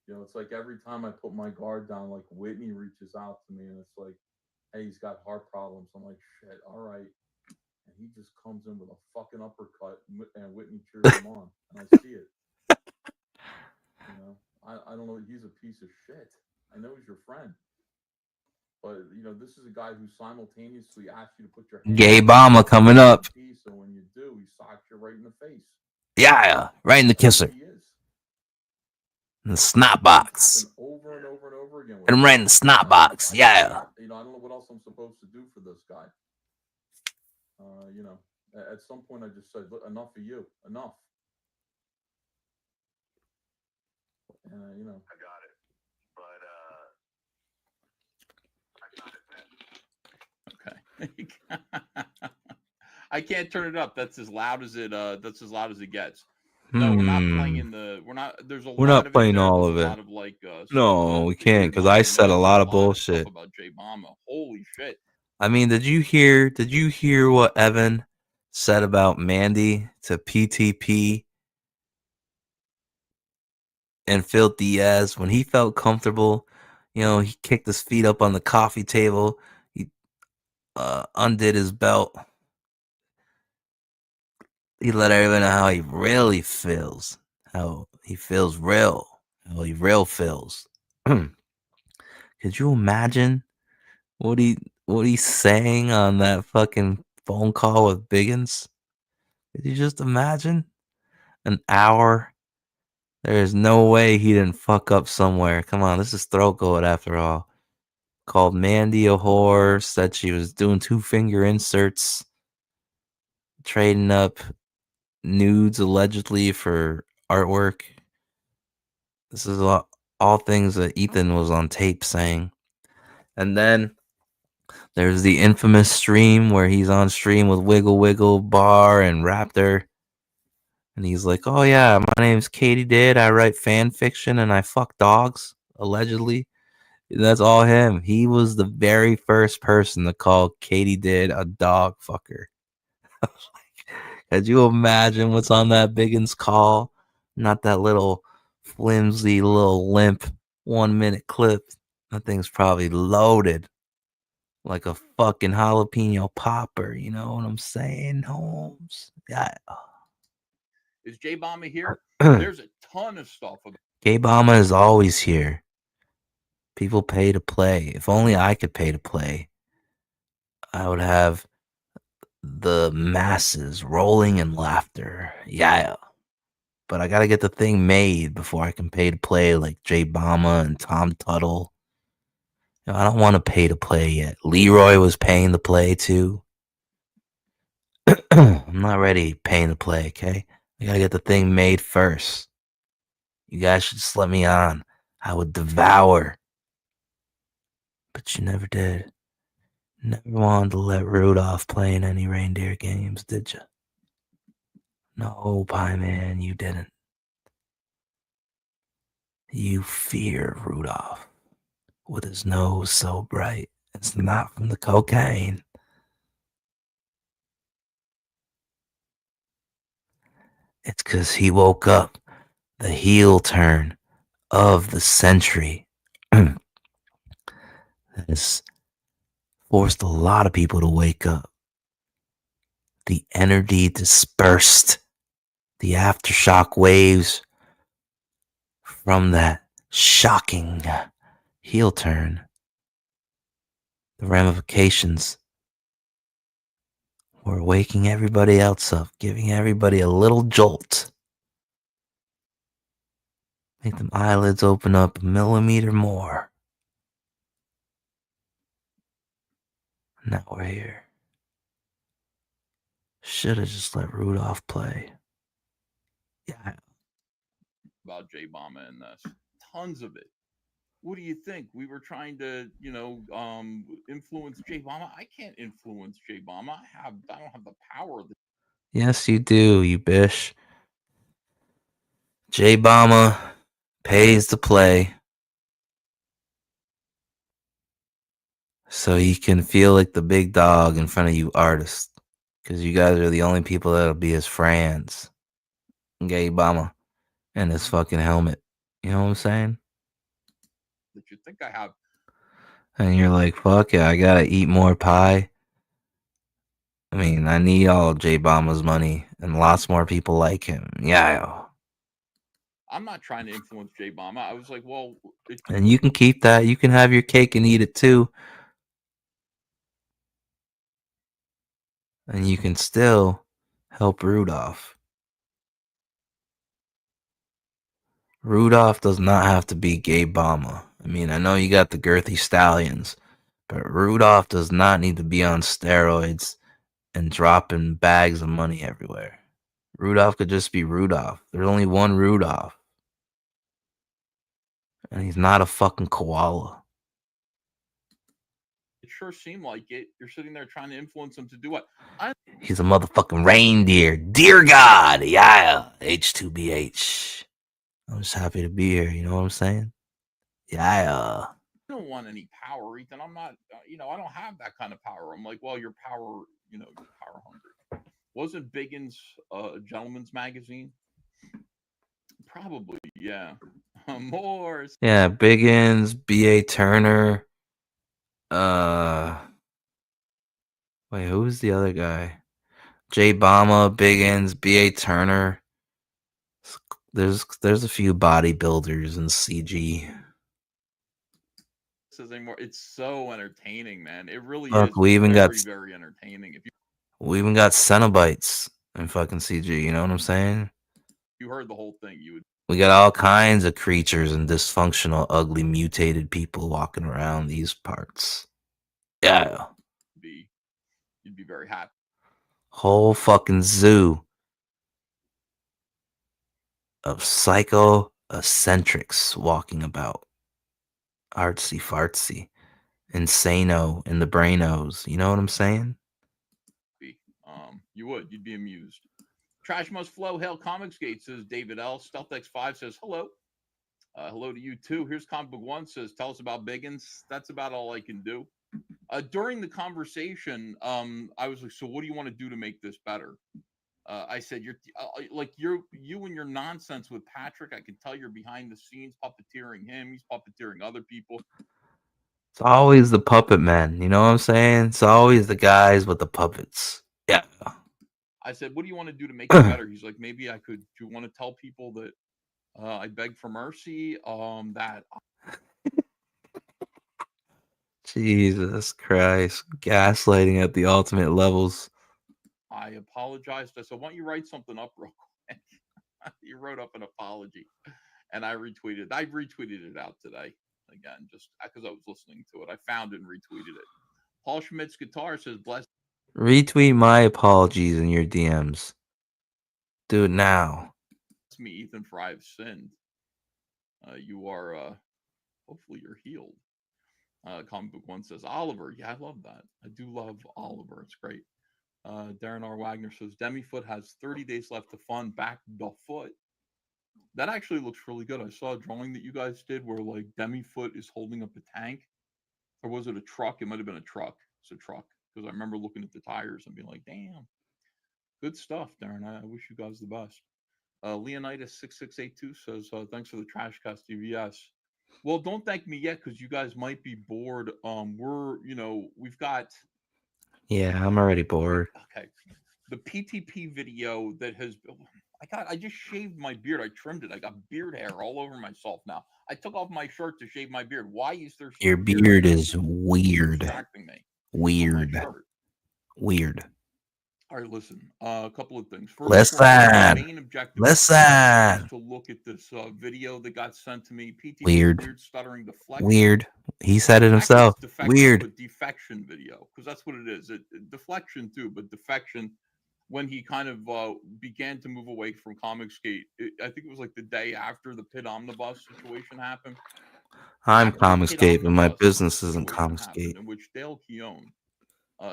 it's like every time I put my guard down, like Whitney reaches out to me and it's like, hey, he's got heart problems. I'm like, shit, all right. And he just comes in with a fucking uppercut, and Whitney cheers him on, and I see it. I don't know. He's a piece of shit. I know he's your friend, but this is a guy who simultaneously asks you to put your hand Gay Obama coming up. So when you do, he socks you right in the face. Yeah, right in the kisser. He is. In the snot box. Over and over and over again. And right in the snot box. Yeah. I don't know what else I'm supposed to do for this guy. At some point I just said, look, enough of you. Enough. And I got it. But I got it, man. Okay. I can't turn it up. That's as loud as it. That's as loud as it gets. No, we're not Hmm. playing the. We're not. There's a We're lot not of playing it there. all There's of a it. lot of like stuff No, that we that can't you're because not I gonna said a know. lot There's of a lot of stuff bullshit. about Jay Bama. Holy shit! I mean, did you hear what Evan said about Mandy to PTP and Phil Diaz when he felt comfortable? You know, he kicked his feet up on the coffee table. He undid his belt. He let everyone know how he really feels. How he feels real. How he real feels. Could you imagine what he's saying on that fucking phone call with Biggins? Could you just imagine? An hour? There is no way he didn't fuck up somewhere. Come on, this is throat goat after all. Called Mandy a whore, said she was doing 2-finger inserts, trading up nudes allegedly for artwork. This is all things that Ethan was on tape saying. And then there's the infamous stream where he's on stream with Wiggle Wiggle, Bar, and Raptor. And he's like, oh yeah, my name's Katie Did. I write fan fiction and I fuck dogs, allegedly. That's all him. He was the very first person to call Katie Did a dog fucker. Could you imagine what's on that Biggins call? Not that little flimsy, little limp 1-minute clip. That thing's probably loaded like a fucking jalapeno popper. You know what I'm saying, Holmes? Yeah. Is Jay Bama here? There's a ton of stuff about. Gay Bama is always here. People pay to play. If only I could pay to play, I would have the masses rolling in laughter. Yeah. But I gotta get the thing made before I can pay to play like Jay Bama and Tom Tuttle. You know, I don't want to pay to play yet. Leroy was paying to play too. I'm not ready paying to play, okay? I gotta get the thing made first. You guys should just let me on. I would devour. But you never did. Never wanted to let Rudolph play in any reindeer games, did you? No, Pie Man, you didn't. You fear Rudolph with his nose so bright. It's not from the cocaine. It's 'cause he woke up the heel turn of the century. That has forced a lot of people to wake up. The energy dispersed. The aftershock waves from that shocking heel turn. The ramifications were waking everybody else up, giving everybody a little jolt. Make them eyelids open up a millimeter more. Now we're here. Should have just let Rudolph play. Yeah. About Jay Bama and this. Tons of it. What do you think? We were trying to, influence Jay Bama. I can't influence Jay Bama. I don't have the power. Yes, you do, you bish. Jay Bama pays to play so he can feel like the big dog in front of you artists. Because you guys are the only people that'll be his friends. Jay Bama and his fucking helmet. You know what I'm saying? That you think I have. And you're like, fuck it, I gotta eat more pie. I mean, I need all of Jay Bama's money and lots more people like him. Yeah. I'm not trying to influence Jay Bama. I was like, well, And you can keep that. You can have your cake and eat it too. And you can still help Rudolph. Rudolph does not have to be Gay Bama. I mean, I know you got the girthy stallions, but Rudolph does not need to be on steroids and dropping bags of money everywhere. Rudolph could just be Rudolph. There's only one Rudolph. And he's not a fucking koala. it sure seemed like it. You're sitting there trying to influence him to do what? He's a motherfucking reindeer. Dear God. Yeah. H2BH. I'm just happy to be here. You know what I'm saying? Yeah. I don't want any power, Ethan. I'm not, I don't have that kind of power. I'm like, well, your power, you're power hungry. Wasn't Biggins a gentleman's magazine? Probably, yeah. More. Yeah, Biggins, B.A. Turner. Wait, who's the other guy? Jay Bama, Biggins, B.A. Turner. There's a few bodybuilders in CG. Anymore. It's so entertaining, man. It really Fuck, is. we even got very entertaining. If we even got Cenobites in fucking CG. You know what I'm saying? you heard the whole thing, you would. We got all kinds of creatures and dysfunctional, ugly, mutated people walking around these parts. Yeah. You'd be very happy. Whole fucking zoo of psycho eccentrics walking about. Artsy fartsy. Insano in the brainos. You know what I'm saying? You would. You'd be amused. Trash Must Flow. Hail Comics Gate, says David L. StealthX5 says hello. Hello to you too. Here's Comic Book One says, tell us about Biggins. That's about all I can do. During the conversation, I was like, so what do you want to do to make this better? I said, you and your nonsense with Patrick. I can tell you're behind the scenes puppeteering him. He's puppeteering other people. It's always the puppet men. You know what I'm saying? It's always the guys with the puppets. Yeah. I said, what do you want to do to make it better? He's like, maybe I could. Do you want to tell people that I beg for mercy? That. Jesus Christ. Gaslighting at the ultimate levels. I apologized. I said, why don't you write something up real quick? He wrote up an apology, and I retweeted. I retweeted it out today again, just because I was listening to it. I found it and retweeted it. Paul Schmidt's guitar says, bless. Retweet my apologies in your DMs. Do it now. It's me, Ethan, for I have sinned. You are, hopefully you're healed. Comic Book One says, Oliver. Yeah, I love that. I do love Oliver. It's great. Darren R. Wagner says, Demifoot has 30 days left to fund Back the Foot. That actually looks really good. I saw a drawing that you guys did where, like, Demifoot is holding up a tank. Or was it a truck? It might have been a truck. It's a truck. Because I remember looking at the tires and being like, damn. Good stuff, Darren. I wish you guys the best. Leonidas6682 says, thanks for the Trash Cast DVS. Well, don't thank me yet because you guys might be bored. We've got. Yeah, I'm already bored. Okay. The PTP video that has. I just shaved my beard. I trimmed it. I got beard hair all over myself now. I took off my shirt to shave my beard. Why is there? Your beard is weird. Distracting me. Weird. Weird. All right, listen. A couple of things. First of all, the main objective is to look at this video that got sent to me. PTP weird. Stuttering deflection. Weird. He said it himself. Weird. But defection video, because that's what it is. Deflection too, but defection. When he kind of began to move away from Comicsgate, I think it was like the day after the Pit Omnibus situation happened. I'm Comicsgate, but my business isn't Comicsgate. In which Dale Keown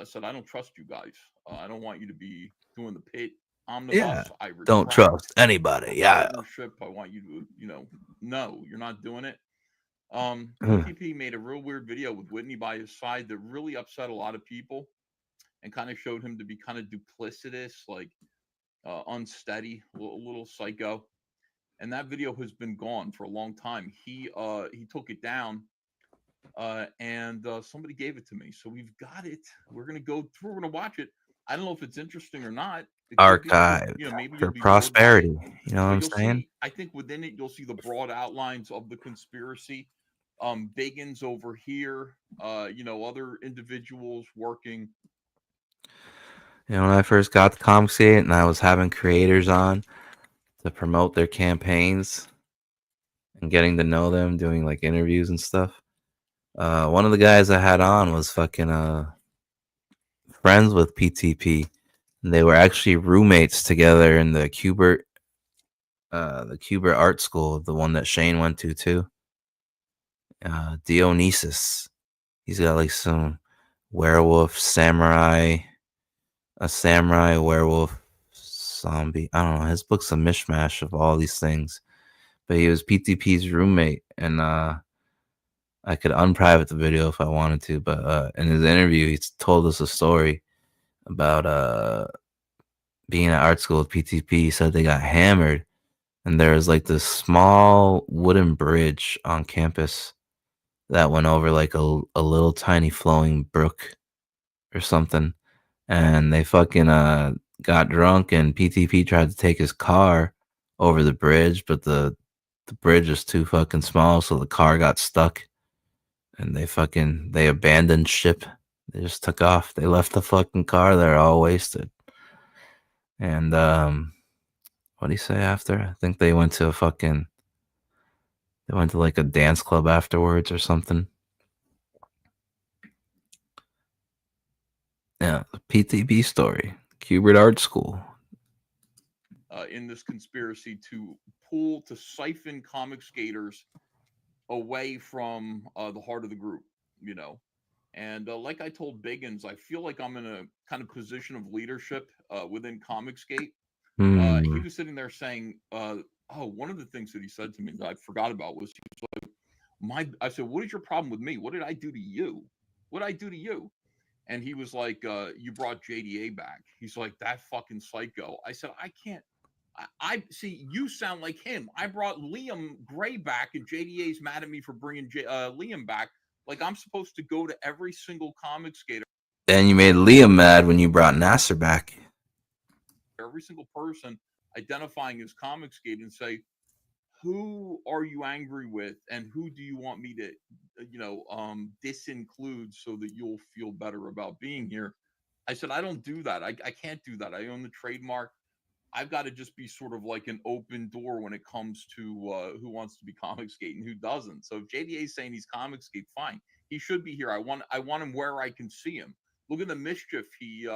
said, "I don't trust you guys. I don't want you to be doing the Pit Omnibus. Yeah, I don't trust anybody. Yeah, partnership. I want you to, no, you're not doing it." PTP made a real weird video with Whitney by his side that really upset a lot of people. And kind of showed him to be kind of duplicitous, like unsteady, a little psycho. And that video has been gone for a long time. He took it down, and somebody gave it to me. So we've got it. We're gonna go through. We're gonna watch it. I don't know if it's interesting or not. Archive maybe for prosperity. You know what I'm saying? I think within it you'll see the broad outlines of the conspiracy. Biggins over here. Other individuals working. You know, when I first got to Comicsgate and I was having creators on to promote their campaigns and getting to know them, doing like interviews and stuff. One of the guys I had on was fucking friends with PTP. And they were actually roommates together in the Kubert art school, the one that Shane went to too. Dionysus. He's got like some werewolf samurai a samurai, a werewolf, zombie. I don't know. His book's a mishmash of all these things. But he was PTP's roommate, and I could unprivate the video if I wanted to. But in his interview, he told us a story about being at art school with PTP. He said they got hammered, and there was like this small wooden bridge on campus that went over like a little tiny flowing brook or something. And they fucking got drunk, and PTP tried to take his car over the bridge, but the bridge is too fucking small, so the car got stuck, and they abandoned ship. They just took off. They left the fucking car there all wasted. And what do you say after? I think they went to like a dance club afterwards or something. Yeah, the PTB story. Kubert Art School. In this conspiracy to siphon comic skaters away from the heart of the group, you know. And like I told Biggins, I feel like I'm in a kind of position of leadership within Comicsgate. He was sitting there saying, one of the things that he said to me that I forgot about was, he was like, I said, what is your problem with me? What did I do to you? What did I do to you? And he was like, you brought JDA back. He's like, that fucking psycho. I said, I can't. I see, you sound like him. I brought Liam Gray back, and JDA's mad at me for bringing Liam back. Like, I'm supposed to go to every single comic skater. Then you made Liam mad when you brought Nasser back. Every single person identifying as Comicsgate and say, who are you angry with, and who do you want me to, disinclude so that you'll feel better about being here? I said, I don't do that. I can't do that. I own the trademark. I've got to just be sort of like an open door when it comes to who wants to be Comicsgate and who doesn't. So if JDA is saying he's Comicsgate, fine. He should be here. I want him where I can see him. Look at the mischief he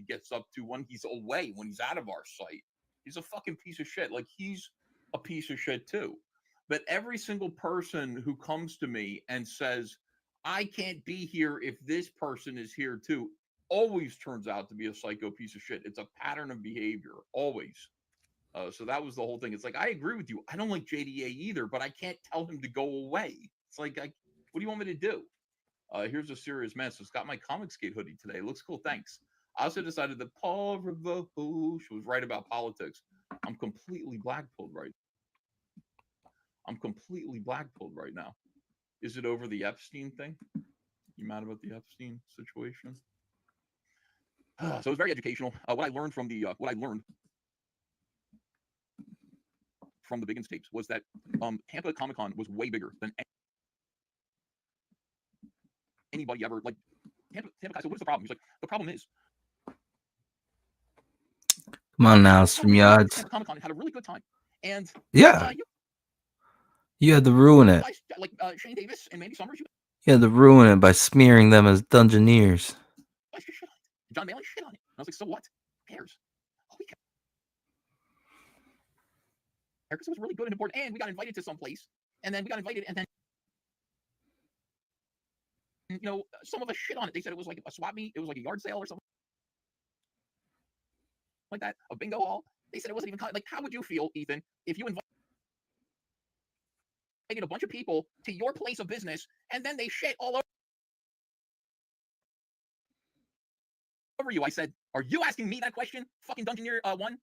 gets up to when he's away, when he's out of our sight. He's a fucking piece of shit. Like, he's a piece of shit too. But every single person who comes to me and says, I can't be here if this person is here too, always turns out to be a psycho piece of shit. It's a pattern of behavior, always. So that was the whole thing. It's like, I agree with you. I don't like JDA either, but I can't tell him to go away. It's like, what do you want me to do? Here's a serious man. So it's got my Comicsgate hoodie today. It looks cool. Thanks. I also decided that Paul Revouche was right about politics. I'm completely blackpilled right now. Is it over the Epstein thing? You mad about the Epstein situation? So it was very educational. What I learned from the Biggins tapes was that Tampa Comic Con was way bigger than anybody ever. Like, Tampa guy said, "What's the problem?" He's like, "The problem is." Come on now, Streamyards. Tampa Comic Con had a really good time, and yeah, you had to ruin it. Guys, like Shane Davis and Mandy Summers, You had to ruin it by smearing them as Dungeoneers. John Bailey shit on it. And I was like, so what? Who cares? Oh, we care. Because it was really good and important, and we got invited to some place, and then some of us shit on it. They said it was like a swap meet, it was like a yard sale or something like that, a bingo hall. They said it wasn't even like, how would you feel, Ethan, if you invited a bunch of people to your place of business and then they shit all over you? I said, are you asking me that question, fucking Dungeoneer 1?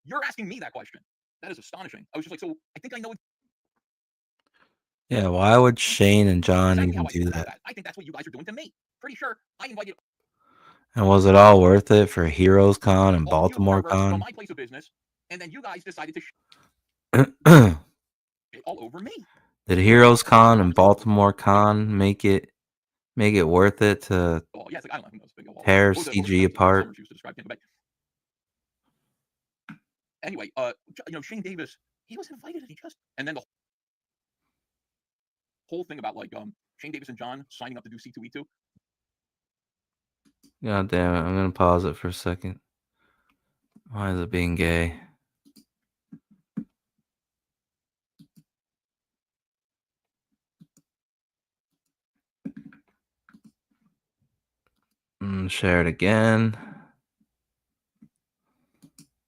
You're asking me that question. That is astonishing. I was just like, so I think I know. Yeah, why would Shane and John even do that? I think that's what you guys are doing to me. Pretty sure I invited. And was it all worth it for Heroes Con and Baltimore Con? My place of business, and then you guys decided to shit all over me. Did Heroes Con and Baltimore Con make it worth it to tear CG apart? Anyway, Shane Davis, he was invited and he just, and then the whole thing about like Shane Davis and John signing up to do C2E2. God damn it! I'm gonna pause it for a second. Why is it being gay? gonna share it again.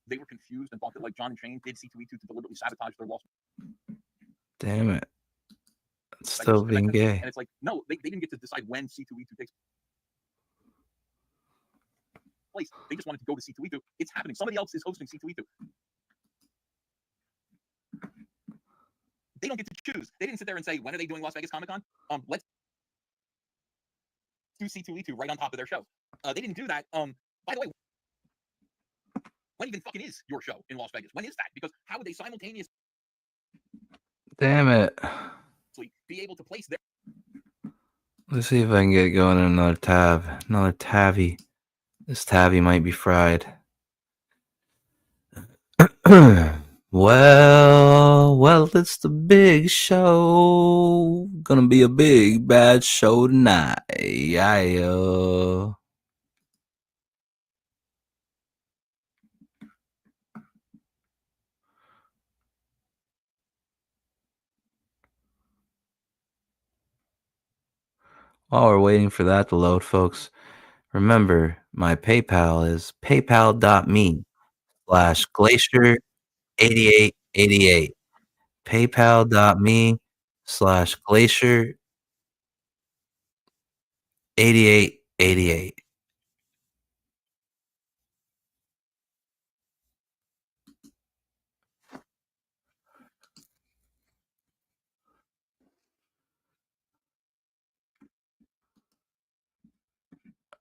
They were confused and thought that like John and Shane did C2E2 to deliberately sabotage their loss. Damn it. It's Like, still being gay. And it's like, no, they didn't get to decide when C2E2 takes place. They just wanted to go to C2E2. It's happening. Somebody else is hosting C2E2. They don't get to choose. They didn't sit there and say, when are they doing Las Vegas Comic Con? Let's do C2E2 right on top of their show. They didn't do that. By the way, when even fucking is your show in Las Vegas? When is that? Because how would they simultaneously Damn it. be able to place their Let's see if I can get going in another tab. Another tabby. This tabby might be fried. Well, it's the big show. Gonna be a big bad show tonight. Yeah. While we're waiting for that to load, folks, remember my PayPal is paypal.me/glacier8888. paypal.me/glacier8888.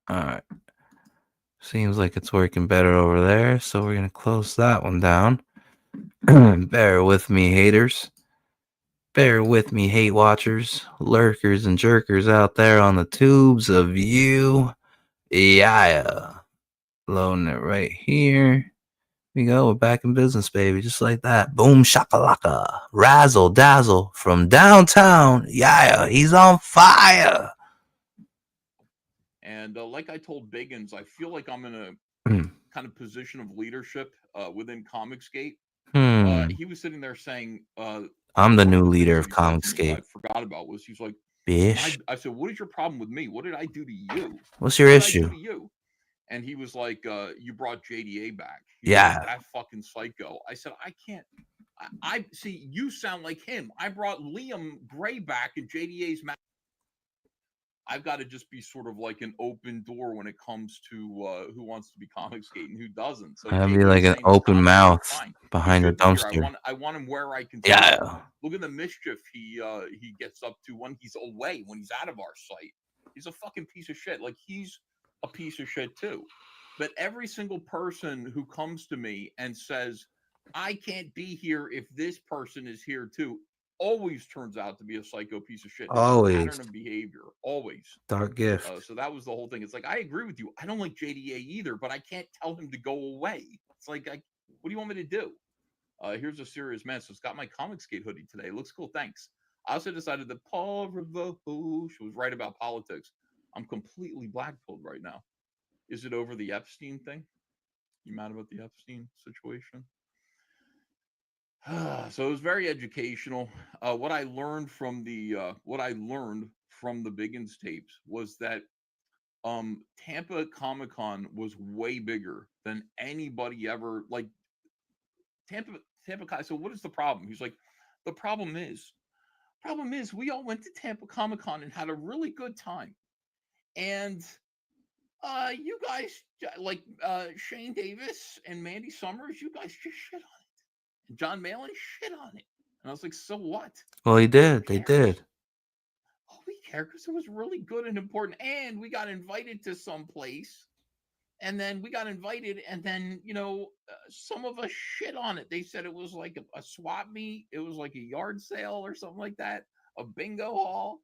All right. Seems like it's working better over there, so we're going to close that one down. Bear with me, haters. Bear with me, hate watchers, lurkers, and jerkers out there on the tubes of you. Yeah. Loading it right here. We go. We're back in business, baby. Just like that. Boom shakalaka. Razzle dazzle from downtown. Yeah. He's on fire. And like I told Biggins, I feel like I'm in a kind of position of leadership within Comicsgate. He was sitting there saying, I'm the new leader of Comicsgate. I forgot about was he's like, Bish. I said, what is your problem with me? What did I do to you? What's your What did issue? I do to you? And he was like, you brought JDA back. Yeah. Like, that fucking psycho. I said, I can't. I see, you sound like him. I brought Liam Gray back in JDA's match. I've got to just be sort of like an open door when it comes to who wants to be Comicsgate and who doesn't. So I'd be JD like an saying open Comicsgate, mouth fine. behind a He shouldn't be here. dumpster. I want him where I can see Yeah. him. Look at the mischief he gets up to when he's away, when he's out of our sight. He's a fucking piece of shit. Like, he's a piece of shit too. But every single person who comes to me and says, I can't be here if this person is here too, always turns out to be a psycho piece of shit. It's Always. a pattern of behavior. Always. Dark gift. So that was the whole thing. It's like, I agree with you. I don't like JDA either, but I can't tell him to go away. It's like, what do you want me to do? Here's a serious man. So it's got my Comicsgate hoodie today. It looks cool. Thanks. I also decided that Paul Revoche was right about politics. I'm completely blackpilled right now. Is it over the Epstein thing? You mad about the Epstein situation? So it was very educational. What I learned from the Biggins tapes was that Tampa Comic Con was way bigger than anybody ever. Like Tampa. So what is the problem? He's like, the problem is we all went to Tampa Comic Con and had a really good time, and you guys like Shane Davis and Mandy Summers, you guys just shit on it. And John Malin shit on it. And I was like, so what? Well, he did. They did. Oh, we care because it was really good and important. And we got invited to some place. And then we got invited. And then, some of us shit on it. They said it was like a swap meet. It was like a yard sale or something like that. A bingo hall.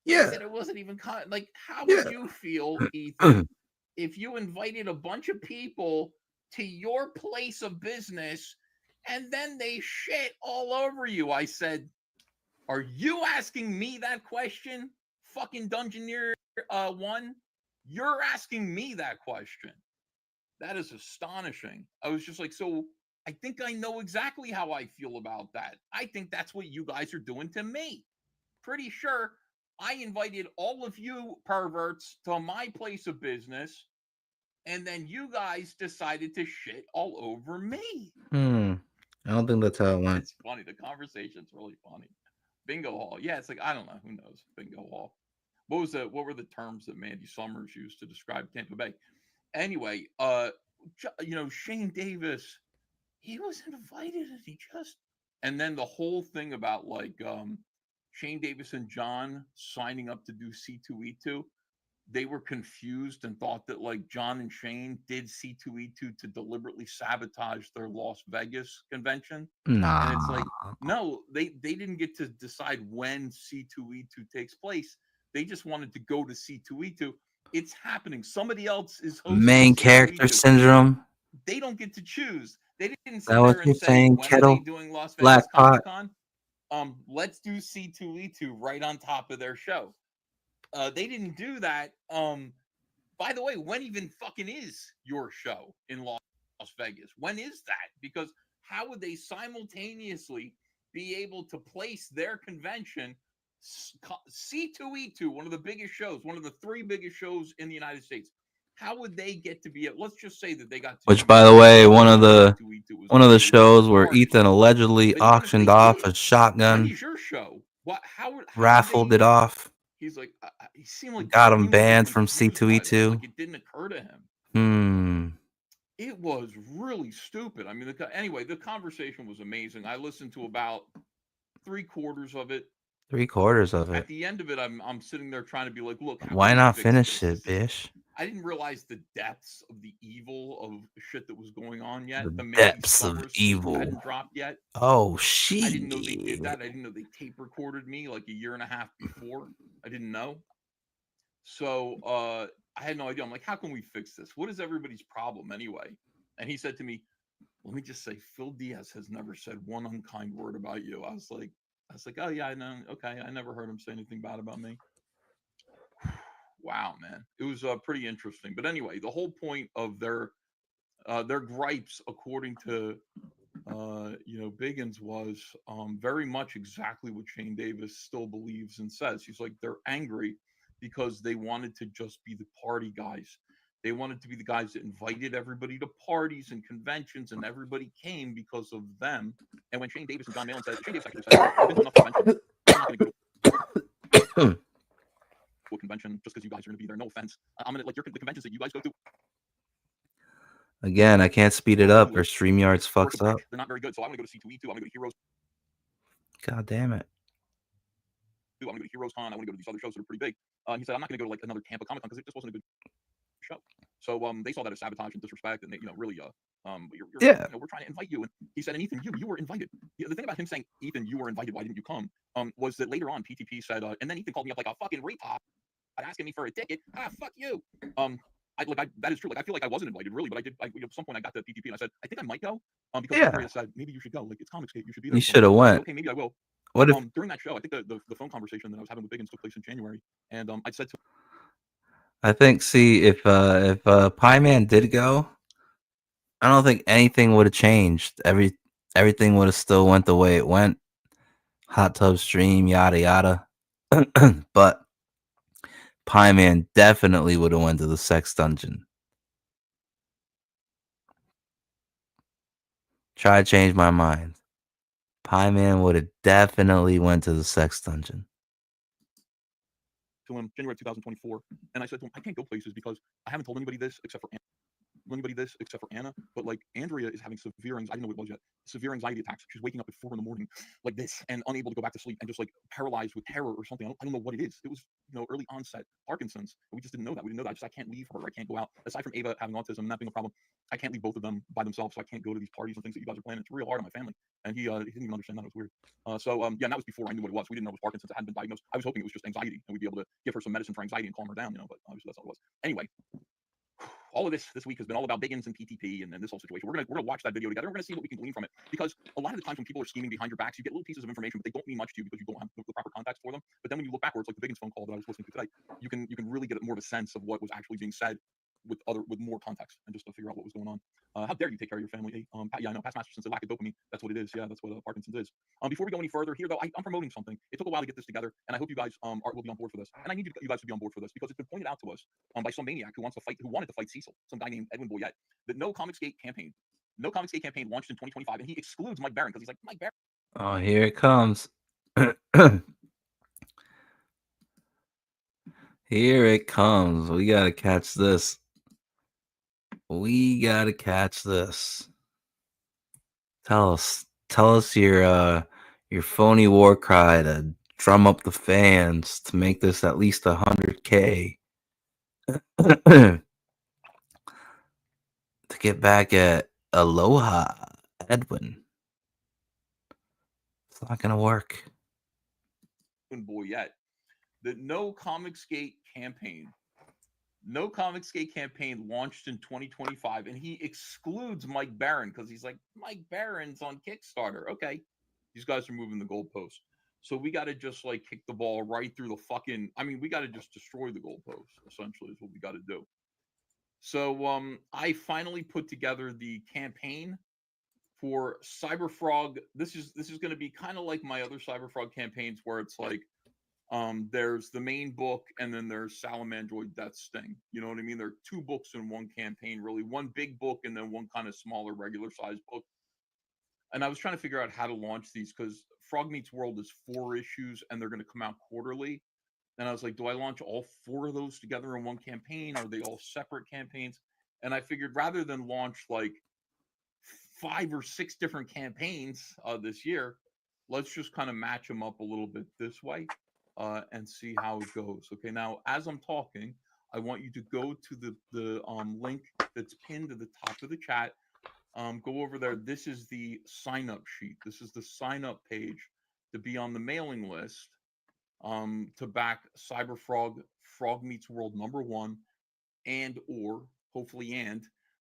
Yeah. They said it wasn't even like, how would you feel, Ethan, if you invited a bunch of people to your place of business and then they shit all over you? I said, are you asking me that question? Fucking Dungeoneer 1? You're asking me that question. That is astonishing. I was just like, so I think I know exactly how I feel about that. I think that's what you guys are doing to me. Pretty sure I invited all of you perverts to my place of business. and then you guys decided to shit all over me. I don't think that's how it went. It's funny. The conversation's really funny. Bingo hall. Yeah, it's like I don't know. Who knows? Bingo hall. What were the terms that Mandy Summers used to describe Tampa Bay? Anyway, Shane Davis, he was invited and he just, and then the whole thing about like Shane Davis and John signing up to do C2E2, they were confused and thought that like John and Shane did C2E2 to deliberately sabotage their Las Vegas convention. Nah. And it's like, no, they didn't get to decide when C2E2 takes place. They just wanted to go to C2E2. It's happening. Somebody else is hosting Main C2E2. character syndrome. They don't get to choose. They didn't Is sit that what there you're and say, saying, when are Kettle? they doing Las Vegas Black pot. Comic-Con? Let's do C2E2 right on top of their show. They didn't do that. By the way, when even fucking is your show in Las Vegas? When is that? Because how would they simultaneously be able to place their convention, C2E2, one of the biggest shows, one of the 3 biggest shows in the United States? How would they get to be? Let's just say that they got to. Which, by the way, one of the shows where Ethan allegedly auctioned off a shotgun, When is your show? What? How raffled it off. He's like, he seemed like Got him genuinely banned from confused by this, C2E2. Like it didn't occur to him. Hmm. It was really stupid. I mean, anyway, the conversation was amazing. I listened to about 3/4 of it. 3/4 of At it. the end of it, I'm sitting there trying to be like, look, how Why can we not fix finish this? it, bish? I didn't realize the depths of the evil of shit that was going on yet. The Mandy depths of Summers evil. hadn't dropped yet. Oh, shit. I didn't know they did that. I didn't know they tape recorded me like a year and a half before. I didn't know. So I had no idea. I'm like, how can we fix this? What is everybody's problem anyway? And he said to me, let me just say, Phil Diaz has never said one unkind word about you. I was like, oh yeah, I know. Okay, I never heard him say anything bad about me. Wow, man, it was pretty interesting. But anyway, the whole point of their gripes, according to Biggins, was very much exactly what Shane Davis still believes and says. He's like, they're angry because they wanted to just be the party guys. They wanted to be the guys that invited everybody to parties and conventions, and everybody came because of them. And when Shane Davis and John Malin said, Shane Davis actually said, I've been to enough conventions. I'm not going to go to a convention just because you guys are going to be there. No offense. I'm going to, like, the conventions that you guys go to. Again, I can't speed it up or Streamyards fucks up. They're not very good. So I'm going to go to C2E2. I'm going to go to Heroes. God damn it. I'm going to go to Heroes Con. I want to go to these other shows that are pretty big. He said, I'm not going to go to like another Tampa Comic Con because it just wasn't a good show. So they saw that as sabotage and disrespect, and they, really, yeah. We're trying to invite you. And he said, and Ethan, you were invited. The thing about him saying, Ethan, you were invited, why didn't you come? Was that later on PTP said, and then Ethan called me up like a fucking retard, asking me for a ticket. Fuck you. That is true. Like, I feel like I wasn't invited, really, but I did. At some point, I got to PTP and I said, I think I might go. Because Andrea said, maybe you should go. Like, it's Comicsgate, you should be there. You should have went. Okay, maybe I will. What if during that show, I think the phone conversation that I was having with Biggins took place in January, and I said to I think, see, if Pie Man did go, I don't think anything would have changed. Everything would have still went the way it went. Hot tub stream, yada yada. But Pie Man definitely would have went to the sex dungeon. Try to change my mind. Pie Man would have definitely went to the sex dungeon. To him January 2024, and I said to him, I can't go places because I haven't told anybody this except for Anna, but like Andrea is having severe anxiety. I didn't know what it was yet. Severe anxiety attacks. She's waking up at 4 a.m. like this and unable to go back to sleep and just like paralyzed with terror or something. I don't know what it is. It was early onset Parkinson's. And we just didn't know that. We didn't know that. I can't leave her. I can't go out. Aside from Ava having autism and that being a problem, I can't leave both of them by themselves. So I can't go to these parties and things that you guys are planning. It's real hard on my family. And he didn't even understand that. It was weird. And that was before I knew what it was. We didn't know it was Parkinson's. It hadn't been diagnosed. I was hoping it was just anxiety and we'd be able to give her some medicine for anxiety and calm her down, but obviously that's not what it was. Anyway, all of this week has been all about Biggins and PTP and this whole situation. We're gonna watch that video together. We're gonna see what we can glean from it, because a lot of the times when people are scheming behind your backs, you get little pieces of information, but they don't mean much to you because you don't have the proper context for them. But then when you look backwards, like the Biggins phone call that I was listening to today, you can really get more of a sense of what was actually being said with more context and just to figure out what was going on. How dare you take care of your family? Hey, yeah, I know. Past Masterson said lack of dopamine. That's what it is. Yeah, that's what Parkinson's is. Before we go any further here, though, I'm promoting something. It took a while to get this together, and I hope you guys will be on board for this. And I need you guys to be on board for this because it's been pointed out to us by some maniac who wanted to fight Cecil, some guy named Edwin Boyette, that No Comicsgate campaign launched in 2025, and he excludes Mike Barron because he's like, Mike Barron. Oh, here it comes. Here it comes. We gotta catch this. We gotta catch this. Tell us your phony war cry to drum up the fans to make this at least 100K. To get back at Aloha Edwin. It's not gonna work. Boyette, the No Comicsgate campaign launched in 2025, and he excludes Mike Barron because he's like, Mike Barron's on Kickstarter. Okay, these guys are moving the goalpost, so we got to just like kick the ball right through the fucking. I mean, we got to just destroy the goalpost. Essentially, is what we got to do. So I finally put together the campaign for Cyberfrog. This is going to be kind of like my other Cyberfrog campaigns, where it's like there's the main book and then there's Salamandroid Death Sting. You know what I mean? There are two books in one campaign, really. One big book and then one kind of smaller, regular size book. And I was trying to figure out how to launch these because Frog Meets World is 4 issues and they're going to come out quarterly. And I was like, do I launch all 4 of those together in one campaign? Are they all separate campaigns? And I figured rather than launch like 5 or 6 different campaigns this year, let's just kind of match them up a little bit this way and see how it goes. Okay, now as I'm talking, I want you to go to the link that's pinned to the top of the chat. Go over there. This is the sign up sheet. This is the sign up page to be on the mailing list to back Cyberfrog, Frog Meets World #1, and or hopefully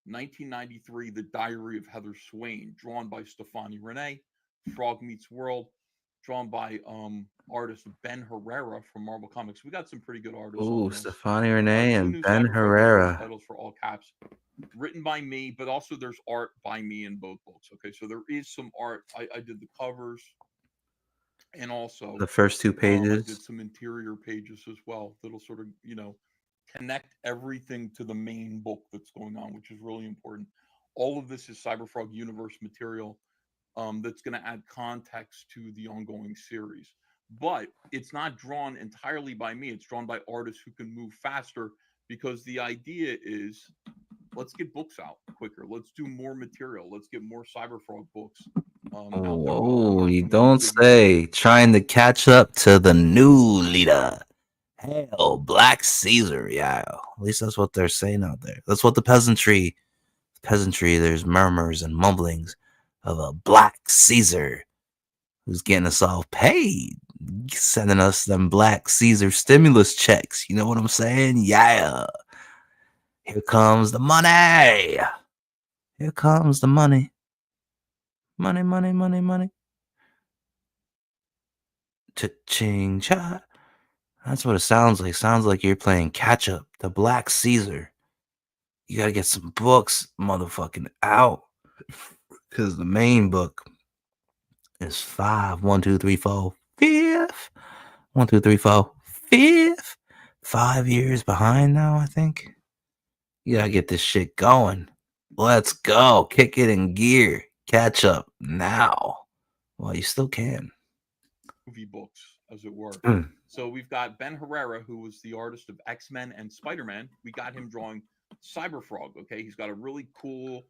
1993, The Diary of Heather Swain, drawn by Stefani Renee. Frog Meets World, drawn by artist Ben Herrera from Marvel Comics. We got some pretty good artists. Ooh, Stefani Renee and Ben Herrera. Titles for all caps, written by me, but also there's art by me in both books. Okay, so there is some art. I did the covers, and also The first 2 pages. I did some interior pages as well that'll sort of connect everything to the main book that's going on, which is really important. All of this is Cyberfrog universe material that's going to add context to the ongoing series. But it's not drawn entirely by me. It's drawn by artists who can move faster because the idea is let's get books out quicker. Let's do more material. Let's get more Cyberfrog books. Oh, you don't say. Trying to catch up to the new leader. Hell, Black Caesar. Yeah, at least that's what they're saying out there. That's what the peasantry, there's murmurs and mumblings of a Black Caesar who's getting us all paid, sending us them Black Caesar stimulus checks. You know what I'm saying? Yeah. Here comes the money. Here comes the money. Money, money, money, money. Cha-ching, cha. That's what it sounds like. Sounds like you're playing catch up to Black Caesar. You gotta get some books motherfucking out. Because the main book is 5. 1, 2, 3, 4, 5th. 1, 2, 3, 4, 5th. 5 years behind now, I think. You gotta get this shit going. Let's go. Kick it in gear. Catch up now. Well, you still can. Movie books, as it were. So we've got Ben Herrera, who was the artist of X-Men and Spider-Man. We got him drawing Cyberfrog. Okay, he's got a really cool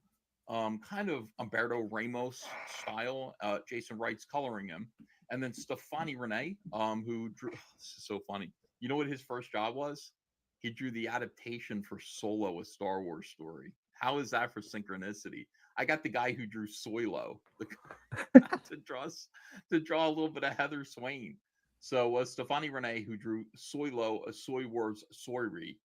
kind of Umberto Ramos style. Jason Wright's coloring him, and then Stefani Renee, who drew. This is so funny. You know what his first job was? He drew the adaptation for Solo, a Star Wars story. How is that for synchronicity? I got the guy who drew Soilo to draw a little bit of Heather Swain. So Stefani Renee, who drew Soilo, a Soy Wars Soiri,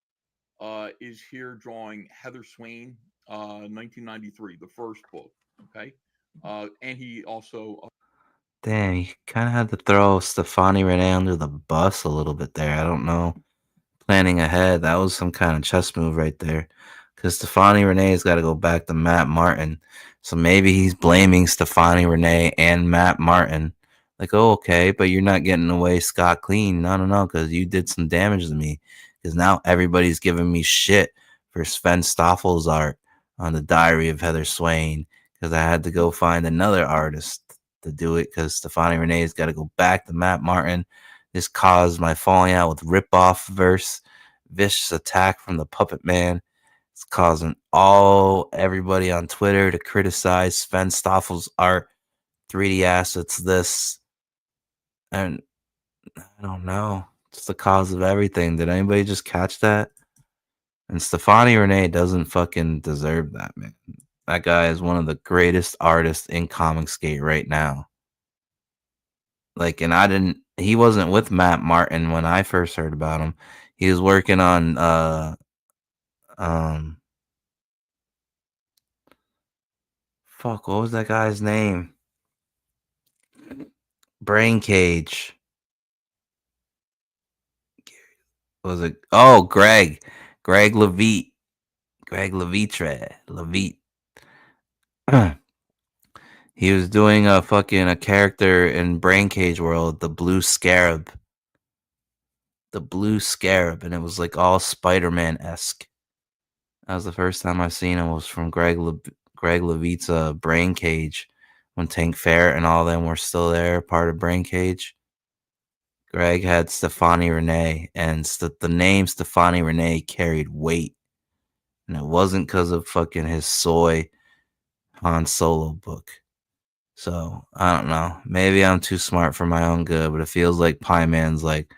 is here drawing Heather Swain, 1993, the first book. Okay, and he also. Damn, you kind of had to throw Stefani Renee under the bus a little bit there. I don't know. Planning ahead, that was some kind of chess move right there. because Stefani Renee's got to go back to Matt Martin. So maybe he's blaming Stefani Renee and Matt Martin. Like, oh, okay, but you're not getting away scot clean. No, because you did some damage to me. Because now everybody's giving me shit for Sven Staffel's art on the Diary of Heather Swain. Because I had to go find another artist to do it. Because Stefani Renee's got to go back to Matt Martin. This caused my falling out with Ripoff verse, vicious attack from the Puppet Man. It's causing everybody on Twitter to criticize Sven Staffel's art, 3D assets, this. And I don't know. It's the cause of everything. Did anybody just catch that? And Stefani Renee doesn't fucking deserve that, man. That guy is one of the greatest artists in Comicsgate right now. Like, and he wasn't with Matt Martin when I first heard about him. He was working on fuck, what was that guy's name? Brain Cage. Was it? Oh, Greg Levitre. He was doing a character in Brain Cage World, the Blue Scarab, and it was like all Spider-Man-esque. That was the first time I seen him, was from Greg Levitre's Brain Cage, when Tank Fair and all them were still there, part of Brain Cage. Greg had Stefani Renee, and the name Stefani Renee carried weight. And it wasn't because of fucking his soy Han Solo book. So, I don't know. Maybe I'm too smart for my own good, but it feels like Pie Man's like,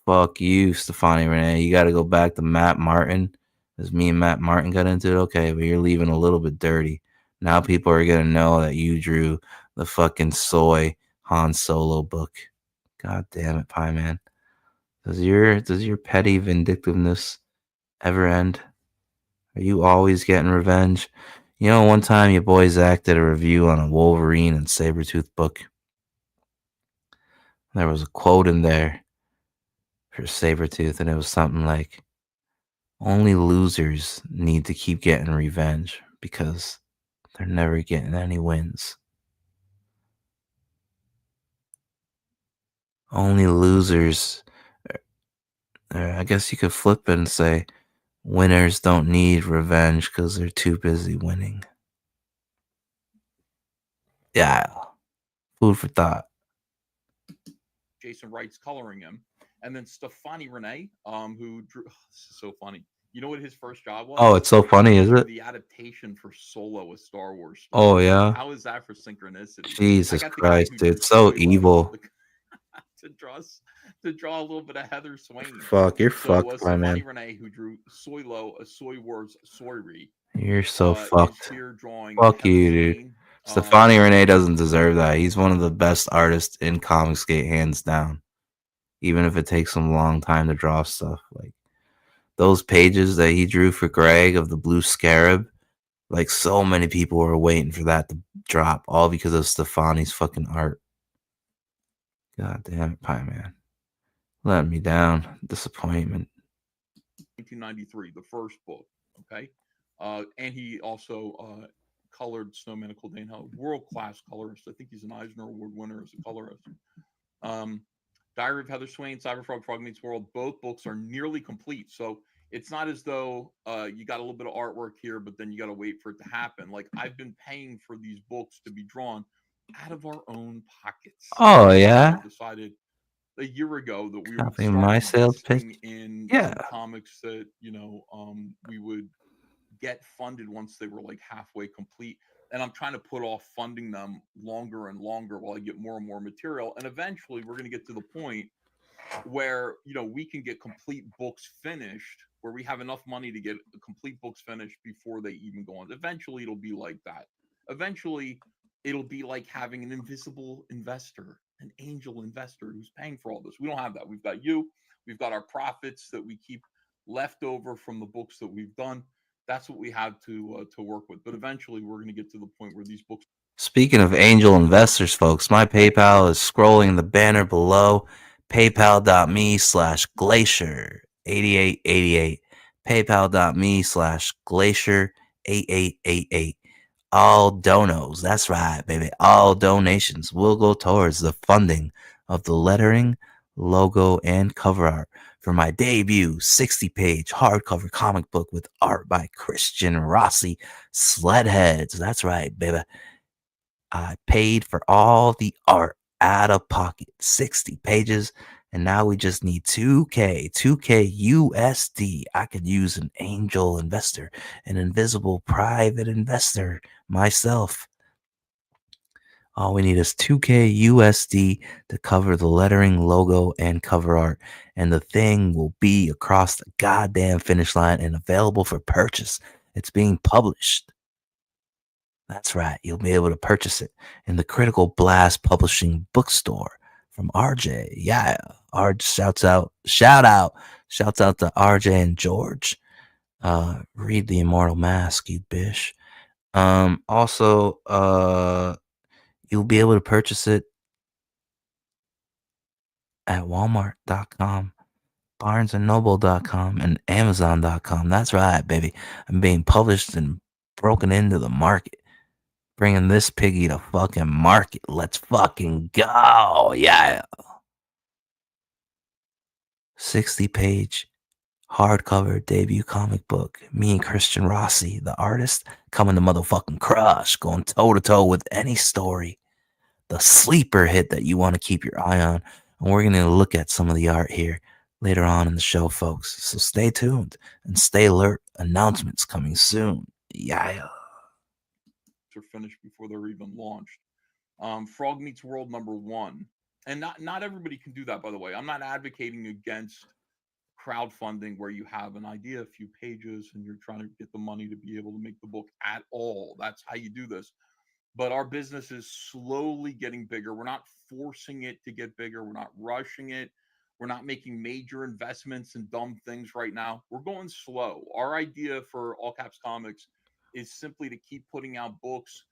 fuck you, Stefani Renee. You got to go back to Matt Martin. As me and Matt Martin got into it, okay, but you're leaving a little bit dirty. Now people are going to know that you drew the fucking soy Han Solo book. God damn it, Pie Man. Does your petty vindictiveness ever end? Are you always getting revenge? You know, one time your boy Zach did a review on a Wolverine and Sabretooth book. There was a quote in there for Sabretooth, and it was something like, only losers need to keep getting revenge because they're never getting any wins. Only losers, I guess you could flip it and say, winners don't need revenge because they're too busy winning. Yeah. Food for thought. Jason Wright's coloring him. And then Stefani Renee, who drew, this is so funny. You know what his first job was? Oh, it's so funny, is it? The adaptation for Solo, a Star Wars story. Oh, yeah? How is that for synchronicity? Jesus Christ, dude. So evil. To draw a little bit of Heather Swain. Fuck, you're fucked, my Stefani man. Renee, who drew Soylo, a Soy Wars Soyri. You're so fucked. Fuck Heather you, dude. Stefani Renee doesn't deserve that. He's one of the best artists in Comicsgate, hands down. Even if it takes him a long time to draw stuff. Like, those pages that he drew for Greg of the Blue Scarab, like, so many people were waiting for that to drop, all because of Stefani's fucking art. God damn it, Pie Man. Let me down. Disappointment. 1993, the first book. Okay. And he also colored Snowman and Cold Day in Hell. World-class colorist. I think he's an Eisner Award winner as a colorist. Diary of Heather Swain, Cyberfrog, Frog Meets World. Both books are nearly complete. So it's not as though you got a little bit of artwork here, but then you got to wait for it to happen. Like, I've been paying for these books to be drawn out of our own pockets. Oh, yeah? We decided a year ago that we Copy would my start sales pitch. investing in Yeah. some comics that, we would get funded once they were like halfway complete. And I'm trying to put off funding them longer and longer while I get more and more material. And eventually we're going to get to the point where, we can get complete books finished, where we have enough money to get complete books finished before they even go on. Eventually it'll be like that. Eventually it'll be like having an invisible investor, an angel investor who's paying for all this. We don't have that. We've got you. We've got our profits that we keep left over from the books that we've done. That's what we have to work with. But eventually we're going to get to the point where these books. Speaking of angel investors, folks, my PayPal is scrolling the banner below. PayPal.me/Glacier8888. PayPal.me/Glacier8888. All donos, that's right, baby. All donations will go towards the funding of the lettering, logo, and cover art for my debut 60-page hardcover comic book with art by Christian Rossi, Sledheads. That's right, baby. I paid for all the art out of pocket, 60 pages, and now we just need 2K USD. I could use an angel investor, an invisible private investor myself. All we need is 2K USD to cover the lettering, logo, and cover art, and the thing will be across the goddamn finish line and available for purchase. It's being published. That's right. You'll be able to purchase it in the Critical Blast Publishing bookstore from RJ. Yeah. RJ shouts out to RJ and George. Read The Immortal Mask, you bish. Also, you'll be able to purchase it at Walmart.com, BarnesandNoble.com, and Amazon.com. That's right, baby. I'm being published and broken into the market. Bringing this piggy to fucking market. Let's fucking go. Yeah. 60-page hardcover debut comic book. Me and Christian Rossi, the artist, coming to motherfucking crush, going toe to toe with any story. The sleeper hit that you want to keep your eye on. And we're going to look at some of the art here later on in the show, folks. So stay tuned and stay alert. Announcements coming soon. Yeah. Are finished before they're even launched. Frog Meets World #1, and not everybody can do that, by the way. I'm not advocating against crowdfunding where you have an idea, a few pages, and you're trying to get the money to be able to make the book at all. That's how you do this. But our business is slowly getting bigger. We're not forcing it to get bigger. We're not rushing it. We're not making major investments in dumb things right now. We're going slow. Our idea for All Caps Comics is simply to keep putting out books,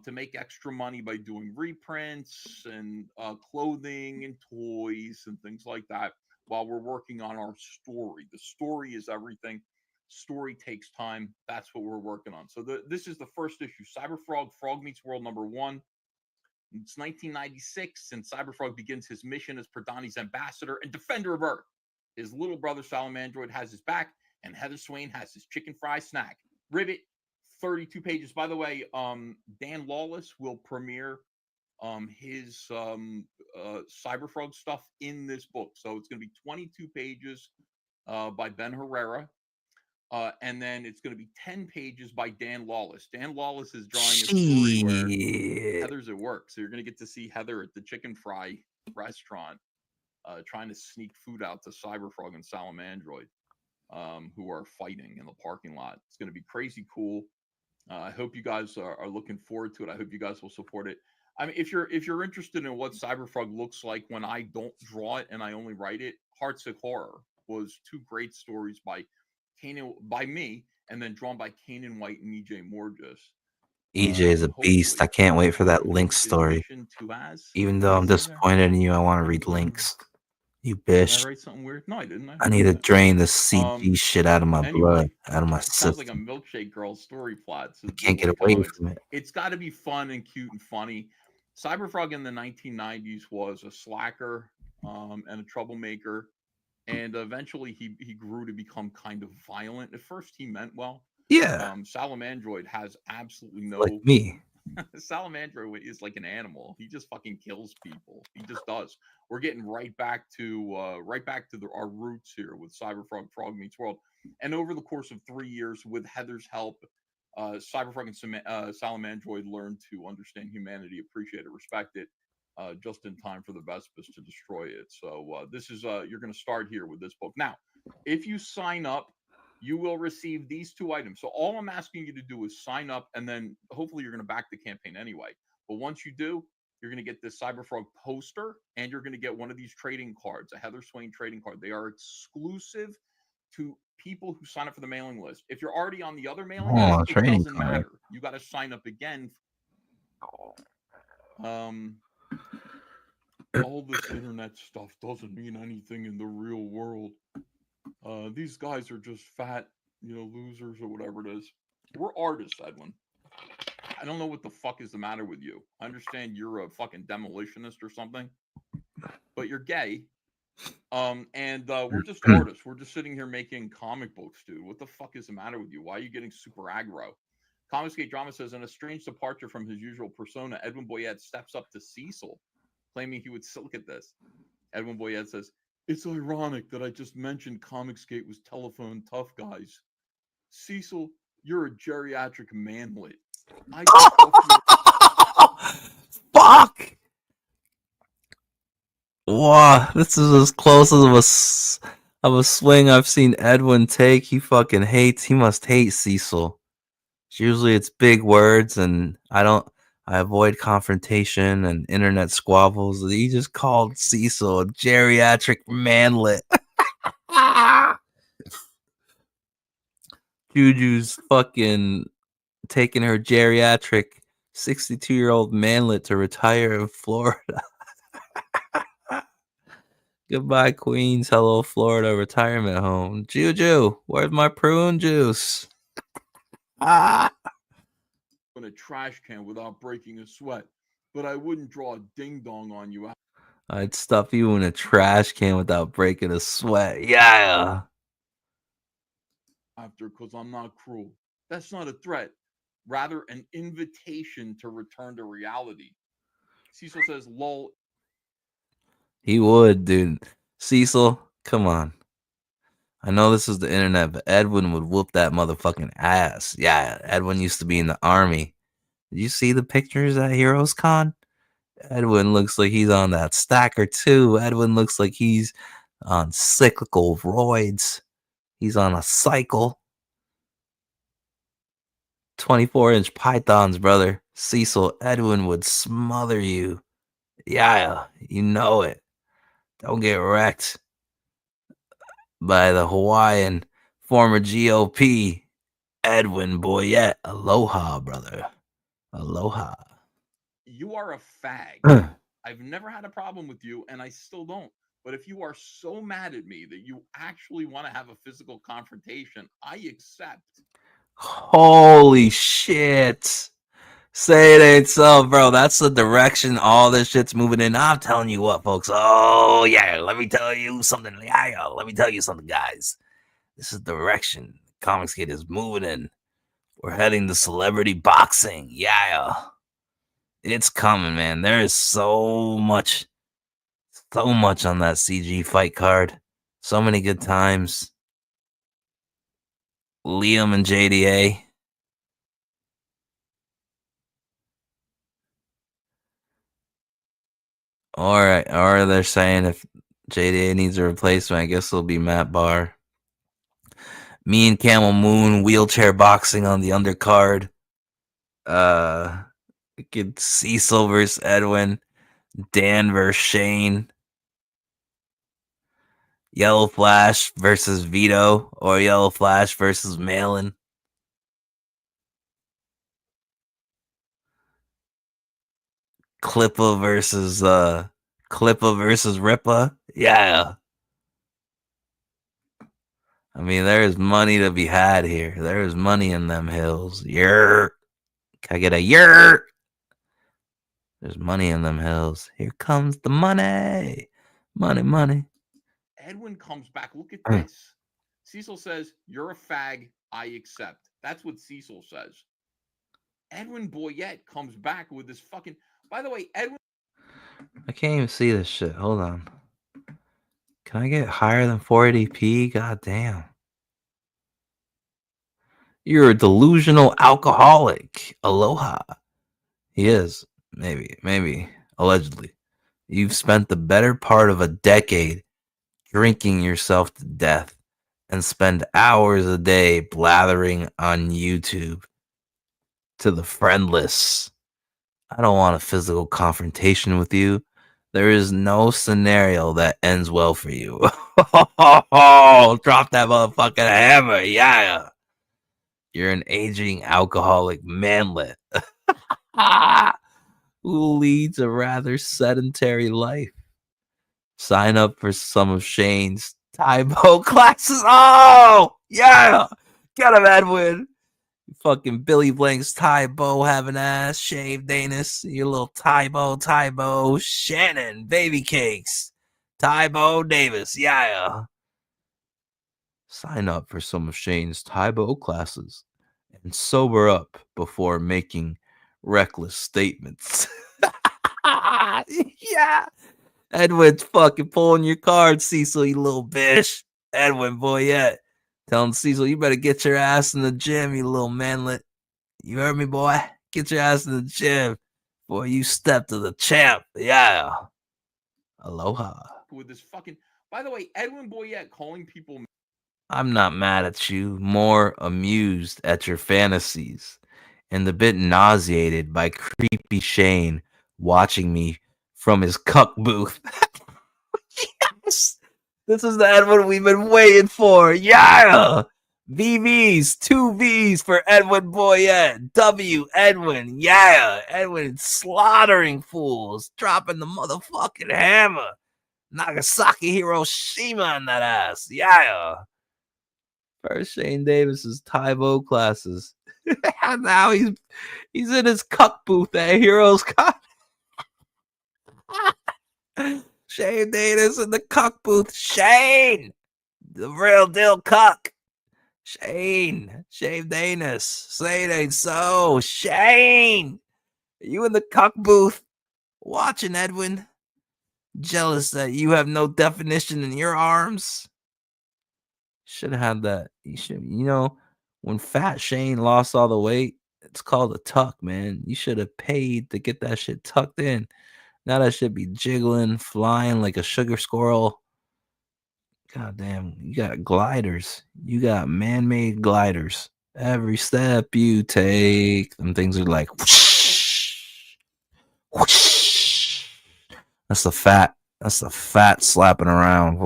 to make extra money by doing reprints and clothing and toys and things like that while we're working on our story. The story is everything. Story takes time. That's what we're working on. So this is the first issue, Cyberfrog, Frog Meets World #1. It's 1996, and Cyberfrog begins his mission as Perdani's ambassador and defender of Earth. His little brother Salamandroid has his back, and Heather Swain has his chicken fry snack. Rivet, 32 pages. By the way, Dan Lawless will premiere his Cyberfrog stuff in this book. So it's going to be 22 pages by Ben Herrera. And then it's going to be 10 pages by Dan Lawless. Dan Lawless is drawing a story where Heather's at work. So you're going to get to see Heather at the chicken fry restaurant trying to sneak food out to Cyberfrog and Salamandroid, who are fighting in the parking lot. It's going to be crazy cool. I hope you guys are looking forward to it. I hope you guys will support it. I mean, if you're interested in what Cyberfrog looks like when I don't draw it and I only write it, Heartsick Horror was 2 great stories by me, and then drawn by Kanan White and EJ Morges. EJ is a beast. I can't wait for that Lynx story. Even though I'm disappointed in you, I want to read Lynx. You bish. Did I write something weird? No, I didn't. I need to drain the CG shit out of my blood, out of my sounds like a system. Milkshake Girl story plot. So Can't get away from it. It's got to be fun and cute and funny. Cyberfrog in the 1990s was a slacker and a troublemaker, and eventually he grew to become kind of violent. At first, he meant well. Yeah. Salamandroid has absolutely no. Like me. Salamandroid is like an animal. He just fucking kills people. He just does. We're getting right back to our roots here with Cyberfrog, Frog Meets World, and over the course of 3 years, with Heather's help, Cyberfrog and Salamandroid learned to understand humanity, appreciate it, respect it, just in time for the Vespers to destroy it. So this is you're going to start here with this book. Now, if you sign up, you will receive these 2 items. So all I'm asking you to do is sign up, and then hopefully you're going to back the campaign anyway. But once you do, you're going to get this Cyberfrog poster, and you're going to get one of these trading cards, a Heather Swain trading card. They are exclusive to people who sign up for the mailing list. If you're already on the other mailing list, it doesn't matter. You got to sign up again. All this internet stuff doesn't mean anything in the real world. these guys are just fat, losers or whatever it is. We're artists, Edwin. I don't know what the fuck is the matter with you. I understand you're a fucking demolitionist or something, but you're gay. And we're just artists. We're just sitting here making comic books, dude. What the fuck is the matter with you? Why are you getting super aggro? Comicsgate Drama says, in a strange departure from his usual persona, Edwin Boyette steps up to Cecil, claiming he would look at this. Edwin Boyette says, it's ironic that I just mentioned Comicsgate was telephone tough guys. Cecil, you're a geriatric manlet. Fuck! Wow, this is as close of a swing I've seen Edwin take. He fucking hates. He must hate Cecil. Usually it's big words, and I avoid confrontation and internet squabbles. He just called Cecil a geriatric manlet. Juju's fucking taking her geriatric 62-year-old manlet to retire in Florida. Goodbye, Queens. Hello, Florida retirement home. Juju, where's my prune juice? In a trash can without breaking a sweat, but I wouldn't draw a ding dong on you. I'd stuff you in a trash can without breaking a sweat. Yeah. After, because I'm not cruel. That's not a threat, rather an invitation to return to reality. Cecil says, lol. He would, dude. Cecil, come on. I know this is the internet, but Edwin would whoop that motherfucking ass. Yeah, Edwin used to be in the army. Did you see the pictures at Heroes Con? Edwin looks like he's on that stacker too. Edwin looks like he's on cyclical roids. He's on a cycle. 24-inch pythons, brother. Cecil, Edwin would smother you. Yeah, you know it. Don't get wrecked by the Hawaiian former GOP, Edwin Boyette. Aloha, brother. Aloha. You are a fag. I've never had a problem with you, and I still don't. But if you are so mad at me that you actually want to have a physical confrontation, I accept. Holy shit. Say it ain't so, bro. That's the direction all this shit's moving in. I'm telling you what, folks. Oh, yeah. Let me tell you something. Yeah, let me tell you something, guys. This is the direction Comicsgate is moving in. We're heading to celebrity boxing. Yeah. It's coming, man. There is so much on that CG fight card. So many good times. Liam and JDA. All right. Or they're saying if JDA needs a replacement, I guess it'll be Matt Barr. Me and Camel Moon wheelchair boxing on the undercard. Get Cecil versus Edwin. Dan versus Shane. Yellow Flash versus Vito, or Yellow Flash versus Malin. Klippa versus Rippa. Yeah. I mean, there's money to be had here. There is money in them hills. Yer. Can I get a yer? There's money in them hills. Here comes the money. Money. Edwin comes back. Look at this. Cecil says, you're a fag. I accept. That's what Cecil says. Edwin Boyette comes back with this fucking... By the way, Edwin... I can't even see this shit. Hold on. Can I get higher than 480p? God damn. You're a delusional alcoholic. Aloha. He is. Maybe. Allegedly. You've spent the better part of a decade drinking yourself to death and spend hours a day blathering on YouTube to the friendless. I don't want a physical confrontation with you. There is no scenario that ends well for you. Drop that motherfucking hammer. Yeah. You're an aging alcoholic manlet who leads a rather sedentary life. Sign up for some of Shane's Tybo classes. Oh, yeah. Get him, Edwin. Fucking Billy Blanks, Tybo having ass, shaved anus, you little Tybo, Shannon, baby cakes, Tybo Davis, yeah. Sign up for some of Shane's Tybo classes and sober up before making reckless statements. Yeah. Edwin's fucking pulling your card, Cecil, you little bitch. Edwin Boyette. Telling Cecil, you better get your ass in the gym, you little manlet. You heard me, boy? Get your ass in the gym before you step to the champ. Yeah. Aloha. With this fucking. By the way, Edwin Boyette calling people. I'm not mad at you, more amused at your fantasies and a bit nauseated by creepy Shane watching me from his cuck booth. Yes! This is the Edwin we've been waiting for. Yeah! VVs, 2 Vs for Edwin Boyette. W, Edwin. Yeah! Edwin slaughtering fools, dropping the motherfucking hammer. Nagasaki Hiroshima on that ass. Yeah! First Shane Davis's Tybo classes. Now he's in his cuck booth at Heroes Con. Shane Davis in the cuck booth. Shane! The real deal cuck. Shane Davis. Say it ain't so. Shane! Are you in the cuck booth watching Edwin? Jealous that you have no definition in your arms? Should have had that. You should, when Fat Shane lost all the weight, it's called a tuck, man. You should have paid to get that shit tucked in. Now that should be jiggling, flying like a sugar squirrel. God damn, you got gliders. You got man-made gliders. Every step you take, them things are like whoosh, whoosh. That's the fat slapping around.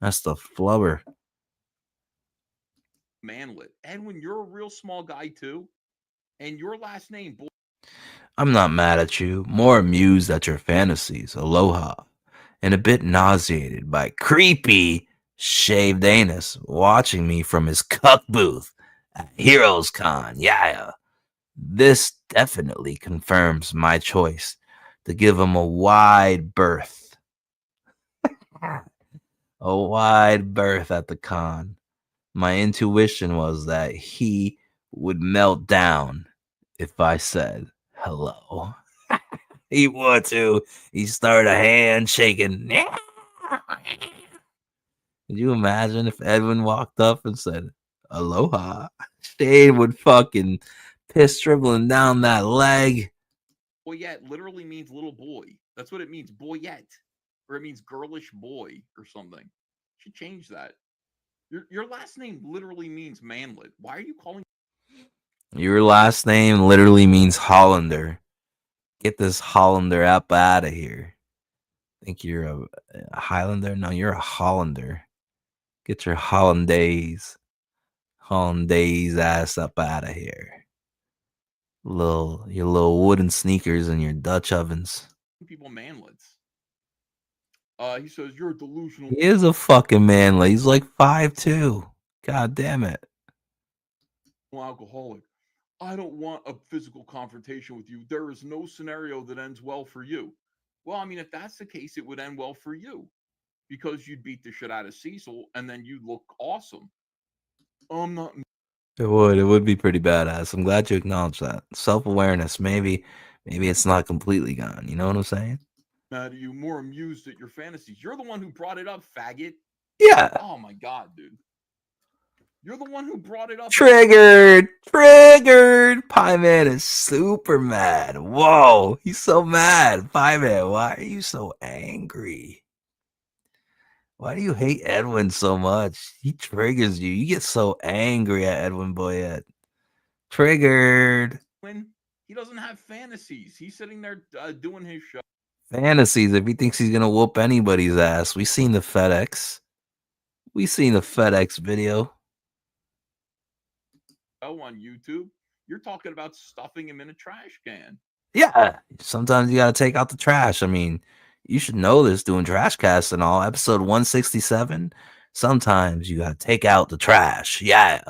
That's the flubber. Manlet. Edwin, you're a real small guy too. And your last name, boy. I'm not mad at you, more amused at your fantasies. Aloha. And a bit nauseated by creepy shaved anus watching me from his cuck booth at Heroes Con. Yeah. This definitely confirms my choice to give him a wide berth. A wide berth at the con. My intuition was that he would melt down if I said hello. He would too. He started a handshaking. Could you imagine if Edwin walked up and said, aloha? Shane would fucking piss dribbling down that leg. Boyette literally means little boy. That's what it means, boyette. Or it means girlish boy or something. You should change that. Your last name literally means manlet. Why are you calling? Your last name literally means Hollander. Get this Hollander up out of here. Think you're a Highlander? No, you're a Hollander. Get your Hollandaise ass up out of here. Your little wooden sneakers and your Dutch ovens. People manlets. He says you're delusional. He is a fucking manlet. He's like 5'2". God damn it. Alcoholic. I don't want a physical confrontation with you. There is no scenario that ends well for you. Well, I mean, if that's the case, it would end well for you because you'd beat the shit out of Cecil and then you'd look awesome. I'm not. It would be pretty badass. I'm glad you acknowledged that. Self-awareness. Maybe it's not completely gone. You know what I'm saying? Mad at you, more amused at your fantasies. You're the one who brought it up, faggot. Yeah. Oh my god, dude. You're the one who brought it up. Triggered. Pie Man is super mad. Whoa, he's so mad. Pie Man, why are you so angry? Why do you hate Edwin so much? He triggers you. You get so angry at Edwin Boyette. Triggered. When he doesn't have fantasies, he's sitting there doing his show. Fantasies. If he thinks he's gonna whoop anybody's ass, we seen the FedEx. We seen the FedEx video. On YouTube, you're talking about stuffing him in a trash can. Yeah. Sometimes you gotta take out the trash. I mean, You should know this doing trash casts and all. Episode 167. Sometimes you gotta take out the trash. Yeah.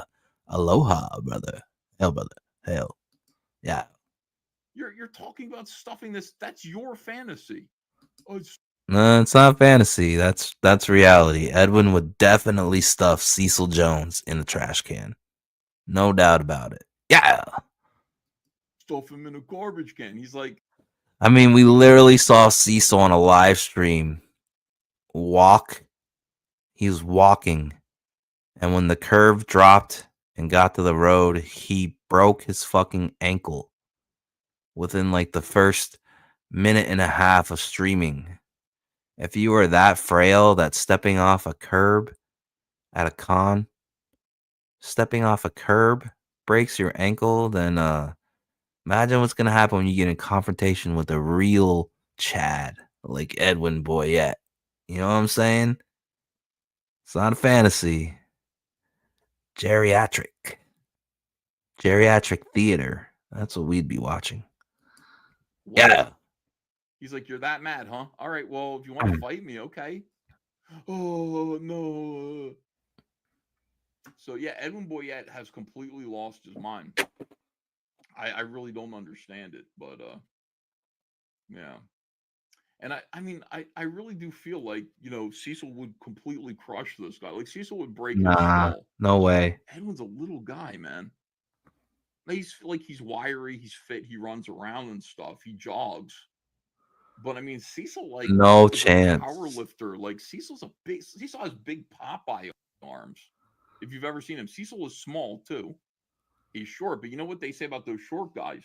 Aloha, brother. Hell, brother. Hell. Yeah. You're talking about stuffing this. That's your fantasy. Oh, No, it's not fantasy. That's reality. Edwin would definitely stuff Cecil Jones in the trash can. No doubt about it. Yeah. stuff him in a garbage can. He's like, I mean, we literally saw Cecil on a live stream walk. He was walking. And when the curve dropped and got to the road, he broke his fucking ankle within like the first minute and a half of streaming. If you were that frail that stepping off a curb at a con, stepping off a curb breaks your ankle, then imagine what's gonna happen when you get in confrontation with a real Chad like Edwin Boyette. You know what I'm saying? It's not a fantasy. Geriatric theater. That's what we'd be watching. what? Yeah. He's like, you're that mad, huh? All right, well, if you want to fight me, okay. Oh no. So yeah, Edwin Boyette has completely lost his mind. I really don't understand it, but yeah. And I mean, I really do feel like, you know, Cecil would completely crush this guy. Like Cecil would break his Nah, skull. no way. Edwin's a little guy, man. He's wiry, he's fit, he runs around and stuff, he jogs. But I mean, Cecil No is chance. a power lifter. Like Cecil has big Popeye arms. If you've ever seen him, Cecil is small too. He's short, but you know what they say about those short guys?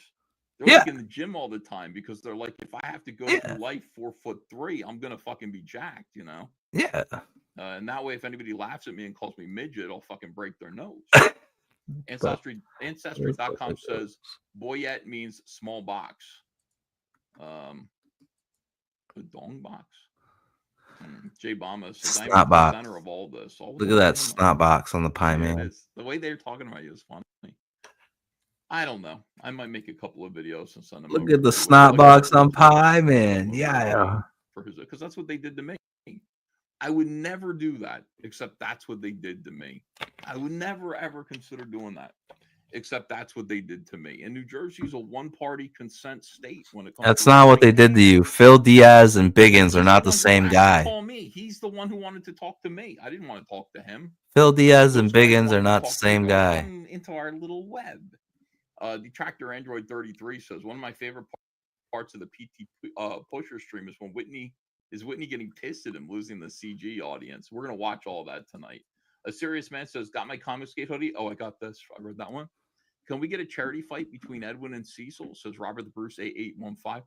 They're like in the gym all the time because they're like, if I have to go through life 4'3", I'm gonna fucking be jacked, you know? Yeah. And that way, if anybody laughs at me and calls me midget, I'll fucking break their nose. Ancestry.com says Boyette means small box. A dong box. Jay Bama says I'm Snot the box. center of all this. Look at that snot box on the pie Yeah, man. it is. The way they're talking about you is funny. I don't know. I might make a couple of videos and send them. Look over at the to, snot like, box on Edwin pie man. Yeah. for his, because that's what they did to me. I would never do that, except that's what they did to me. I would never ever consider doing that, except that's what they did to me. And New Jersey's a one-party consent state when it comes. That's to not what they did to you. Phil Diaz and Biggins are not the same guy. Call me. He's the one who wanted to talk to me. I didn't want to talk to him. Phil Diaz and Biggins are not the same guy. Come into our little web. Detractor Android 33 says one of my favorite parts of the PT pusher stream is when Whitney getting pissed at him losing the CG audience. We're gonna watch all that tonight. A serious man says, "Got my Comic Skate hoodie? Oh, I got this. I read that one. Can we get a charity fight between Edwin and Cecil?" Says Robert the Bruce 8815.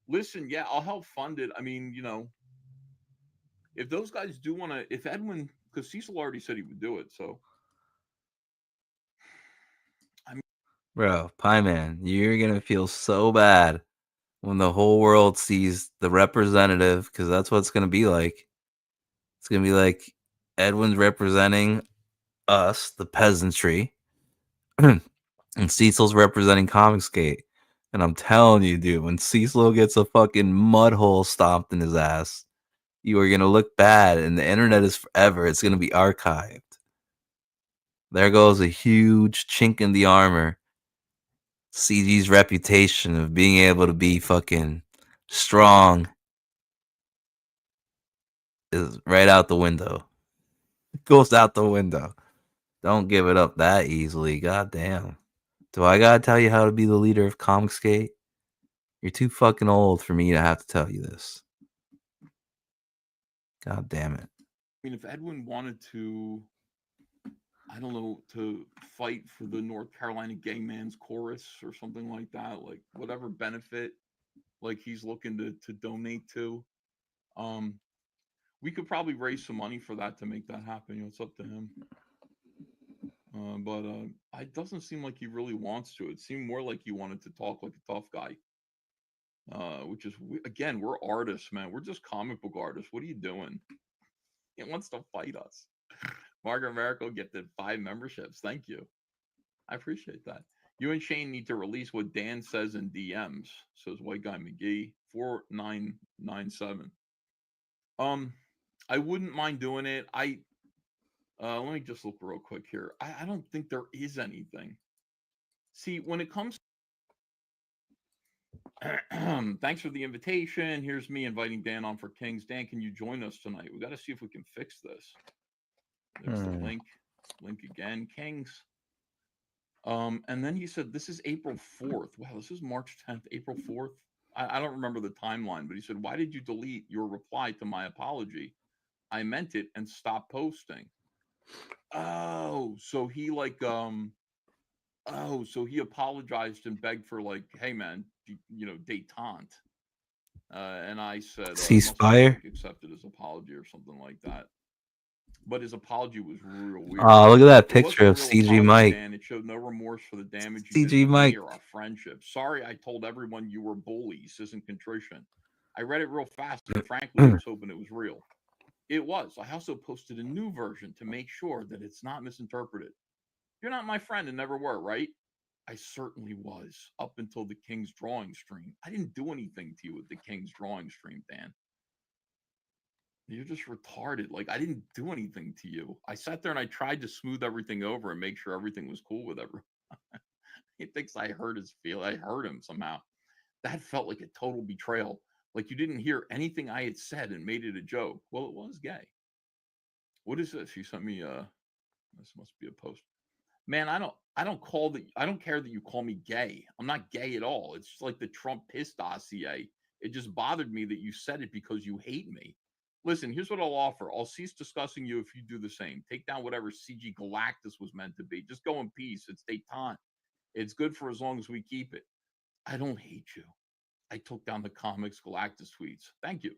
Listen, yeah, I'll help fund it. I mean, you know, if those guys do want to, if Edwin, because Cecil already said he would do it, so. Bro, Pie Man, you're gonna feel so bad when the whole world sees the representative, because that's what it's gonna be like. It's gonna be like Edwin's representing us, the peasantry, and Cecil's representing Comicsgate. And I'm telling you, dude, when Cecil gets a fucking mud hole stomped in his ass, you are gonna look bad, and the internet is forever. It's gonna be archived. There goes a huge chink in the armor. CG's reputation of being able to be fucking strong is right out the window. It goes out the window. Don't give it up that easily. God damn. Do I gotta tell you how to be the leader of Comicsgate? You're too fucking old for me to have to tell you this. God damn it. I mean, if Edwin wanted to, I don't know, to fight for the North Carolina Gay Man's Chorus or something like that, like whatever benefit, like he's looking to donate to, we could probably raise some money for that to make that happen. You know, it's up to him. But it doesn't seem like he really wants to. It seemed more like he wanted to talk like a tough guy. Which is, again, we're artists, man. We're just comic book artists. What are you doing? He wants to fight us. Margaret Miracle gifted 5 memberships. Thank you. I appreciate that. You and Shane need to release what Dan says in DMs, says White Guy McGee 4997. I wouldn't mind doing it. Let me just look real quick here. I don't think there is anything. See, when it comes, thanks for the invitation. Here's me inviting Dan on for Kings. Dan, can you join us tonight? We got to see if we can fix this. There's the link again, Kings. And then he said this is April 4th. Wow, this is March 10th, April 4th. I don't remember the timeline, but he said, why did you delete your reply to my apology? I meant it and stopped posting. Oh, so he like so he apologized and begged for like, hey man, detente. And I said ceasefire. Accepted his apology or something like that. But his apology was real weird. Oh, look at that It picture of wasn't a real CG apology, Mike. Dan. It showed no remorse for the damage you did CG to Mike. me or our friendship. Sorry, I told everyone you were bullies. Isn't contrition. I read it real fast, and frankly, I was hoping it was real. It was. I also posted a new version to make sure that it's not misinterpreted. You're not my friend and never were, right? I certainly was, up until the King's drawing stream. I didn't do anything to you with the King's drawing stream, Dan. You're just retarded. Like, I didn't do anything to you. I sat there and I tried to smooth everything over and make sure everything was cool with everyone. He thinks I hurt his feel. I hurt him somehow. That felt like a total betrayal. Like you didn't hear anything I had said and made it a joke. Well, it was gay. What is this? You sent me this must be a post. Man, I don't care that you call me gay. I'm not gay at all. It's just like the Trump piss dossier. It just bothered me that you said it because you hate me. Listen, here's what I'll offer. I'll cease discussing you if you do the same. Take down whatever CG Galactus was meant to be. Just go in peace. It's detente. It's good for as long as we keep it. I don't hate you. I took down the Comics Galactus tweets. Thank you.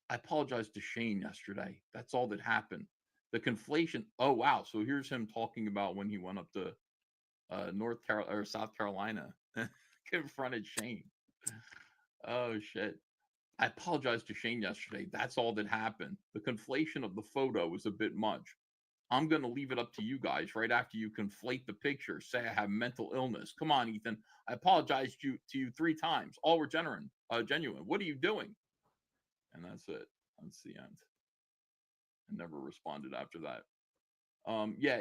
I apologized to Shane yesterday. That's all that happened. The conflation. Oh, wow. So here's him talking about when he went up to South Carolina, confronted Shane. Oh, shit. I apologized to Shane yesterday. That's all that happened. The conflation of the photo was a bit much. I'm going to leave it up to you guys right after you conflate the picture. Say I have mental illness. Come on, Ethan. I apologized to you 3 times. All were genuine. What are you doing? And that's it. That's the end. I never responded after that. Yeah,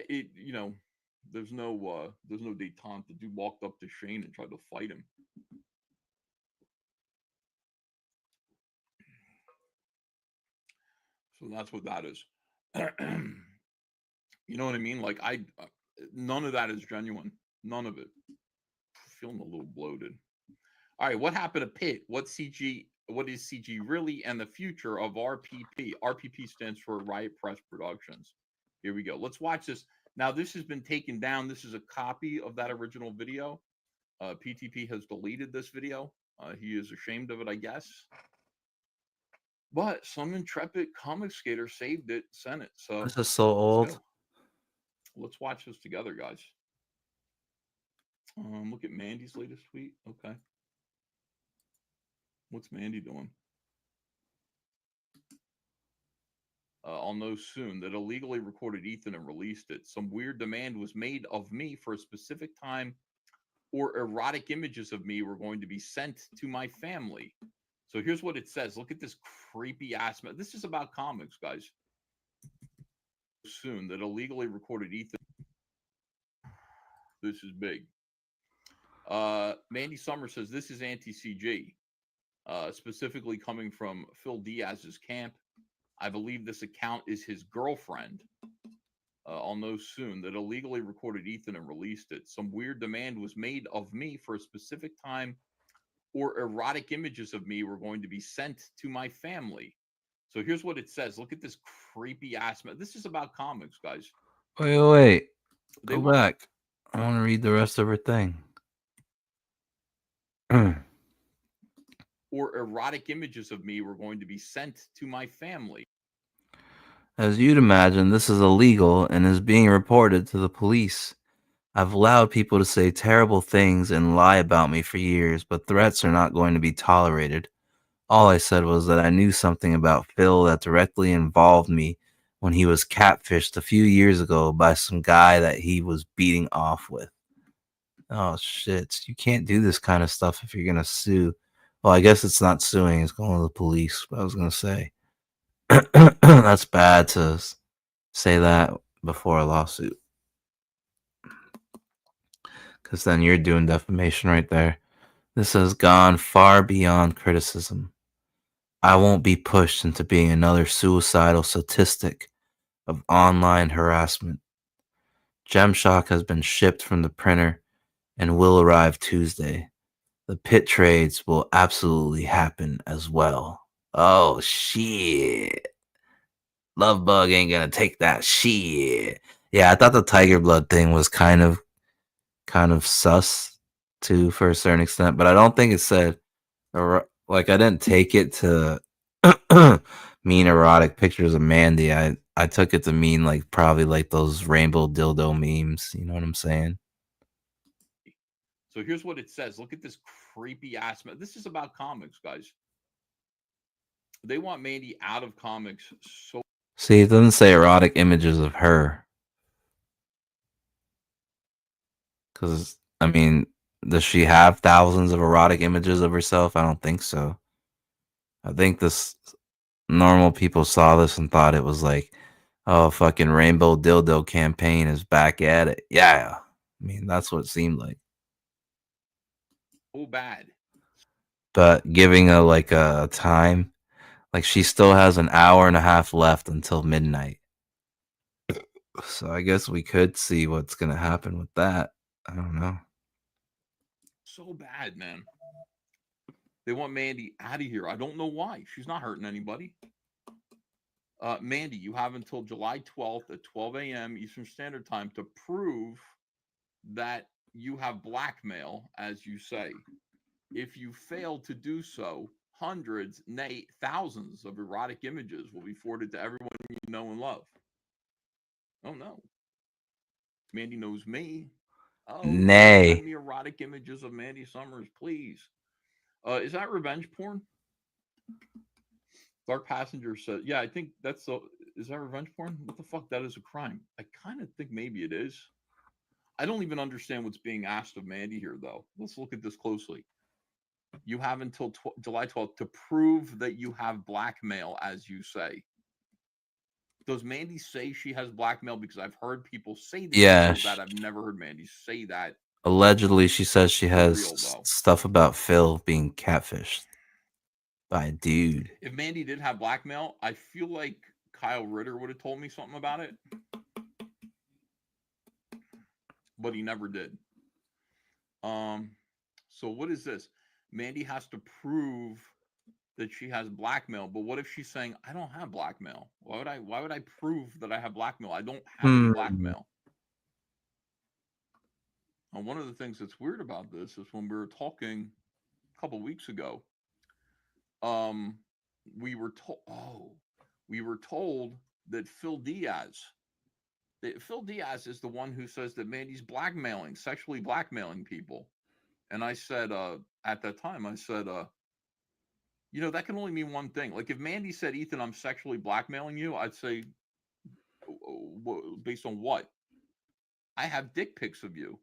there's no detente. The dude walked up to Shane and tried to fight him. So that's what that is. You know what I mean? Like none of that is genuine. None of it. Feeling a little bloated. All right, what happened to Pitt? What is CG really and the future of RPP? RPP stands for Riot Press Productions. Here we go. Let's watch this. Now, this has been taken down. This is a copy of that original video. PTP has deleted this video. He is ashamed of it, I guess. But some intrepid comic skater saved it, sent it. So this is so old. Let's watch this together, guys. Look at Mandy's latest tweet. Okay. What's Mandy doing? I'll know soon that illegally recorded Ethan and released it. Some weird demand was made of me for a specific time, or erotic images of me were going to be sent to my family. So here's what it says. Look at this creepy ass. This is about comics, guys. Soon that illegally recorded Ethan. This is big. Mandy Summer says this is anti-CG, specifically coming from Phil Diaz's camp. I believe this account is his girlfriend. I'll know soon that illegally recorded Ethan and released it. Some weird demand was made of me for a specific time, or erotic images of me were going to be sent to my family. So here's what it says. Look at this creepy ass. This is about comics, guys. Wait. Go back. I want to read the rest of her thing. Or erotic images of me were going to be sent to my family. As you'd imagine, this is illegal and is being reported to the police. I've allowed people to say terrible things and lie about me for years, but threats are not going to be tolerated. All I said was that I knew something about Phil that directly involved me when he was catfished a few years ago by some guy that he was beating off with. Oh, shit. You can't do this kind of stuff if you're going to sue. Well, I guess it's not suing. It's going to the police. What I was going to say. That's bad to say that before a lawsuit. Because then you're doing defamation right there. This has gone far beyond criticism. I won't be pushed into being another suicidal statistic of online harassment. Gemshock has been shipped from the printer and will arrive Tuesday. The pit trades will absolutely happen as well. Oh, shit. Lovebug ain't gonna take that shit. Yeah, I thought the Tiger Blood thing was kind of sus too, for a certain extent, but I don't think it said, like, I didn't take it to mean erotic pictures of Mandy. I took it to mean like probably like those rainbow dildo memes. You know what I'm saying? So here's what it says. Look at this creepy ass. This is about comics, guys. They want Mandy out of comics. So See, it doesn't say erotic images of her. Because, I mean, does she have thousands of erotic images of herself? I don't think so. I think this normal people saw this and thought it was like, oh, fucking Rainbow Dildo campaign is back at it. Yeah. I mean, that's what it seemed like. bad. But giving a like a time, like she still has an hour and a half left until midnight. So I guess we could see what's gonna happen with that. I don't know. So bad, man. They want Mandy out of here. I don't know why. She's not hurting anybody. Mandy, you have until July 12th at 12 a.m. Eastern Standard Time to prove that you have blackmail, as you say. If you fail to do so, hundreds, nay, thousands of erotic images will be forwarded to everyone you know and love. Oh, no. Mandy knows me. Oh, nay. send me erotic images of Mandy Summers, please. Is that revenge porn? Dark Passenger said, yeah, I think that's is that revenge porn? What the fuck? That is a crime. I kind of think maybe it is. I don't even understand what's being asked of Mandy here, though. Let's look at this closely. You have until July 12th to prove that you have blackmail, as you say. Does Mandy say she has blackmail? Because I've heard people say that. Yeah. That I've never heard Mandy say that. Allegedly, she says she has stuff about Phil being catfished by a dude. If Mandy did have blackmail, I feel like Kyle Ritter would have told me something about it. But he never did. So what is this? Mandy has to prove that she has blackmail, but what if she's saying, I don't have blackmail? Why would I prove that I have blackmail? I don't have any blackmail. And one of the things that's weird about this is when we were talking a couple weeks ago, we were told that Phil Diaz is the one who says that Mandy's sexually blackmailing people. And I said, at that time, I said, that can only mean one thing. Like if Mandy said, Ethan, I'm sexually blackmailing you, I'd say, based on what? I have dick pics of you.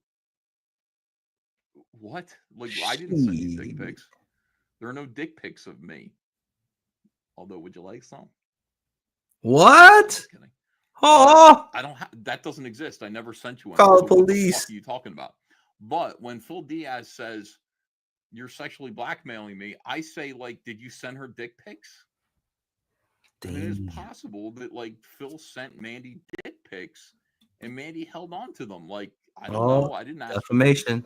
What? Like I didn't send you dick pics. There are no dick pics of me. Although, would you like some? What? Oh, I don't have. That doesn't exist. I never sent you one. Call so police. What the fuck are you talking about? But when Phil Diaz says you're sexually blackmailing me, I say, like, did you send her dick pics? And it is possible that like Phil sent Mandy dick pics and Mandy held on to them. Like, I don't know. I didn't ask. Defamation.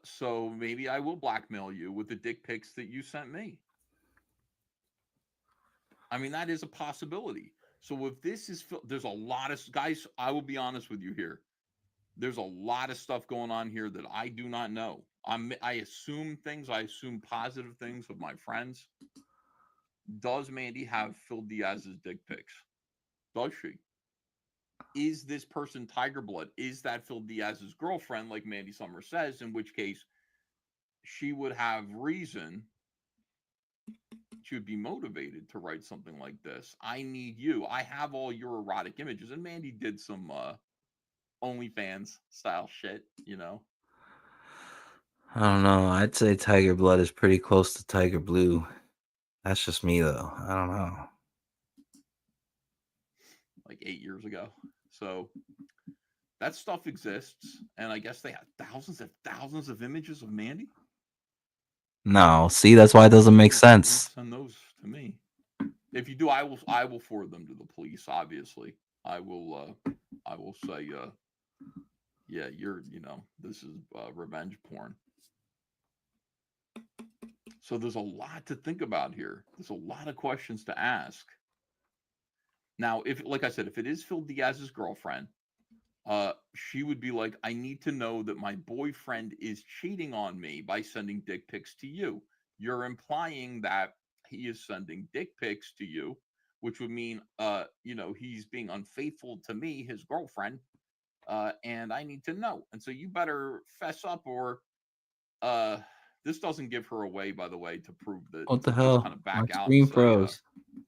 So maybe I will blackmail you with the dick pics that you sent me. I mean, that is a possibility. So if this is, there's a lot of guys, I will be honest with you here. There's a lot of stuff going on here that I do not know. I assume things. I assume positive things of my friends. Does Mandy have Phil Diaz's dick pics? Does she? Is this person Tiger Blood? Is that Phil Diaz's girlfriend, like Mandy Summers says? In which case, she would have reason. She would be motivated to write something like this. I need you. I have all your erotic images. And Mandy did some OnlyFans style shit, you know? I don't know. I'd say Tiger Blood is pretty close to Tiger Blue. That's just me, though. I don't know. Like 8 years ago. So that stuff exists, and I guess they have thousands of images of Mandy. No, see, that's why it doesn't make sense. Send those to me. If you do, I will forward them to the police. Obviously, I will say, yeah, this is revenge porn. So there's a lot to think about here. There's a lot of questions to ask. Now, like I said, if it is Phil Diaz's girlfriend, she would be like, I need to know that my boyfriend is cheating on me by sending dick pics to you. You're implying that he is sending dick pics to you, which would mean, he's being unfaithful to me, his girlfriend, and I need to know. And so you better fess up, or this doesn't give her away, by the way, to prove that. What the just hell? kind of back My out screen and say, froze.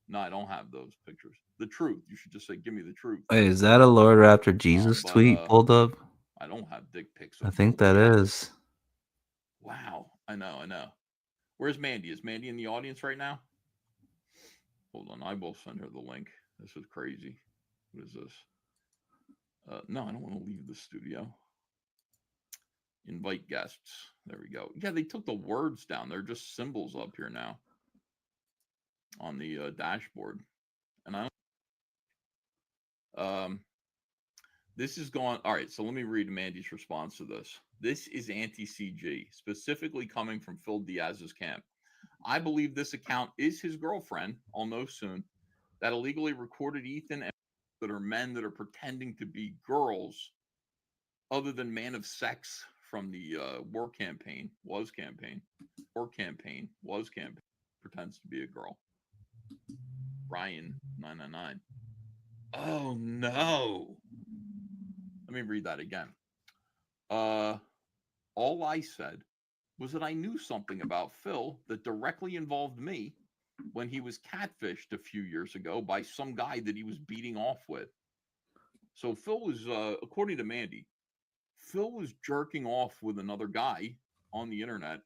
no, I don't have those pictures. The truth. You should just say, give me the truth. Wait, is that a Lord Raptor Jesus but, tweet pulled up? I don't have dick pics. I think that is. Wow. I know. Where's Mandy? Is Mandy in the audience right now? Hold on. I will send her the link. This is crazy. What is this? No, I don't want to leave the studio. Invite guests. There we go. Yeah, they took the words down. They're just symbols up here now on the dashboard. And I don't. This is going. All right, so let me read Mandy's response to this. This is anti-CG, specifically coming from Phil Diaz's camp. I believe this account is his girlfriend, I'll know soon, that illegally recorded Ethan and that are men that are pretending to be girls other than man of sex from the war campaign, pretends to be a girl. Brian 999. Oh no. Let me read that again. All I said was that I knew something about Phil that directly involved me when he was catfished a few years ago by some guy that he was beating off with. So Phil was, according to Mandy, Phil was jerking off with another guy on the internet,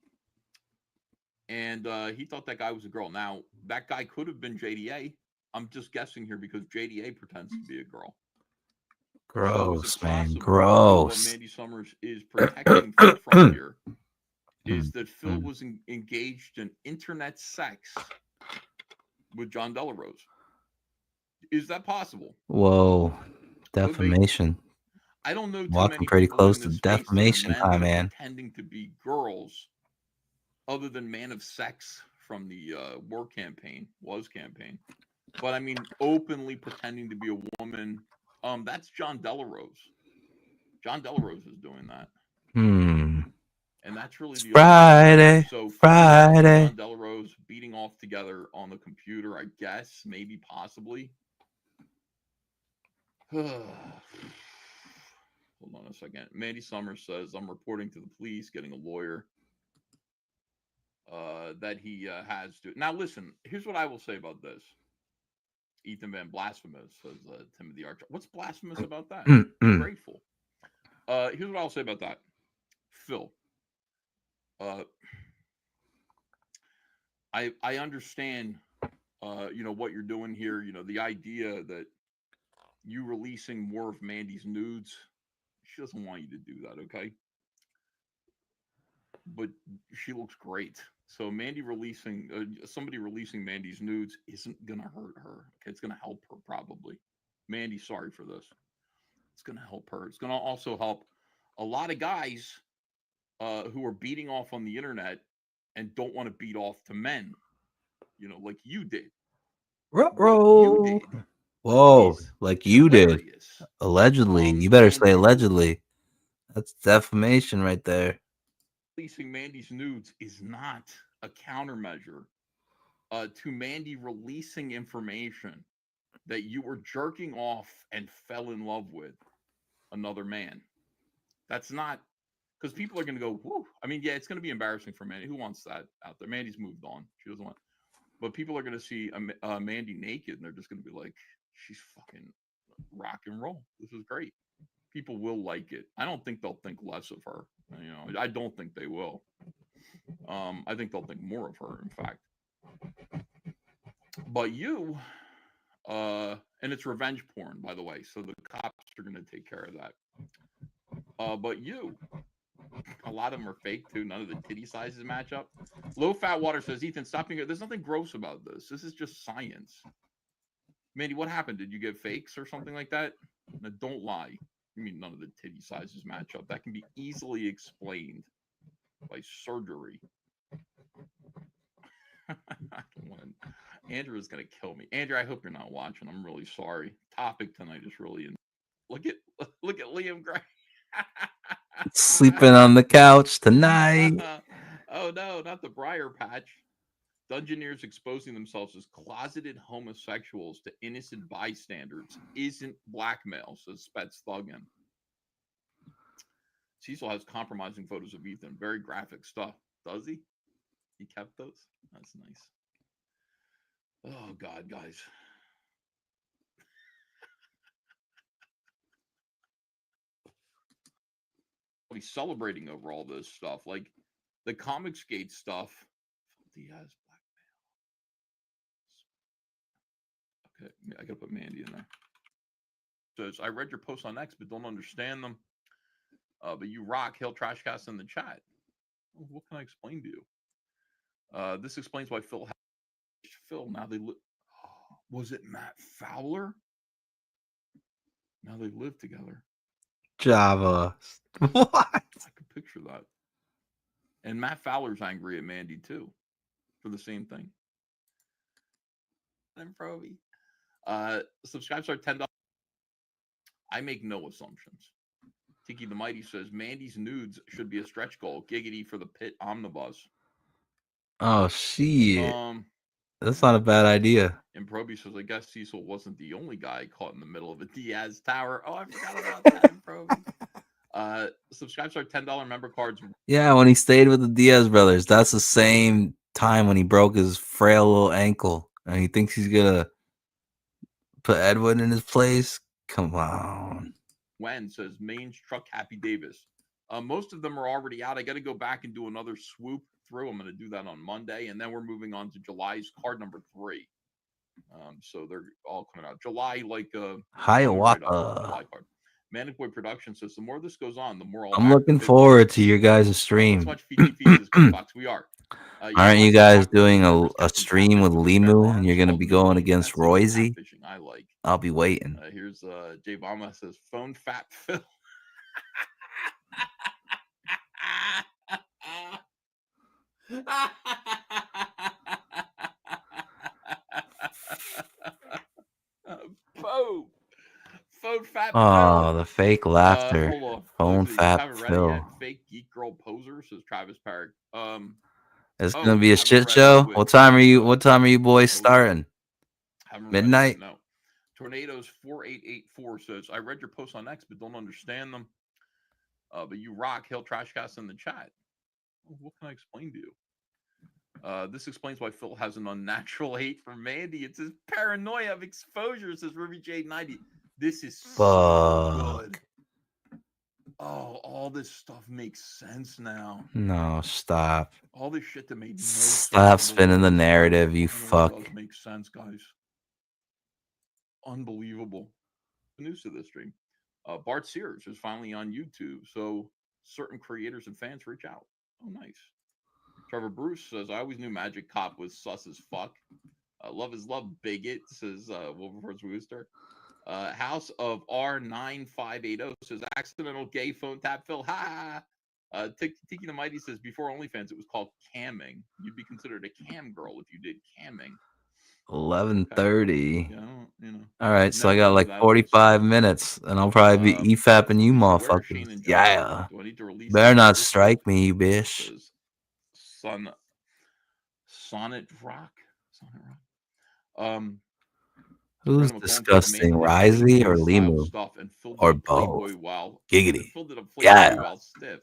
and he thought that guy was a girl. Now, that guy could have been JDA. I'm just guessing here because JDA pretends to be a girl. Gross, man. What Gross. Mandy Summers is protecting Phil from here is that Phil was engaged in internet sex with John Delarose. Is that possible? Whoa. Defamation. I don't know too Walking many pretty people close in to this space that are defamation men time, that are man. pretending to be girls other than man of sex from the war campaign. But I mean, openly pretending to be a woman. That's John Delarose. John Delarose is doing that. And that's really the Friday. So Friday. John Delarose beating off together on the computer, I guess, maybe, possibly. Hold on a second. Mandy Summers says, I'm reporting to the police, getting a lawyer that he has to. Now, listen, here's what I will say about this. Ethan Van Blasphemous, says Timothy Archer. What's blasphemous about that? I'm grateful. Here's what I'll say about that. Phil, I understand, what you're doing here. The idea that you releasing more of Mandy's nudes, she doesn't want you to do that, okay? But she looks great. So Mandy somebody releasing Mandy's nudes isn't going to hurt her. Okay, it's going to help her probably. Mandy, sorry for this. It's going to help her. It's going to also help a lot of guys who are beating off on the internet and don't want to beat off to men, like you did. Whoa, like you did. Allegedly. You better say allegedly. That's defamation right there. Releasing Mandy's nudes is not a countermeasure to Mandy releasing information that you were jerking off and fell in love with another man. That's not, because people are going to go, whoo. I mean, yeah, it's going to be embarrassing for Mandy. Who wants that out there? Mandy's moved on. She doesn't want. But people are going to see Mandy naked, and they're just going to be like, she's fucking rock and roll. This is great. People will like it. I don't think they'll think less of her. I don't think they will. I think they'll think more of her, in fact. But you, and it's revenge porn, by the way. So the cops are going to take care of that. But you, a lot of them are fake too. None of the titty sizes match up. Low Fat Water says, Ethan, stop being. There's nothing gross about this. This is just science. Mandy, what happened? Did you get fakes or something like that? Now, don't lie. You mean none of the titty sizes match up? That can be easily explained by surgery. I don't want. Andrew is gonna kill me. Andrew, I hope you're not watching. I'm really sorry. Topic tonight is really. Look at Liam Gray. Sleeping on the couch tonight. Oh no, not the Briar Patch. Dungeoneers exposing themselves as closeted homosexuals to innocent bystanders isn't blackmail, says Spets Thuggin. Cecil has compromising photos of Ethan. Very graphic stuff. Does he? He kept those? That's nice. Oh, God, guys. I'll be celebrating over all this stuff. Like the Comicsgate stuff. Diaz blackmail. Okay, I gotta put Mandy in there. Says, I read your posts on X, but don't understand them. But you rock. Hail Trashcast in the chat. Well, what can I explain to you? This explains why Phil. Now they live. Was it Matt Fowler? Now they live together. Java. What? I can picture that. And Matt Fowler's angry at Mandy too, for the same thing. And Proby. Subscribes are $10. I make no assumptions. Tiki the Mighty says Mandy's nudes should be a stretch goal. Giggity for the pit omnibus. Oh shit. That's not a bad idea. And Proby says, I guess Cecil wasn't the only guy caught in the middle of a Diaz tower. Oh, I forgot about that, Proby. Subscribes are $10 member cards. Yeah, when he stayed with the Diaz brothers, that's the same time when he broke his frail little ankle, and he thinks he's gonna put Edwin in his place. Come on. Wen says Maine's Truck Happy Davis. Most of them are already out. I got to go back and do another swoop through. I'm going to do that on Monday, and then we're moving on to July's card number 3. So they're all coming out. July, like Hiawatha. July card. Manic Boy Production says the more this goes on, the more I'm looking forward to your guys' stream. Let's watch Fiji Feeds Fox. We are. Aren't you guys doing a stream with Limu, and you're going to be going against Royce? I like. I'll be waiting. Here's Jay Bama says phone fat Phil. Phone fat. Oh, the fake laughter. Hold on. Phone Haven't fat read it Phil. yet. Fake geek girl poser, says Travis Parrick. It's gonna be a shit show. What time are you boys starting? Midnight? No. Tornadoes 4884 says, I read your posts on X, but don't understand them. But you rock. Hail Trashcast in the chat. What can I explain to you? This explains why Phil has an unnatural hate for Mandy. It's his paranoia of exposure, says Ruby J90. This is so good. Oh, all this stuff makes sense now. No, stop. All this shit that made no Stop sense. spinning the narrative, you fuck. It does make sense, guys. Unbelievable. The news to this stream. Bart Sears is finally on YouTube, so certain creators and fans reach out. Oh, nice. Trevor Bruce says, I always knew Magic Cop was sus as fuck. Love is love, bigot, says Wilberforce Wooster. House of R9580 says, accidental gay phone tap Phil. Ha! Tiki the Mighty says, before OnlyFans, it was called camming. You'd be considered a cam girl if you did camming. 11:30. Yeah, All right, so I got like 45 minutes, and I'll probably be EFAPing you motherfuckers. Yeah. Better not strike me, you bitch. Sonnet Rock. Who's disgusting, Risey or Limu? Or both? Giggity. Yeah. Stiff.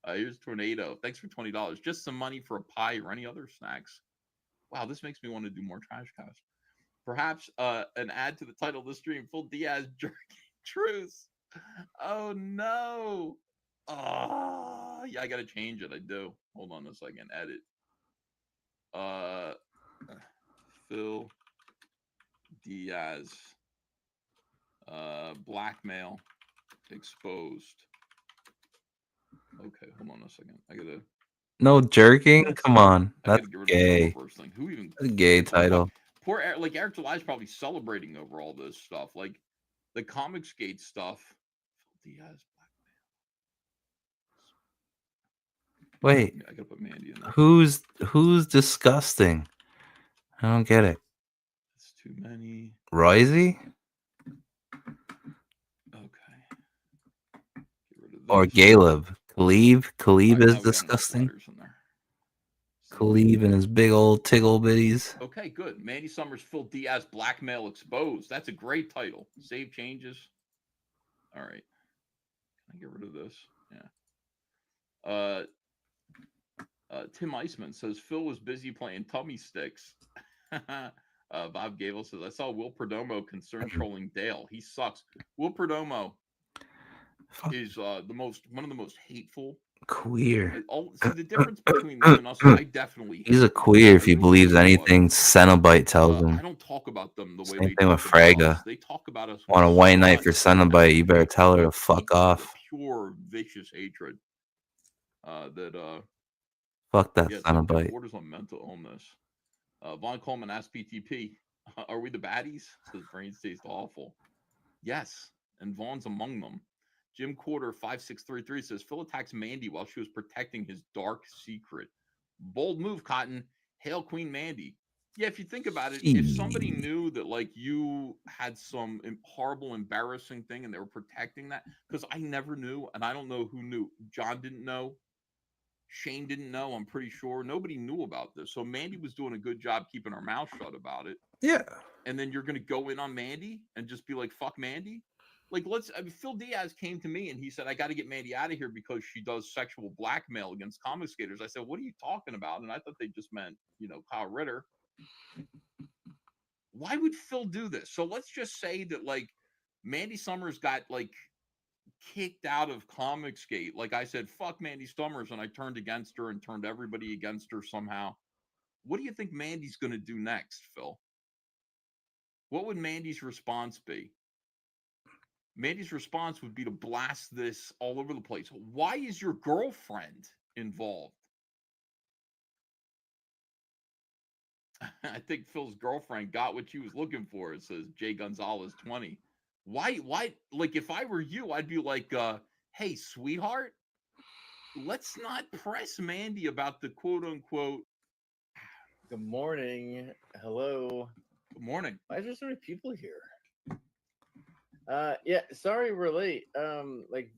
Here's Tornado. Thanks for $20. Just some money for a pie or any other snacks. Wow, this makes me want to do more Trash Cast. Perhaps an ad to the title of the stream, Full Diaz Jerky Truce. Oh, no. Oh, yeah, I got to change it. I do. Hold on a second. Edit. Phil Diaz. Blackmail exposed. Okay, hold on a second. I gotta. No jerking? Come on. I gotta That's get rid of gay. the first thing. Who even? That's a gay gives a fuck? title. Poor like Eric July is probably celebrating over all this stuff, like the Comicsgate stuff. Phil Diaz. Wait. I gotta put Mandy in there. Who's disgusting? I don't get it. It's too many. Roisey? Or Caleb? Khalib is disgusting. Khalib and his big old tiggle bitties. Okay, good. Mandy Summers, Phil Diaz, Blackmail Exposed. That's a great title. Save changes. All right. Can I get rid of this? Yeah. Tim Eisman says Phil was busy playing tummy sticks. Bob Gable says I saw Will Perdomo concern trolling Dale. He sucks. Will Perdomo is one of the most hateful. Queer. See the difference between them and us. I definitely. He's a queer if he believes anything Cenobite tells him. I don't talk about them the way Same they thing talk with about Fraga. us. They talk about us. Want a with white knight such for Cenobite? You better tell her to fuck off. pure vicious hatred. Fuck that yeah, Cenobite. Borders on mental illness. Von Coleman asked PTP, "Are we the baddies?" Says brains taste awful. Yes, and Vaughn's among them. Jim Quarter 5633 says Phil attacks Mandy while she was protecting his dark secret. Bold move, Cotton. Hail Queen Mandy. Yeah, if you think about it, if somebody knew that like you had some horrible, embarrassing thing and they were protecting that, because I never knew, and I don't know who knew. John didn't know. Shane didn't know. I'm pretty sure nobody knew about this. So Mandy was doing a good job keeping her mouth shut about it. Yeah. And then you're going to go in on Mandy and just be like, fuck Mandy. Like, Phil Diaz came to me and he said, I got to get Mandy out of here because she does sexual blackmail against comic skaters. I said, what are you talking about? And I thought they just meant, Kyle Ritter. Why would Phil do this? So let's just say that, like, Mandy Summers got, like, kicked out of Comicsgate. Like I said, fuck Mandy Summers, and I turned against her and turned everybody against her somehow. What do you think Mandy's going to do next, Phil? What would Mandy's response be? Mandy's response would be to blast this all over the place. Why is your girlfriend involved? I think Phil's girlfriend got what she was looking for. It says Jay Gonzalez 20. Why, like, if I were you, I'd be like, hey, sweetheart, let's not press Mandy about the quote unquote. Good morning. Hello. Good morning. Why is there so many people here? Yeah, sorry we're late. Like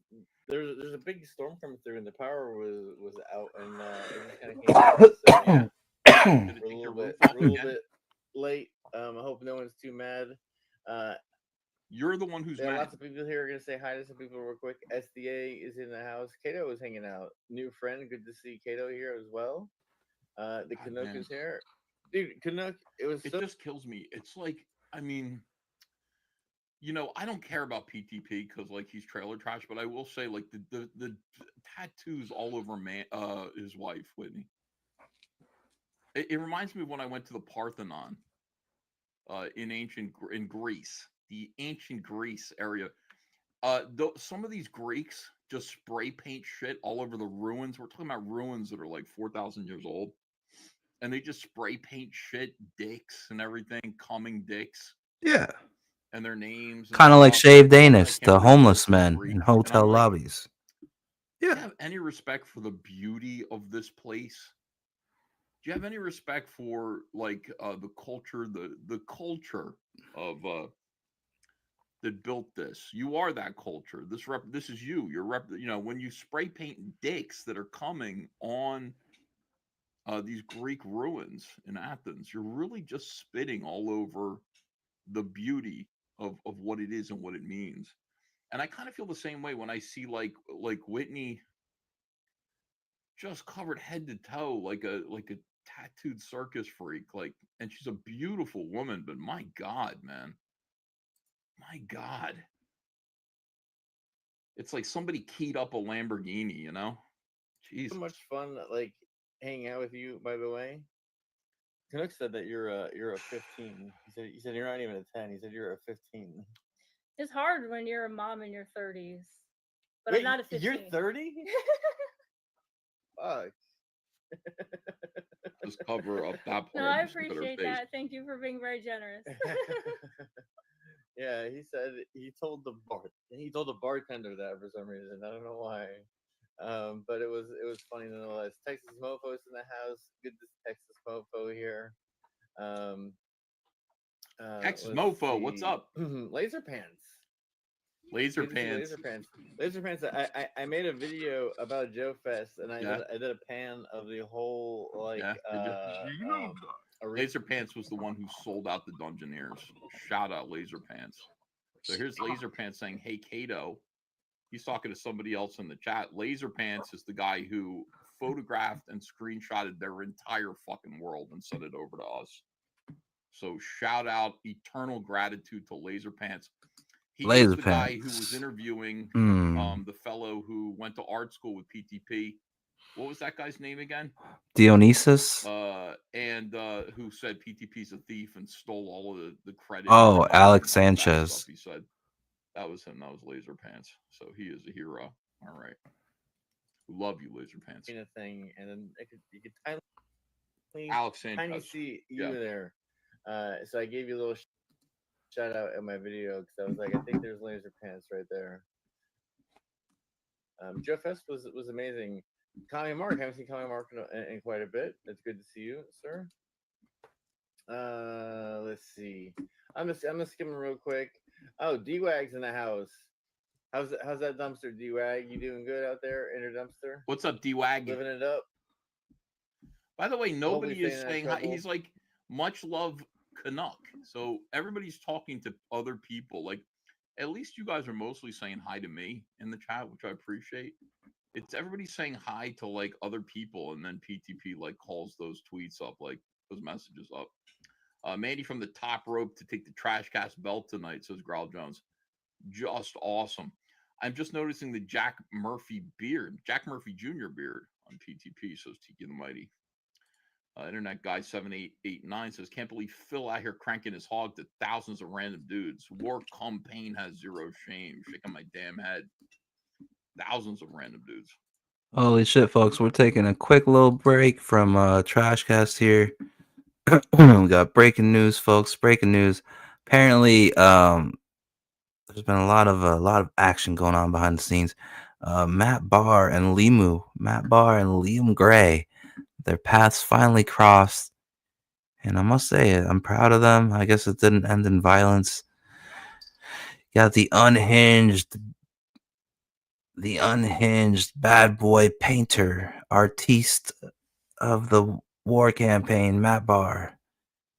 there's a big storm coming through and the power was out and it just kind of came out. So yeah, we're a little bit late. I hope no one's too mad. You're the one who's mad. Lots of people here are gonna say hi to some people real quick. SDA is in the house. Kato is hanging out. New friend, good to see Kato here as well. The Canuck is here. Dude, Canuck, it just kills me. It's like, I mean, I don't care about PTP because like he's trailer trash, but I will say like the tattoos all over his wife, Whitney. It reminds me of when I went to the Parthenon in Greece, the ancient Greece area. Some of these Greeks just spray paint shit all over the ruins. We're talking about ruins that are like 4,000 years old. And they just spray paint shit, dicks and everything, coming dicks. Yeah. And their names. Kind of like Shaved Anus, the homeless men in hotel lobbies. Do you have any respect for the beauty of this place? Do you have any respect for like the culture, the culture of that built this? You are that culture. This is you. You're when you spray paint dicks that are coming on these Greek ruins in Athens, you're really just spitting all over the beauty of what it is and what it means. And I kind of feel the same way when I see like Whitney just covered head to toe like a tattooed circus freak, like, and she's a beautiful woman, but my God, man. My God. It's like somebody keyed up a Lamborghini, Jeez. So much fun like hanging out with you, by the way. Canuck said that you're a 15. He said you're not even a 10. He said you're a 15. It's hard when you're a mom in your 30s. But Wait, I'm not a 15. you're 30? Fuck. Just cover up that part. No, I just look at her appreciate face. that. Thank you for being very generous. Yeah, he said he told the bartender that for some reason. I don't know why. But it was funny nonetheless. Texas Mofo's in the house. Good Texas Mofo here. Texas let's Mofo, what's see. up? Laser Pants. Laser Good to see Pants. Laser Pants. I made a video about Joe Fest, and I did a pan of the whole Laser Pants was the one who sold out the Dungeoneers. Shout out Laser Pants. So here's Laser Pants saying, "Hey Kato." He's talking to somebody else in the chat. Laser Pants is the guy who photographed and screenshotted their entire fucking world and sent it over to us. So shout out, eternal gratitude to Laser Pants. He was the guy who was interviewing the fellow who went to art school with PTP. What was that guy's name again? Dionysus. And who said PTP's a thief and stole all of the credit. Oh, Alex and all that Sanchez. stuff, he said that was him. That was Laser Pants. So he is a hero. All right. We love you, Laser Pants. Thing, and then you could tiny, Alex Sanchez. tiny see you there. So I gave you a little shout out in my video because I was like, I think there's Laser Pants right there. Joe Fest was amazing. Tommy Mark, I haven't seen Tommy Mark in quite a bit. It's good to see you, sir. Let's see. I'm gonna skim real quick. Oh, D-Wag's in the house. How's that dumpster, D-Wag? You doing good out there in your dumpster? What's up, D-Wag? Living it up. By the way, nobody Hopefully is staying out of saying hi. trouble. He's like, much love, Canuck. So everybody's talking to other people. Like, at least you guys are mostly saying hi to me in the chat, which I appreciate. It's everybody saying hi to like other people, and then PTP like calls those tweets up, like those messages up. Mandy from the top rope to take the trash cast belt tonight, says Growl Jones. Just awesome. I'm just noticing the Jack Murphy Jr. beard on PTP, says Tiki the Mighty. Internet guy 7889 says, can't believe Phil out here cranking his hog to thousands of random dudes. War come pain has zero shame. Shaking my damn head. Thousands of random dudes. Holy shit, folks. We're taking a quick little break from Trashcast here. We got breaking news, folks. Breaking news. Apparently, there's been a lot of action going on behind the scenes. Matt Barr and Liam Gray, their paths finally crossed. And I must say it, I'm proud of them. I guess it didn't end in violence. Got the unhinged bad boy painter, artiste of the war campaign, Matt Barr,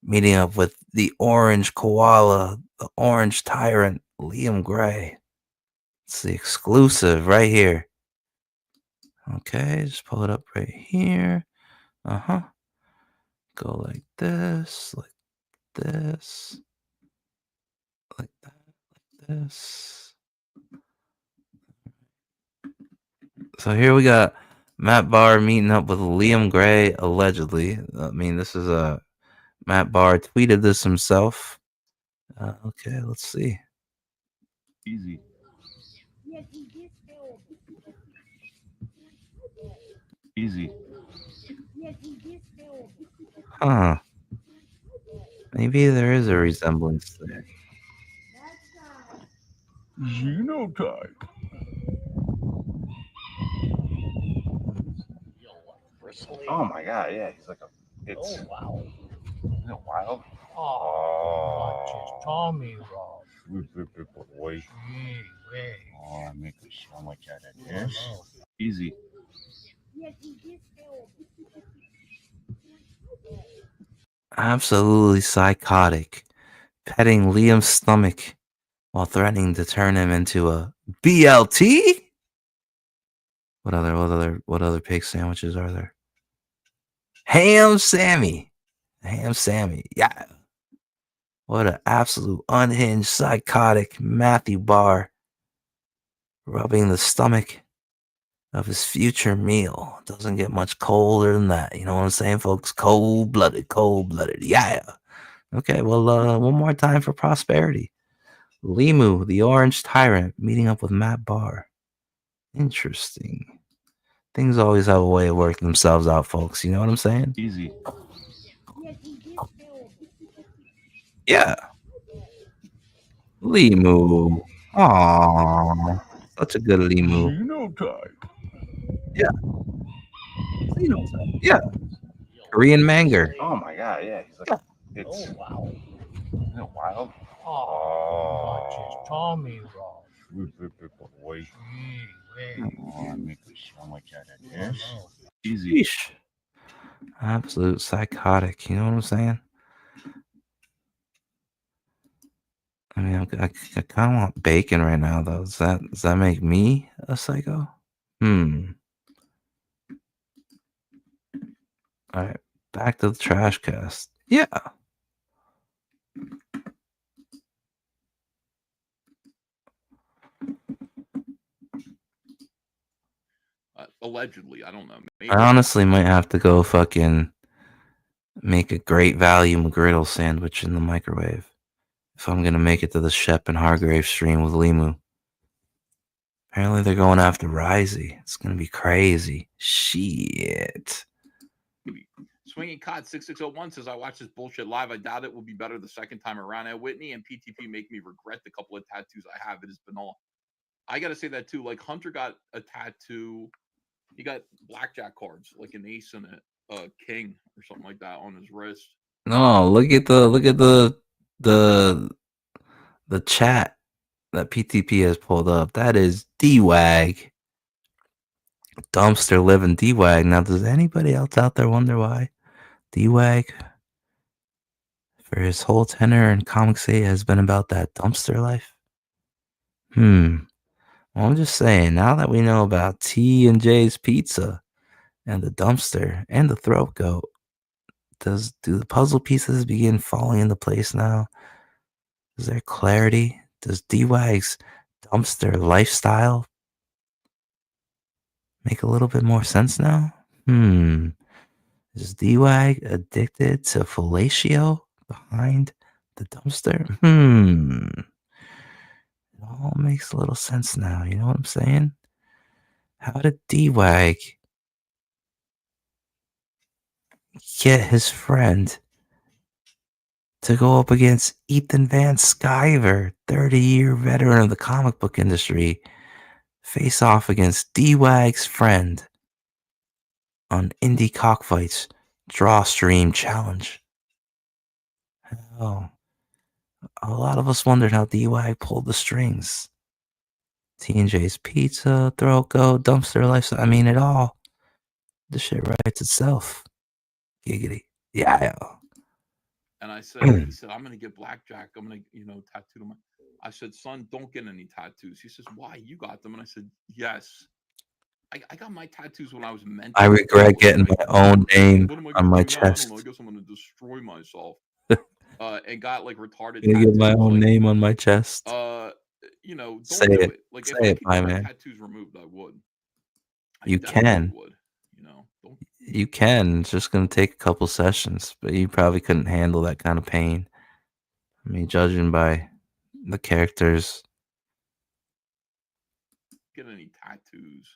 meeting up with the orange koala, the orange tyrant, Liam Gray. It's the exclusive right here. Okay, just pull it up right here. Go like this, like this, like that, like this. So here we got Matt Barr meeting up with Liam Gray, allegedly. I mean, this is Matt Barr tweeted this himself. Okay, let's see. Easy. Easy. Huh. Maybe there is a resemblance there. Genotype. Oh my god, yeah, he's like it's wow. Isn't it wild? Oh, Tommy Rob. Boy. Oh, make it sound like that. Yes. Easy. Absolutely psychotic. Petting Liam's stomach while threatening to turn him into a BLT? What other pig sandwiches are there? Ham Sammy. Yeah. What an absolute unhinged, psychotic Matthew Barr rubbing the stomach of his future meal. Doesn't get much colder than that. You know what I'm saying, folks? Cold-blooded, cold-blooded. Yeah. Okay, well, one more time for prosperity. Limu, the Orange Tyrant, meeting up with Matt Barr. Interesting. Things always have a way of working themselves out, folks. You know what I'm saying? Easy. Yeah. Limu. Aww. Such a good Limu. Yeah. Yeah. Korean Manger. Oh my god, yeah. He's like, it's wow. isn't it wild? Oh, Tommy Ross. Boy. Oh, make it sound like that, I guess. Easy. Yeesh. Absolute psychotic. You know what I'm saying? I mean, I kind of want bacon right now, though. Does that make me a psycho? All right, back to the trash cast. Yeah. Allegedly, I don't know. Maybe. I honestly might have to go fucking make a great value McGriddle sandwich in the microwave if I'm gonna make it to the Shep and Hargrave stream with Limu. Apparently they're going after Risey. It's gonna be crazy. Shit. Swinging Cod 6601 says, I watched this bullshit live. I doubt it will be better the second time around. At Whitney and PTP make me regret the couple of tattoos I have. It is banal. I got to say that too. Like Hunter got a tattoo. He got blackjack cards, like an ace and a king or something like that on his wrist. No, look at the chat that PTP has pulled up. That is D-Wag. Dumpster living D-Wag. Now, does anybody else out there wonder why D-Wag, for his whole tenure in Comics 8, has been about that dumpster life? Well, I'm just saying, now that we know about T and J's Pizza and the dumpster and the throat goat, do the puzzle pieces begin falling into place now? Is there clarity? Does D-Wag's dumpster lifestyle make a little bit more sense now? Is D-Wag addicted to fellatio behind the dumpster? It all makes a little sense now. You know what I'm saying? How did D-Wag get his friend to go up against Ethan Van Sciver, 30-year veteran of the comic book industry, face off against D-Wag's friend on Indie Cockfight's Draw Stream Challenge? Hell, a lot of us wondered how D-Wag pulled the strings. T&J's Pizza, Throat Go, Dumpster Lifestyle. I mean, it all. The shit writes itself. Giggity. Yeah. And I said, he said, I'm going to get blackjack. I'm going to, tattoo them. I said, son, don't get any tattoos. He says, why? You got them. And I said, yes. I got my tattoos when I was mental. I regret getting my own name on my chest. I guess I'm going to destroy myself. And got like retarded I'm gonna tattoos. get my own name on my chest. Don't Say do it. it. Like Say if I it, could my get my man. tattoos removed, I would. You can. You can. It's just gonna take a couple sessions, but you probably couldn't handle that kind of pain. I mean, judging by the characters. Get any tattoos.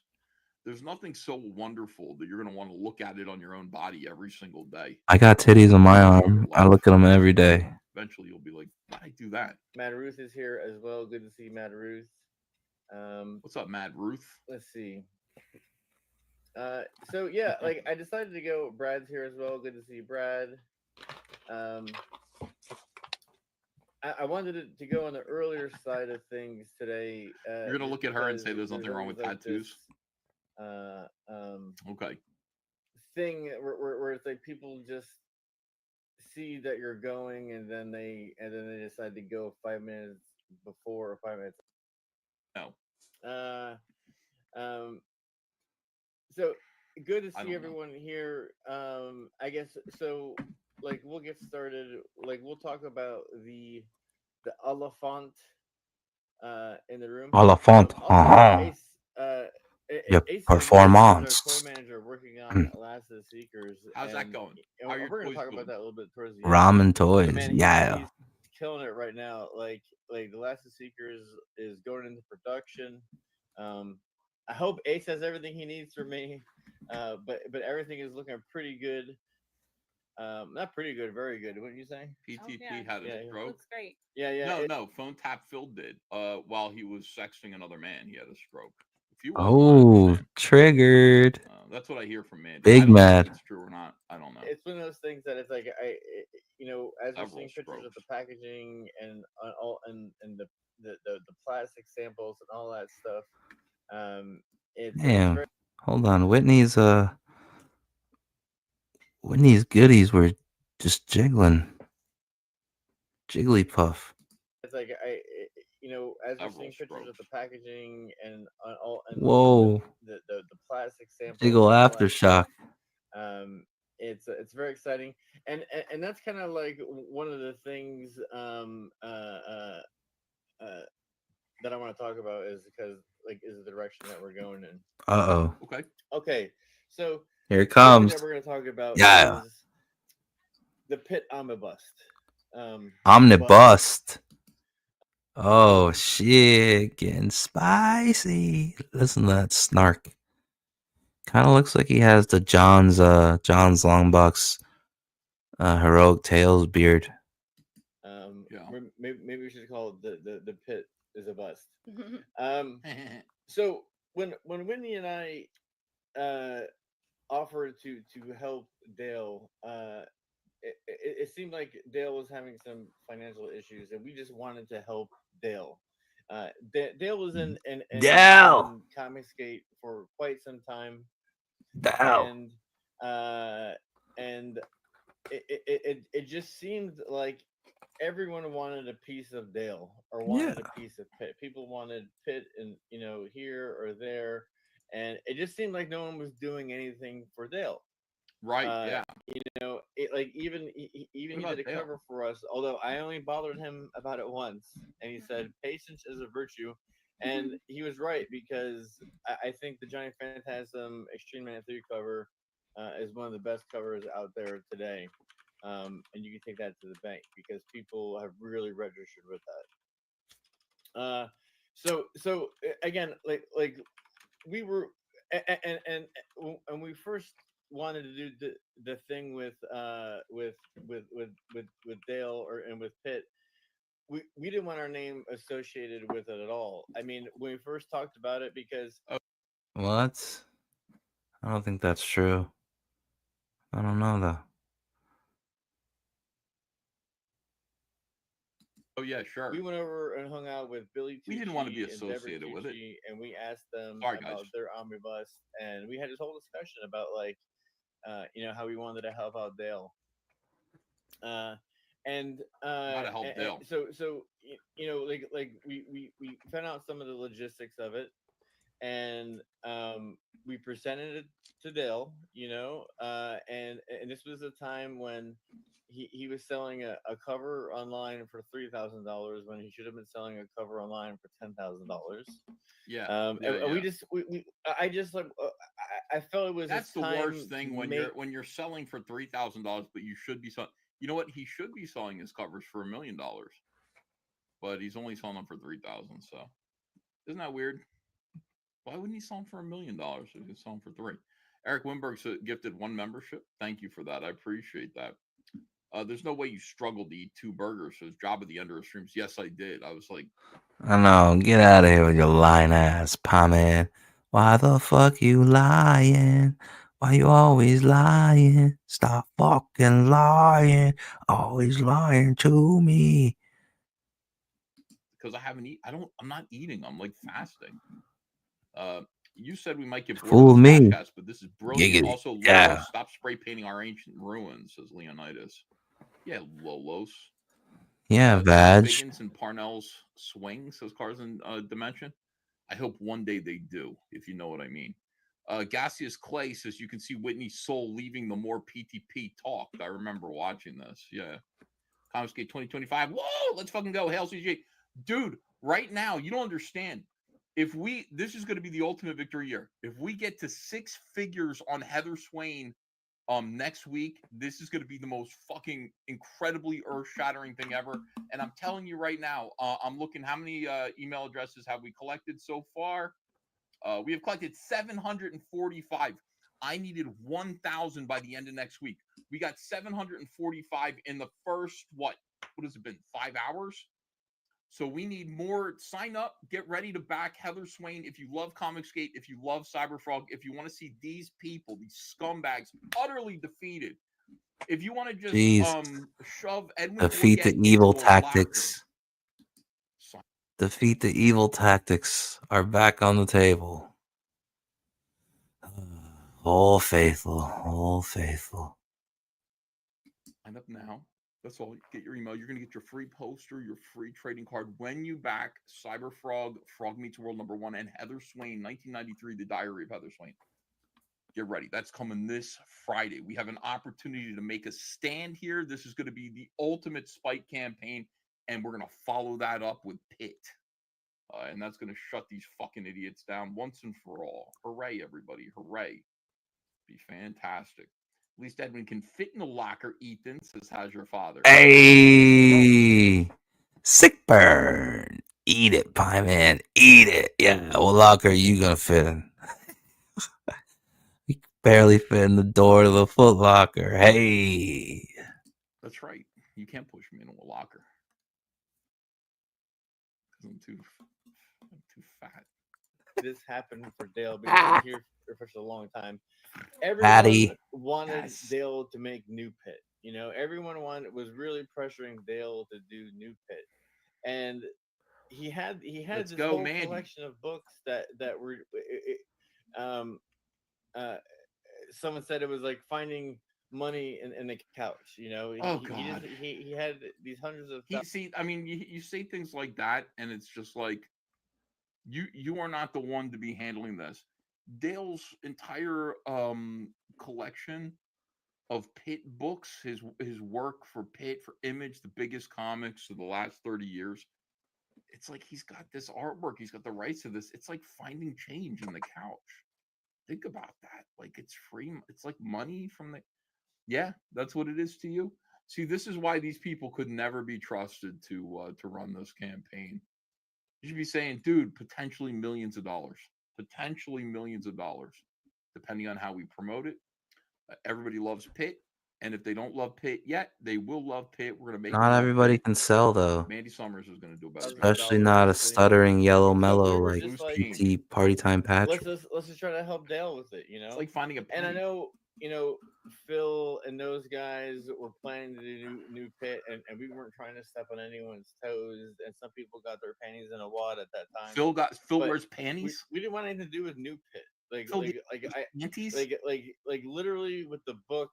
There's nothing so wonderful that you're going to want to look at it on your own body every single day. I got titties on my arm. I look at them every day. Eventually, you'll be like, why'd I do that? Matt Ruth is here as well. Good to see Matt Ruth. What's up, Matt Ruth? Let's see. So yeah, like I decided to go. Brad's here as well. Good to see Brad. I wanted to go on the earlier side of things today. You're gonna look at her and say there's nothing wrong with tattoos. Okay. Thing where it's like people just see that you're going and then they decide to go 5 minutes before or 5 minutes. No. So good to see everyone here. I guess so. Like we'll get started. Like we'll talk about the elephant in the room. Elephant. Your Ace is performance. our toy manager working on Last of the Seekers. How's that and- going? and How are your we're gonna toys talk about doing? that a little bit towards the end. Ramen But toys. man, Yeah. he's killing it right now. Like the Last of the Seekers is going into production. I hope Ace has everything he needs for me. But everything is looking pretty good. Not pretty good, very good. What did you say? PTP had a stroke. Looks great. Yeah. No, Phone Tap Phil did. While he was sexting another man, he had a stroke. If you Oh, triggered. that's what I hear from man. Big I don't know mad. if it's true or not. I don't know. It's one of those things that it's like as we're Several seeing pictures of strokes. the packaging and all and the plastic samples and all that stuff. It's Damn. very, Hold on. Whitney's goodies were just jiggling. Jigglypuff. it's like as we're Several seeing pictures of strokes. the packaging and all and Whoa. the plastic samples. Jiggle and all that aftershock. stuff, it's very exciting, and that's kind of like one of the things that I want to talk about is because is the direction that we're going in. Uh-oh. Okay, so Here it the thing comes. that we're going to talk about Yeah. is the Pit Omnibus. Omnibust. Oh shit, getting spicy. Listen to that snark. Kind of looks like he has the John's Longbox heroic tales beard. Maybe we should call it the Pit is a bust. So when Whitney and I offered to help Dale, it seemed like Dale was having some financial issues, and we just wanted to help Dale. Dale was in Comicsgate for quite some time, Dale. and it just seemed like everyone wanted a piece of Dale or wanted a piece of Pitt. People wanted Pitt and here or there, and it just seemed like no one was doing anything for Dale. Right. Yeah. Even he did a cover for us. Although I only bothered him about it once, and he said patience is a virtue, and he was right because I think the Johnny Phantasm Extreme Man 3 cover is one of the best covers out there today. And you can take that to the bank because people have really registered with that. So again, like we were, and we first wanted to do the thing with Dale and with Pitt. We didn't want our name associated with it at all. I mean, when we first talked about it, because What? I don't think that's true. I don't know though. Oh yeah, sure. we went over and hung out with Billy Tucci. We didn't want to be and Deborah associated with it. Tucci, and we asked them Sorry, about guys. their omnibus, and we had this whole discussion about how we wanted to help out Dale. How to help Dale. So we found out some of the logistics of it, and we presented it to Dale, and this was a time when he was selling a cover online for $3,000 when he should have been selling a cover online for $10,000. Yeah. I felt it was That's the time worst thing to when make- you're selling for $3,000, but you should be selling. You know what? He should be selling his covers for $1 million, but he's only selling them for $3,000. So isn't that weird? Why wouldn't he sell them for $1 million if he could sell them for $3? Eric Winberg's gifted 1 membership. Thank you for that. I appreciate that. There's no way you struggled to eat 2 burgers. So his job at the end of the streams. Yes, I did. I was like, I know. Get out of here with your lying ass, pomade. Why the fuck you lying? Why you always lying? Stop fucking lying. Always lying to me. because I haven't eaten. I'm not eating. I'm like fasting. You said we might get bored Fool of this me. podcast, but this is brilliant. Giggity. Also, Lolos, Yeah. stop spray painting our ancient ruins, says Leonidas. Yeah, Lolos. Yeah, Vag. Biggins and Parnell's swing, says Carson Dimension. I hope one day they do, if you know what I mean. Gaseous Clay says you can see Whitney's soul leaving the more PTP talked. I remember watching this. Yeah. Comicsgate 2025. Whoa, let's fucking go. Hail CG. Dude, right now, you don't understand. this is going to be the ultimate victory year. If we get to 6 figures on Heather Swain next week, this is going to be the most fucking incredibly earth-shattering thing ever. And I'm telling you right now, I'm looking how many email addresses have we collected so far. We have collected 745. I needed 1,000 by the end of next week. We got 745 in the first, what has it been, 5 hours? So we need more. Sign up, get ready to back Heather Swain. If you love Comicsgate, if you love Cyberfrog, if you want to see these people, these scumbags, utterly defeated. If you want to just shove Edwin defeat the Bourget evil into a tactics. Defeat the evil tactics are back on the table. All faithful, all faithful. Sign up now. That's all. Get your email. You're going to get your free poster, your free trading card when you back Cyberfrog, Frog Meets World #1, and Heather Swain, 1993, The Diary of Heather Swain. Get ready. That's coming this Friday. We have an opportunity to make a stand here. This is going to be the ultimate spike campaign, and we're going to follow that up with Pit. And that's going to shut these fucking idiots down once and for all. Hooray, everybody. Hooray. Be fantastic. At least Edwin can fit in the locker, Ethan, says, how's your father? Hey, sick burn. Eat it, Pie Man. Eat it. Yeah, what locker are you going to fit in? You barely fit in the door to the Foot Locker. Hey. That's right. You can't push me into a locker. I'm too fat. This happened for Dale because he's here for such a long time. Everyone Patty. wanted Dale to make New Pit. You know, everyone was really pressuring Dale to do New Pit, and he had Let's this go, whole Mandy. collection of books that were. Someone said it was like finding money in the couch. You know, God. He had these hundreds of. You say things like that, and it's just like you are not the one to be handling this. Dale's entire collection of Pitt books, his work for Pitt, for Image, the biggest comics of the last 30 years. It's like he's got this artwork, he's got the rights to this. It's like finding change in the couch. Think about that. Like it's free. It's like money from the. Yeah, that's what it is to you. See, this is why these people could never be trusted to run this campaign. You should be saying, dude, potentially millions of dollars, depending on how we promote it. Everybody loves Pitt, and if they don't love Pitt yet, they will love Pitt. We're gonna make Not everybody can sell, though. Mandy Summers is gonna do a better job. Especially not a stuttering yellow mellow we were like just like, PT Party Time Patrick. Let's just try to help Dale with it. You know, It's like finding a And I penny. know, Phil and those guys were planning to do new Pit, and we weren't trying to step on anyone's toes. And some people got their panties in a wad at that time. Phil But wears panties. We didn't want anything to do with new Pit. Phil panties. Like literally with the book.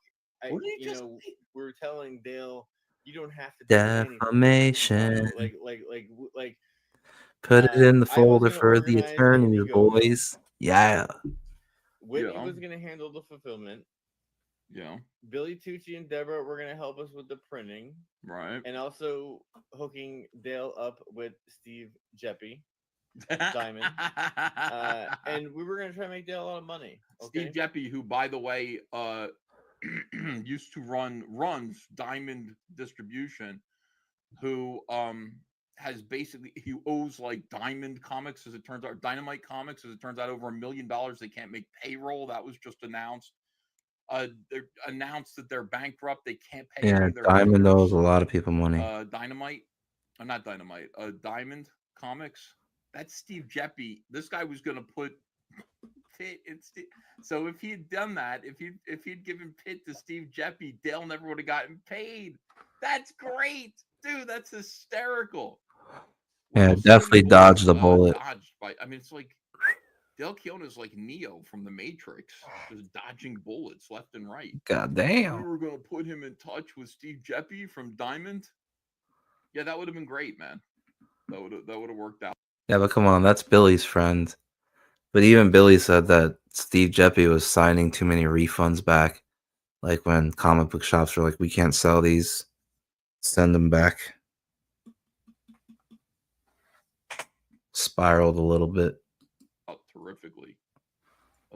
What did you just we were telling Dale, you don't have to do Defamation. anything. Put it in the I was folder gonna for the organize attorneys, Indiegogo. boys. Yeah. Whitney Yeah. was going to handle the fulfillment. Yeah. Billy Tucci and Deborah were going to help us with the printing. Right. And also hooking Dale up with Steve Jeppy, Diamond. And we were going to try to make Dale a lot of money. Okay? Steve Jeppy, who, by the way, used to runs Diamond Distribution, who has basically, he owes like Diamond Comics, as it turns out, Dynamite Comics, as it turns out, over $1 million. They can't make payroll. That was just announced. They announced that they're bankrupt. They can't pay. Yeah, their Diamond vendors. owes a lot of people money. Dynamite, not Dynamite. Diamond Comics. That's Steve Jeppy. This guy was going to put Pitt in so if he had done that, if he'd given Pitt to Steve Jeppy, Dale never would have gotten paid. That's great, dude. That's hysterical. Yeah, definitely dodged the bullet. It's like Dale Keown is like Neo from the Matrix, just dodging bullets left and right. God damn. We were going to put him in touch with Steve Jeppy from Diamond. Yeah, that would have been great, man. That would have worked out. Yeah, but come on, that's Billy's friend. But even Billy said that Steve Jeppy was signing too many refunds back. Like when comic book shops were like, we can't sell these, send them back. Spiraled a little bit. horrifically.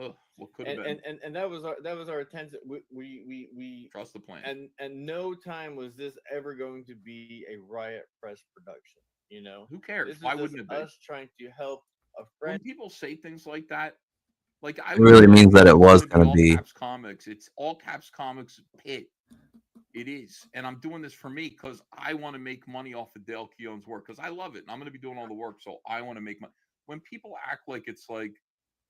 Ugh, what could and, have been? and that was our attention. We Trust the plan. And no time was this ever going to be a riot press production. You know, Who cares? This is Why just wouldn't it be? us trying to help a friend. When people say things like that, like I It really means that it was going to be. All Caps Comics. It's All Caps Comics Pit. It is, and I'm doing this for me because I want to make money off of Dale Keown's work because I love it, and I'm going to be doing all the work, so I want to make money. When people act like it's like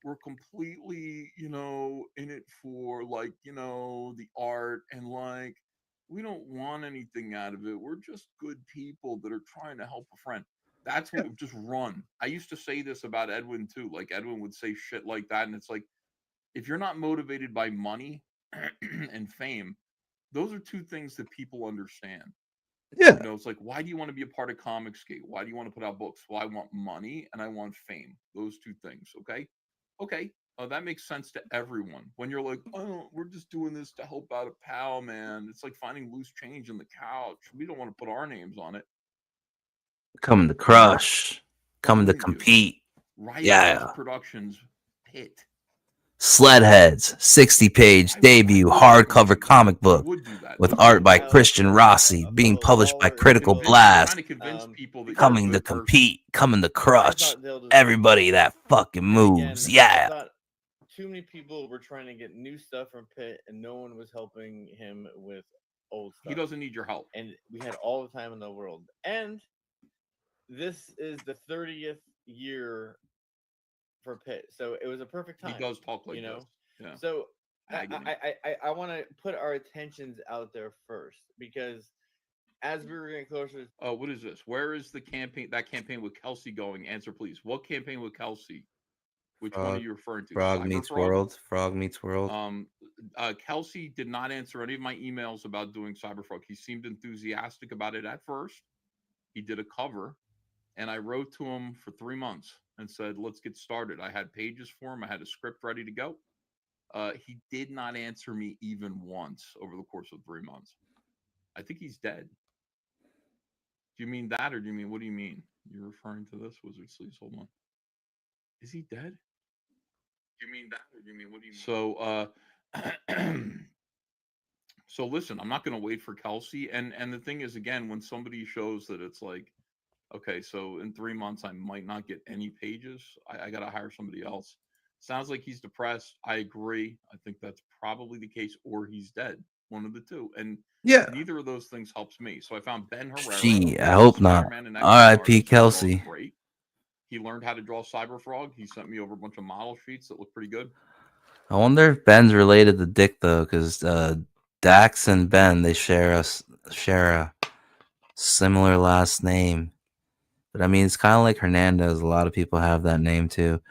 we're completely, in it for like, the art and like we don't want anything out of it. We're just good people that are trying to help a friend. That's what just run. I used to say this about Edwin too. Like Edwin would say shit like that, and it's like if you're not motivated by money and fame, those are two things that people understand. Yeah. It's like, why do you want to be a part of Comicsgate? Why do you want to put out books? Well, I want money and I want fame. Those two things. Okay. That makes sense to everyone. When you're like, oh, we're just doing this to help out a pal, man. It's like finding loose change in the couch. We don't want to put our names on it. Coming to crush. Coming to compete. Riot Yeah. Productions Pit. Sledheads, 60-page debut hardcover comic book with art by Christian Rossi, being published by Critical Blast. Coming to compete, coming to crush everybody that fucking moves. Yeah. I thought too many people were trying to get new stuff from Pitt, and no one was helping him with old stuff. He doesn't need your help. And we had all the time in the world. And this is the 30th year for Pitt, so it was a perfect time. He does talk like this. Yeah. So I want to put our attentions out there first because as we were getting closer. Oh, what is this? Where is the campaign? That campaign with Kelsey going? Answer, please. What campaign with Kelsey? Which one are you referring to? Frog Meets World. Frog Meets World. Kelsey did not answer any of my emails about doing Cyberfrog. He seemed enthusiastic about it at first. He did a cover, and I wrote to him for 3 months and said, let's get started. I had pages for him. I had a script ready to go. He did not answer me even once over the course of 3 months. I think he's dead. Do you mean that, or do you mean, what do you mean? You're referring to this, Wizard Sleeves? Hold on. Is he dead? Do you mean that, or do you mean, what do you mean? So, so listen, I'm not going to wait for Kelsey. And the thing is, again, when somebody shows that it's like, okay, so in 3 months, I might not get any pages. I got to hire somebody else. Sounds like he's depressed. I agree. I think that's probably the case, or he's dead. One of the two. And yeah, neither of those things helps me. So I found Ben Herrera. Gee, I hope not. R.I.P. Kelsey. Great. He learned how to draw Cyberfrog. He sent me over a bunch of model sheets that look pretty good. I wonder if Ben's related to Dick though, because Dax and Ben, they share a similar last name. But I mean, it's kind of like Hernandez. A lot of people have that name too.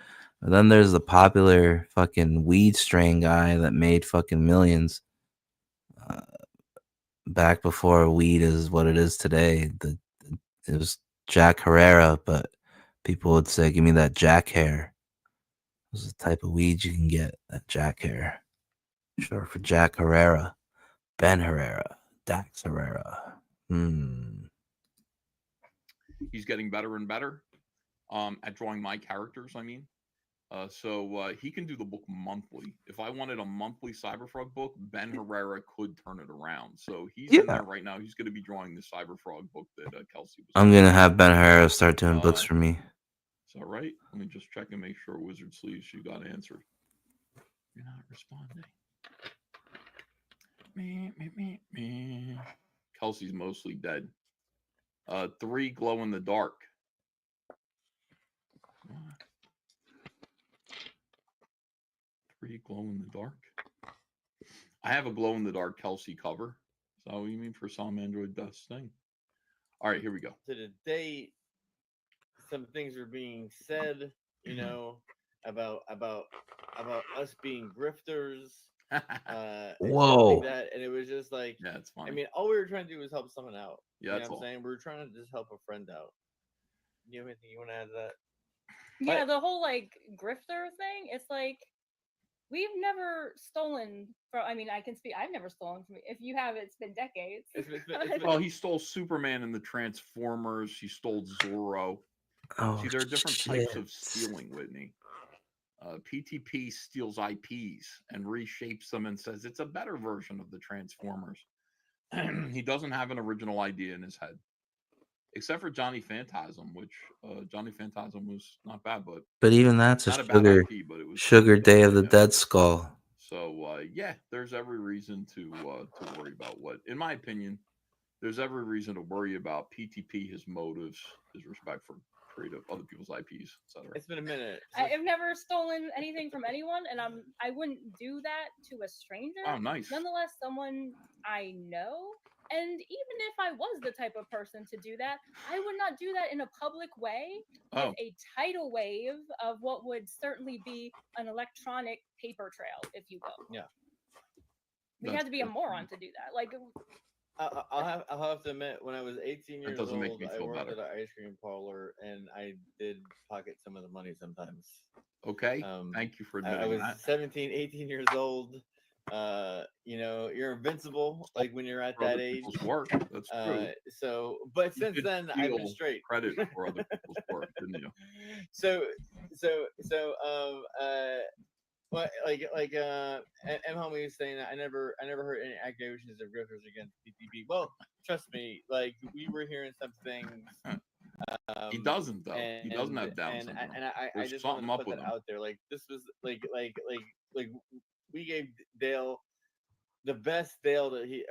But then there's the popular fucking weed strain guy that made fucking millions back before weed is what it is today. It was Jack Herrera, but people would say, give me that Jack hair. It was the type of weed you can get, that Jack hair. Short for Jack Herrera, Ben Herrera, Dax Herrera. He's getting better and better at drawing my characters, I mean. So he can do the book monthly. If I wanted a monthly Cyberfrog book, Ben Herrera could turn it around. So he's in there right now. He's going to be drawing the Cyberfrog book that Kelsey was. I'm going to have Ben Herrera start doing books for me. Is that right? Let me just check and make sure Wizard Sleeves, you got answered. You're not responding. Kelsey's mostly dead. 3 glow in the dark. 3 glow in the dark. I have a glow in the dark Kelsey cover. Is that what you mean for some Android Dust thing? All right, here we go. To the date, some things are being said, about us being grifters. Whoa. Like that, and it was just like, yeah, it's funny. I mean, all we were trying to do was help someone out. Yeah, you know what I'm saying? We were trying to just help a friend out. You have anything you want to add to that? Yeah, the whole like grifter thing. It's like we've never stolen from. I mean, I can speak. I've never stolen from. If you have, it's been decades. Well, he stole Superman in the Transformers. He stole Zorro. Oh, see, there are different types of stealing, Whitney. PTP steals IPs and reshapes them and says it's a better version of the Transformers. He doesn't have an original idea in his head, except for Johnny Phantasm, which Johnny Phantasm was not bad, But even that's a not bad sugar IP, but it was sugar Day of the yeah. Dead Skull. So yeah, there's every reason to worry about what, in my opinion, there's every reason to worry about PTP, his motives, his respect for creative other people's IPs, etc. It's been a minute. I've never stolen anything from anyone, and I wouldn't do that to a stranger. Oh, nice. Nonetheless, someone I know, and even if I was the type of person to do that, I would not do that in a public way with a tidal wave of what would certainly be an electronic paper trail, if you will. Yeah. We had to be a moron to do that. Like, I'll have to admit, when I was 18 years doesn't old, make me I feel worked better. at an ice cream parlor, and I did pocket some of the money sometimes. Okay, thank you for admitting I was that. 17, 18 years old. You know, you're invincible, like when you're at For that other age. people's work, that's true. So, but You since could then, I've been steal straight. credit for other people's work, didn't you? Well, M homie was saying that I never heard any accusations of grifters against PTB. Well, trust me, like we were hearing some things. He doesn't though. He doesn't have Down syndrome. I There's just want something to up put with that him. out there. Like this was like we gave Dale the best deal that he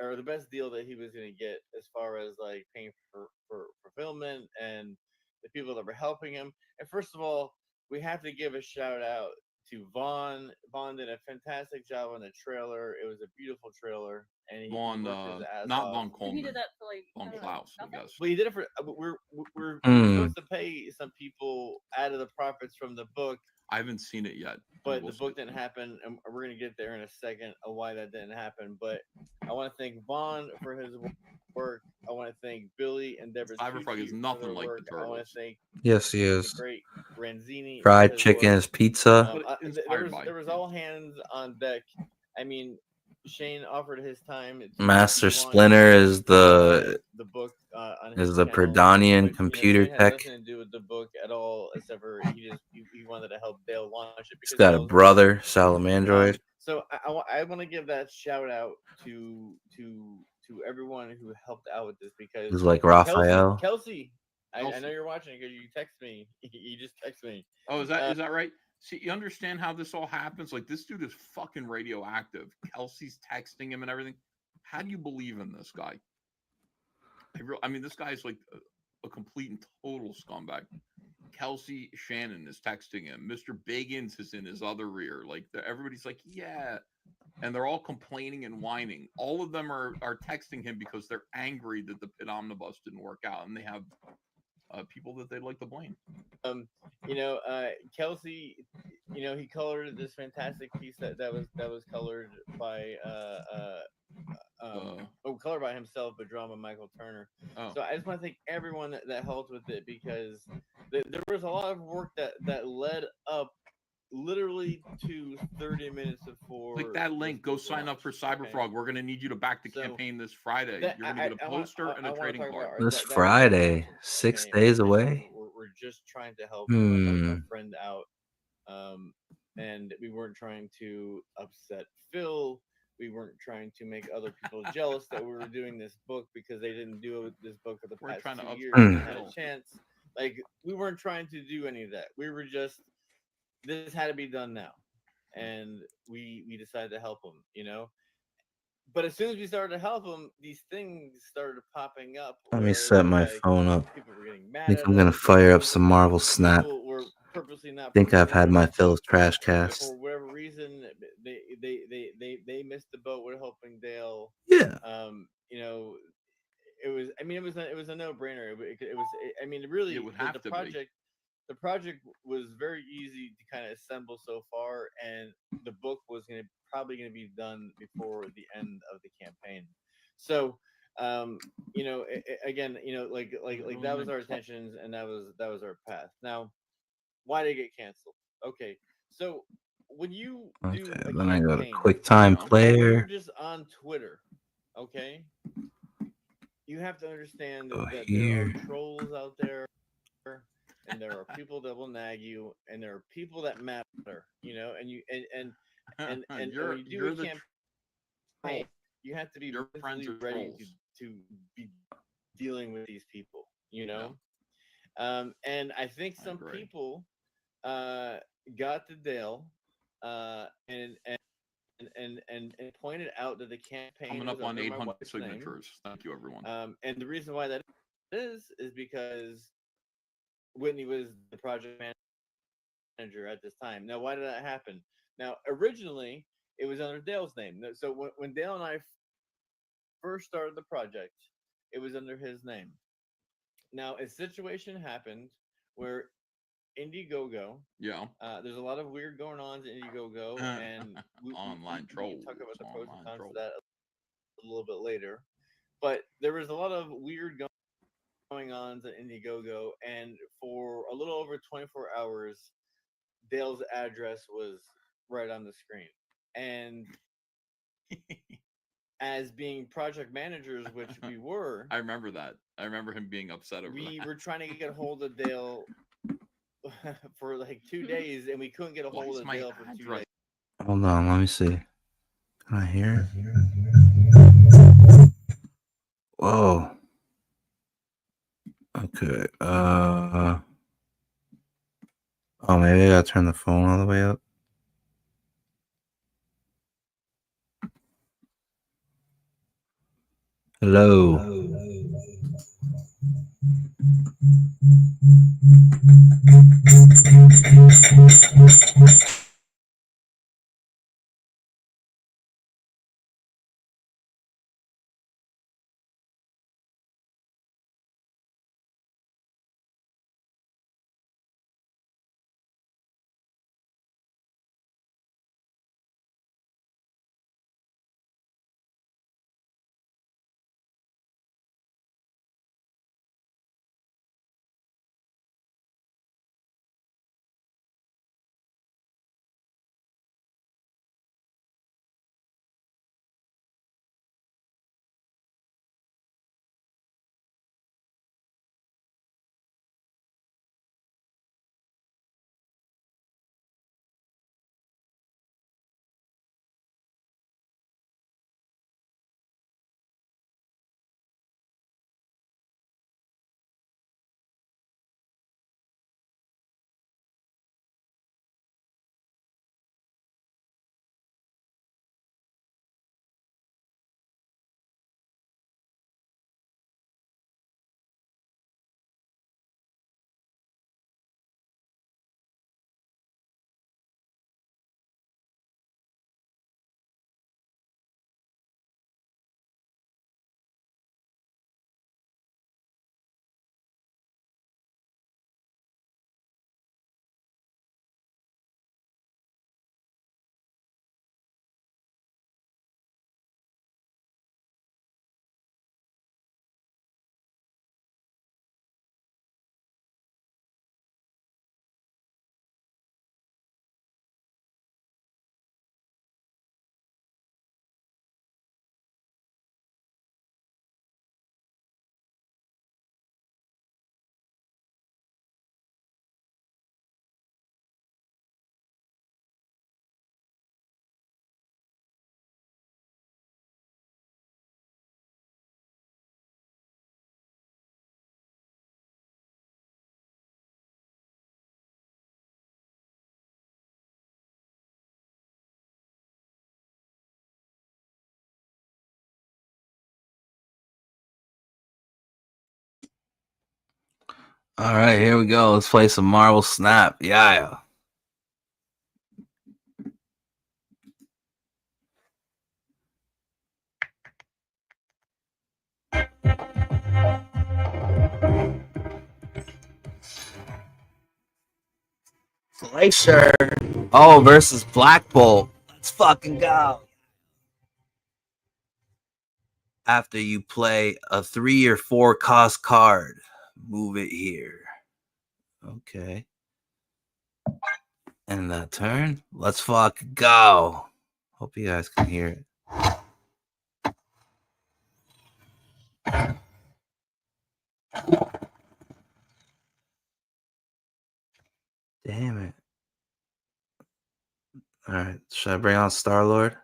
was gonna get as far as like paying for fulfillment and the people that were helping him. And first of all, we have to give a shout out to Vaughn. Vaughn did a fantastic job on the trailer. It was a beautiful trailer, and he Vaughn, worked his ass not off. Vaughn he Coleman. did that for like Vaughn Klaus, I guess. Well, he did it for. We're Hmm. supposed to pay some people out of the profits from the book, I haven't seen it yet. but We'll the book see. didn't happen, and we're gonna get there in a second of why that didn't happen. But I want to thank Vaughn for his work. I want to thank Billy and Deborah Cyberfrog is Tucci for nothing their like work. the I want Turtles. to thank Yes, he the is. great Ranzini. Fried for his chicken work. is pizza. There was all hands on deck. I mean, Shane offered his time. Master launch, Splinter is the book on is his the channel, Perdanian but, computer Shane had tech. nothing to do with the book at all, except for he wanted to help Dale launch it. He's Because got a Dale's brother, awesome. Salamandroid. So I want to give that shout out to everyone who helped out with this, because He's like Raphael. Kelsey, I know you're watching because you text me. You just text me. Oh, is that right? See, you understand how this all happens? Like, this dude is fucking radioactive. Kelsey's texting him and everything. How do you believe in this guy? I mean, this guy's like a complete and total scumbag. Kelsey Shannon is texting him. Mr. Biggins is in his other ear. Like, everybody's like, yeah. And they're all complaining and whining. All of them are texting him because they're angry that the Pit Omnibus didn't work out. And they have people that they'd like to blame. Kelsey, he colored this fantastic piece that was colored by colored by himself, but drawn by Michael Turner. Oh. So I just want to thank everyone that helped with it, because there was a lot of work that led up literally to 30 minutes before. Click that link. Go sign up for Cyberfrog. Okay. We're going to need you to back the campaign this Friday. You're going to get a poster and a trading card. This Friday, 6 days away. We're just trying to help a friend out. And we weren't trying to upset Phil. We weren't trying to make other people jealous that we were doing this book because they didn't do this book for the past 2 years and had a chance. Like, we weren't trying to do any of that. We were just, this had to be done now. And we decided to help him, But as soon as we started to help him, these things started popping up. Let me set my phone up. I think I'm gonna fire up some Marvel Snap. I think I've had my fill of trash casts. For whatever reason, they missed the boat with helping Dale. Yeah. It was a no-brainer. It was really, it would have the to project. Be. The project was very easy to kind of assemble so far, and the book was probably going to be done before the end of the campaign. So, again, like that was our intentions, and that was our path. Now, why did it get canceled? Okay, so when you do a then I go to campaign, QuickTime Player. you're just on Twitter, okay? You have to understand that there are trolls out there. and there are people that will nag you, and there are people that matter, you know, and you and when you do a campaign, you have to be mentally ready to be dealing with these people, you know. And I think some people got to Dale and pointed out that the campaign coming was up on under my 800 wife's name. signatures. Thank you, everyone. And the reason why that is because Whitney was the project manager at this time. Now, why did that happen? Now, originally, it was under Dale's name. So when Dale and I first started the project, it was under his name. Now, a situation happened where Indiegogo. Yeah. There's a lot of weird going on in Indiegogo, and online we trolls. can talk about the pros and cons of that a little bit later. But there was a lot of weird going on in Indiegogo, and for a little over 24 hours, Dale's address was right on the screen. And as being project managers, which we were, I remember that. I remember him being upset over we that. were trying to get a hold of Dale for like 2 days, and we couldn't get a hold of Dale for 2 days. Hold on, let me see. Can I hear it? Whoa. Okay. Oh, maybe I gotta turn the phone all the way up. Hello. All right, here we go. Let's play some Marvel Snap. Yeah. Glacier. Oh, versus Black Bolt. Let's fucking go. After you play a 3 or 4 cost card, move it here. Okay. And that turn. Let's fucking go. Hope you guys can hear it. Damn it. Alright, should I bring on Star-Lord?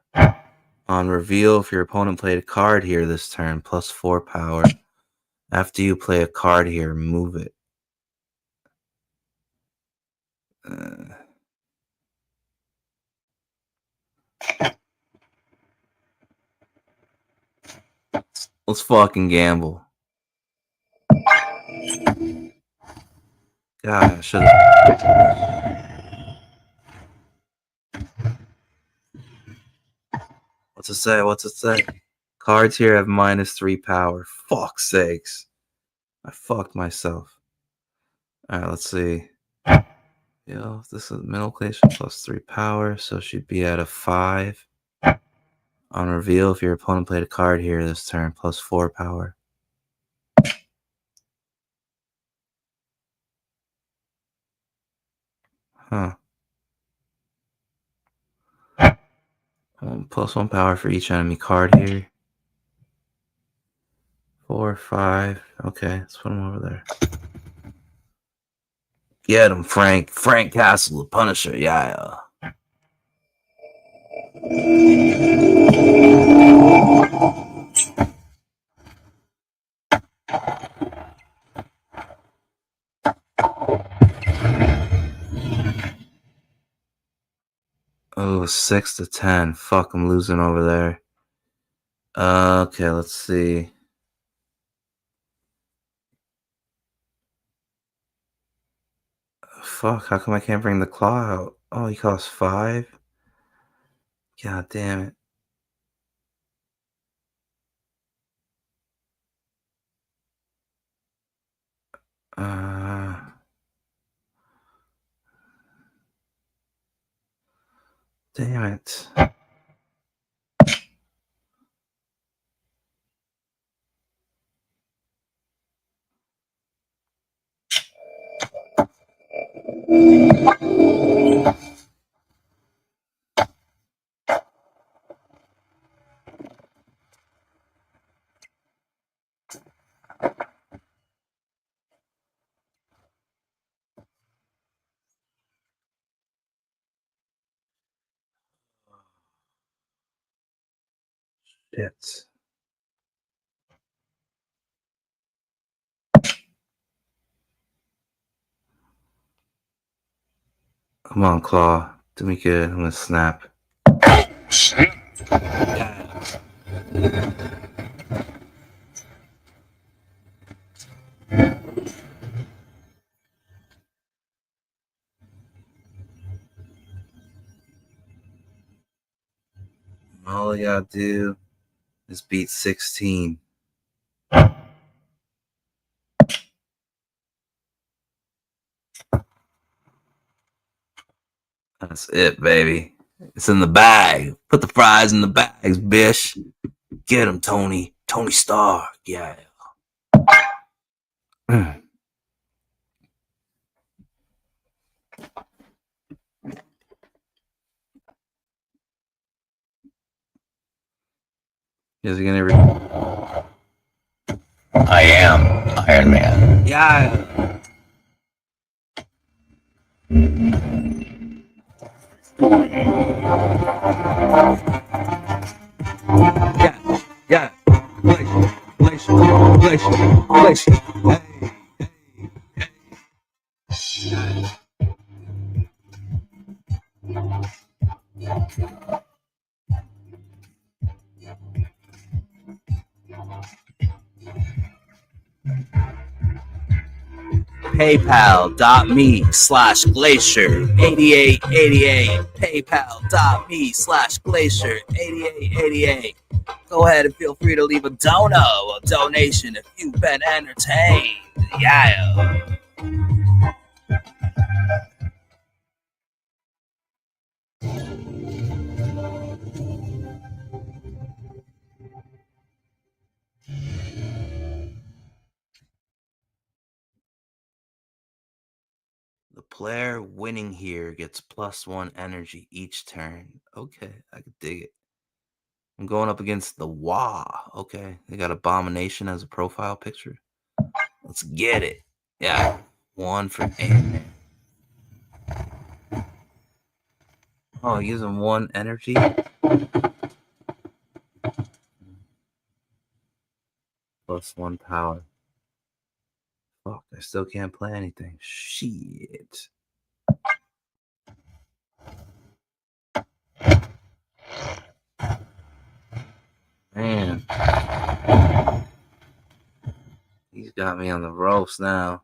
On reveal, if your opponent played a card here this turn, +4 power. After you play a card here, move it. Let's fucking gamble. God, I should have. What's it say? What's it say? Cards here have -3 power. Fuck's sakes. I fucked myself. Alright, let's see. Yo, this is middle clasher +3 power, so she'd be at a 5. On reveal, if your opponent played a card here this turn, +4 power. Huh. +1 power for each enemy card here. 4, 5. Okay, let's put him over there. Get him, Frank. Frank Castle, the Punisher. Yeah. Oh, 6 to 10. Fuck, I'm losing over there. Okay, let's see. Fuck, how come I can't bring the claw out? Oh, he costs 5? God damn it. Damn it. Shit. Come on, Claw. Do me good. I'm gonna snap. All I gotta do is beat 16. That's it, baby. It's in the bag. Put the fries in the bags, bish. Get him, Tony. Tony Stark. Yeah. Is he gonna I am Iron Man. Yeah. Yeah. Glacier. PayPal.me/Glacier8888. PayPal.me/Glacier8888. Go ahead and feel free to leave a donation if you've been entertained. Yeah. The player winning here gets +1 energy each turn. Okay, I can dig it. I'm going up against the Wah. Okay, they got Abomination as a profile picture. Let's get it. Yeah, 1 for Ant-Man. Oh, using 1 energy. Plus 1 power. Fuck, I still can't play anything. Shit. Man. He's got me on the ropes now.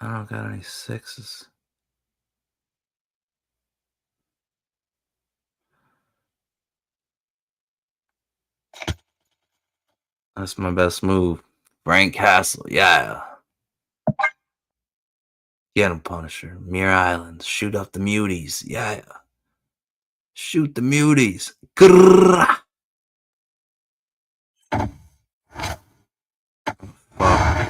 I don't got any 6s. That's my best move. Frank Castle, yeah. Get him, Punisher. Mirror Island. Shoot up the muties, yeah. Shoot the muties. Grrrr. Fuck.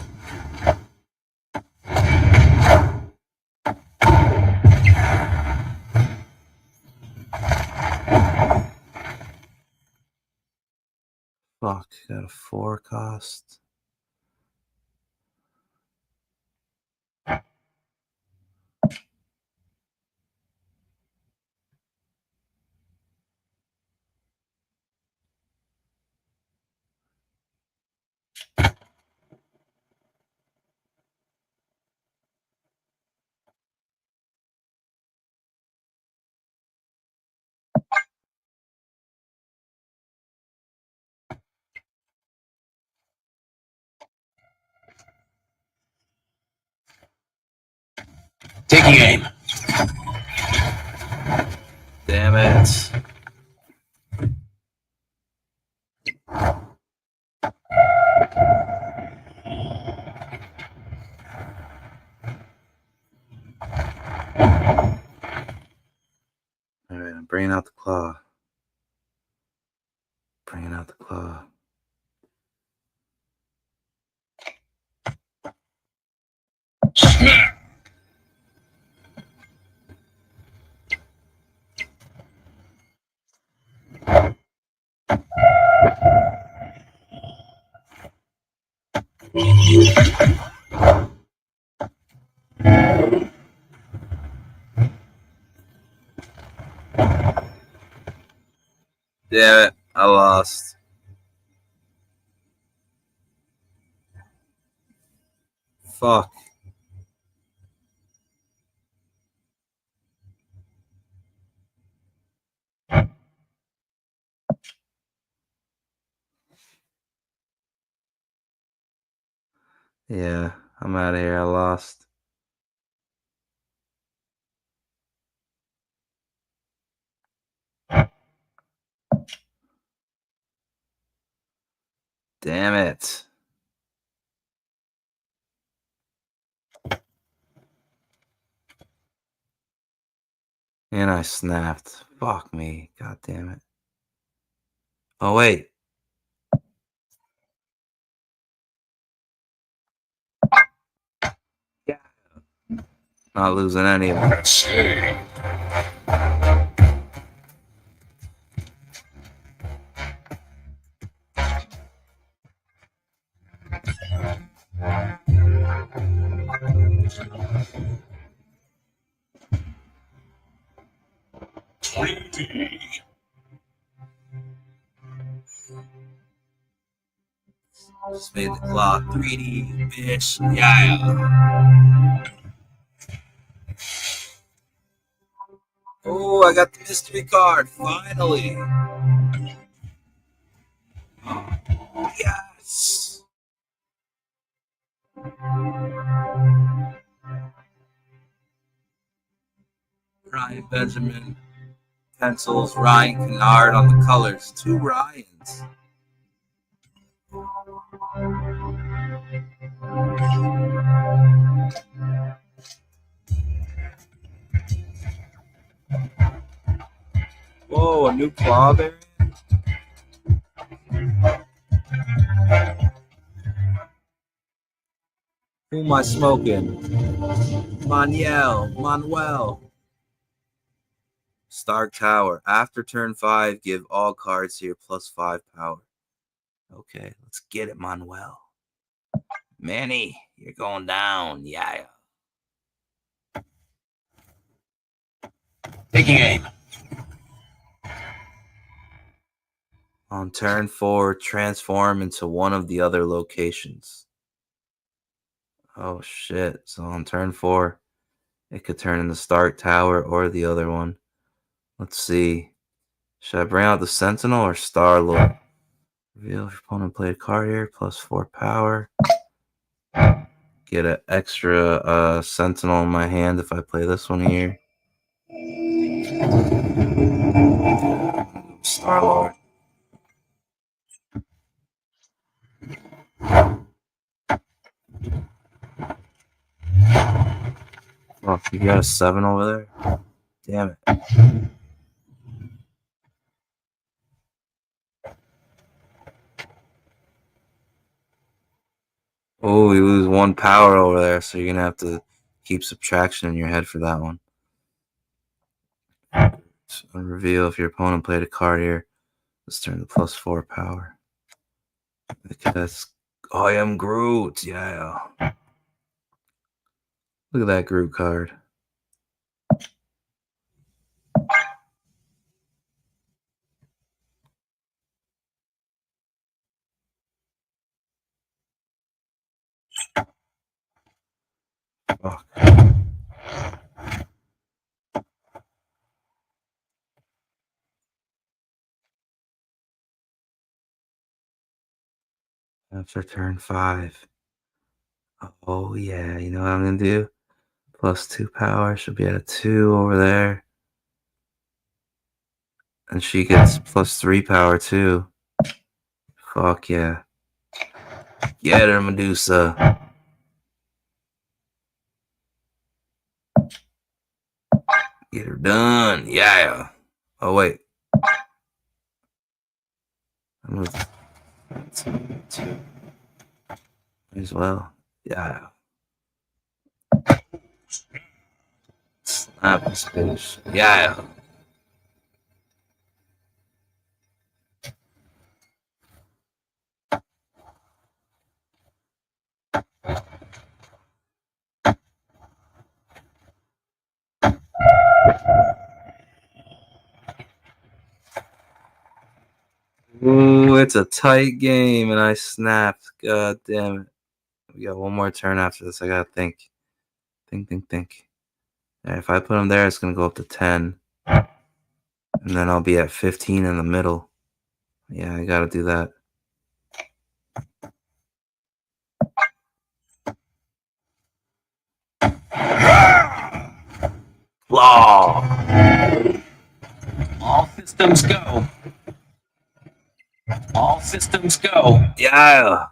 Fuck, got a 4 cost. Taking aim. Damn it. Alright, I'm bringing out the claw. Bringing out the claw. Damn it, I lost. Fuck. Yeah, I'm out of here. I lost. Damn it. And I snapped. Fuck me. God damn it. Oh, wait. Yeah. Not losing any of them. Just made the claw 3D, bitch. Yeah. Oh, I got the mystery card. Finally. Yes. Ryan Benjamin. Pencils. Ryan Kennard on the colors. 2 Ryans. Whoa, a new claw variant? Who am I smoking? Manuel. Stark Tower. After turn 5, give all cards here +5 power. Okay, let's get it, Manuel. Manny. You're going down. Yeah. Taking aim. On turn 4, transform into one of the other locations. Oh, shit. So on turn 4, it could turn into Stark Tower or the other one. Let's see. Should I bring out the Sentinel or Star-Lord? Reveal if your opponent played a card here, +4 power. Get an extra Sentinel in my hand if I play this one here. Star-Lord. Oh, you got a 7 over there? Damn it. Oh, you lose 1 power over there, so you're going to have to keep subtraction in your head for that one. So reveal if your opponent played a card here. Let's turn to +4 power. Because I am Groot. Yeah. Look at that Groot card. Fuck. After turn 5. Oh, yeah. You know what I'm going to do? +2 power. She'll be at a 2 over there. And she gets +3 power, too. Fuck yeah. Get her, Medusa. Get her done. Yeah. Oh, wait. I'm gonna... As well. Yeah. Snap this bitch. Yeah. Ooh, it's a tight game, and I snapped. God damn it. We got one more turn after this. I gotta think. Think. And if I put him there, it's gonna go up to 10. And then I'll be at 15 in the middle. Yeah, I gotta do that. Law. All systems go. All systems go. Yeah.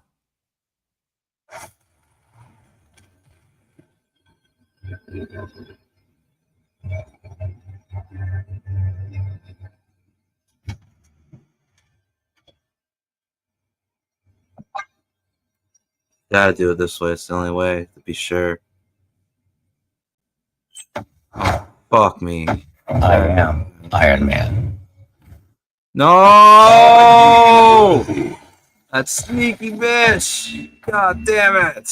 Gotta do it this way. It's the only way to be sure. Oh, fuck me. I am Iron Man. No! That sneaky bitch! God damn it!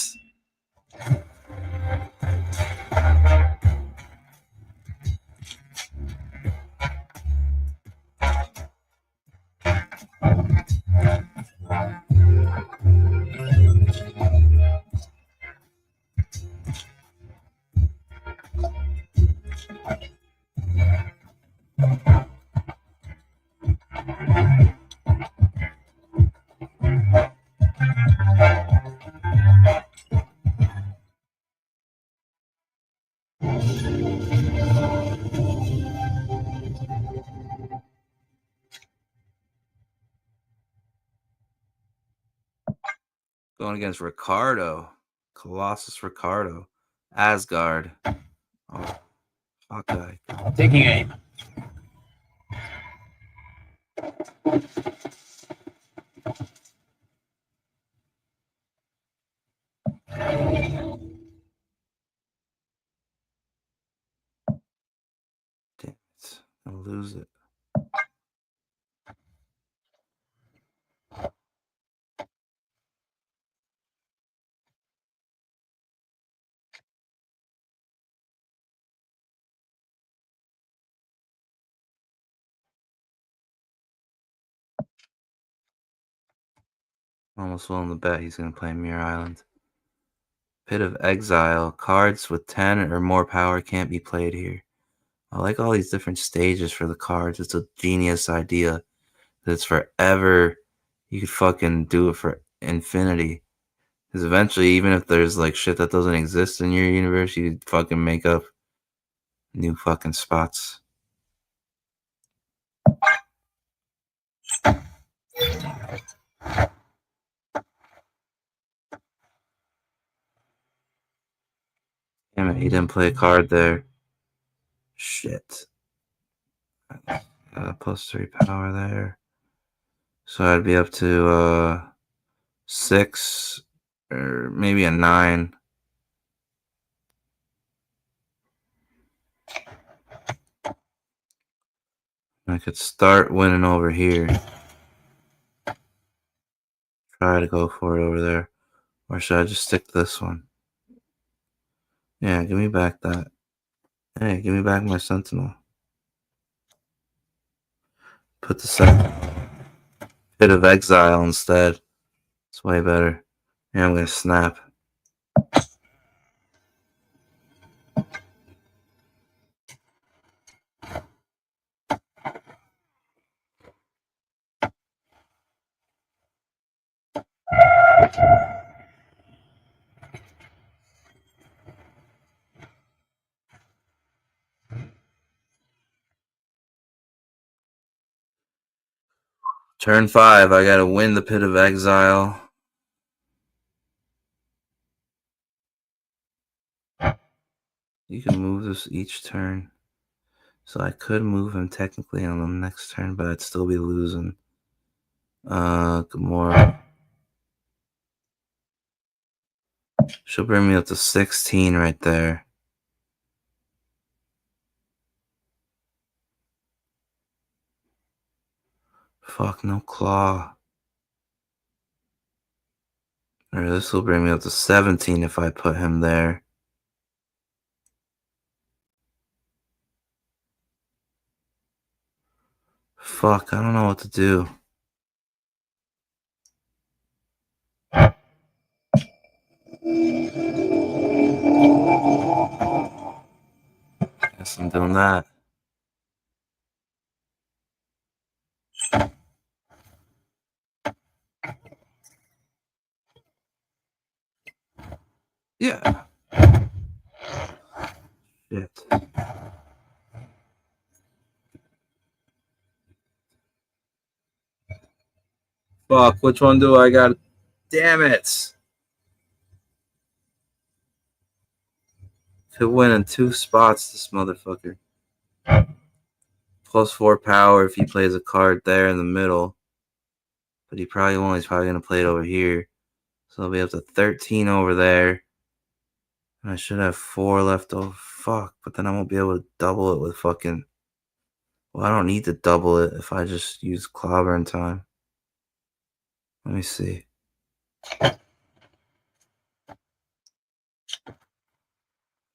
Going against Ricardo. Colossus Ricardo. Asgard. Oh, fuck guy. Taking aim. Damn it. I'll lose it. Almost willing to bet he's going to play Mirror Island. Pit of Exile. Cards with 10 or more power can't be played here. I like all these different stages for the cards. It's a genius idea. It's forever. You could fucking do it for infinity. Because eventually, even if there's like shit that doesn't exist in your universe, you could fucking make up new fucking spots. Damn it, he didn't play a card there. Shit. +3 power there. So I'd be up to 6 or maybe a 9. I could start winning over here. Try to go for it over there. Or should I just stick to this one? Yeah, give me back that. Hey, give me back my Sentinel. Put the second Pit of Exile instead. It's way better. Yeah, I'm gonna snap. Turn 5, I gotta win the Pit of Exile. You can move this each turn. So I could move him technically on the next turn, but I'd still be losing. Gamora. She'll bring me up to 16 right there. Fuck, no claw. Or this will bring me up to 17 if I put him there. Fuck, I don't know what to do. Guess I'm doing that. Yeah. Shit. Fuck, which one do I got? Damn it. Could win in 2 spots, this motherfucker. +4 power if he plays a card there in the middle. But he probably won't. He's probably going to play it over here. So I'll be up to 13 over there. And I should have 4 left over. Fuck, but then I won't be able to double it with fucking... Well, I don't need to double it if I just use Clobber in time. Let me see. I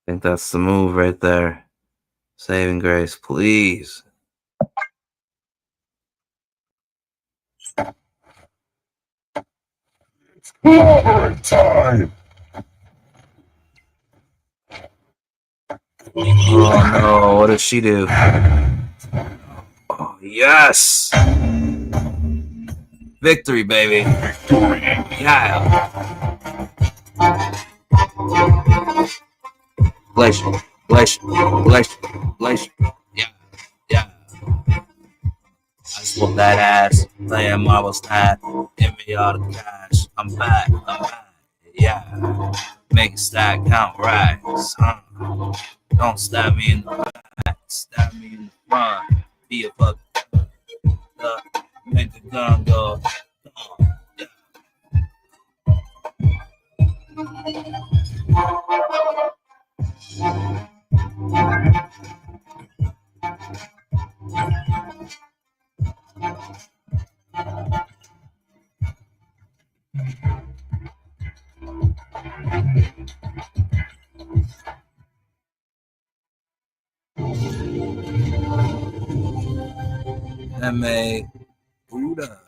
think that's the move right there. Saving grace, please. Clobber time. Oh no, what does she do? Oh, yes! Victory, baby. Victory. Yeah. Glacier, glacier, glacier, glacier. Yeah, yeah. I just whoop that ass, playing Marvel Snap, give me all the cash. I'm back, yeah. Make it stack, count racks, Don't stab me in the back, stab me in the front. Be a fuck, make the gun go. M.A. Buddha.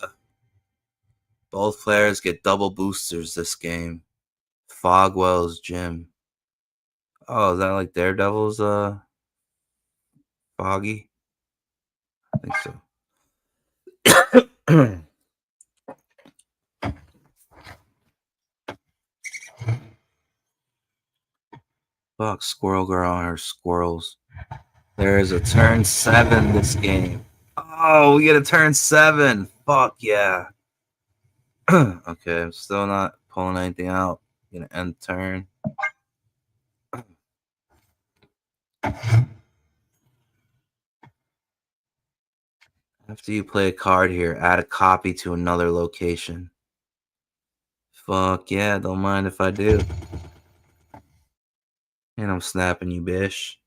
Both players get double boosters this game. Fogwell's gym. Oh, is that like Daredevil's Foggy? I think so. Fuck, Squirrel Girl and her squirrels. There is a turn 7 this game. Oh, we get a turn 7. Fuck yeah. Okay, I'm still not pulling anything out. Gonna end turn. After you play a card here, add a copy to another location. Fuck yeah, don't mind if I do. And I'm snapping you, bish.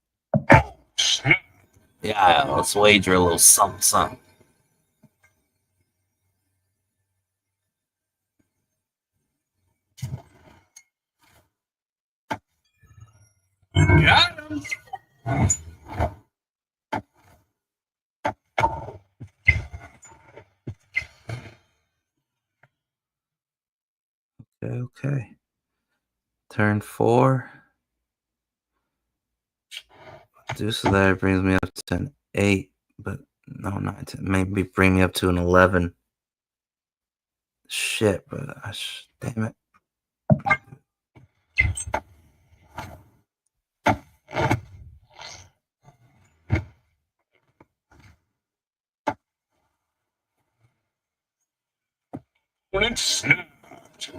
Yeah, let's wager a little something, something. Got him. Okay. Turn 4. So that brings me up to an 8, but no, not 10. Maybe bring me up to an 11. Shit, but damn it. It's snapped.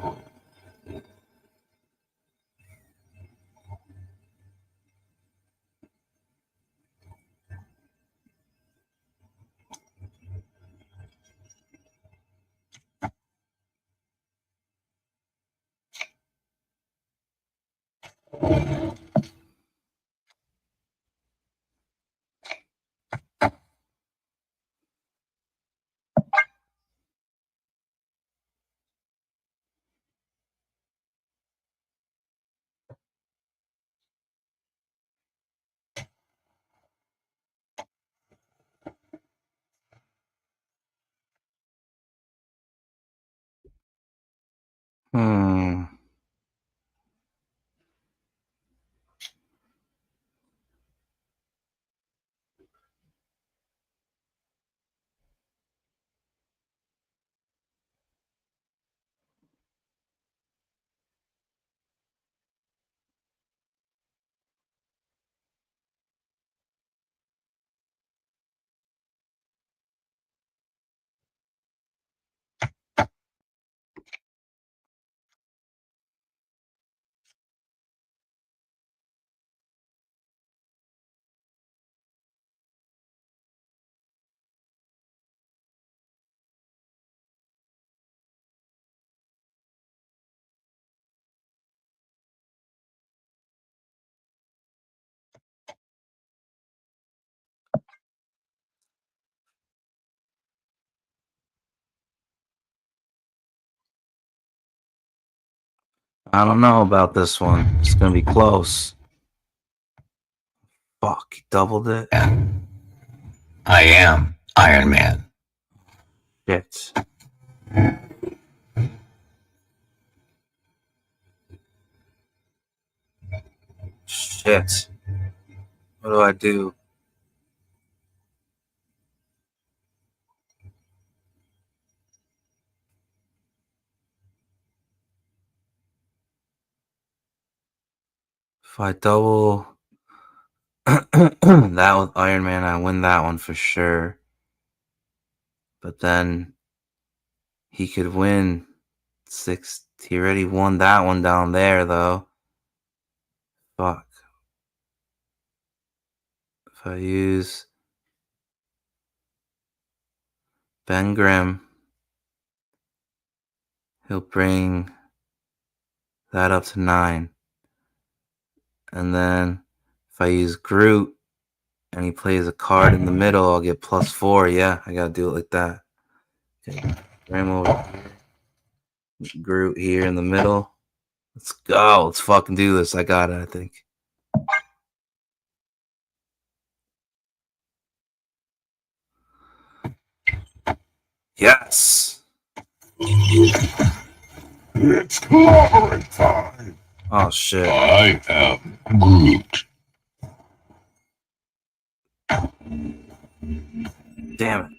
Hmm. I don't know about this one. It's gonna be close. Fuck, he doubled it. I am Iron Man. Shit. Shit. What do I do? If I double that with Iron Man, I win that one for sure. But then he could win 6. He already won that one down there, though. Fuck. If I use Ben Grimm, he'll bring that up to 9. And then if I use Groot and he plays a card in the middle, I'll get +4. Yeah, I gotta do it like that. Okay. Grimm over here. Groot here in the middle. Let's go. Let's fucking do this. I got it, I think. Yes. It's clobbering time. Oh shit. I am Groot. Damn it.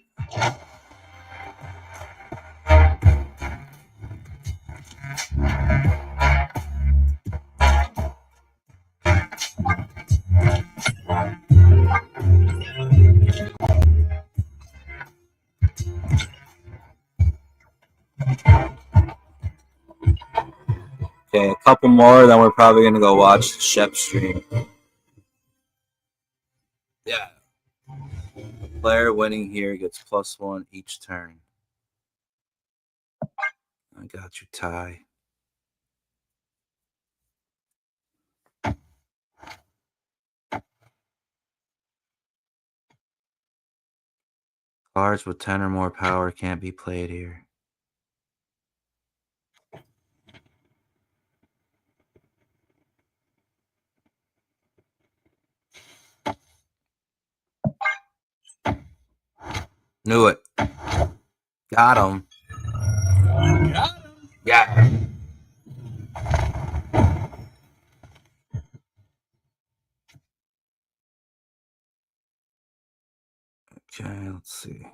Okay, a couple more, then we're probably gonna go watch Shep stream. Yeah. The player winning here gets +1 each turn. I got you, Ty. Cards with 10 or more power can't be played here. Knew it. Got him. Yeah. Okay, let's see.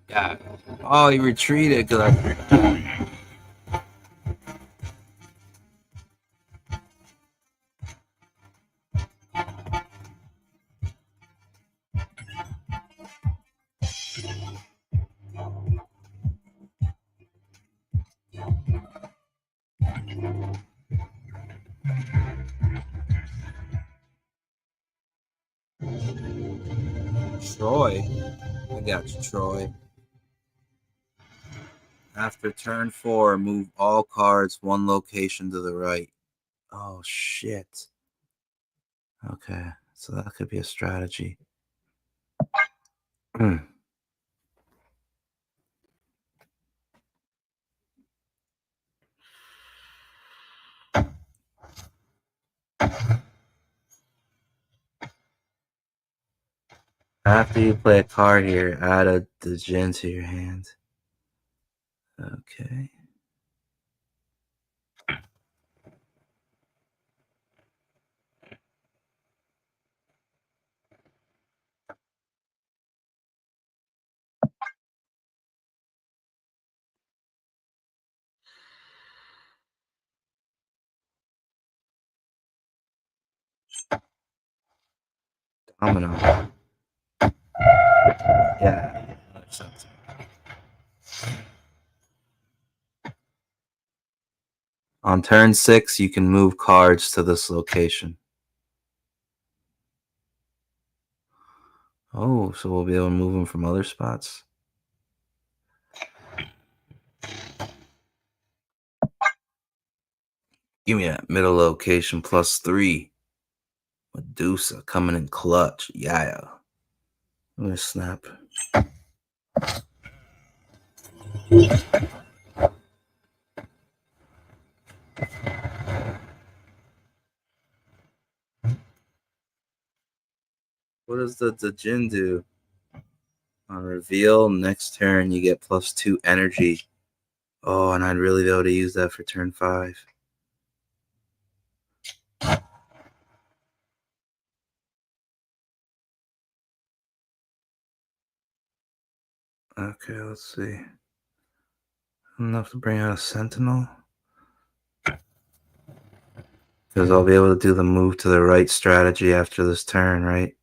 Yeah. Oh, he retreated because I. Troy. I got you, Troy. After turn 4, move all cards 1 location to the right. Oh, shit. Okay, so that could be a strategy. After you play a card here, add a djinn to your hand. Okay. Domino. Yeah. Makes sense. On turn 6, you can move cards to this location. Oh, so we'll be able to move them from other spots. Give me that middle location +3. Medusa coming in clutch. Yeah. I'm gonna snap. What does the djinn do? On reveal, next turn you get +2 energy. Oh, and I'd really be able to use that for turn 5. Okay, let's see. Enough to bring out a sentinel. Because I'll be able to do the move to the right strategy after this turn, right?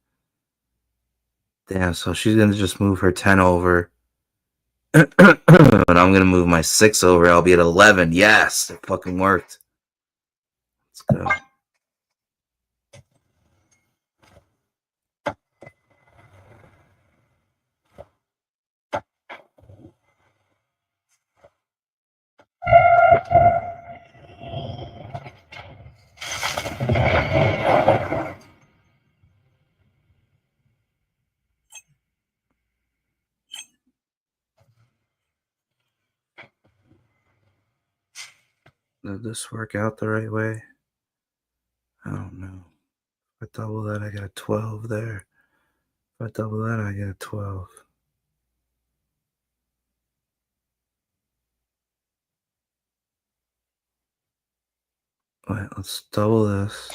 Damn, so she's going to just move her 10 over. And I'm going to move my 6 over. I'll be at 11. Yes, it fucking worked. Let's go. Did this work out the right way? I don't know. If I double that, I get a 12 there. If I double that, I get a 12. Wait, let's double this.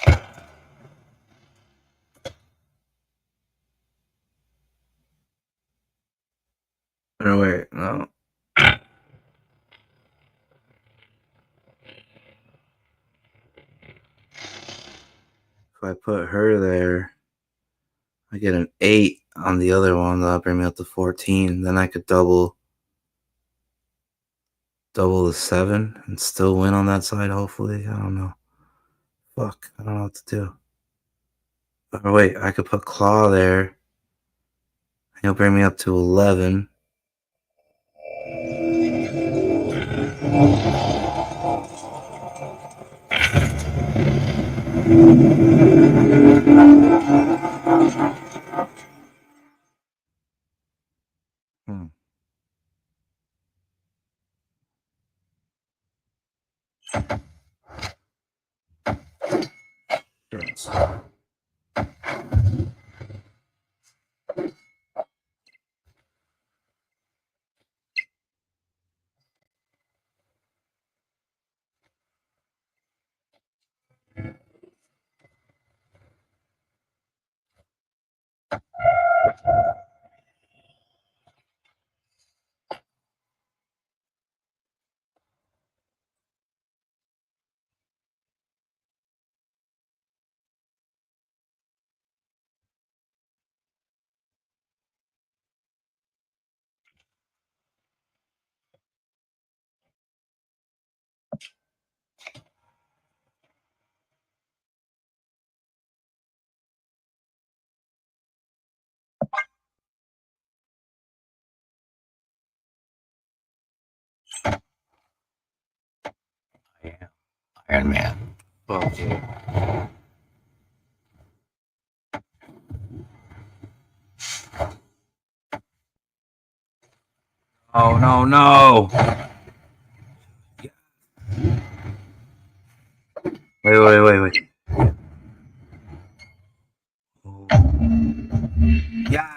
Oh, wait, no. If I put her there, I get an 8 on the other one. That'll bring me up to 14. Then I could double the 7 and still win on that side, hopefully. I don't know. Fuck, I don't know what to do. Oh, wait, I could put Claw there. He'll bring me up to 11. Iron Man. Fuck yeah. Oh, no, no. Wait. Yeah.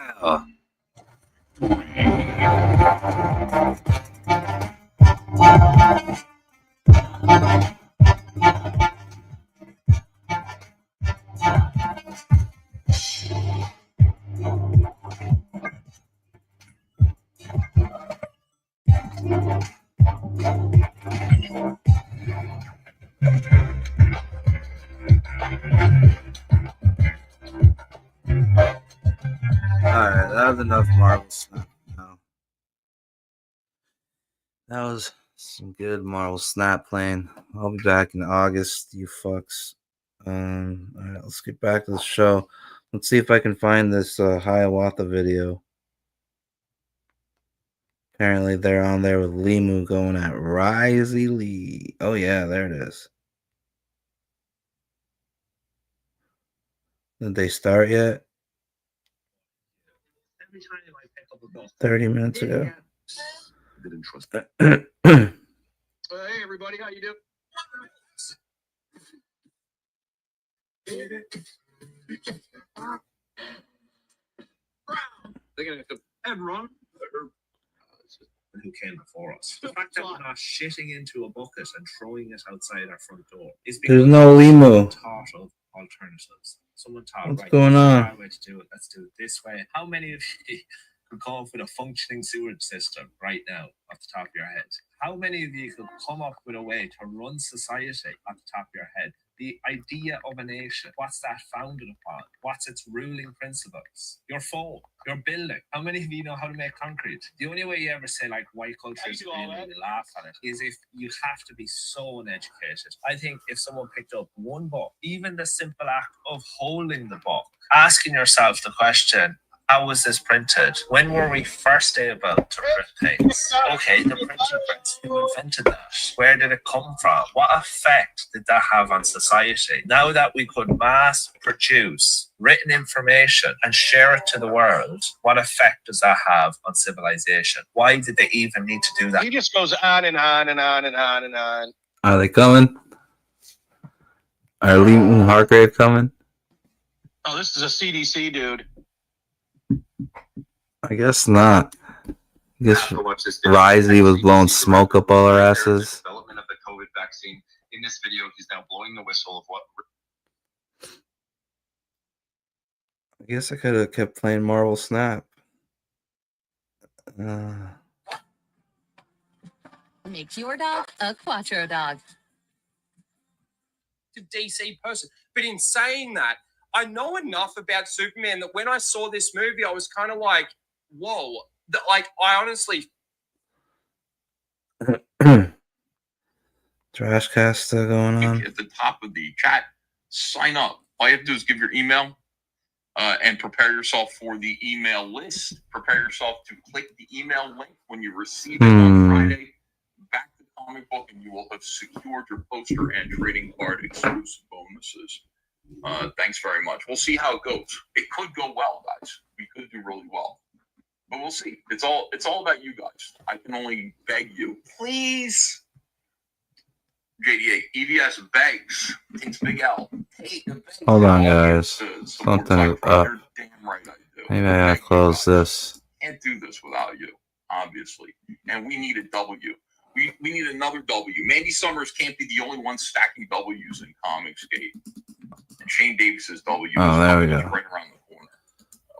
Alright, that was enough Marvel Snap. No. That was some good Marvel Snap playing. I'll be back in August, you fucks. Alright, let's get back to the show. Let's see if I can find this Hiawatha video. Apparently they're on there with Limu going at Risey Lee. Oh yeah, there it is. Did they start yet? 30 minutes ago. Hey everybody, how you doing? They're gonna come and run. Who came before us. The fact that we're not shitting into a bucket and throwing it outside our front door is because There's no Limu. thought of alternatives. Someone thought, What's right, going on? way to do it. Let's do it this way. How many of you could come up with a functioning sewage system right now off the top of your head? How many of you could come up with a way to run society off the top of your head? The idea of a nation, what's that founded upon? What's its ruling principles? Your phone, your building. How many of you know how to make concrete? The only way you ever say like white culture is really laugh at it is if you have to be so uneducated. I think if someone picked up one book, even the simple act of holding the book, asking yourself the question, how was this printed? When were we first able to print things? Okay, the printing press. Who invented that? Where did it come from? What effect did that have on society? Now that we could mass produce written information and share it to the world, what effect does that have on civilization? Why did they even need to do that? He just goes on and on and on and on and on. Are they coming? Are Lee and Hargrave coming? Oh, this is a CDC dude. I guess not. I guess Risey was blowing smoke up all our asses. Development of the COVID vaccine. In this video, he's now blowing the whistle of what. I guess I could have kept playing Marvel Snap. Makes your dog a Quattro dog. To DC person. But in saying that, I know enough about Superman that when I saw this movie, I was kind of like, whoa. Like, I honestly. Trashcast still going on. At the top of the chat, sign up. All you have to do is give your email and prepare yourself for the email list. Prepare yourself to click the email link when you receive it on Friday. Back to Comic Book, and you will have secured your poster and trading card exclusive bonuses. Thanks very much. We'll see how it goes. It could go well, guys. We could do really well, but we'll see. It's all about you guys. I can only beg you, please. JD8 EVS begs. Takes Big L. Hold on, guys. Something is up. Damn right I do. Maybe I gotta close this. Can't do this without you, obviously. And we need a W. We need another W. Mandy Summers can't be the only one stacking W's in Comicsgate. And Shane Davis's W is there we go. right around the corner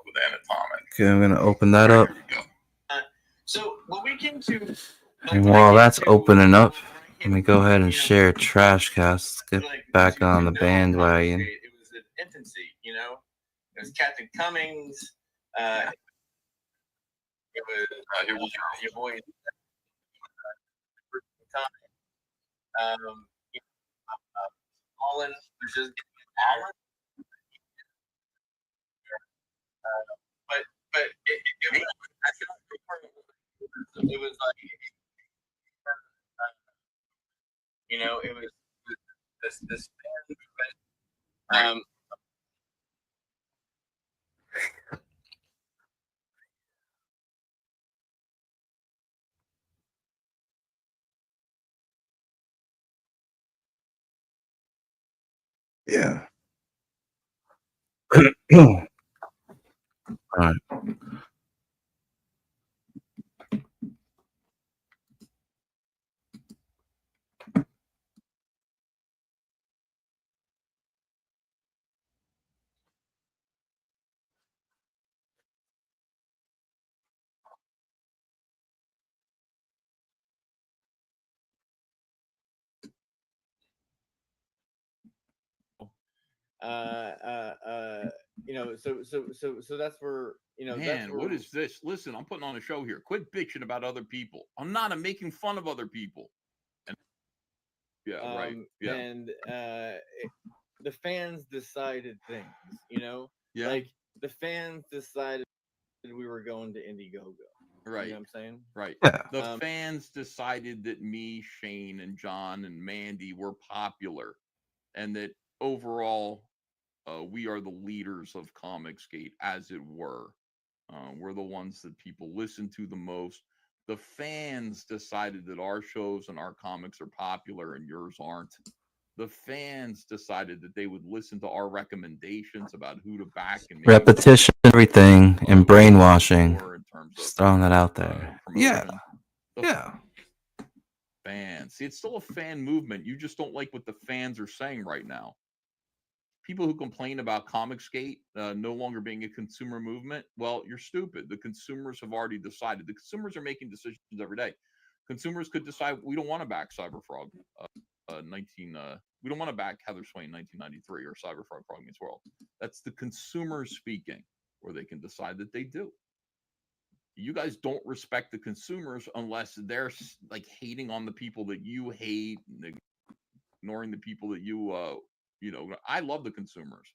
with Anatomic. Okay, I'm gonna open that up. So what we came to. And while that's opening up, let me go ahead and share Trashcast. Get back on the bandwagon. It was in infancy, you know. It was Captain Cummings. It was your boy. Alan was just Alan. But it was like. You know, it was this fan movement. Yeah. All right. You know, so that's where, you know, Man, that's where, what is this? Listen, I'm putting on a show here. Quit bitching about other people. I'm not. I'm making fun of other people. And yeah, right. Yeah. And the fans decided things, you know? Yeah. Like the fans decided we were going to Indiegogo. Right. You know what I'm saying? Right. Yeah. The fans decided that me, Shane, and John and Mandy were popular, and that overall, we are the leaders of Comicsgate, as it were. We're the ones that people listen to the most. The fans decided that our shows and our comics are popular and yours aren't. The fans decided that they would listen to our recommendations about who to back and Repetition, everything, and brainwashing. Just throwing that out there. Yeah. Yeah. Fans. See, it's still a fan movement. You just don't like what the fans are saying right now. People who complain about Comicsgate no longer being a consumer movement, well, you're stupid. The consumers have already decided. The consumers are making decisions every day. Consumers could decide we don't want to back Cyberfrog. We don't want to back Heather Swain 1993 or Cyberfrog Frog Meets World. That's the consumers speaking, or they can decide that they do. You guys don't respect the consumers unless they're like hating on the people that you hate, and ignoring the people that you I love the consumers.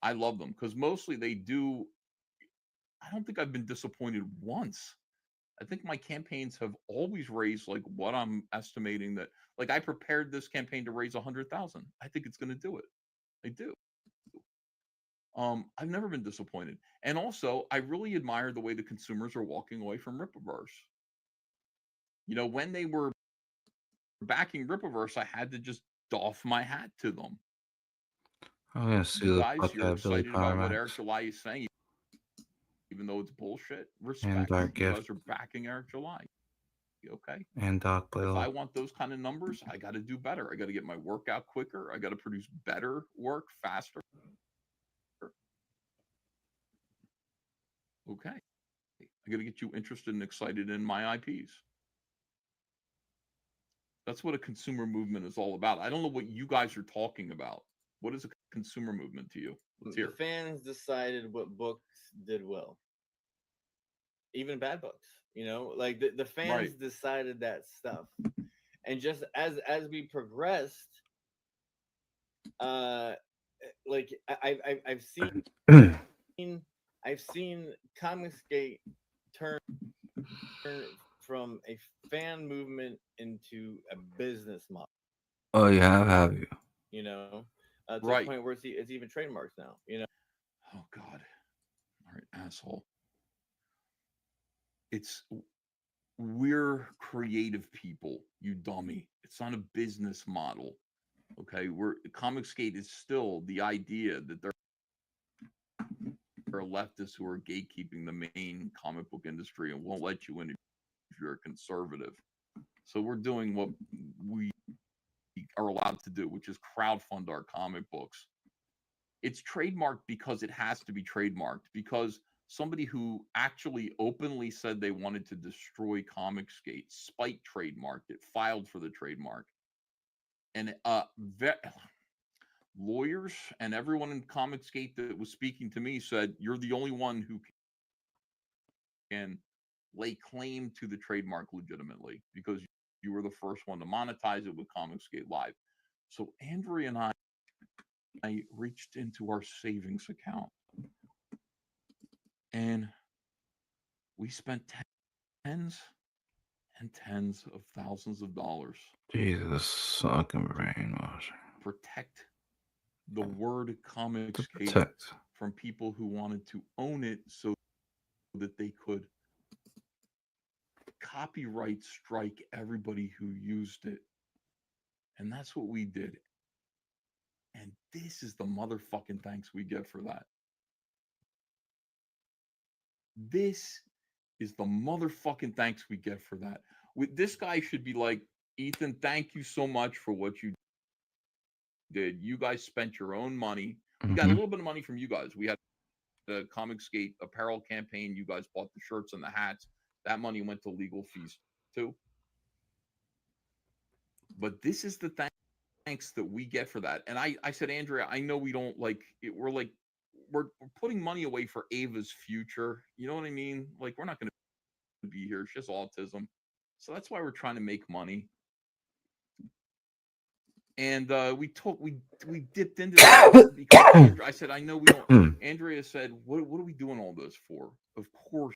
I love them because mostly they do. I don't think I've been disappointed once. I think my campaigns have always raised like what I'm estimating that. Like I prepared this campaign to raise 100,000. I think it's going to do it. I do. I've never been disappointed, and also I really admire the way the consumers are walking away from Rippaverse. You know, when they were backing Rippaverse, I had to just doff my hat to them. I'm gonna sue You the guys, fuck you're out of Billy excited about what Power Eric Max July is saying, even though it's bullshit. and Respect. Dark You Gift guys are backing Eric July. Okay. and Doc If I Playlock. want those kind of numbers, I got to do better. I got to get my work out quicker. I got to produce better work faster. Okay. I got to get you interested and excited in my IPs. That's what a consumer movement is all about. I don't know what you guys are talking about. What is a consumer movement to you? Let's hear. The fans decided what books did well, even bad books. You know, like the fans decided that stuff, and just as we progressed, like I've seen Comicsgate turn from a fan movement into a business model. Oh, you have you? You know, to the point where it's even trademarks now. You know. Oh God! All right, asshole. We're creative people, you dummy. It's not a business model. Okay, Comicsgate is still the idea that there are leftists who are gatekeeping the main comic book industry and won't let you in if you're a conservative. So we're doing what we are allowed to do, which is crowdfund our comic books. It's trademarked because it has to be trademarked, because somebody who actually openly said they wanted to destroy Comicsgate, spite trademarked it, filed for the trademark. And lawyers and everyone in Comicsgate that was speaking to me said, you're the only one who can lay claim to the trademark legitimately, because you were the first one to monetize it with Comicsgate Live. So Andrea and I reached into our savings account and we spent tens and tens of thousands of dollars. Jesus, fucking brainwashing. Protect the word Comicsgate from people who wanted to own it so that they could copyright strike everybody who used it. And that's what we did. And this is the motherfucking thanks we get for that. This is the motherfucking thanks we get for that. This guy should be like, Ethan, thank you so much for what you did. You guys spent your own money. We got a little bit of money from you guys. We had the Comicsgate apparel campaign. You guys bought the shirts and the hats. That money went to legal fees too. But this is the thanks that we get for that. And I said, Andrea, I know we don't like it. We're putting money away for Ava's future. You know what I mean? Like, we're not going to be here. She has autism. So that's why we're trying to make money. And we dipped into that because I said, I know we don't. Andrea said, what are we doing all this for? Of course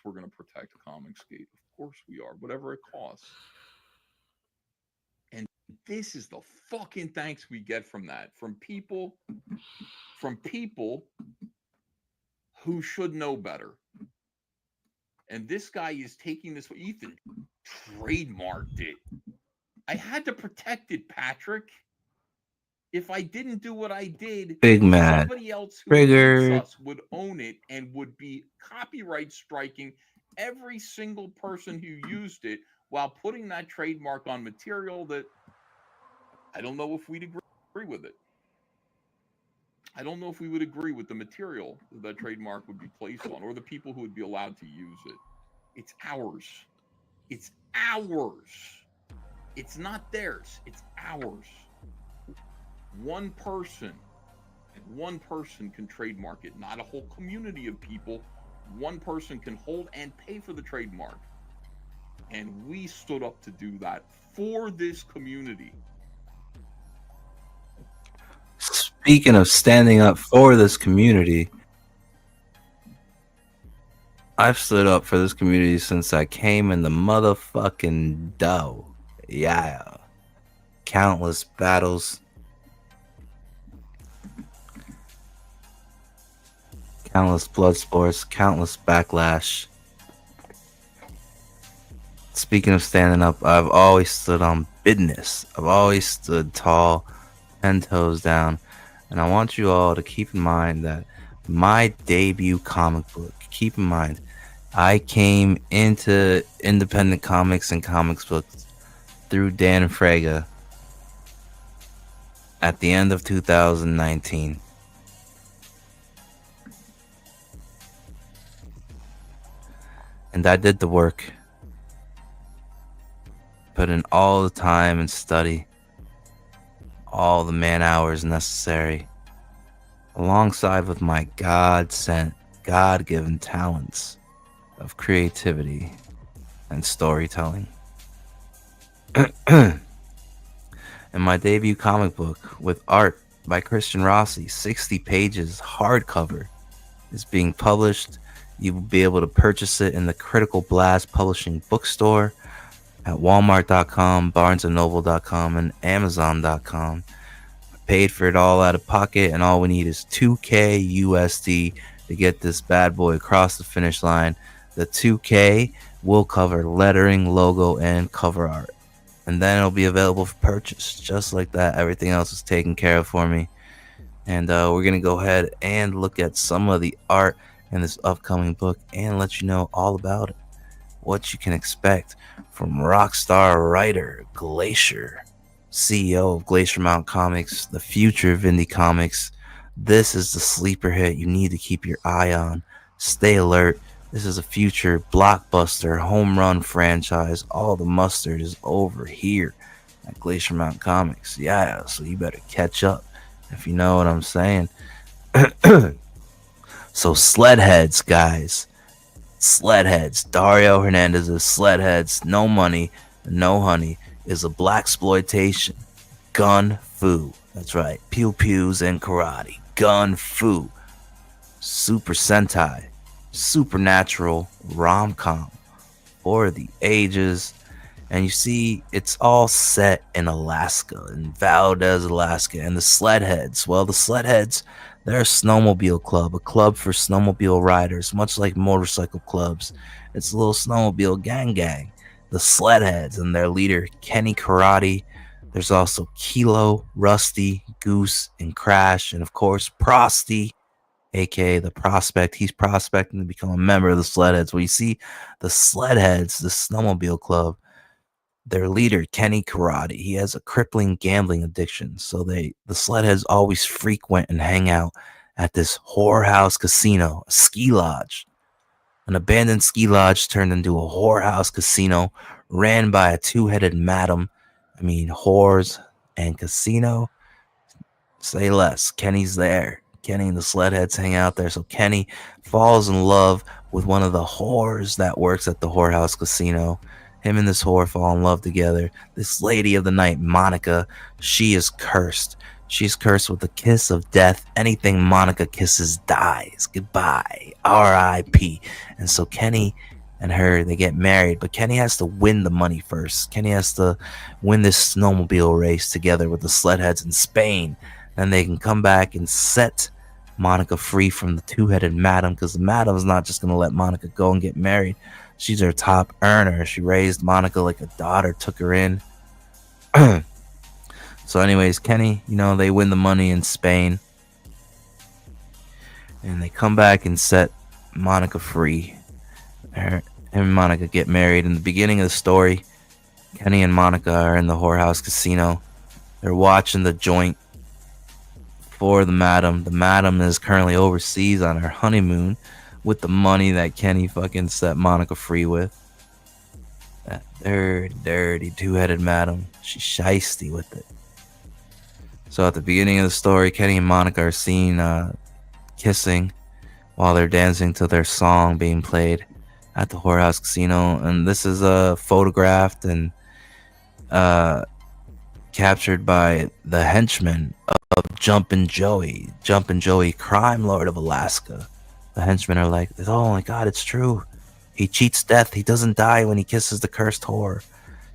we're going to protect Comicsgate. Of course we are, whatever it costs. And this is the fucking thanks we get from that, from people who should know better. And this guy is taking this. Ethan trademarked it. I had to protect it, Patrick. If I didn't do what I did, Big mad. Somebody else who hates us would own it and would be copyright striking every single person who used it while putting that trademark on material that I don't know if we'd agree with it. I don't know if we would agree with the material that trademark would be placed on, or the people who would be allowed to use it. It's ours. It's ours. It's not theirs. It's ours. One person can trademark it, not a whole community of people. One person can hold and pay for the trademark. And we stood up to do that for this community. Speaking of standing up for this community, I've stood up for this community since I came in the motherfucking dough. Yeah. Countless battles. Countless blood sports. Countless backlash. Speaking of standing up, I've always stood on business. I've always stood tall, 10 toes down. And I want you all to keep in mind that my debut comic book, keep in mind, I came into independent comics and comics books through Dan Frega at the end of 2019. And I did the work. Put in all the time and study, all the man hours necessary, alongside with my God-sent, God-given talents of creativity and storytelling. And my debut comic book with art by Christian Rossi, 60 pages, hardcover, is being published. You will be able to purchase it in the Critical Blast Publishing bookstore at walmart.com, barnesandnoble.com, and amazon.com. I paid for it all out of pocket, and all we need is $2K USD to get this bad boy across the finish line. The $2K will cover lettering, logo, and cover art. And then it'll be available for purchase. Just like that, everything else is taken care of for me. And we're going to go ahead and look at some of the art in this upcoming book and let you know all about it. What you can expect from rockstar writer Glacier, CEO of Glacier Mountain Comics, the future of indie comics. This is the sleeper hit you need to keep your eye on. Stay alert. This is a future blockbuster home run franchise. All the mustard is over here at Glacier Mountain Comics. Yeah, so you better catch up if you know what I'm saying. So Sledheads, guys. Sledheads. Dario Hernandez's Sledheads. No money, no honey is a blaxploitation gun fu. That's right. Pew pews and karate. Gun fu. Super Sentai. Supernatural rom-com for the ages. And you see, it's all set in Alaska, in Valdez, Alaska. And the Sledheads, well, the Sledheads, they're a snowmobile club, a club for snowmobile riders, much like motorcycle clubs. It's a little snowmobile gang. The Sledheads and their leader, Kenny Karate. There's also Kilo, Rusty, Goose, and Crash. And of course, Prosty, aka the Prospect. He's prospecting to become a member of the Sledheads. Well, you see, the Sledheads, the snowmobile club, their leader, Kenny Karate, he has a crippling gambling addiction. So the Sledheads always frequent and hang out at this whorehouse casino, a ski lodge. An abandoned ski lodge turned into a whorehouse casino ran by a two-headed madam. I mean, whores and casino. Say less. Kenny's there. Kenny and the Sledheads hang out there. So Kenny falls in love with one of the whores that works at the whorehouse casino. Him and this whore fall in love together. This lady of the night, Monica, she is cursed. She's cursed with the kiss of death. Anything Monica kisses dies. Goodbye. R.I.P. And so Kenny and her, they get married. But Kenny has to win the money first. Kenny has to win this snowmobile race together with the Sledheads in Spain. Then they can come back and set Monica free from the two-headed madam, because the madam is not just going to let Monica go and get married. She's her top earner. She raised Monica like a daughter, took her in. So anyways, Kenny, they win the money in Spain. And they come back and set Monica free. Him and Monica get married. In the beginning of the story, Kenny and Monica are in the whorehouse casino. They're watching the joint for the madam. The madam is currently overseas on her honeymoon with the money that Kenny fucking set Monica free with. That dirty two-headed madam. She's shiesty with it. So at the beginning of the story, Kenny and Monica are seen kissing while they're dancing to their song being played at the whorehouse casino. And this is photographed and captured by the henchmen of Jumpin' Joey. Jumpin' Joey, crime lord of Alaska. The henchmen are like, oh my god, it's true. He cheats death. He doesn't die when he kisses the cursed whore.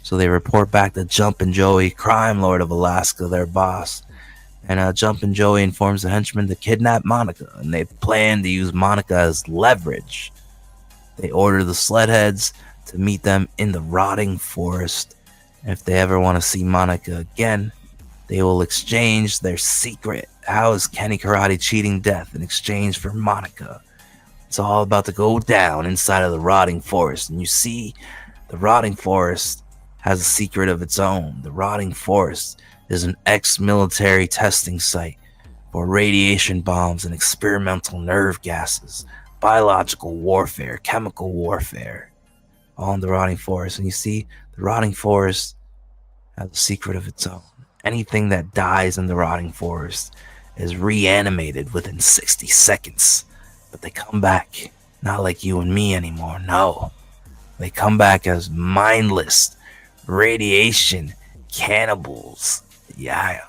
So they report back to Jumpin' Joey, crime lord of Alaska, their boss. And Jumpin' Joey informs the henchmen to kidnap Monica. And they plan to use Monica as leverage. They order the Sledheads to meet them in the rotting forest. And if they ever want to see Monica again, they will exchange their secret. How is Kenny Karate cheating death in exchange for Monica? It's all about to go down inside of the rotting forest. And you see, the rotting forest has a secret of its own. The rotting forest is an ex-military testing site for radiation bombs and experimental nerve gases, biological warfare, chemical warfare, all in the rotting forest. And you see, the rotting forest has a secret of its own. Anything that dies in the rotting forest is reanimated within 60 seconds. But they come back not like you and me anymore. No. They come back as mindless radiation cannibals. Yeah.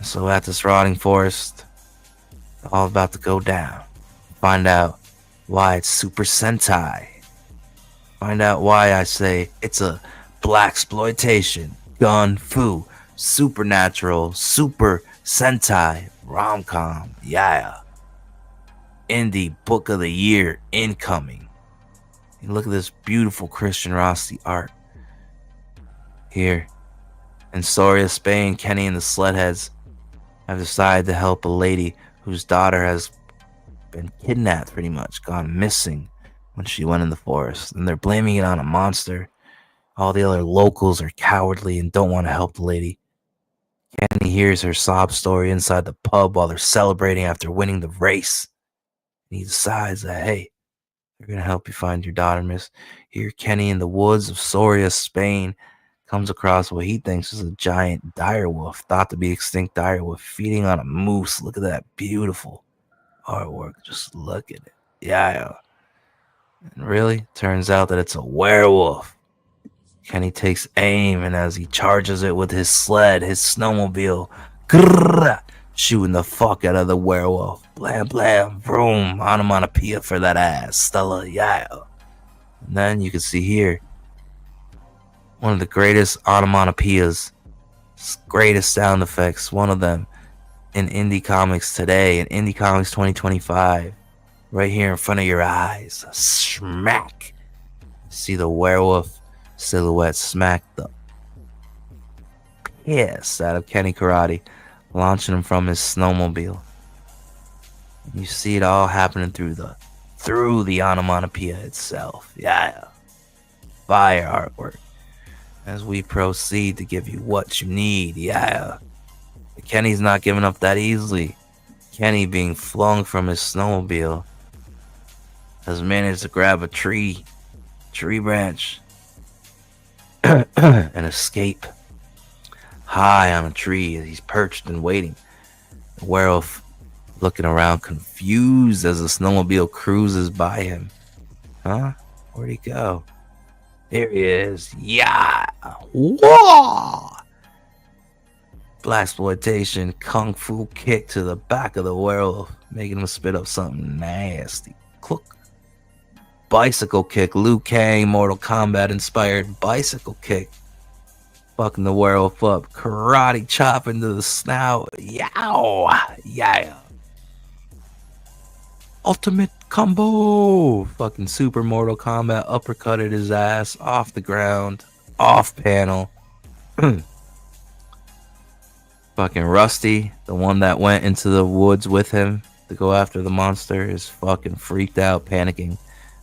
So at this rotting forest, it's all about to go down. Find out why it's Super Sentai. Find out why I say it's a blaxploitation, gun fu, supernatural, super Sentai rom-com. Yeah. Indie book of the year incoming. And look at this beautiful Christian Rossi art. Here in Soria, Spain, Kenny and the Sledheads have decided to help a lady whose daughter has been kidnapped, pretty much gone missing when she went in the forest. And they're blaming it on a monster. All the other locals are cowardly and don't want to help the lady. Kenny hears her sob story inside the pub while they're celebrating after winning the race. And he decides that, hey, they're going to help you find your daughter, miss. Here, Kenny in the woods of Soria, Spain, comes across what he thinks is a giant direwolf, thought to be extinct direwolf, feeding on a moose. Look at that beautiful artwork. Just look at it. Yeah. And really, turns out that it's a werewolf. Kenny takes aim, and as he charges it with his sled, his snowmobile, shooting the fuck out of the werewolf. Blam, blam, vroom, onomatopoeia for that ass. Stella, yeah. And then you can see here, one of the greatest onomatopoeias, greatest sound effects, one of them in indie comics today, in indie comics 2025, right here in front of your eyes. Smack. See the werewolf silhouette smack the piss out of Kenny Karate, launching him from his snowmobile. And you see it all happening through the onomatopoeia itself. Yeah. Fire artwork. As we proceed to give you what you need. Yeah. But Kenny's not giving up that easily. Kenny, being flung from his snowmobile, has managed to grab a tree branch and escape high on a tree as he's perched and waiting. The werewolf looking around confused as the snowmobile cruises by him. Huh? Where'd he go? There he is. Yeah. Whoa! Blaxploitation kung fu kick to the back of the werewolf, making him spit up something nasty. Clook. Bicycle kick. Liu Kang Mortal Kombat inspired bicycle kick. Fucking the werewolf up. Karate chop into the snout. Yow. Yeah. Ultimate combo. Fucking super Mortal Kombat uppercutted his ass off the ground. Off panel. Fucking Rusty, the one that went into the woods with him to go after the monster, is fucking freaked out, panicking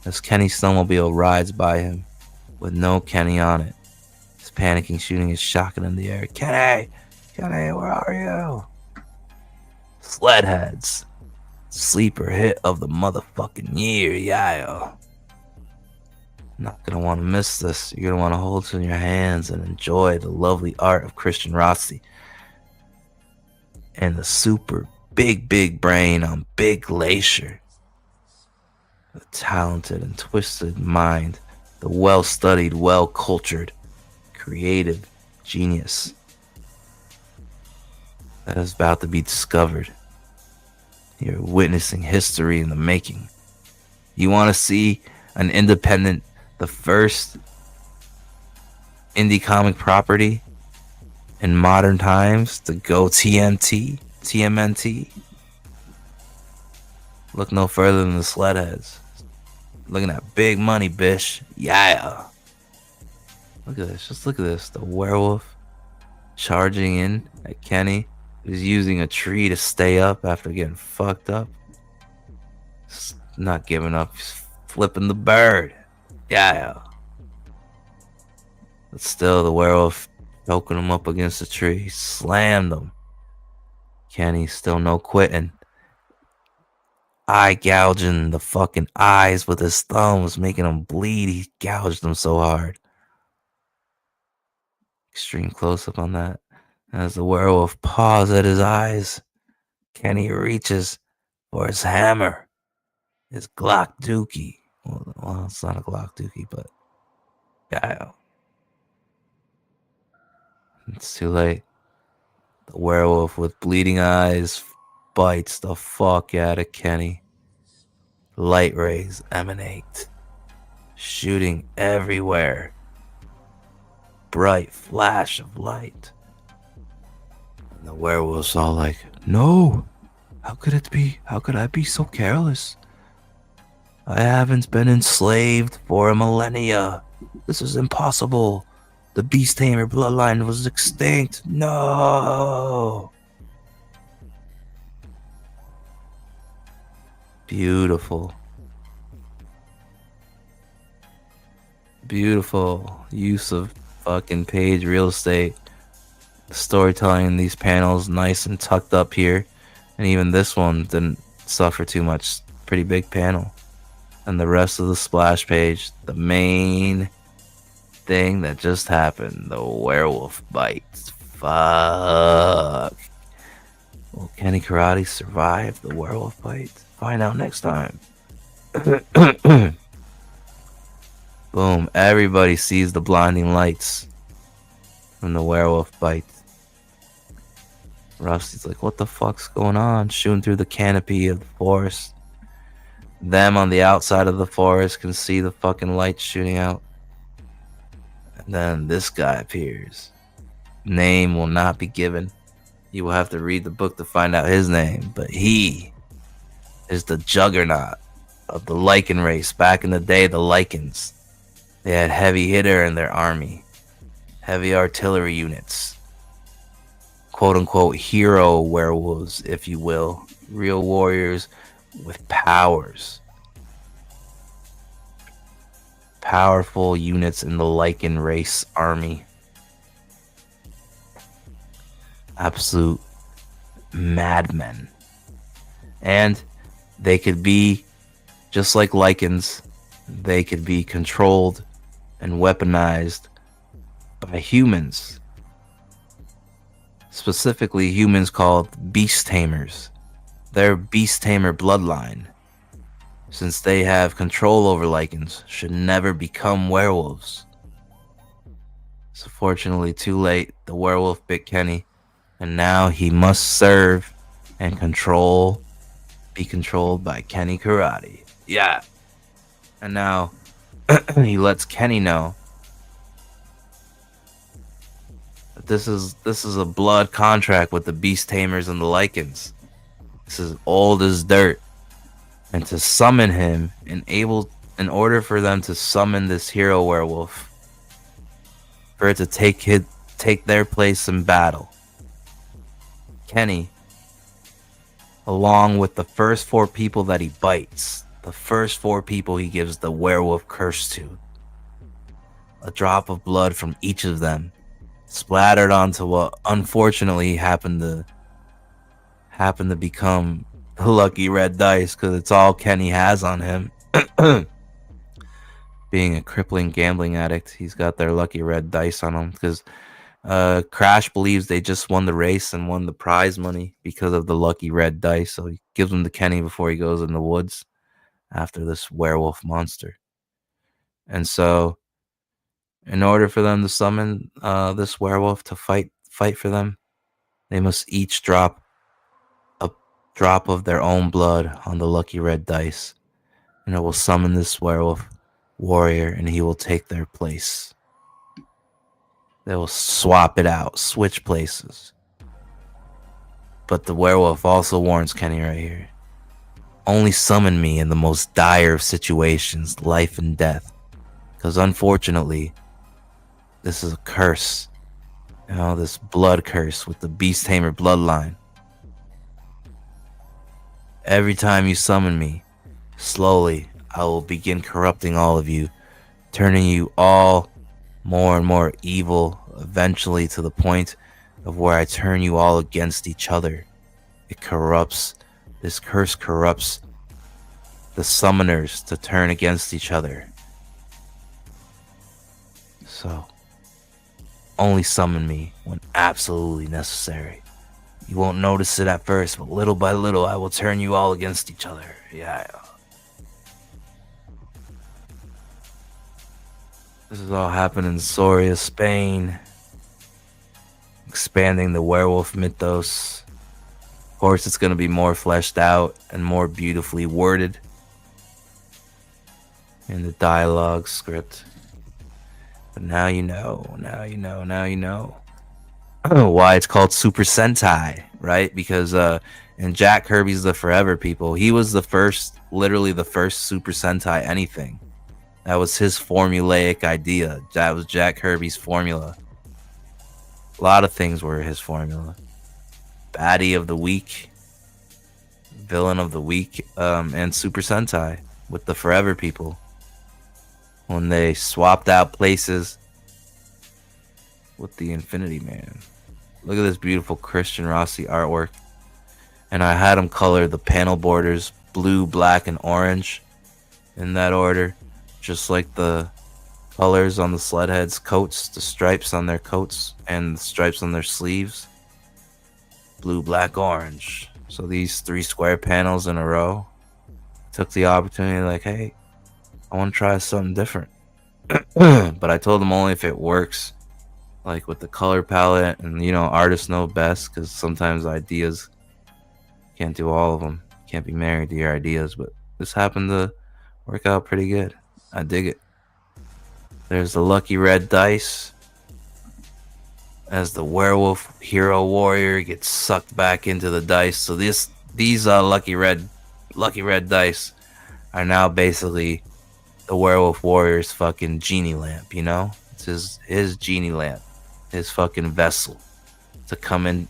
as Kenny's snowmobile rides by him with no Kenny on it. He's panicking, shooting his shotgun in the air. Kenny, where are you? Sledheads. Sleeper hit of the motherfucking year, yeah. Not gonna want to miss this. You're gonna want to hold it in your hands and enjoy the lovely art of Christian Rossi and the super big brain on Big Glacier. The talented and twisted mind, the well-studied, well-cultured, creative genius that is about to be discovered. You're witnessing history in the making. You want to see an independent, the first indie comic property in modern times to go TMNT? Look no further than the Sledheads. Looking at big money, bish. Yeah. Look at this. Just look at this. The werewolf charging in at Kenny. He's using a tree to stay up after getting fucked up. He's not giving up. He's flipping the bird. Yeah. But still, the werewolf choking him up against the tree. He slammed him. Kenny still no quitting. Eye gouging the fucking eyes with his thumbs, making him bleed. He gouged them so hard. Extreme close up on that. As the werewolf paws at his eyes, Kenny reaches for his hammer, his Glock dookie. Well, it's not a Glock dookie, but yeah. It's too late. The werewolf with bleeding eyes bites the fuck out of Kenny. Light rays emanate, shooting everywhere. Bright flash of light. And the werewolf's all like, no, how could it be? How could I be so careless? I haven't been enslaved for a millennia. This is impossible. The beast tamer bloodline was extinct. No. Beautiful. Beautiful use of fucking page real estate. The storytelling in these panels nice and tucked up here. And even this one didn't suffer too much. Pretty big panel. And the rest of the splash page, the main thing that just happened, the werewolf bites. Fuck. Will Kenny Karate survive the werewolf bite? Find out next time. Boom. Everybody sees the blinding lights from the werewolf bite. Rusty's like, what the fuck's going on? Shooting through the canopy of the forest. Them on the outside of the forest can see the fucking lights shooting out. And then this guy appears. Name will not be given. You will have to read the book to find out his name. But he is the juggernaut of the Lycan race. Back in the day, the Lycans. They had heavy hitter in their army. Heavy artillery units. Quote unquote hero werewolves, if you will. Real warriors with powers. Powerful units in the Lycan race army. Absolute madmen. And they could be, just like Lycans, they could be controlled and weaponized by humans. Specifically, humans called beast tamers. Their beast tamer bloodline, since they have control over Lycans, should never become werewolves. So fortunately, too late, the werewolf bit Kenny, and now he must serve and be controlled by Kenny Karate. Yeah. And now he lets Kenny know that this is a blood contract with the beast tamers and the Lycans. This is old as dirt. And to summon him, in order for them to summon this hero werewolf, for it to take their place in battle, Kenny, along with the first 4 people that he bites, the first 4 people he gives the werewolf curse to, a drop of blood from each of them splattered onto what unfortunately happened to become the lucky red dice, because it's all Kenny has on him. Being a crippling gambling addict, he's got their lucky red dice on him, because Crash believes they just won the race and won the prize money because of the lucky red dice, so he gives them to Kenny before he goes in the woods after this werewolf monster. And so in order for them to summon this werewolf to fight for them, they must each drop a drop of their own blood on the lucky red dice, and it will summon this werewolf warrior, and he will take their place. They will swap it out, switch places. But the werewolf also warns Kenny right here. Only summon me in the most dire of situations, life and death. Because unfortunately, this is a curse. You know, this blood curse with the Beast Tamer bloodline. Every time you summon me, slowly I will begin corrupting all of you, turning you all more and more evil, eventually to the point of where I turn you all against each other. It corrupts, this curse corrupts the summoners to turn against each other. So, only summon me when absolutely necessary. You won't notice it at first, but little by little I will turn you all against each other. Yeah. This is all happening in Soria, Spain. Expanding the werewolf mythos. Of course, it's going to be more fleshed out and more beautifully worded in the dialogue script. But now you know, why it's called Super Sentai, right? Because in Jack Kirby's The Forever People, he was the first, literally the first Super Sentai anything. That was his formulaic idea. That was Jack Kirby's formula. A lot of things were his formula. Baddie of the week, villain of the week, and Super Sentai with the Forever People. When they swapped out places with the Infinity Man. Look at this beautiful Christian Rossi artwork. And I had him color the panel borders blue, black, and orange in that order. Just like the colors on the Sledheads' coats, the stripes on their coats, and the stripes on their sleeves. Blue, black, orange. So these 3 square panels in a row. Took the opportunity like, hey, I want to try something different. But I told them only if it works. Like with the color palette, and you know, artists know best, because sometimes ideas can't do all of them. Can't be married to your ideas, but this happened to work out pretty good. I dig it. There's the lucky red dice as the werewolf hero warrior gets sucked back into the dice. So these lucky red dice are now basically the werewolf warrior's fucking genie lamp, you know? It's his genie lamp, his fucking vessel to come in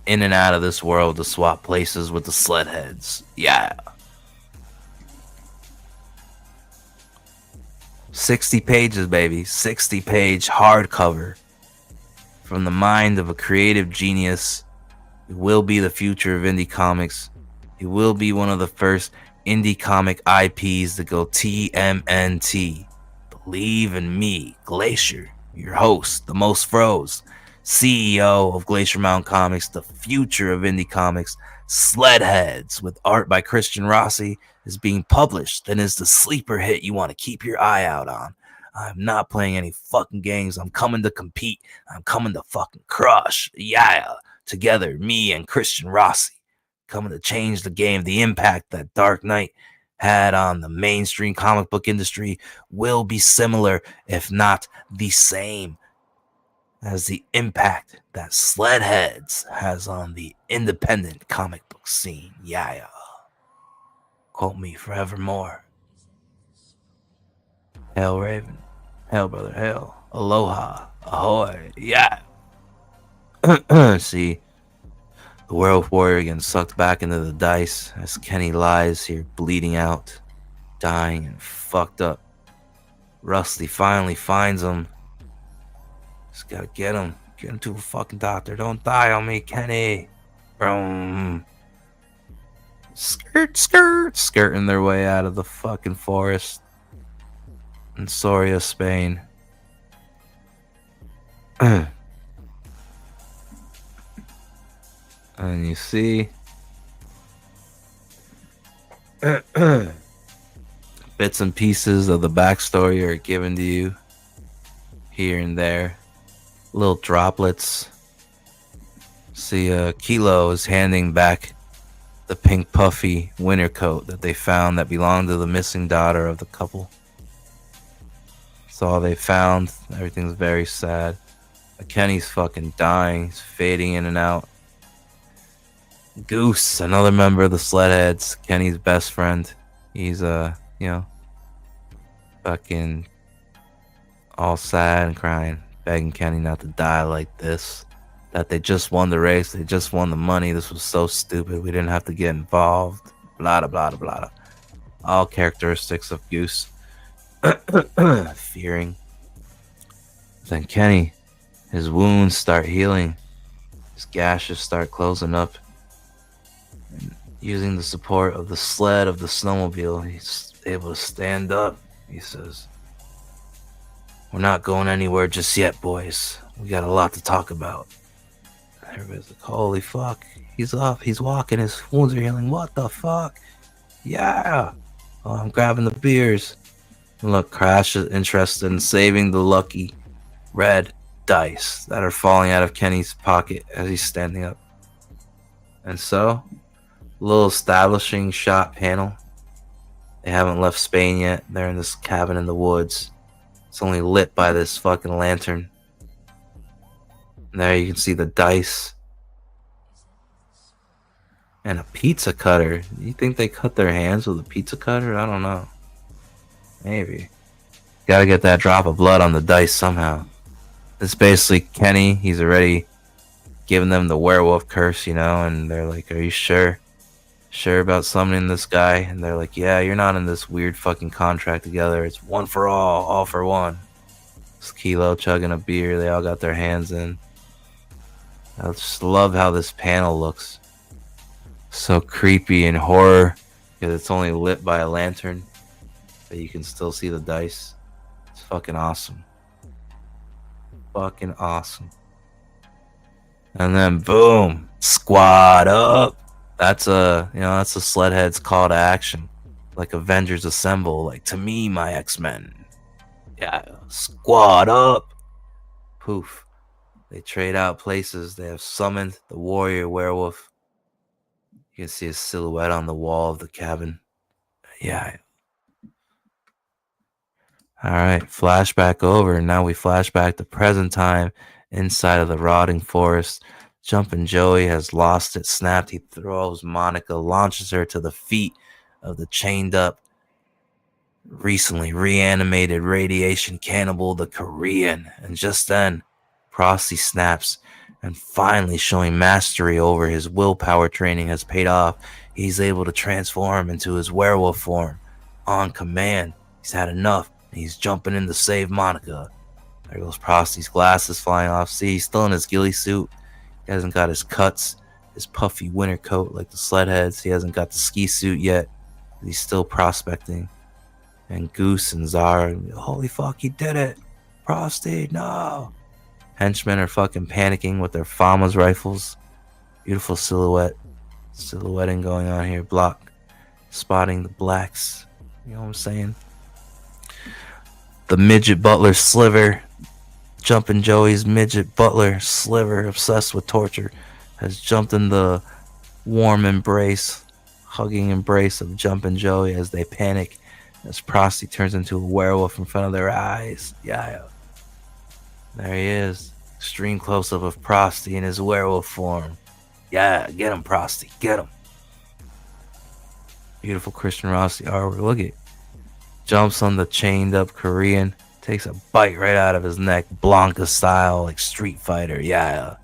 and out of this world to swap places with the Sledheads. Yeah. 60 pages, baby. 60-page hardcover from the mind of a creative genius. It will be the future of indie comics. It will be one of the first indie comic IPs to go TMNT. Believe in me, Glacier, your host, the most froze, CEO of Glacier Mountain Comics, the future of indie comics. Sledheads, with art by Christian Rossi, is being published and is the sleeper hit you want to keep your eye out on. I'm not playing any fucking games. I'm coming to compete. I'm coming to fucking crush. Yeah. Together, me and Christian Rossi, coming to change the game. The impact that Dark Knight had on the mainstream comic book industry will be similar, if not the same, as the impact that Sledheads has on the independent comic book scene. Yeah. Quote me forevermore. Hail Raven. Hail brother, hail. Aloha. Ahoy. Yeah. See, the werewolf warrior getting sucked back into the dice as Kenny lies here bleeding out, dying and fucked up. Rusty finally finds him. Just gotta get him. Get him to a fucking doctor. Don't die on me, Kenny. Boom. Skirting their way out of the fucking forest in Soria, Spain. And you see bits and pieces of the backstory are given to you here and there. Little droplets. See, Kilo is handing back the pink puffy winter coat that they found that belonged to the missing daughter of the couple. That's all they found. Everything's very sad. Kenny's fucking dying. He's fading in and out. Goose, another member of the Sledheads, Kenny's best friend. He's fucking all sad and crying, begging Kenny not to die like this. That they just won the race, they just won the money. This was so stupid. We didn't have to get involved. Blah blah blah blah. All characteristics of Goose. Fearing. Then Kenny, his wounds start healing. His gashes start closing up. And using the support of the sled of the snowmobile, he's able to stand up. He says, "We're not going anywhere just yet, boys. We got a lot to talk about." Everybody's like, "Holy fuck. He's up. He's walking. His wounds are healing. What the fuck? Yeah. Oh, I'm grabbing the beers." And look, Crash is interested in saving the lucky red dice that are falling out of Kenny's pocket as he's standing up. And so, little establishing shot panel. They haven't left Spain yet. They're in this cabin in the woods. It's only lit by this fucking lantern. And there you can see the dice. And a pizza cutter. You think they cut their hands with a pizza cutter? I don't know. Maybe. Gotta get that drop of blood on the dice somehow. It's basically Kenny. He's already given them the werewolf curse, and they're like, "Are you sure? Sure about summoning this guy?" And they're like, "Yeah, you're not in this weird fucking contract together. It's one for all for one." It's Kilo chugging a beer. They all got their hands in. I just love how this panel looks. So creepy and horror because it's only lit by a lantern, but you can still see the dice. It's fucking awesome. Fucking awesome. And then boom, squad up. That's a Sledhead's call to action, like Avengers Assemble. Like, to me, my X-Men. Yeah, squad up. Poof. They trade out places. They have summoned the warrior werewolf. You can see his silhouette on the wall of the cabin. Yeah. All right, flashback over. Now we flashback to present time inside of the rotting forest. Jumpin' Joey has lost it, snapped. He throws Monica, launches her to the feet of the chained up, recently reanimated radiation cannibal, the Korean. And just then, Prosty snaps, and finally showing mastery over his willpower training has paid off. He's able to transform into his werewolf form on command. He's had enough. He's jumping in to save Monica. There goes Prosty's glasses flying off. See, he's still in his ghillie suit. He hasn't got his cuts, his puffy winter coat like the Sledheads. He hasn't got the ski suit yet. He's still prospecting. And Goose and Zara, holy fuck, he did it. Prosty, no. Henchmen are fucking panicking with their FAMA's rifles. Beautiful silhouetting going on here. Block, spotting the blacks. You know what I'm saying? The midget butler Sliver, Jumpin' Joey's midget butler Sliver, obsessed with torture, has jumped in the warm embrace, hugging embrace of Jumpin' Joey as they panic as Prosty turns into a werewolf in front of their eyes. Yeah. There he is. Extreme close-up of Prosty in his werewolf form. Yeah, get him, Prosty. Get him. Beautiful Christian Rossi artwork. Look at it. Jumps on the chained up Korean. Takes a bite right out of his neck. Blanca style, like Street Fighter. Yeah.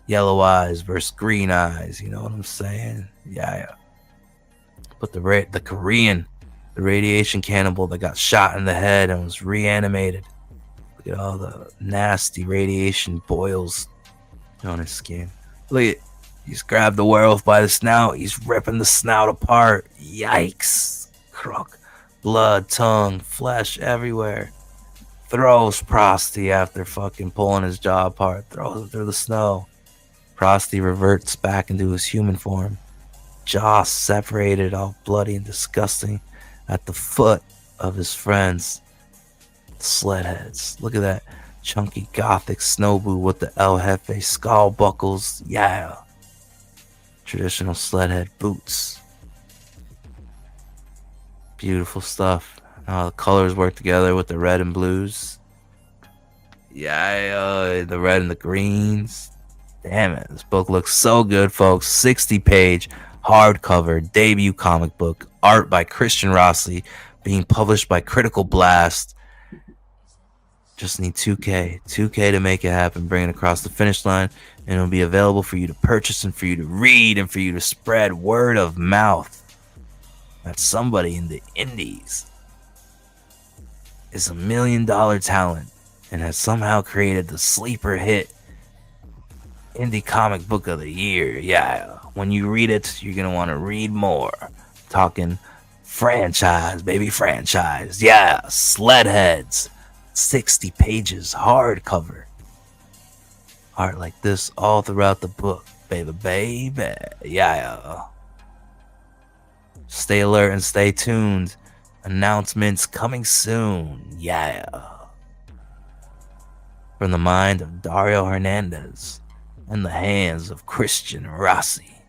Yellow eyes versus green eyes. You know what I'm saying? Yeah. But the Korean, the radiation cannibal that got shot in the head and was reanimated. Look at all the nasty radiation boils on his skin. Look at, he's grabbed the werewolf by the snout. He's ripping the snout apart. Yikes. Crook. Blood, tongue, flesh everywhere. Throws Prosty after fucking pulling his jaw apart. Throws him through the snow. Prosty reverts back into his human form. Jaw separated, all bloody and disgusting, at the foot of his friends. Sledheads. Look at that chunky gothic snow boot with the El Jefe skull buckles. Yeah. Traditional Sledhead boots. Beautiful stuff. The colors work together with the red and blues. Yeah, the red and the greens. Damn it. This book looks so good, folks. 60-page hardcover debut comic book. Art by Christian Rossi. Being published by Critical Blast. Just need 2K. 2K to make it happen. Bring it across the finish line. And it'll be available for you to purchase and for you to read and for you to spread word of mouth that somebody in the indies is $1 million talent and has somehow created the sleeper hit indie comic book of the year. Yeah, when you read it, you're gonna want to read more. Talking franchise, baby, franchise. Yeah, Sledheads, 60 pages, hardcover. Art like this all throughout the book, baby. Yeah. Stay alert and stay tuned. Announcements coming soon. Yeah. From the mind of Dario Hernandez and the hands of Christian Rossi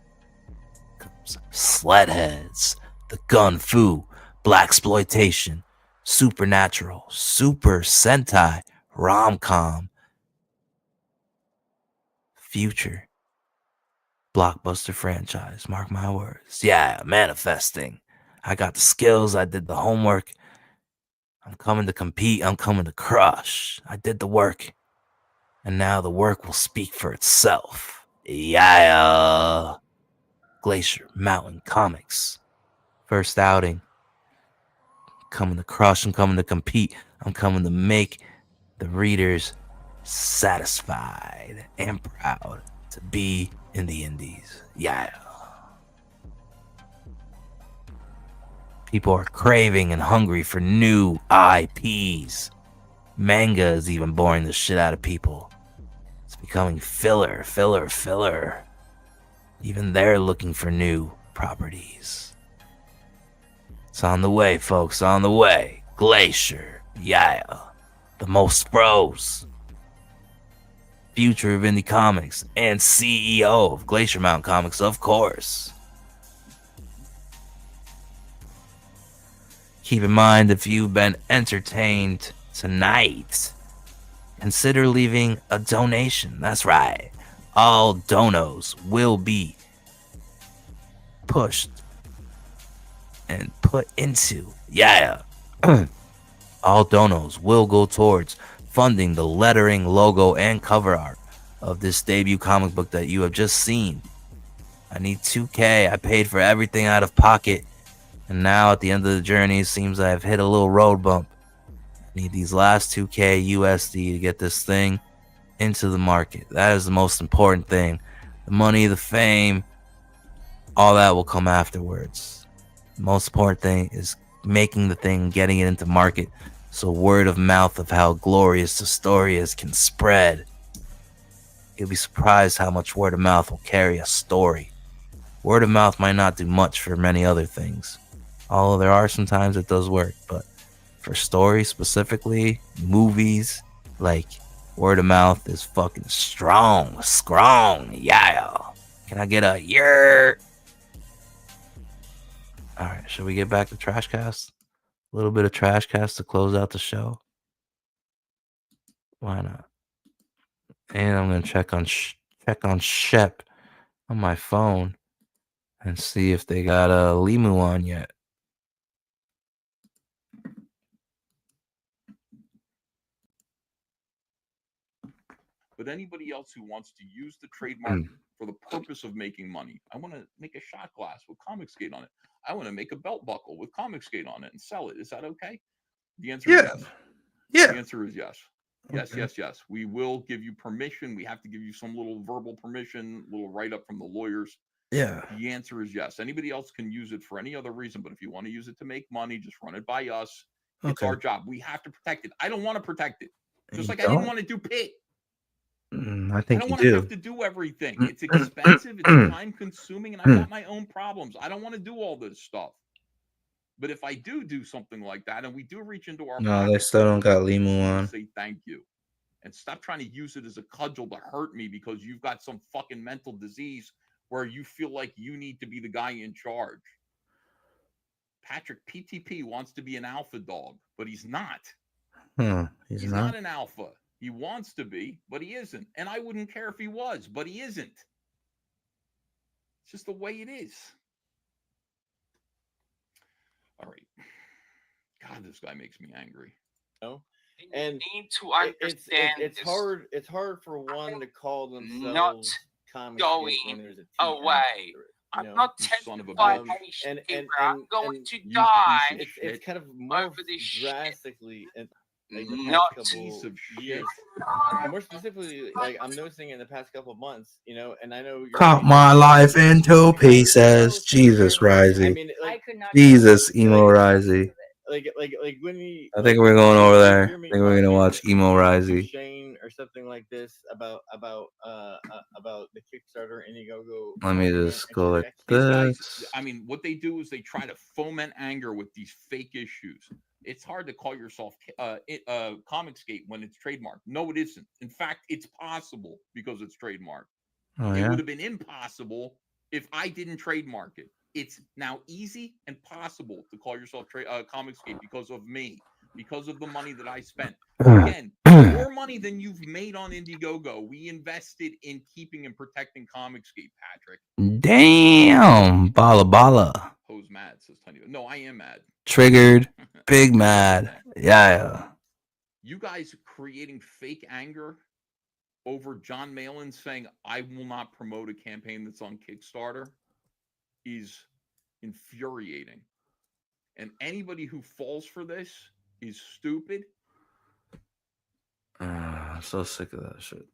comes Sledheads, the Gun Fu, Blaxploitation, Supernatural, Super Sentai, Rom-Com, future blockbuster franchise. Mark my words. Yeah, manifesting. I got the skills. I did the homework. I'm coming to compete. I'm coming to crush. I did the work. And now the work will speak for itself. Yeah. Glacier Mountain Comics. First outing. Coming to crush. I'm coming to compete. I'm coming to make the readers satisfied and proud to be in the indies. Yeah. People are craving and hungry for new IPs. Manga is even boring the shit out of people. It's becoming filler. Even they're looking for new properties. It's on the way, folks, on the way. Glacier, yeah. The most pros. Future of indie comics and CEO of Glacier Mountain Comics, of course. Keep in mind, if you've been entertained tonight, consider leaving a donation. That's right. All donos will be pushed and put into, all donos will go towards funding the lettering, logo, and cover art of this debut comic book that you have just seen. I need 2K. I paid for everything out of pocket. And now at the end of the journey, it seems I've hit a little road bump. I need these last 2K USD to get this thing into the market. That is the most important thing. The money, the fame, all that will come afterwards. The most important thing is making the thing, getting it into market, so word of mouth of how glorious the story is can spread. You'll be surprised how much word of mouth will carry a story. Word of mouth might not do much for many other things. Although there are sometimes it does work, but for stories specifically, movies, like word of mouth is fucking strong. Yeah. Can I get a yeah? All right, should we get back to Trashcast? A little bit of Trashcast to close out the show. Why not? And I'm gonna check on Shep on my phone and see if they got a Limu on yet. But anybody else who wants to use the trademark for the purpose of making money, I want to make a shot glass with Comic Skate on it. I want to make a belt buckle with Comic Skate on it and sell it. Is that okay? The answer is yes. Yeah. The answer is yes. Yes. We will give you permission. We have to give you some little verbal permission, little write-up from the lawyers. Yeah. The answer is yes. Anybody else can use it for any other reason, but if you want to use it to make money, just run it by us. It's our job. We have to protect it. I don't want to protect it. Just like I didn't want to do Pit. I think I don't you want do. to have to do everything. It's expensive. It's time consuming, and I've got my own problems. I don't want to do all this stuff. But if I do something like that, and we do reach into our No, they still don't got Limu on. say thank you, and stop trying to use it as a cudgel to hurt me because you've got some fucking mental disease where you feel like you need to be the guy in charge. Patrick PTP wants to be an alpha dog, but he's not. He's not an alpha. He wants to be, but he isn't. And I wouldn't care if he was, but he isn't. It's just the way it is. All right. God, this guy makes me angry. No. And need to understand it's this. hard. It's hard for one to call Not themselves comic when going there's a T away. after it, you I'm know? not You son of a testifying. bitch. I'm going to You die piece of It's shit. kind of over morphed this shit. drastically in like the Not past couple Piece of years. shit. And more specifically, like I'm noticing in the past couple of months, you know, and I know you're Cut saying my that life into because pieces. Jesus, I Risey. mean, I like, could not. Jesus, emo Risey. like when you, I think we're going over you there. hear I me think we're gonna talking watch emo to Risey. Shane or something like this about the Kickstarter Indiegogo Let me event, just and go she's like actually These guys, this. I mean, what they do is they try to foment anger with these fake issues. It's hard to call yourself Comicscape when it's trademarked. No, it isn't. In fact, it's possible because it's trademarked. Oh It yeah. would have been impossible if I didn't trademark it. It's now easy and possible to call yourself Comicscape because of me, because of the money that I spent. Again, more money than you've made on Indiegogo. We invested in keeping and protecting Comicscape, Patrick. Damn, bala bala. Who's mad? Says Tiny. No, I am mad. Triggered. Big mad. Yeah. You guys creating fake anger over John Malin saying I will not promote a campaign that's on Kickstarter is infuriating. And anybody who falls for this is stupid. I'm so sick of that shit.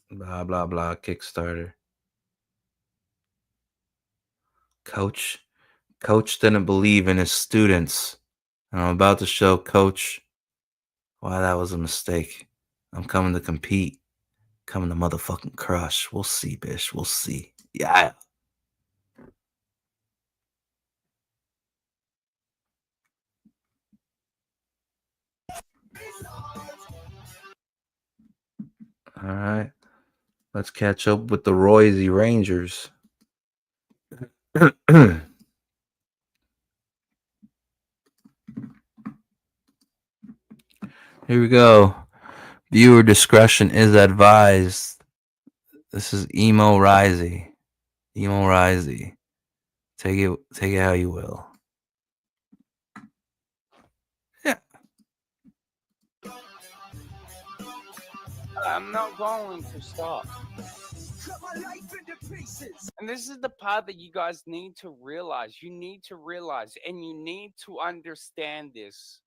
Blah blah blah. Kickstarter. Coach didn't believe in his students, and I'm about to show Coach why that was a mistake. I'm coming to compete. Coming to motherfucking crush. We'll see, bitch. We'll see. Yeah. All right. Let's catch up with the Roisey Rangers. Here we go. Viewer discretion is advised. This is Emo Risey. Emo Risey. Take it how you will. I'm not going to stop. And this is the part that you guys need to realize. You need to realize, and you need to understand this.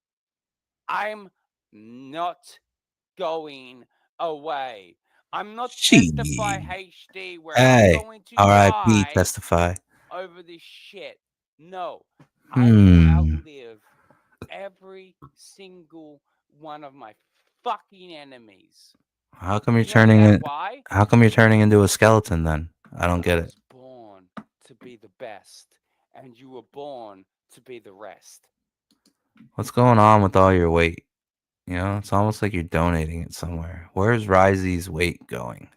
I'm not going away. I'm not Testify HD where Hey, I'm going to R.I.P. die Testify. over this shit. No, I will outlive every single one of my fucking enemies. How come you're You know turning that it? why? How come you're turning into a skeleton then? I don't get it. Born to be the best, and you were born to be the rest. What's going on with all your weight? You know, it's almost like you're donating it somewhere. Where's Risey's weight going?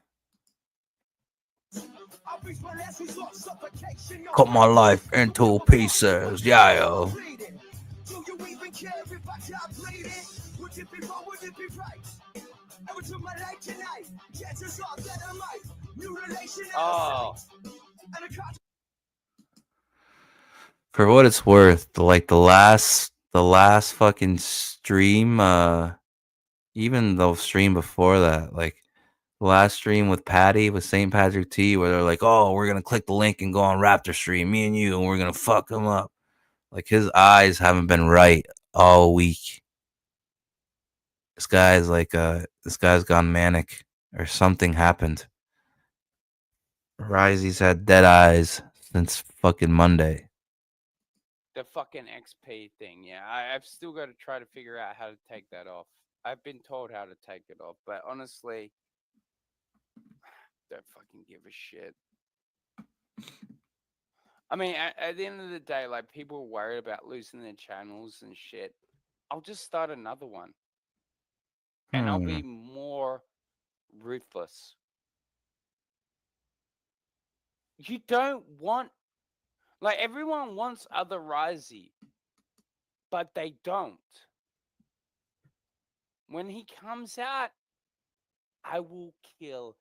Cut my life into pieces. Yeah, yo. Oh. For what it's worth, the last fucking stream, even the stream before that, like the last stream with Patty with St. Patrick T, where they're like, "Oh, we're gonna click the link and go on Raptor Stream, me and you, and we're gonna fuck him up." Like his eyes haven't been right all week. This guy's gone manic or something happened. Risey's had dead eyes since fucking Monday. The fucking XP thing, yeah. I've still got to try to figure out how to take that off. I've been told how to take it off, but honestly, don't fucking give a shit. I mean, at the end of the day, like, people are worried about losing their channels and shit. I'll just start another one. And I'll be more ruthless. You don't want... Like, everyone wants other Risey, but they don't. When he comes out, I will kill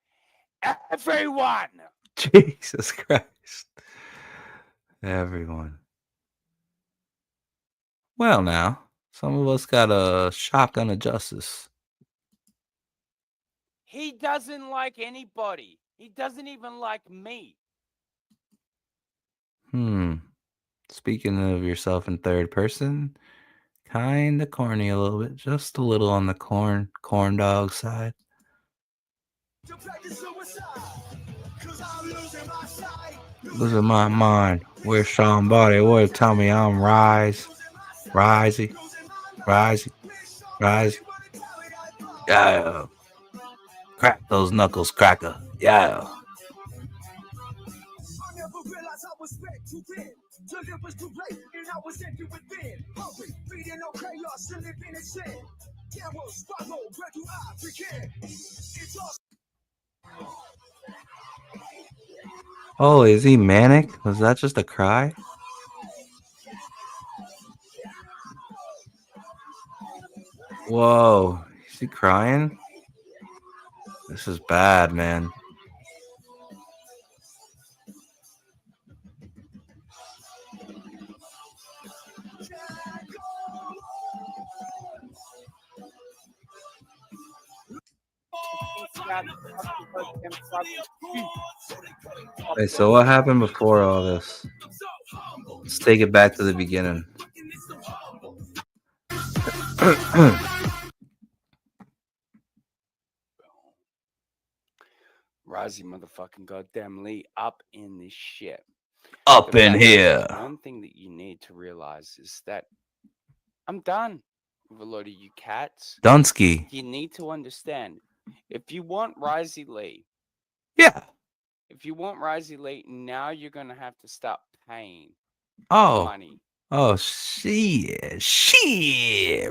everyone. Jesus Christ. Everyone. Well, now, some of us got a shotgun of justice. He doesn't like anybody. He doesn't even like me. Speaking of yourself in third person, kind of corny a little bit, just a little on the corn dog side. Losing my mind. Wish somebody would tell me I'm risey. Yeah. Crack those knuckles, cracker. Yeah. Oh, is he manic? Was that just a cry? Whoa, is he crying? This is bad, man. Hey, so what happened before all this? Let's take it back to the beginning. Rozzy motherfucking goddamn Lee up in this shit. Up The in fact is, here. One thing that you need to realize is that I'm done with a lot of you cats. Dunsky. You need to understand, if you want Rozzy Lee, Yeah. if you want Rozzy Lee, now you're gonna have to start paying Oh. money. Oh, shit.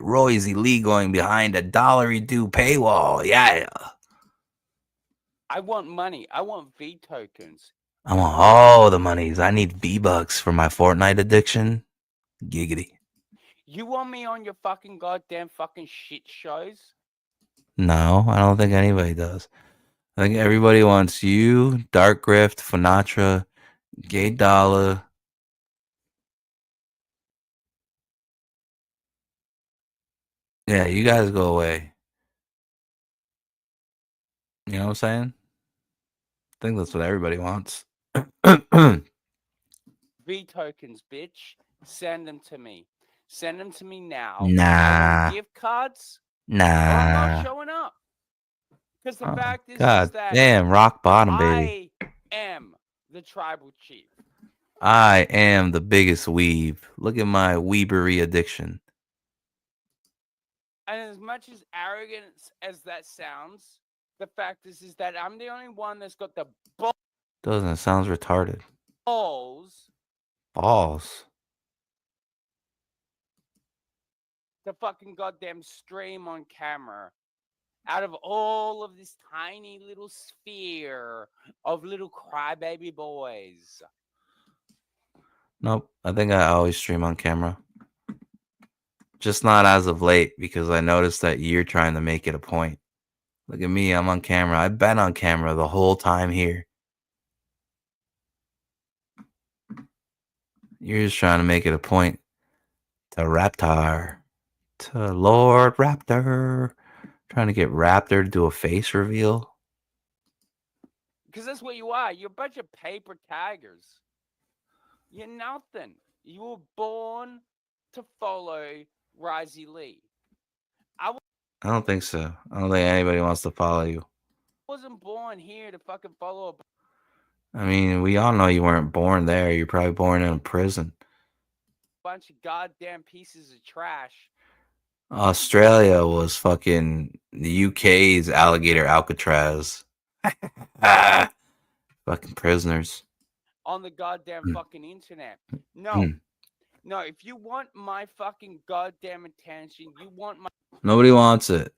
Royzy Lee going behind a $1 paywall. Yeah. I want money. I want V tokens. I want all the monies. I need V-Bucks for my Fortnite addiction. Giggity. You want me on your fucking goddamn fucking shit shows? No, I don't think anybody does. I think everybody wants you, Dark Grift, Finatra, Gay Dollar. Yeah, you guys go away. You know what I'm saying? I think that's what everybody wants. V tokens, bitch. Send them to me. Send them to me now. Nah. I want gift cards. Or I'm Nah. not showing up. Because the fact is God that damn, rock bottom, baby. I am the tribal chief. I am the biggest weeb. Look at my weebery addiction. And as much as arrogant as that sounds, the fact is that I'm the only one that's got the Doesn't it sounds retarded? balls Balls. to fucking goddamn stream on camera out of all of this tiny little sphere of little crybaby boys. Nope. I think I always stream on camera. Just not as of late because I noticed that you're trying to make it a point. Look at me. I'm on camera. I've been on camera the whole time here. You're just trying to make it a point to Raptor. To Lord Raptor. Trying to get Raptor to do a face reveal. Because that's what you are. You're a bunch of paper tigers. You're nothing. You were born to follow Rozzy Lee. I don't think so. I don't think anybody wants to follow you. Wasn't born here to fucking follow a I mean, we all know you weren't born there. You're probably born in a prison. bunch of goddamn pieces of trash. Australia was fucking the UK's alligator Alcatraz. Fucking prisoners. On the goddamn fucking internet. No. No, if you want my fucking goddamn attention, you want my Nobody wants it.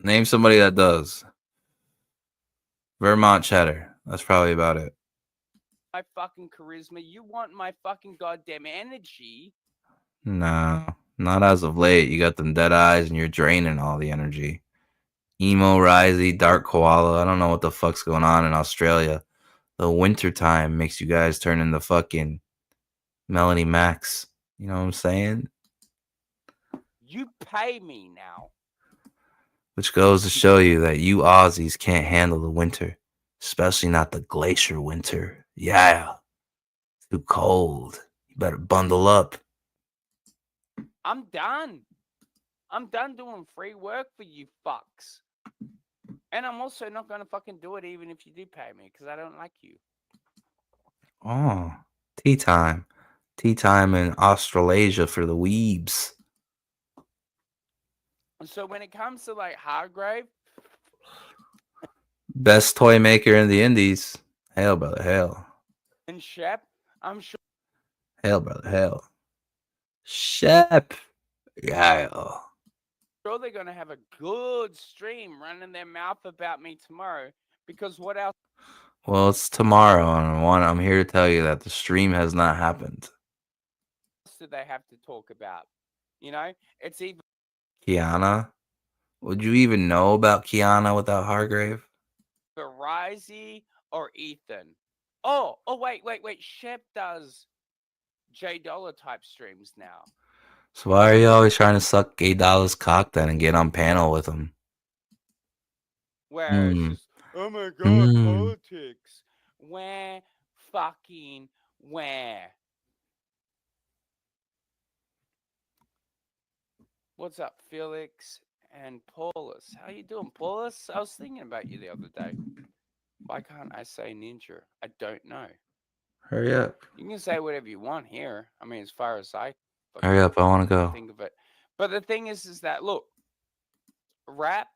Name somebody that does. Vermont Cheddar. That's probably about it. fucking charisma, you want my fucking goddamn energy. No. Not as of late. You got them dead eyes and you're draining all the energy. Emo, Risey, Dark Koala. I don't know what the fuck's going on in Australia. The winter time makes you guys turn into fucking Melanie Max. You know what I'm saying? You pay me now. Which goes to show you that you Aussies can't handle the winter. Especially not the glacier winter. Yeah. Too cold. You better bundle up. I'm done. I'm done doing free work for you fucks. And I'm also not going to fucking do it even if you do pay me because I don't like you. Oh, tea time. Tea time in Australasia for the weebs. So when it comes to like Hargrave, Best toy maker in the Indies. Hail, brother, hail. and Shep, I'm sure Hail, brother, hail. Shep. Yeah. they're going to have a good stream running their mouth about me tomorrow because what else Well, it's tomorrow, and I'm here to tell you that the stream has not happened. do they have to talk about? You know, it's either Kiana? Would you even know about Kiana without Hargrave? Risey or Ethan. Oh, wait. Shep does J Dollar type streams now. So why are you always trying to suck Gay Dollars cock then and get on panel with him? Where it's just, oh my god, politics. Where? What's up, Felix and Paulus? How you doing, Paulus? I was thinking about you the other day. Why can't I say ninja? I don't know. Hurry up. You can say whatever you want here. I mean, as far as I Hurry up, I want to go. think of it. But the thing is that look, Rap,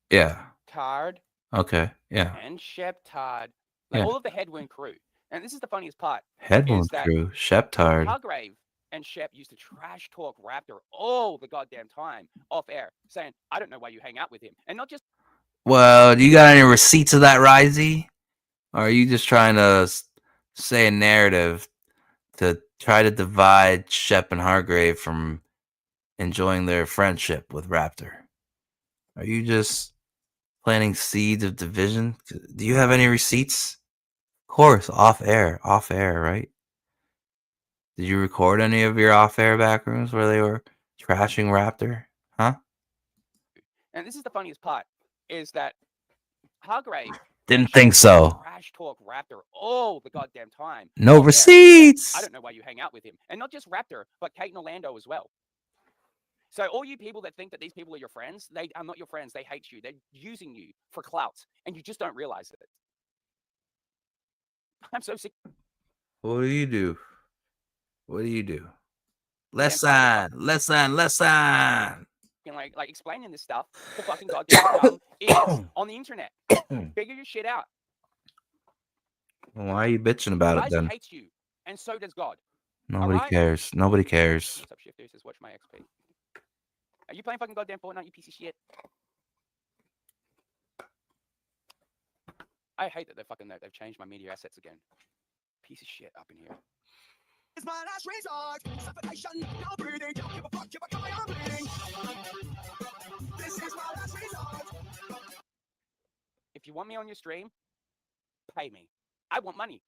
Yeah. Tard, Okay. Yeah. and Shep Tard, like Yeah. all of the Headwind crew. And this is the funniest part. Headwind is that crew. Sheptard. Hargrave and Shep used to trash talk Raptor all the goddamn time off air, saying, I don't know why you hang out with him. And not just Well, do you got any receipts of that, Risey? Or are you just trying to say a narrative to try to divide Shep and Hargrave from enjoying their friendship with Raptor? Are you just planting seeds of division? Do you have any receipts? Of course, off air, right? Did you record any of your off air backrooms where they were trashing Raptor? Huh? and this is the funniest part, is that Hargrave Didn't think so. trash talk Raptor all the goddamn time. No off air, receipts. I don't know why you hang out with him. And not just Raptor, but Kate and Orlando as well. So all you people that think that these people are your friends, they are not your friends. They hate you. They're using you for clout, and you just don't realize it. I'm so sick. What do you do? What do you do? Listen. Like explaining this stuff to fucking goddamn dumb idiots on the internet. Figure your shit out. Why are you bitching about it Risey then? hates you, and so does God. Nobody Alright? cares. Nobody cares. What's up, Shifter? Says watch my XP. Are you playing fucking goddamn Fortnite, you piece of shit? I hate that they've changed my media assets again. Piece of shit up in here. It's my last resort. Suffocation, no breathing. Don't give a fuck, give a come I'm bleeding. This is my last resort. If you want me on your stream, pay me. I want money.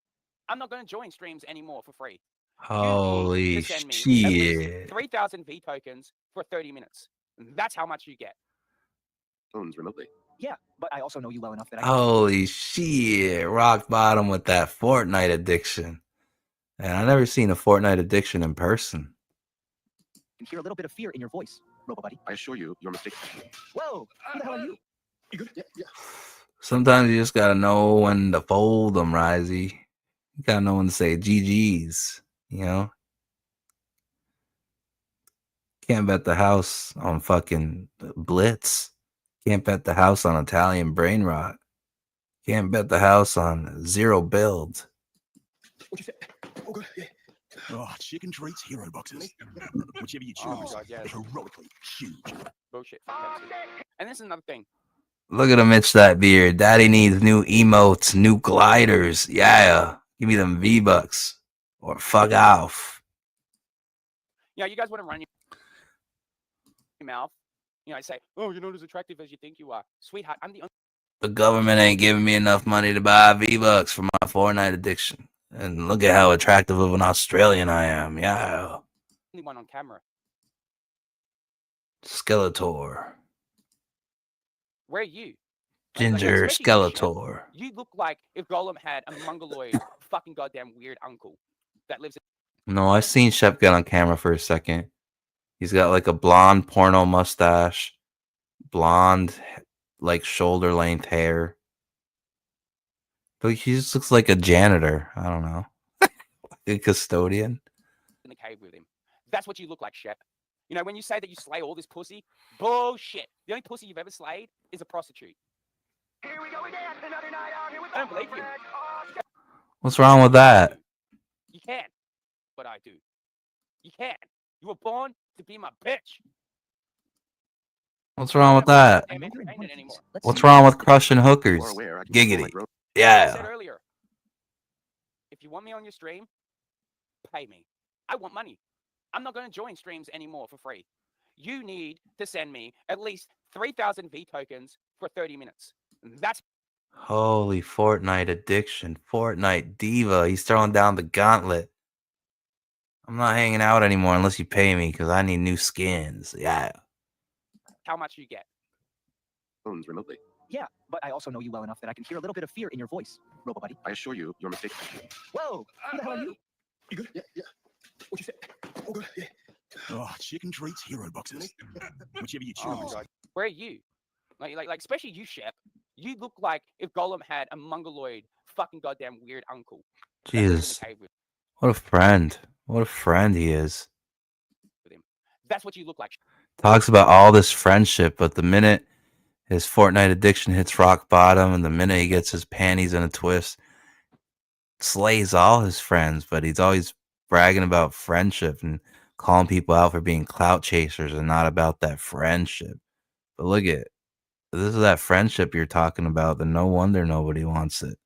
I'm not going to join streams anymore for free. Holy Send me at least shit. 3,000 V tokens for 30 minutes. That's how much you get. Phones remotely. Yeah, but I also know you well enough that I Holy shit. Rock bottom with that Fortnite addiction. And I never seen a Fortnite addiction in person. can hear a little bit of fear in your voice, Robo-Buddy. I assure you, you're mistaken. Whoa, who the hell are you? You good? Yeah. Sometimes you just gotta know when to fold them, Risey. You gotta know when to say GG's, you know? Can't bet the house on fucking Blitz. Can't bet the house on Italian brain rot. Can't bet the house on zero build. What'd you say? Oh, good. Yeah. Oh, chicken treats hero boxes. Whichever you choose, Oh my God, yeah. they're heroically huge. Bullshit. And this is another thing. Look at him itch that beard. Daddy needs new emotes, new gliders. Yeah. Give me them V-Bucks. Or fuck off. Yeah, you guys want to run your mouth. You know, I say, "Oh, you're not as attractive as you think you are, sweetheart. I'm the only The government ain't giving me enough money to buy V-Bucks for my Fortnite addiction. And look at how attractive of an Australian I am. Yeah. one on camera." Skeletor. Where are you? Ginger especially you, Chef. Skeletor. You look like if Golem had a mongoloid, fucking goddamn weird uncle that lives. No, I've seen Shep get on camera for a second. He's got like a blonde porno mustache, blonde, like shoulder length hair. But he just looks like a janitor. I don't know. A custodian. In the cave with him. That's what you look like, Shep. You know, when you say that you slay all this pussy, bullshit. The only pussy you've ever slayed is a prostitute. Here we go again. Another night out here with I don't believe you. What's wrong with that? You can, but I do. You can. You were born to be my bitch. What's wrong with that? What's wrong with crushing hookers? Giggity. I said Yeah. earlier, if you want me on your stream, pay me. I want money. I'm not going to join streams anymore for free. You need to send me at least 3,000 V tokens for 30 minutes. That's Holy Fortnite addiction. Fortnite diva. He's throwing down the gauntlet. I'm not hanging out anymore unless you pay me because I need new skins. Yeah. how much you get. Phones remotely. Yeah, but I also know you well enough that I can hear a little bit of fear in your voice, Robo-Buddy. I assure you, you're mistaken. Whoa! Who the hell are you? You good? Yeah. What you say? Oh, good. Yeah. Oh, chicken treats, hero boxes. Whichever you choose. Where are you? Like, especially you, Shep. You look like if Golem had a mongoloid, fucking goddamn weird uncle. Jesus. What a friend. What a friend he is. That's what you look like. Talks about all this friendship, but the minute his Fortnite addiction hits rock bottom and the minute he gets his panties in a twist, slays all his friends, but he's always bragging about friendship and calling people out for being clout chasers and not about that friendship. But look at this is that friendship you're talking about, then no wonder nobody wants it.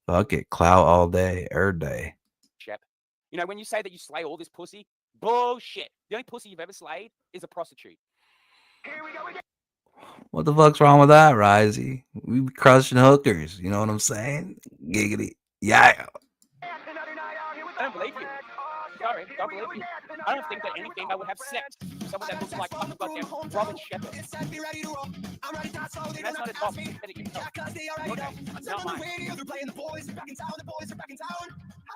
Fuck it, clout all day, day. Shep. You know, when you say that you slay all this pussy, bullshit. The only pussy you've ever slayed is a prostitute. Here we go again. What the fuck's wrong with that, Risey? We be crushing hookers, you know what I'm saying? Giggity. Yeah. I don't believe you. Sorry, don't believe you. I don't think that anything I would have sex with someone that looks like fucking goddamn Robin Shepherd. And that's not a top. Not mine.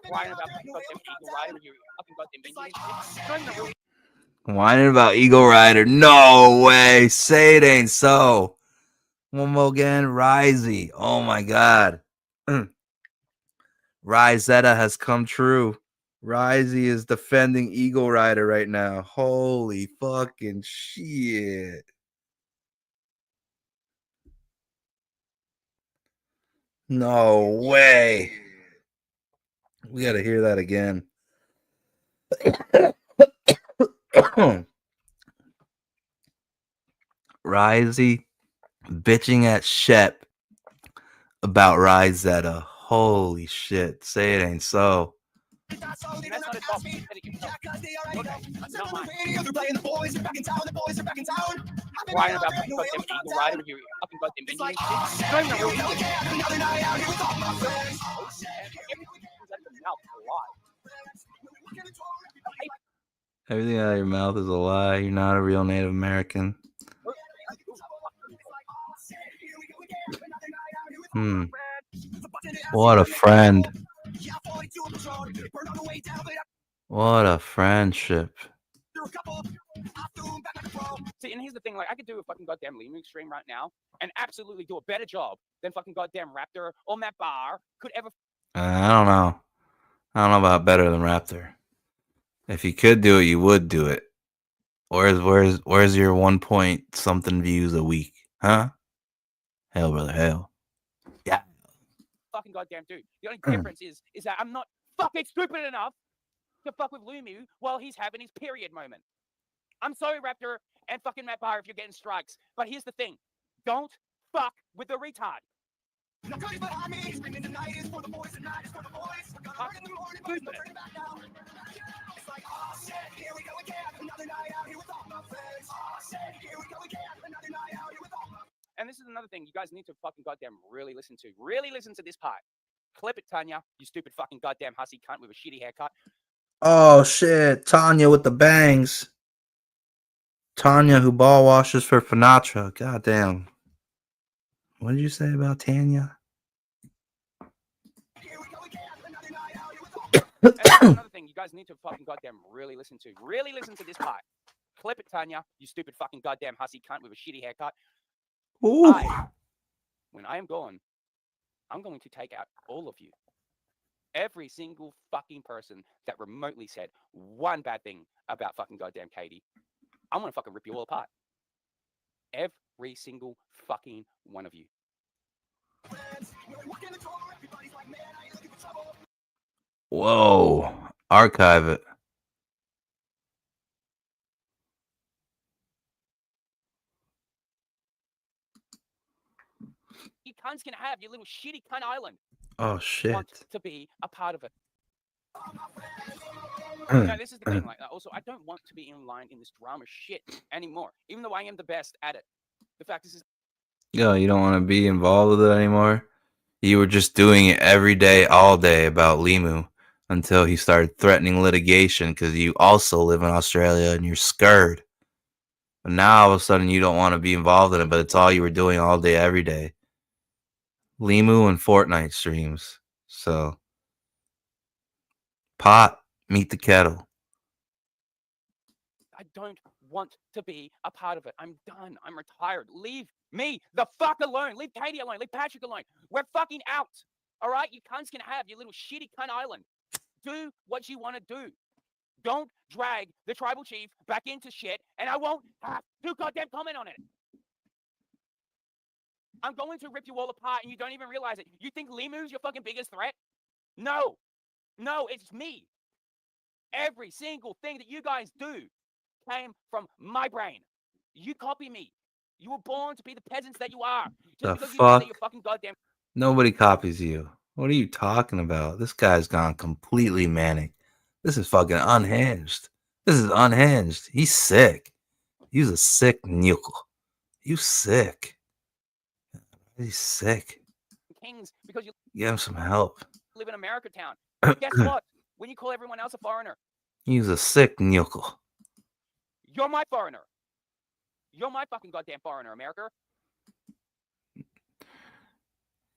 Crying about fucking goddamn Eagle Rider when you're fucking goddamn Indian. Whining about Eagle Rider. No way. Say it ain't so. One more again. Risey. Oh my god. Ryzetta has come true. Risey is defending Eagle Rider right now. Holy fucking shit. No way. We got to hear that again. Risey bitching at Shep about Ryzetta. Holy shit. Say it ain't so. That's not a top. Not mine. Crying about fucking goddamn Eagle Rider when you're fucking goddamn Indian. Everything out of your mouth is a lie. You're not a real Native American. What a friend. What a friendship. See, and here's the thing, like, I could do a fucking goddamn Limu stream right now and absolutely do a better job than fucking goddamn Raptor or Matt Barr could ever. I don't know. I don't know about better than Raptor. If you could do it, you would do it. Where's your 1 point something views a week? Huh? Hell, brother, hell. Yeah. Fucking goddamn dude. The only difference is that I'm not fucking stupid enough to fuck with Lumu while he's having his period moment. I'm sorry, Raptor and fucking Matt Barr, if you're getting strikes. But here's the thing. Don't fuck with the retard. another thing you guys need to fucking goddamn really listen to. Really listen to this part. Clip it, Tanya, you stupid fucking goddamn hussy cunt with a shitty haircut. Oh shit, Tanya with the bangs. Tanya who ball washes for Finatra. Goddamn. What did you say about Tanya? Another thing you guys need to fucking goddamn really listen to. Really listen to this part. Clip it, Tanya, you stupid fucking goddamn hussy cunt with a shitty haircut. Ooh. When I am gone, I'm going to take out all of you. Every single fucking person that remotely said one bad thing about fucking goddamn Katie. I'm gonna fucking rip you all apart. Every single fucking one of you. Whoa. Archive it. You cunts can have your little shitty cunt island. Oh shit. Want to be a part of it. No, this is the thing. Like, also, I don't want to be in line in this drama shit anymore. Even though I am the best at it. The fact is, Yo, you don't want to be involved with it anymore? You were just doing it every day, all day about Limu until he started threatening litigation because you also live in Australia and you're scared. But now all of a sudden you don't want to be involved in it, but it's all you were doing all day, every day. Limu and Fortnite streams. So, pot, meet the kettle. I don't want to be a part of it. I'm done. I'm retired. Leave me the fuck alone. Leave Katie alone. Leave Patrick alone. We're fucking out. All right? You cunts can have your little shitty cunt island. Do what you want to do. Don't drag the tribal chief back into shit, and I won't have to goddamn comment on it. I'm going to rip you all apart, and you don't even realize it. You think Limu's your fucking biggest threat? No. No, it's me. Every single thing that you guys do came from my brain. You copy me. You were born to be the peasants that you are. Just The because you think that fuck? you're fucking goddamn. Nobody copies you. What are you talking about? This guy's gone completely manic. This is fucking unhinged. This is unhinged. He's sick. He's a sick nuke. You sick. He's sick. Kings because you Get him some help. live in America town. But guess what? When you call everyone else a foreigner, He's a sick nuke. you're my foreigner. You're my fucking goddamn foreigner, America.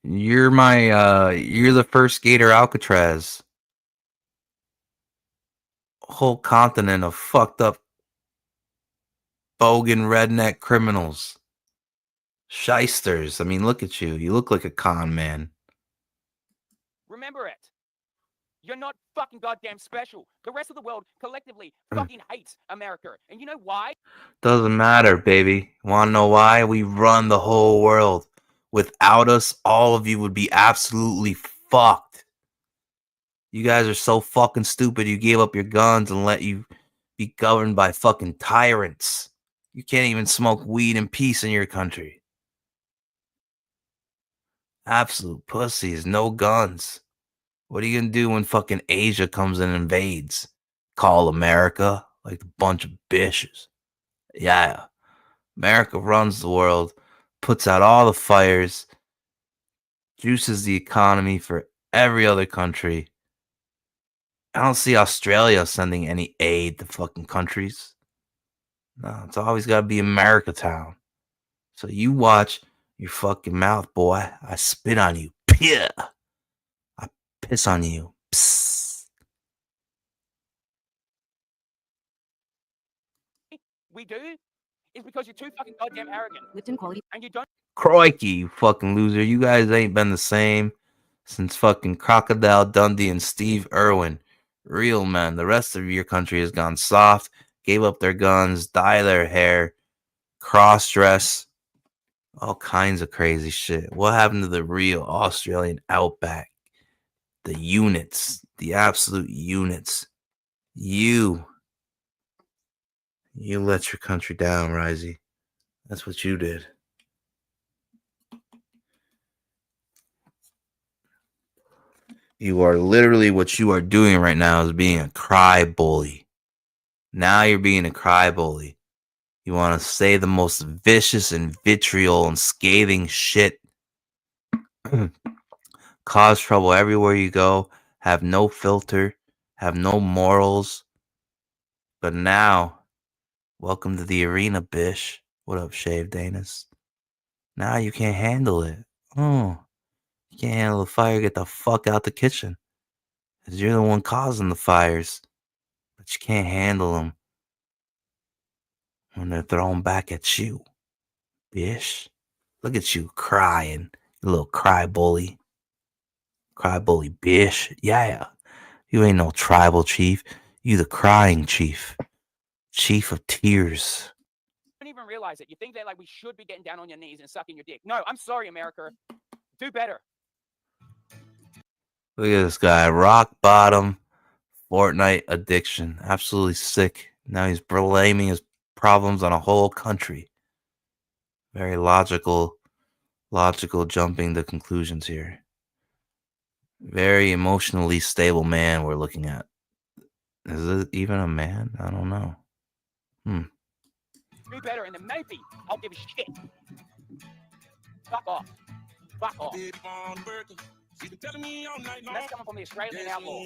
You're my you're the first Gator Alcatraz. Whole continent of fucked up bogan redneck criminals. Shysters. I mean, look at you. You look like a con man. Remember it. You're not fucking goddamn special. The rest of the world collectively fucking hates America. And you know why? Doesn't matter, baby. Wanna know why? We run the whole world. Without us, all of you would be absolutely fucked. You guys are so fucking stupid. You gave up your guns and let you be governed by fucking tyrants. You can't even smoke weed in peace in your country. Absolute pussies. No guns. What are you gonna do when fucking Asia comes and invades? Call America like a bunch of bitches. Yeah. America runs the world, puts out all the fires, juices the economy for every other country. I don't see Australia sending any aid to fucking countries. No, it's always got to be America town. So you watch your fucking mouth, boy. I spit on you. Pia. I piss on you. Psst. We do is because you're too fucking goddamn arrogant. Lipton quality. And you don't. Crikey, you fucking loser. You guys ain't been the same since fucking Crocodile Dundee and Steve Irwin. Real men. The rest of your country has gone soft, gave up their guns, dye their hair, cross-dress, all kinds of crazy shit. What happened to the real Australian outback? The units, the absolute units. You let your country down, Risey. That's what you did. You are literally what you are doing right now is being a cry bully. Now you're being a cry bully. You want to say the most vicious and vitriol and scathing shit. Cause trouble everywhere you go. Have no filter. Have no morals. But now, welcome to the arena, bish. What up, Shave Danis? Now you can't handle it. Oh, you can't handle the fire. Get the fuck out the kitchen. Because you're the one causing the fires. But you can't handle them when they're thrown back at you, bish. Look at you crying, you little cry bully. Cry bully, bish. Yeah. You ain't no tribal chief. You the crying chief. Chief of tears. Don't even realize it. You think that like we should be getting down on your knees and sucking your dick. No, I'm sorry, America. Do better. Look at this guy. Rock bottom. Fortnite addiction. Absolutely sick. Now he's blaming his problems on a whole country. Very logical jumping to conclusions here. Very emotionally stable man we're looking at. Is it even a man? I don't know. Do better, and then maybe I'll give a shit. Fuck off. Fuck off. That's coming from the Australian outlaw.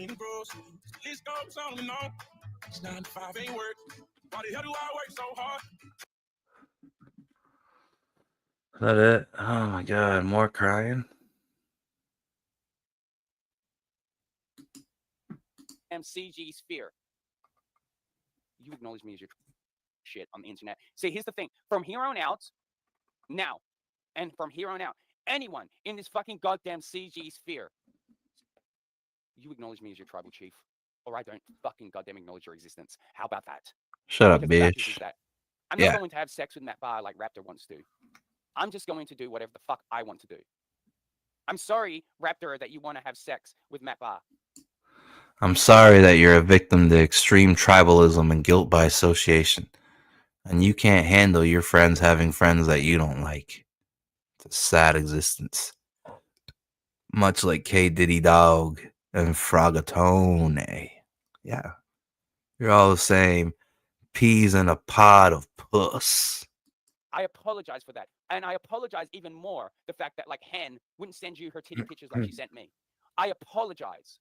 Is that it? Oh my god, more crying. CG sphere. You acknowledge me as your shit on the internet. See, here's the thing. From here on out, now, and from here on out, anyone in this fucking goddamn CG sphere, you acknowledge me as your tribal chief, or I don't fucking goddamn acknowledge your existence. How about that? Shut up, Because that bitch. is that. I'm Yeah. not going to have sex with Matt Barr like Raptor wants to. I'm just going to do whatever the fuck I want to do. I'm sorry, Raptor, that you want to have sex with Matt Barr. I'm sorry that you're a victim to extreme tribalism and guilt by association. And you can't handle your friends having friends that you don't like. It's a sad existence. Much like K. Diddy Dog and Frogatone. Yeah. You're all the same. Peas in a pod of puss. I apologize for that. And I apologize even more the fact that, like, Hen wouldn't send you her titty pictures like she sent me. I apologize.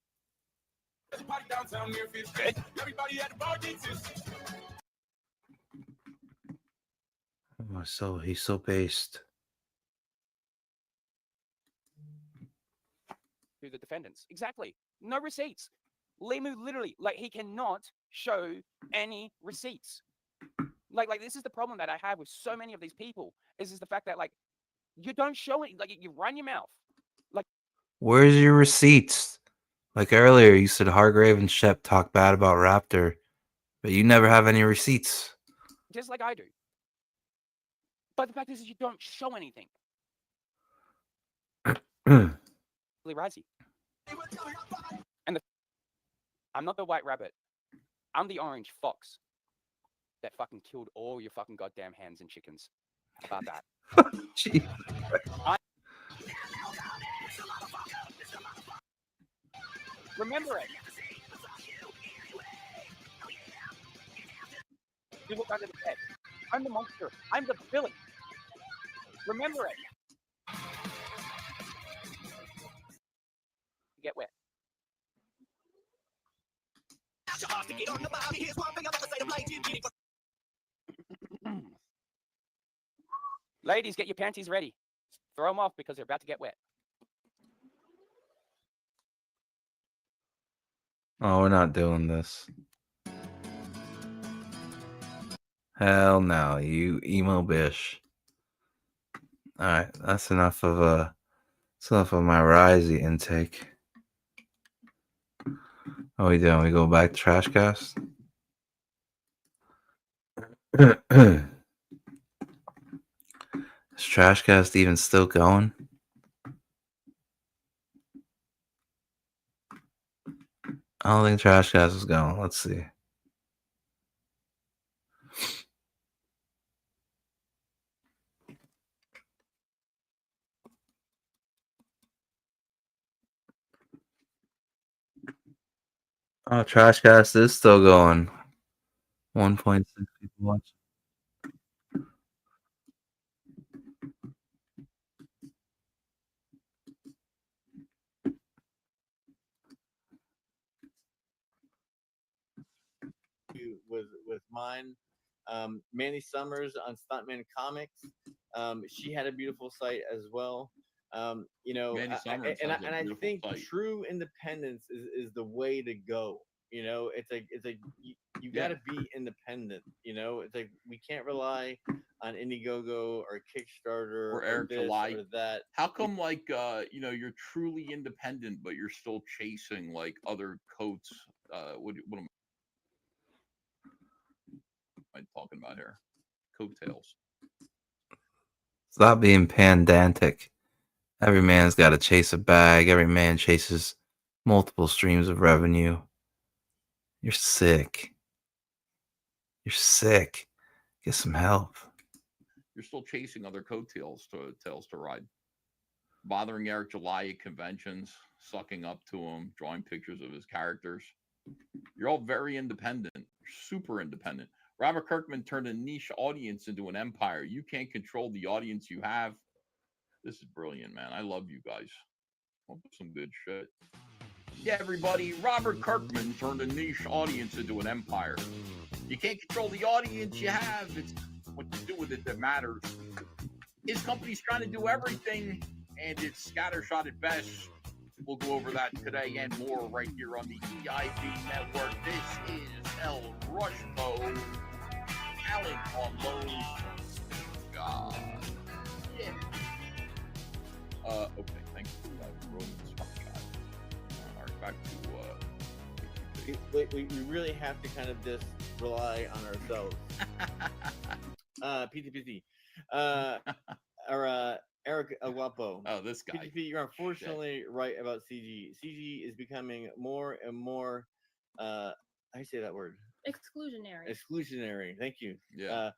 Oh, so he's so based. To the defendants. Exactly. No receipts. Limu literally, like, he cannot show any receipts. Like this is the problem that I have with so many of these people, is the fact that, like, you don't show it, like, you run your mouth. Like, Where's your receipts? Like earlier, you said Hargrave and Shep talk bad about Raptor, but you never have any receipts. just like I do. But the fact is you don't show anything. Razzie. And I'm not the white rabbit. I'm the orange fox that fucking killed all your fucking goddamn hens and chickens. How about that? Gee. Remember it. You look under the bed. I'm the monster. I'm the villain. Remember it. Get wet. Ladies, get your panties ready. Throw them off because they're about to get wet. Oh, we're not doing this. Hell no, you emo bish. Alright, that's enough of my Risey intake. What are we doing? We go back to Trashcast? Is Trashcast even still going? I don't think Trashcast is going. Let's see. Oh, Trashcast is still going. 1.6 people watching. Manny Summers on Stuntman Comics. She had a beautiful site as well. You know, Manny Summers and has a I beautiful think site. true independence is the way to go. You know, it's like you got to be independent. You know, it's like we can't rely on Indiegogo or Kickstarter Or Eric this July. or that. How come, like, you know, you're truly independent, but you're still chasing like other coats? What am I talking about here? Coattails. Stop being pedantic. Every man's got to chase a bag. Every man chases multiple streams of revenue. You're sick. You're sick. Get some help. You're still chasing other coattails to ride. Bothering Eric July at conventions, sucking up to him, drawing pictures of his characters. You're all very independent, super independent. Robert Kirkman turned a niche audience into an empire. You can't control the audience you have. This is brilliant, man. I love you guys. Some good shit. Yeah, everybody. Robert Kirkman turned a niche audience into an empire. You can't control the audience you have. It's what you do with it that matters. His company's trying to do everything, and it's scattershot at best. We'll go over that today and more right here on the EIB Network. This is El Rushmo. Alan on loan. God. Yeah. Okay, thank you for that. Roman Smart Shot. All right, back to We really have to kind of just rely on ourselves. PTPC. Eric Aguapo. Oh, this guy. PTP, you're unfortunately right about CG. CG is becoming more and more, how do you say that word? Exclusionary. Exclusionary. Thank you. Yeah.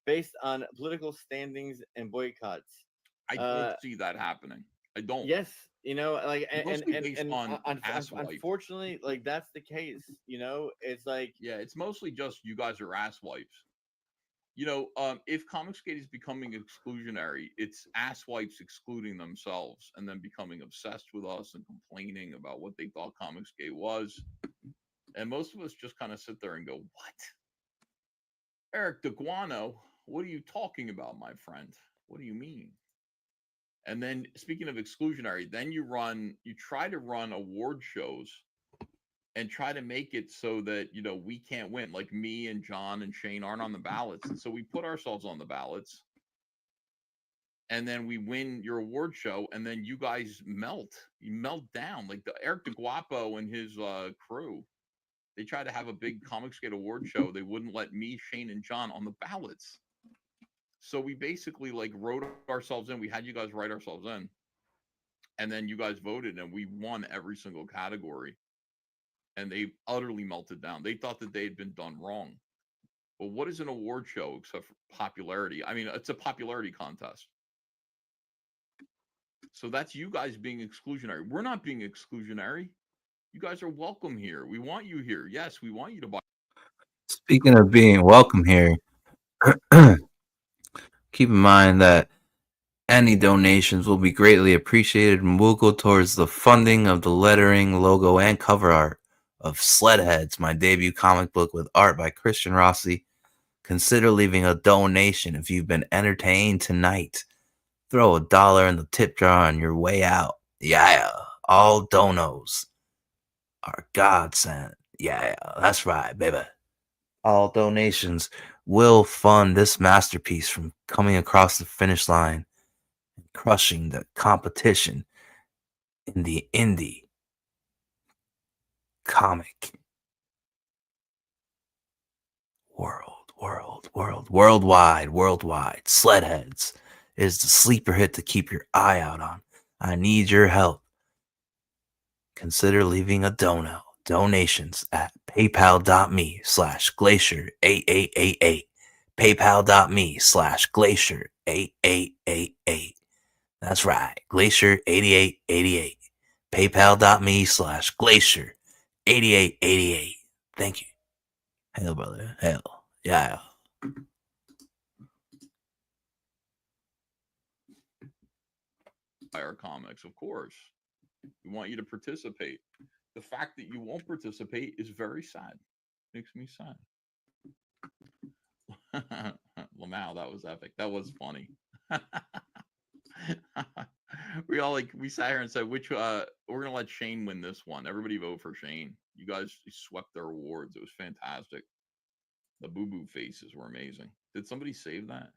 Based on political standings and boycotts. I don't see that happening. I don't. Yes, you know, like, Based on unfortunately, like that's the case. You know, it's like, yeah, it's mostly just you guys are asswipes. You know, if Comicsgate is becoming exclusionary, it's asswipes excluding themselves and then becoming obsessed with us and complaining about what they thought Comicsgate was. And most of us just kind of sit there and go, "What, Eric DeGuano? What are you talking about, my friend? What do you mean?" And then, speaking of exclusionary, then you try to run award shows and try to make it so that, you know, we can't win. Like me and John and Shane aren't on the ballots. And so we put ourselves on the ballots. And then we win your award show. And then you guys melt. You melt down. Like the Eric DeGuapo and his crew. They tried to have a big Comicsgate award show. They wouldn't let me, Shane, and John on the ballots. So we basically like wrote ourselves in. We had you guys write ourselves in. And then you guys voted and we won every single category. And they utterly melted down. They thought that they had been done wrong. But what is an award show except for popularity? I mean, it's a popularity contest. So that's you guys being exclusionary. We're not being exclusionary. You guys are welcome here. We want you here. Yes, we want you to buy. Speaking of being welcome here, keep in mind that any donations will be greatly appreciated and will go towards the funding of the lettering, logo, and cover art of Sledheads, my debut comic book with art by Christian Rossi. Consider leaving a donation if you've been entertained tonight. Throw $1 in the tip jar on your way out. Yeah, all donos are godsend. Yeah, that's right, baby. All donations will fund this masterpiece from coming across the finish line and crushing the competition in the indie comic worldwide. Sledheads is the sleeper hit to keep your eye out on. I need your help. Consider leaving a donations at paypal.me/glacier8888. paypal.me/glacier8888. That's right, glacier8888. paypal.me/glacier8888. Thank you. Hell, brother. Hell. Yeah. Our comics, of course. We want you to participate. The fact that you won't participate is very sad. Makes me sad. Lamau, that was epic. That was funny. We sat here and said which we're gonna let Shane win this one. Everybody vote for Shane. You guys swept their awards. It was fantastic. The boo boo faces were amazing. Did somebody save that?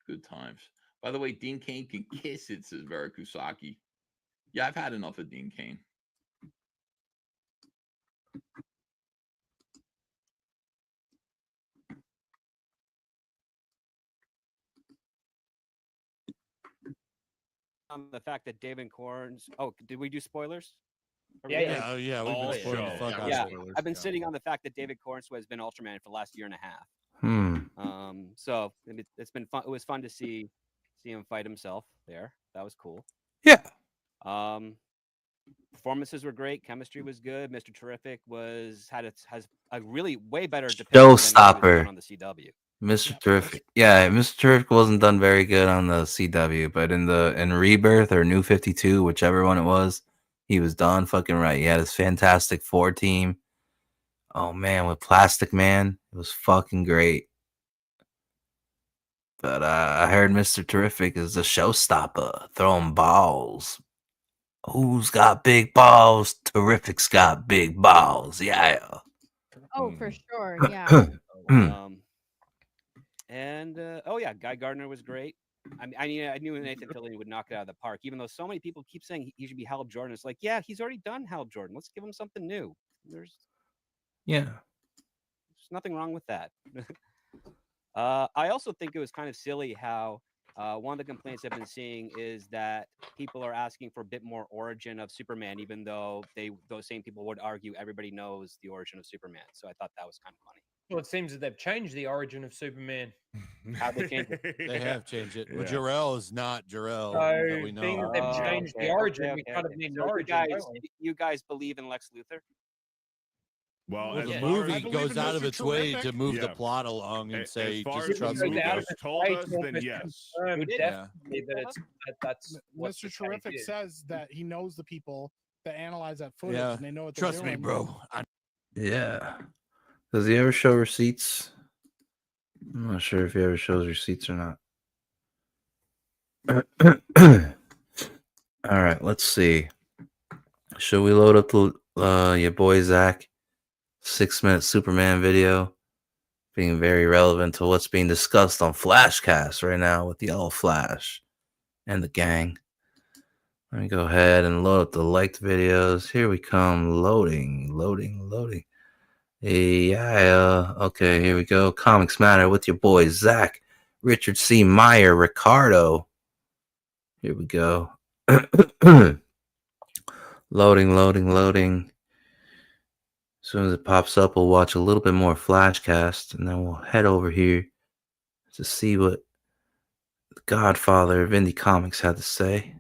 Good times. By the way, Dean Cain can kiss it, says Verakusaki. Yeah, I've had enough of Dean Cain. The fact that David Corns. Oh, did we do spoilers? Yeah, we've been spoiling the fuck out of spoilers. I've been sitting on the fact that David Cornsway has been Ultraman for the last year and a half. So it's been fun. It was fun to see him fight himself there. That was cool. Yeah. Performances were great. Chemistry was good. Mr. Terrific has a really way better depiction Showstopper on the CW. Mr. Terrific. Yeah, Mr. Terrific wasn't done very good on the CW, but in Rebirth or New 52, whichever one it was, he was done fucking right. He had his Fantastic Four team. Oh man, with Plastic Man, it was fucking great. But I heard Mr. Terrific is a showstopper, throwing balls. Who's got big balls? Terrific's got big balls. Yeah. Oh, for sure. Yeah. And Guy Gardner was great. I knew Nathan Fillion would knock it out of the park, even though so many people keep saying he should be Hal Jordan. It's like, yeah, he's already done Hal Jordan. Let's give him something new. There's nothing wrong with that. I also think it was kind of silly how one of the complaints I've been seeing is that people are asking for a bit more origin of Superman, even though those same people would argue everybody knows the origin of Superman. So I thought that was kind of funny. Well, it seems that they've changed the origin of Superman. How they changed it? They have changed it. Well, Jor-El is not Jor-El. So, that we know. being that they've changed the origin, we kind of need an So origin. you guys believe in Lex Luthor? Well, Well, the yeah. movie I believe goes in out of Mr. its way Terrific. to move the plot along and say, as far just as trust the me. movie Out of has its told way us, to then almost yes. confirm Yeah. definitely that that's what Mr. the change Terrific is. says that he knows the people that analyze that footage Yeah. and they know what they're Trust me, doing. bro. Yeah. Does he ever show receipts? I'm not sure if he ever shows receipts or not. All right, let's see. Should we load up the your boy Zach 6-minute Superman video, being very relevant to what's being discussed on Flashcast right now with Yellow Flash and the gang? Let me go ahead and load up the liked videos. Here we come. Loading. Yeah. Okay, here we go. Comics Matter with your boys Zach, Richard C. Meyer, Ricardo. Here we go. Loading. As soon as it pops up, we'll watch a little bit more Flashcast, and then we'll head over here to see what the Godfather of indie comics had to say.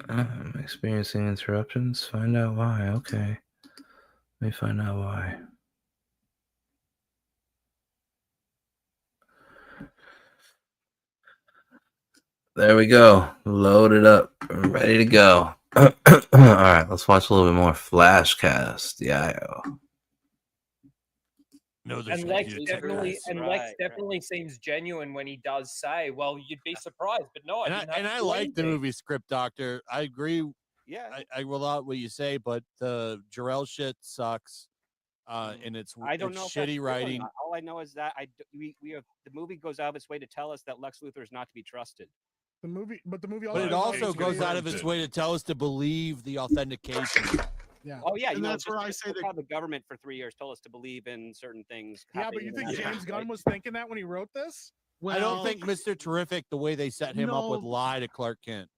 I'm experiencing interruptions. Find out why. Okay. Let me find out why. There we go. Loaded up. Ready to go. All right. Let's watch a little bit more Flashcast. Yeah. No, And Lex definitely seems genuine when he does say, "Well, you'd be surprised," but no, I like the movie Script Doctor. I agree. Yeah, I will out what you say, but the Jor-El shit sucks. And it's I don't know if that's shitty true or writing. not. All I know is that we have the movie goes out of its way to tell us that Lex Luthor is not to be trusted. The movie But it also goes out of its way to tell us to believe the authentication. Yeah. Oh yeah, And you know, that's where I just say that- how the government for 3 years told us to believe in certain things. Yeah, but you think James Gunn was thinking that when he wrote this? I don't think Mr. Terrific, the way they set him up with lie to Clark Kent.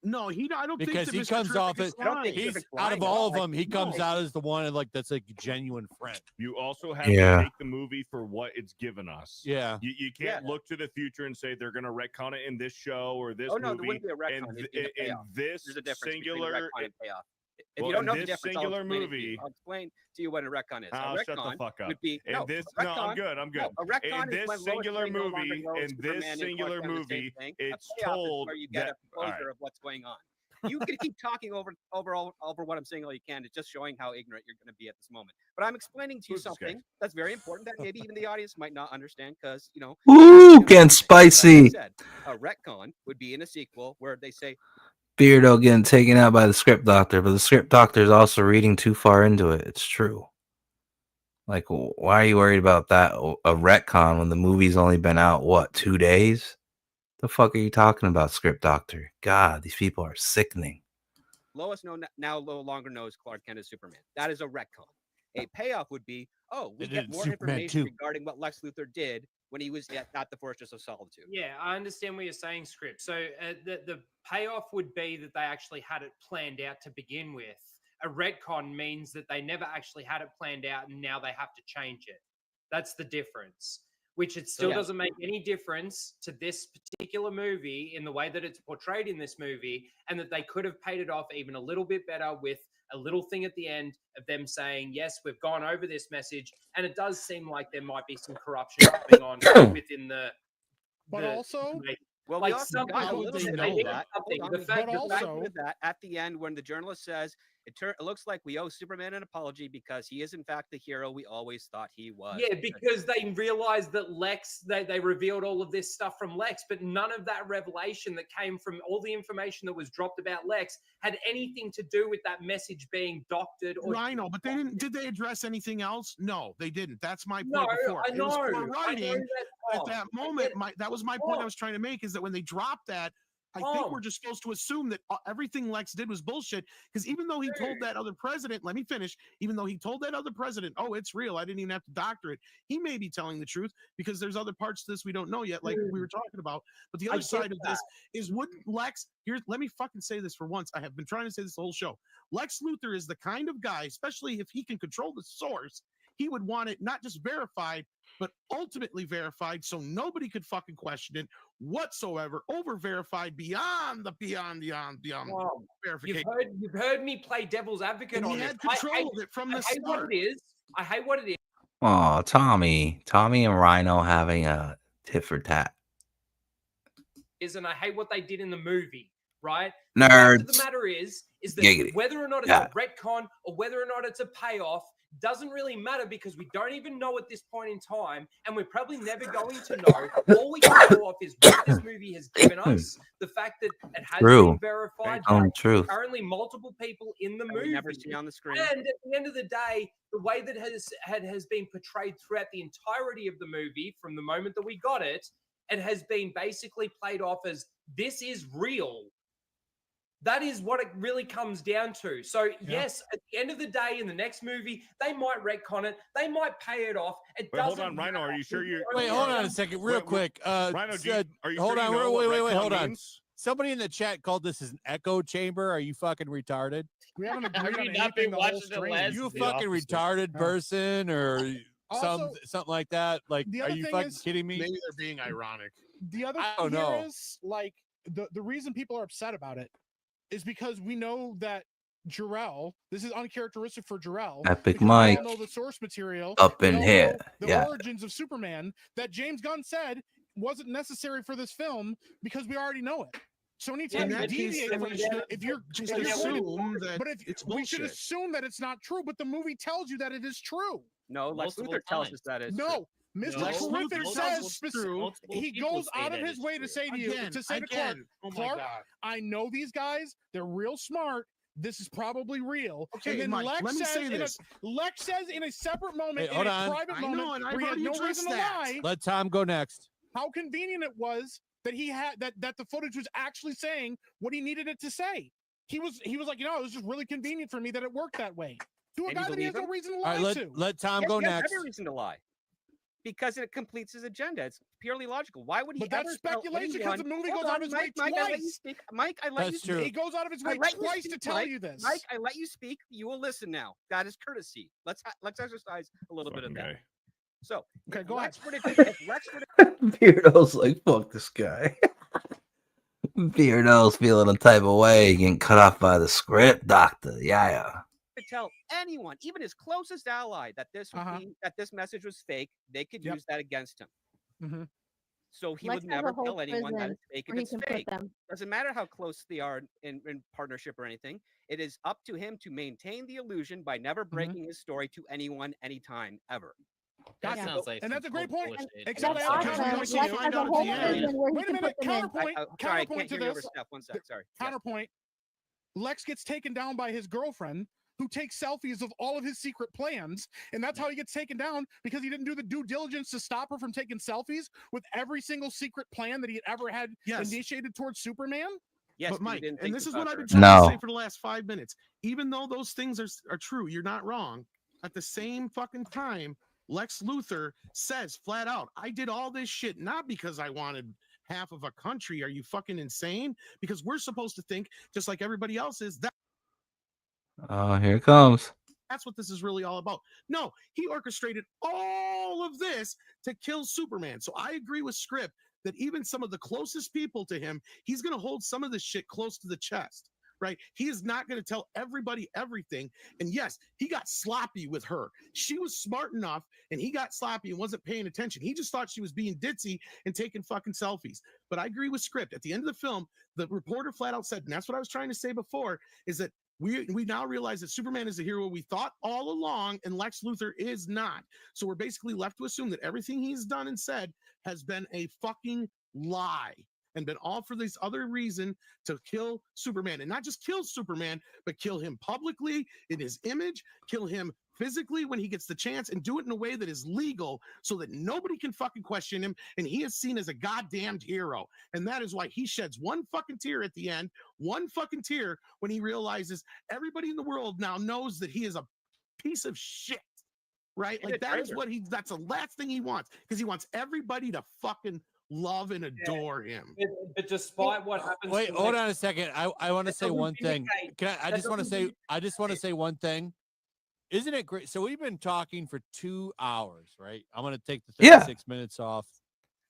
No, I don't because think he comes off as it. he's out of all of them, he comes out as the one like that's like a genuine friend. You also have Yeah. to take the movie for what it's given us. Yeah. You can't look to the future and say they're going to retcon it in this show or this Oh no, movie. there wouldn't be a retcon. And It'd be a in payoff. this There's a difference between singular, retcon and payoff. If Well, you don't in know the this difference, singular I'll explain it to you. movie- I'll explain to you what a retcon is. Oh, a shut the retcon fuck up. would be In no, this, a no, I'm retcon- good. I'm good. No, a retcon In is this when Lois singular Lane no longer movie, knows in Superman this and singular Clark Kent are the same movie, thing. it's A payoff is told where you get that. a closure of what's going on. You can keep talking over what I'm saying all you can. It's just showing how ignorant you're going to be at this moment. But I'm explaining to you Who's this guy? something that's very important that maybe even the audience might not understand because Ooh, getting But like I spicy. said, a retcon would be in a sequel where they say, Beardo getting taken out by the script doctor, but the script doctor is also reading too far into it. It's true. Like, why are you worried about that? A retcon when the movie's only been out, what, 2 days? The fuck are you talking about, script doctor? God, these people are sickening. Lois now no longer knows Clark Kent is Superman. That is a retcon. A payoff would be, we They get did more Superman information 2. regarding what Lex Luthor did when he was at the Fortress of Solitude. Yeah, I understand what you're saying, Script. So the payoff would be that they actually had it planned out to begin with. A retcon means that they never actually had it planned out and now they have to change it. That's the difference, which it still Yeah. doesn't make any difference to this particular movie in the way that it's portrayed in this movie, and that they could have paid it off even a little bit better with a little thing at the end of them saying, yes, we've gone over this message. And it does seem like there might be some corruption going on within the. But also, Well, like we also something got a would little they bit know of that? that. Hold on. But The fact also- with that at the end when the journalist says it looks like we owe Superman an apology because he is in fact the hero we always thought he was. Yeah, because they realized that they revealed all of this stuff from Lex, but none of that revelation that came from all the information that was dropped about Lex had anything to do with that message being doctored. Or Rhino, but they didn't. Did they address anything else? No, they didn't. That's my point No, before. I It was know, I for know writing. that, At Tom. that I moment, get it. that was my point I was trying to make, is that when they dropped that, I think we're just supposed to assume that everything Lex did was bullshit. Because even though he told that other president, let me finish, even though he told that other president, oh, it's real, I didn't even have to doctor it, he may be telling the truth because there's other parts to this we don't know yet, like we were talking about. But the I other get side of this that. is, would Lex, let me fucking say this for once. I have been trying to say this the whole show. Lex Luthor is the kind of guy, especially if he can control the source, he would want it not just verified, but ultimately verified, so nobody could fucking question it whatsoever. Over verified beyond Well, verification. You've heard me play devil's advocate And on he this. had control of it from the I hate what start. it is. I hate what it is. Oh, Tommy and Rhino having a tit for tat. And I hate what they did in the movie, right? Nerds. The fact of the matter is that Giggity. whether or not it's Yeah. a retcon or whether or not it's a payoff doesn't really matter because we don't even know at this point in time, and we're probably never going to know. All we can go off is what this movie has given us, the fact that it has True. been verified Own by truth. currently multiple people in the we movie. never see on the screen. And at the end of the day, the way that has been portrayed throughout the entirety of the movie, from the moment that we got it, it has been basically played off as this is real. That is what it really comes down to. So, yes, at the end of the day, in the next movie, they might retcon it. They might pay it off. It Wait, hold doesn't on, Rhino. Are you sure you're? Wait, hold on a second, real quick. Rhino, are you hold sure on, you know wait, what wait, retcon hold on. means? Somebody in the chat called this an echo chamber. Are you fucking retarded? We haven't Have agreed you on not been anything the whole watching the stream. last- You The fucking opposite. retarded No. person or Also, something like that? Like, the are other you thing fucking is- kidding me? Maybe they're being ironic. The other I thing don't here know. is, like, the reason people are upset about it is because we know that Jarrell, this is uncharacteristic for Jarrell. Epic because we Mike. all know the source material. Up we in all here, know the yeah. origins of Superman that James Gunn said wasn't necessary for this film because we already know it. So anytime In you that case, deviate then from we it, should if you're just if you're going to- assume that but if it's we should bullshit. assume that it's not true, but the movie tells you that it is true. No, Lex Multiple Luthor tells times. us that is No, true. Mr. Lex Griffin Luthor says tells us true. he goes out of his way to say to you, Again, to say to again. Clark, Oh my Clark, God. I know these guys, they're real smart. This is probably real. Okay, and then Mike, Lex let me says say in this. Lex says in a separate moment, Hey, hold in a on. private I know, moment, and I've where he had already no addressed reason to that. lie, Let Tom go next. how convenient it was that he had that the footage was actually saying what he needed it to say. He was like, it was just really convenient for me that it worked that way. To a And you guy that he has believe no him? reason to All lie right, to. let Tom Yes, go he has next. every reason to lie. Because it completes his agenda. It's purely logical. Why would he But that's ever tell speculation because anyone- the movie Hold goes out on, of his Mike, way Mike, I let you twice. speak. Mike, I let you That's speak. true. He goes out of his I way let you twice to speak, tell Mike. you this. Mike, I let you speak. You will listen now. That is courtesy. Let's exercise a little bit of Fucking that. guy. So, Okay, if go Lex ahead. were to- if Lex were to- Beardo's like, fuck this guy. Beardo's feeling a type of way, getting cut off by the script, Doctor. Yeah. To tell anyone, even his closest ally, that this would be that this message was fake, they could use that against him. Mm-hmm. So he Lex would has a never whole tell anyone that prison it's fake if where he it's can put fake. them. Doesn't matter how close they are in partnership or anything. It is up to him to maintain the illusion by never breaking his story to anyone, anytime, ever. That sounds like and that's a great point. bullshit. Except That's that awesome. because we Lex find has a out at whole the end. prison where he Wait a can minute. put them in. Counterpoint. Sorry, I Counterpoint can't to hear you over this. Steph. One sec. Sorry. Counterpoint. Lex gets taken down by his girlfriend, who takes selfies of all of his secret plans, and that's how he gets taken down, because he didn't do the due diligence to stop her from taking selfies with every single secret plan that he had ever had initiated towards Superman. Yes, but Mike, and this is what I've been her. trying to No. say for the last 5 minutes. Even though those things are true, you're not wrong. At the same fucking time, Lex Luthor says flat out, I did all this shit not because I wanted half of a country. Are you fucking insane? Because we're supposed to think, just like everybody else is, that Oh, here it comes. that's what this is really all about. No, he orchestrated all of this to kill Superman. So I agree with Script that even some of the closest people to him, he's going to hold some of this shit close to the chest, right? He is not going to tell everybody everything. And yes, he got sloppy with her. She was smart enough, and he got sloppy and wasn't paying attention. He just thought she was being ditzy and taking fucking selfies. But I agree with Script. At the end of the film, the reporter flat out said, and that's what I was trying to say before, is that we now realize that Superman is the hero we thought all along, and Lex Luthor is not. So we're basically left to assume that everything he's done and said has been a fucking lie and been all for this other reason to kill Superman. And not just kill Superman, but kill him publicly in his image, kill him physically when he gets the chance, and do it in a way that is legal so that nobody can fucking question him, and he is seen as a goddamned hero. And that is why he sheds one fucking tear at the end, one fucking tear, when he realizes everybody in the world now knows that he is a piece of shit, right? Like that is what that's the last thing he wants, because he wants everybody to fucking love and adore him. But despite what happens, Wait, to hold Lex- on a second. I want to that say doesn't one thing. vindicate- Can I that just want to doesn't say I just want to say one thing. Isn't it great? So we've been talking for 2 hours, right? I'm gonna take the 36 minutes off.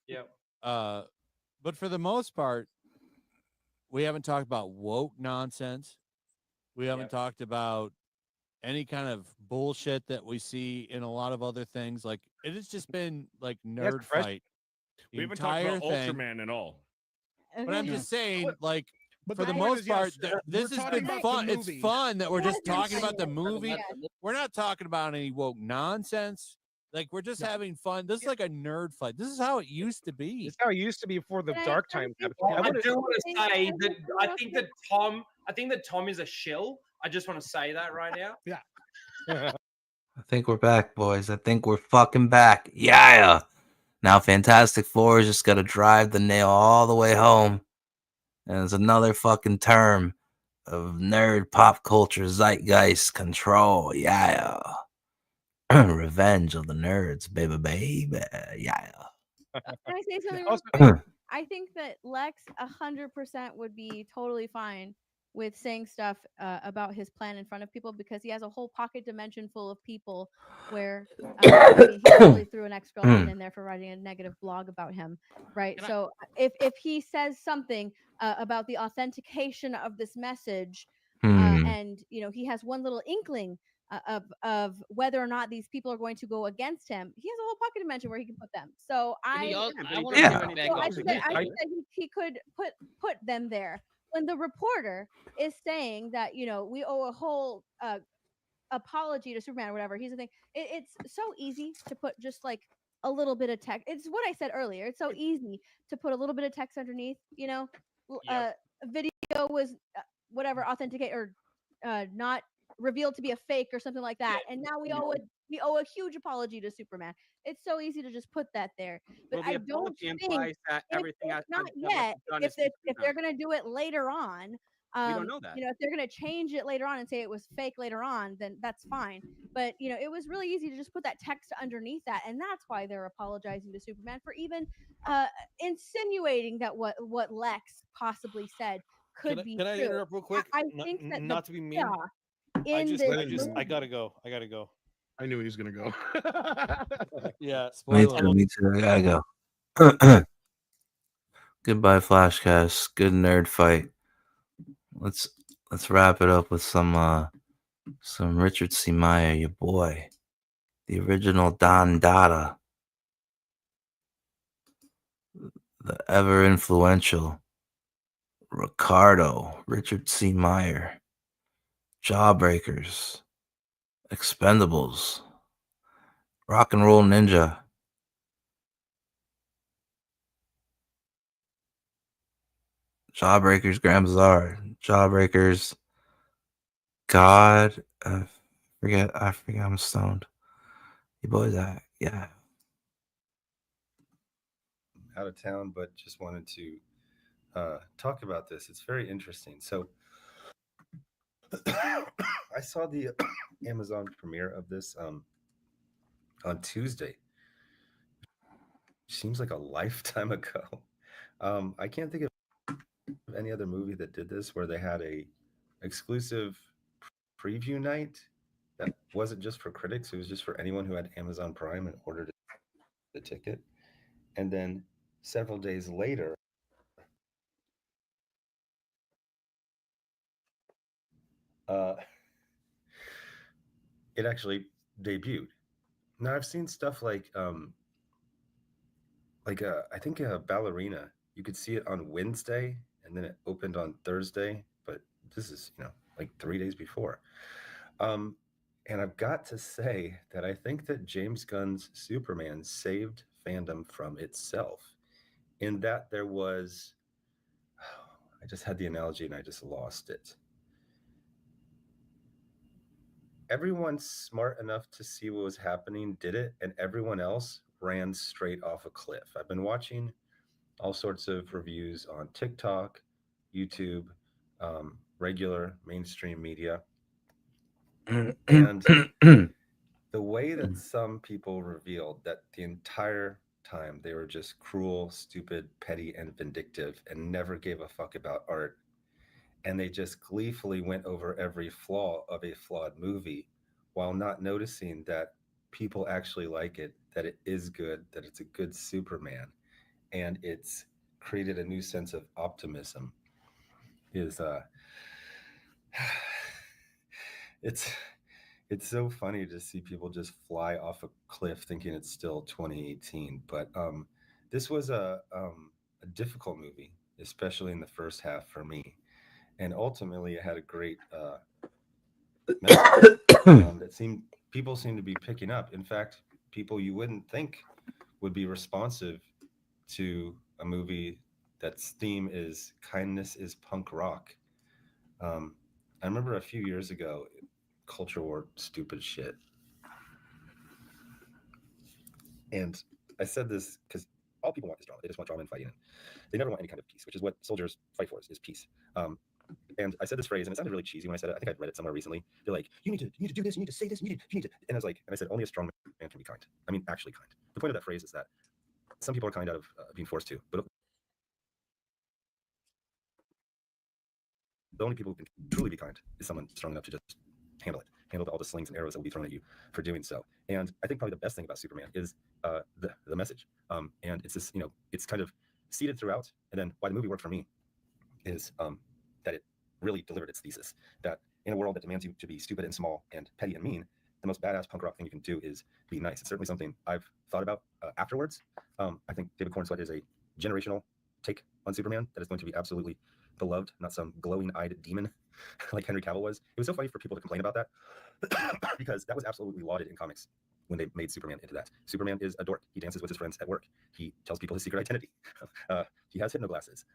Yep. But for the most part, we haven't talked about woke nonsense. We haven't talked about any kind of bullshit that we see in a lot of other things. Like it has just been like nerd fight. We haven't talked about Ultraman at all. But I'm just saying, like, But for the the point most is, part, yes, this we're has talking been about fun. the It's movie. fun that we're just Yeah, talking about the yeah. movie. We're not talking about any woke nonsense. Like we're just having fun. This is like a nerd fight. This is how it used to be. This is how it used to be before the dark times happened. Well, I would've- do want to say that I think that Tom is a shill. I just want to say that right now. Yeah. I think we're back, boys. I think we're fucking back. Yeah. Now Fantastic Four is just gonna drive the nail all the way home. And it's another fucking term of nerd pop culture zeitgeist control. Yeah. Revenge of the nerds, baby. Yeah. Can I say something real Also- quick? I think that Lex 100% would be totally fine with saying stuff about his plan in front of people, because he has a whole pocket dimension full of people where he probably threw an ex-girlfriend in there for writing a negative blog about him, right? So if he says something about the authentication of this message, and he has one little inkling of whether or not these people are going to go against him, he has a whole pocket dimension where he can put them. So I wanna Yeah. bring it back so I up. said he could put them there. When the reporter is saying that we owe a whole apology to Superman or whatever, here's the thing: it's so easy to put just like a little bit of text. It's what I said earlier. It's so easy to put a little bit of text underneath. Video was whatever authenticate or not revealed to be a fake or something like that, and now we owe a huge apology to Superman. It's so easy to just put that there, but Well, the I don't apology think implies that if everything it's has not that Lex yet. has done If is they're going to do it later on, We don't know that. if they're going to change it later on and say it was fake later on, then that's fine. But it was really easy to just put that text underneath that, and that's why they're apologizing to Superman for even insinuating that what Lex possibly said could be Can I true. interrupt real quick? I think that not the to be mean. payoff in this movie- I gotta go. I knew he was gonna go. Yeah. Me spoiler. too. I gotta go. Goodbye, Flashcast. Good nerd fight. Let's wrap it up with some Richard C. Meyer, your boy, the original Don Dada, the ever influential Richard C. Meyer, Jawbreakers, Expendables, Rock and Roll Ninja, Jawbreakers, Grand Bazaar, Jawbreakers, God, I forget, I'm stoned. You boys, yeah. Out of town, but just wanted to talk about this. It's very interesting. So I saw the Amazon premiere of this on Tuesday. Seems like a lifetime ago. I can't think of any other movie that did this where they had a exclusive preview night that wasn't just for critics. It was just for anyone who had Amazon Prime and ordered the ticket. And then several days later, it actually debuted. Now I've seen stuff like I think Ballerina. You could see it on Wednesday, and then it opened on Thursday. But this is like 3 days before. And I've got to say that I think that James Gunn's Superman saved fandom from itself, in that there was. I just had the analogy and I just lost it. Everyone smart enough to see what was happening did it, and everyone else ran straight off a cliff. I've been watching all sorts of reviews on TikTok, YouTube, regular mainstream media. And the way that some people revealed that the entire time they were just cruel, stupid, petty, and vindictive and never gave a fuck about art. And they just gleefully went over every flaw of a flawed movie while not noticing that people actually like it, that it is good, that it's a good Superman, and it's created a new sense of optimism. It's so funny to see people just fly off a cliff thinking it's still 2018. But this was a difficult movie, especially in the first half for me. And ultimately, it had a great message that people seem to be picking up. In fact, people you wouldn't think would be responsive to a movie that's theme is kindness is punk rock. I remember a few years ago, culture war stupid shit. And I said this because all people want is drama. They just want drama and fighting. They never want any kind of peace, which is what soldiers fight for, is peace. And I said this phrase, and it sounded really cheesy when I said it. I think I'd read it somewhere recently. They're like, you need to do this, you need to say this, you need to. And I was like, and I said, only a strong man can be kind. I mean, actually kind. The point of that phrase is that some people are kind out of being forced to, but the only people who can truly be kind is someone strong enough to just handle all the slings and arrows that will be thrown at you for doing so. And I think probably the best thing about Superman is the message. And it's this, it's kind of seeded throughout. And then why the movie worked for me is that it really delivered its thesis that in a world that demands you to be stupid and small and petty and mean, the most badass punk rock thing you can do is be nice. It's certainly something I've thought about afterwards. I think David Cornsweet is a generational take on Superman that is going to be absolutely beloved, not some glowing-eyed demon like Henry Cavill was. It was so funny for people to complain about that because that was absolutely lauded in comics when they made Superman into that. Superman is a dork. He dances with his friends at work. He tells people his secret identity. He has hypno glasses.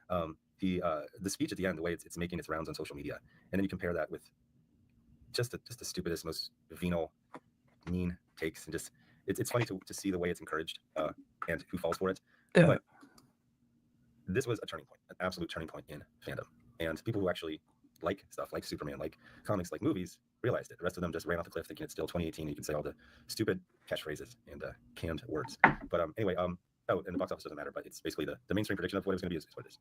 The speech at the end, the way it's making its rounds on social media, and then you compare that with just the stupidest, most venal, mean takes, and just it's funny to see the way it's encouraged and who falls for it. Yeah. But this was a turning point, an absolute turning point in fandom, and people who actually like stuff like Superman, like comics, like movies, realized it. The rest of them just ran off the cliff thinking it's still 2018 and you can say all the stupid catchphrases and canned words. But anyway, and the box office doesn't matter, but it's basically the mainstream prediction of what it was going to be is what it is.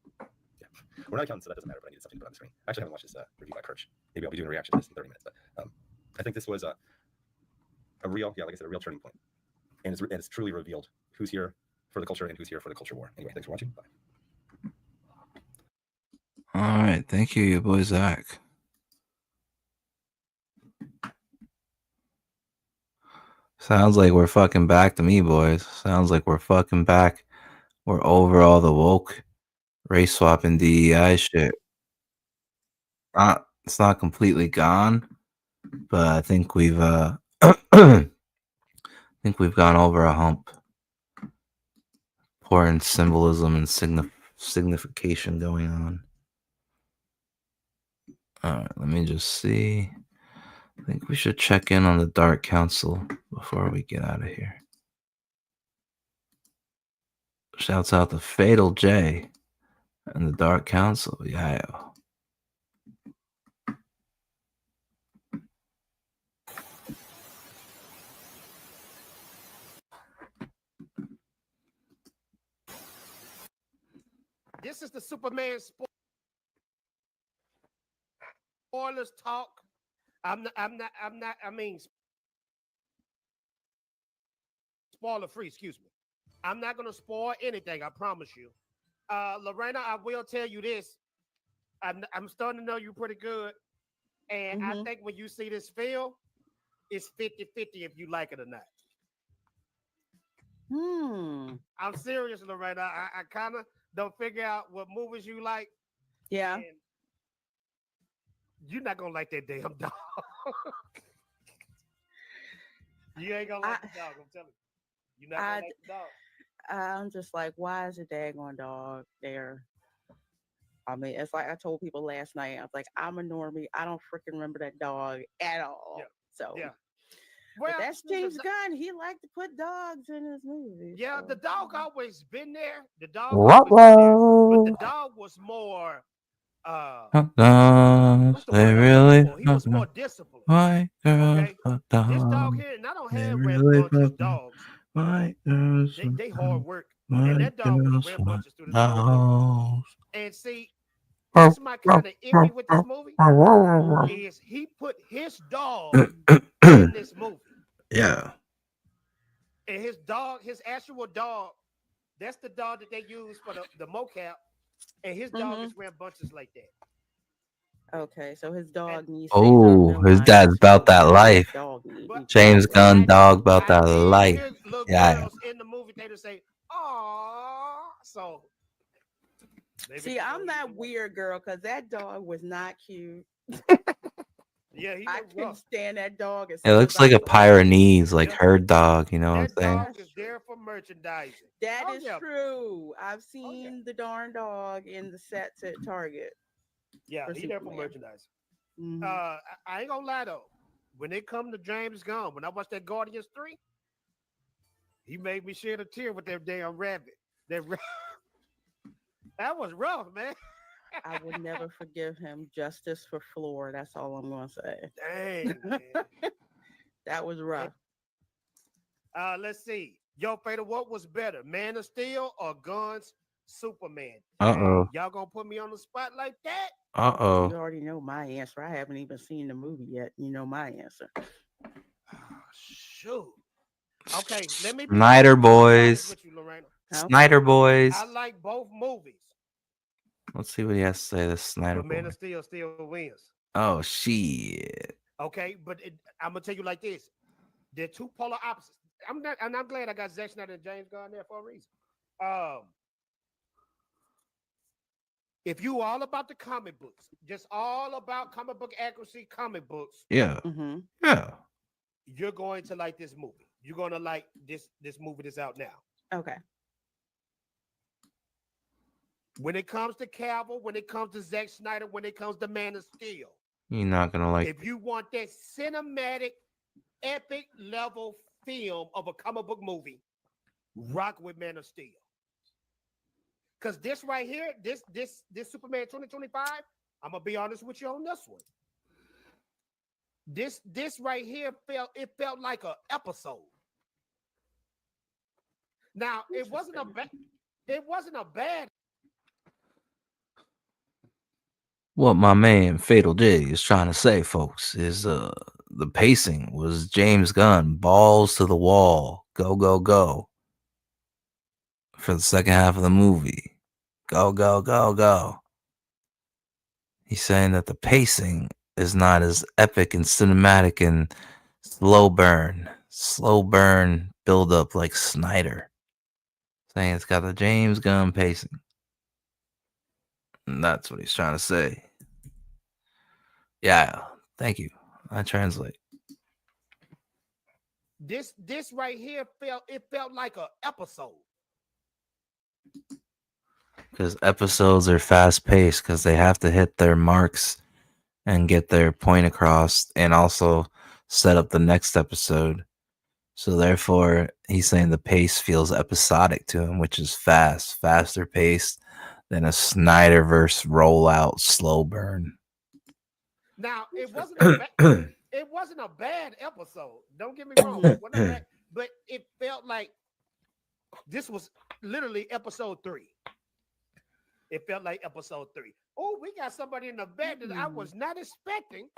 Yeah. We're not accountants, so that doesn't matter, but I needed something to put on the screen. I actually haven't watched this review by Kirch. Maybe I'll be doing a reaction to this in 30 minutes, but I think this was a real, like I said, a real turning point. And it's truly revealed who's here for the culture and who's here for the culture war. Anyway, thanks for watching. Bye. All right, thank you, your boy Zach. Sounds like we're fucking back to me, boys. Sounds like we're fucking back. We're over all the woke race swapping DEI shit. It's not completely gone, but I think we've gone over a hump. Important symbolism and signification going on. All right, let me just see. I think we should check in on the Dark Council before we get out of here. Shouts out to Fatal J and the Dark Council. Yeah. This is the Superman spoilers talk. I mean, spoiler free, excuse me. I'm not going to spoil anything, I promise you. Lorena, I will tell you this. I'm starting to know you pretty good. And I think when you see this film, it's 50-50 if you like it or not. I'm serious, Lorena. I kind of don't figure out what movies you like. Yeah. And you're not going to like that damn dog. You ain't going to like the dog, I'm telling you. You're not going to like the dog. I'm just like, why is a daggone dog there? I mean, it's like I told people last night. I was like, I'm a normie. I don't freaking remember that dog at all. Yeah. So, yeah. Well, but that's James Gunn. He liked to put dogs in his movies. Yeah, so. the dog always been there. The dog Ruh-roh. always been there. But the dog was more They really he was more disciplined. white girls. Okay? This dog here, and I don't have really rambunctious dogs. White girls. They hard work. White And that dog was girls rambunctious through this want whole movie. dogs. And see, that's my kind of envy with this movie. Is he put his dog in this movie. Yeah. And his dog, his actual dog, that's the dog that they use for the mocap. And his dog is rambunctious like that. Okay, so his dog needs. Oh, his dad's about that life. James Gunn dog about that life. Yeah. In the movie, they just say, "Aww." So. See, I'm that weird girl because that dog was not cute. Yeah, I couldn't stand that dog. It looks like a Pyrenees, like herd dog. You know what I'm saying? Dog is there for merchandising. That is true. I've seen the darn dog in the sets at Target. Yeah, he's there for merchandising. I ain't gonna lie though. When it come to James Gunn, when I watched that Guardians 3, he made me shed a tear with that damn rabbit. That was rough, man. I will never forgive him. Justice for Floor. That's all I'm gonna say. Dang, man. That was rough. Let's see. Yo, Fader, what was better, Man of Steel or Gunn's Superman? Uh-oh. Y'all gonna put me on the spot like that? Uh-oh. You already know my answer. I haven't even seen the movie yet. You know my answer. Shoot. Okay, let me. Snyder boys. With you, Lorena. Snyder boys. I like both movies. Let's see what he has to say. This Snyder But Man boy. of Steel still wins. Oh shit. Okay, but I'm gonna tell you like this: they're two polar opposites. I'm glad I got Zack Snyder and James Gunn there for a reason. If you all about the comic books, just all about comic book accuracy, comic books. Yeah. Yeah. You're going to like this movie. You're gonna like this movie that's out now. Okay. When it comes to Cavill, when it comes to Zack Snyder, when it comes to Man of Steel, You're not gonna like. if you want that cinematic, epic level film of a comic book movie, rock with Man of Steel. Because this right here, this Superman 2025, I'm gonna be honest with you on this one. This right here felt like an episode. Now it wasn't a bad. What my man Fatal J is trying to say, folks, is the pacing was James Gunn, balls to the wall, go, go, go. For the second half of the movie. Go, go, go, go. He's saying that the pacing is not as epic and cinematic and slow burn build up like Snyder. Saying it's got the James Gunn pacing. And that's what he's trying to say. Yeah, thank you. I translate. This right here felt like an episode. Because episodes are fast paced because they have to hit their marks and get their point across and also set up the next episode. So therefore, he's saying the pace feels episodic to him, which is faster paced than a Snyderverse rollout slow burn. Now it wasn't a bad episode. Don't get me wrong, it wasn't bad, but it felt like this was literally episode 3. It felt like episode 3. Oh, we got somebody in the back that I was not expecting.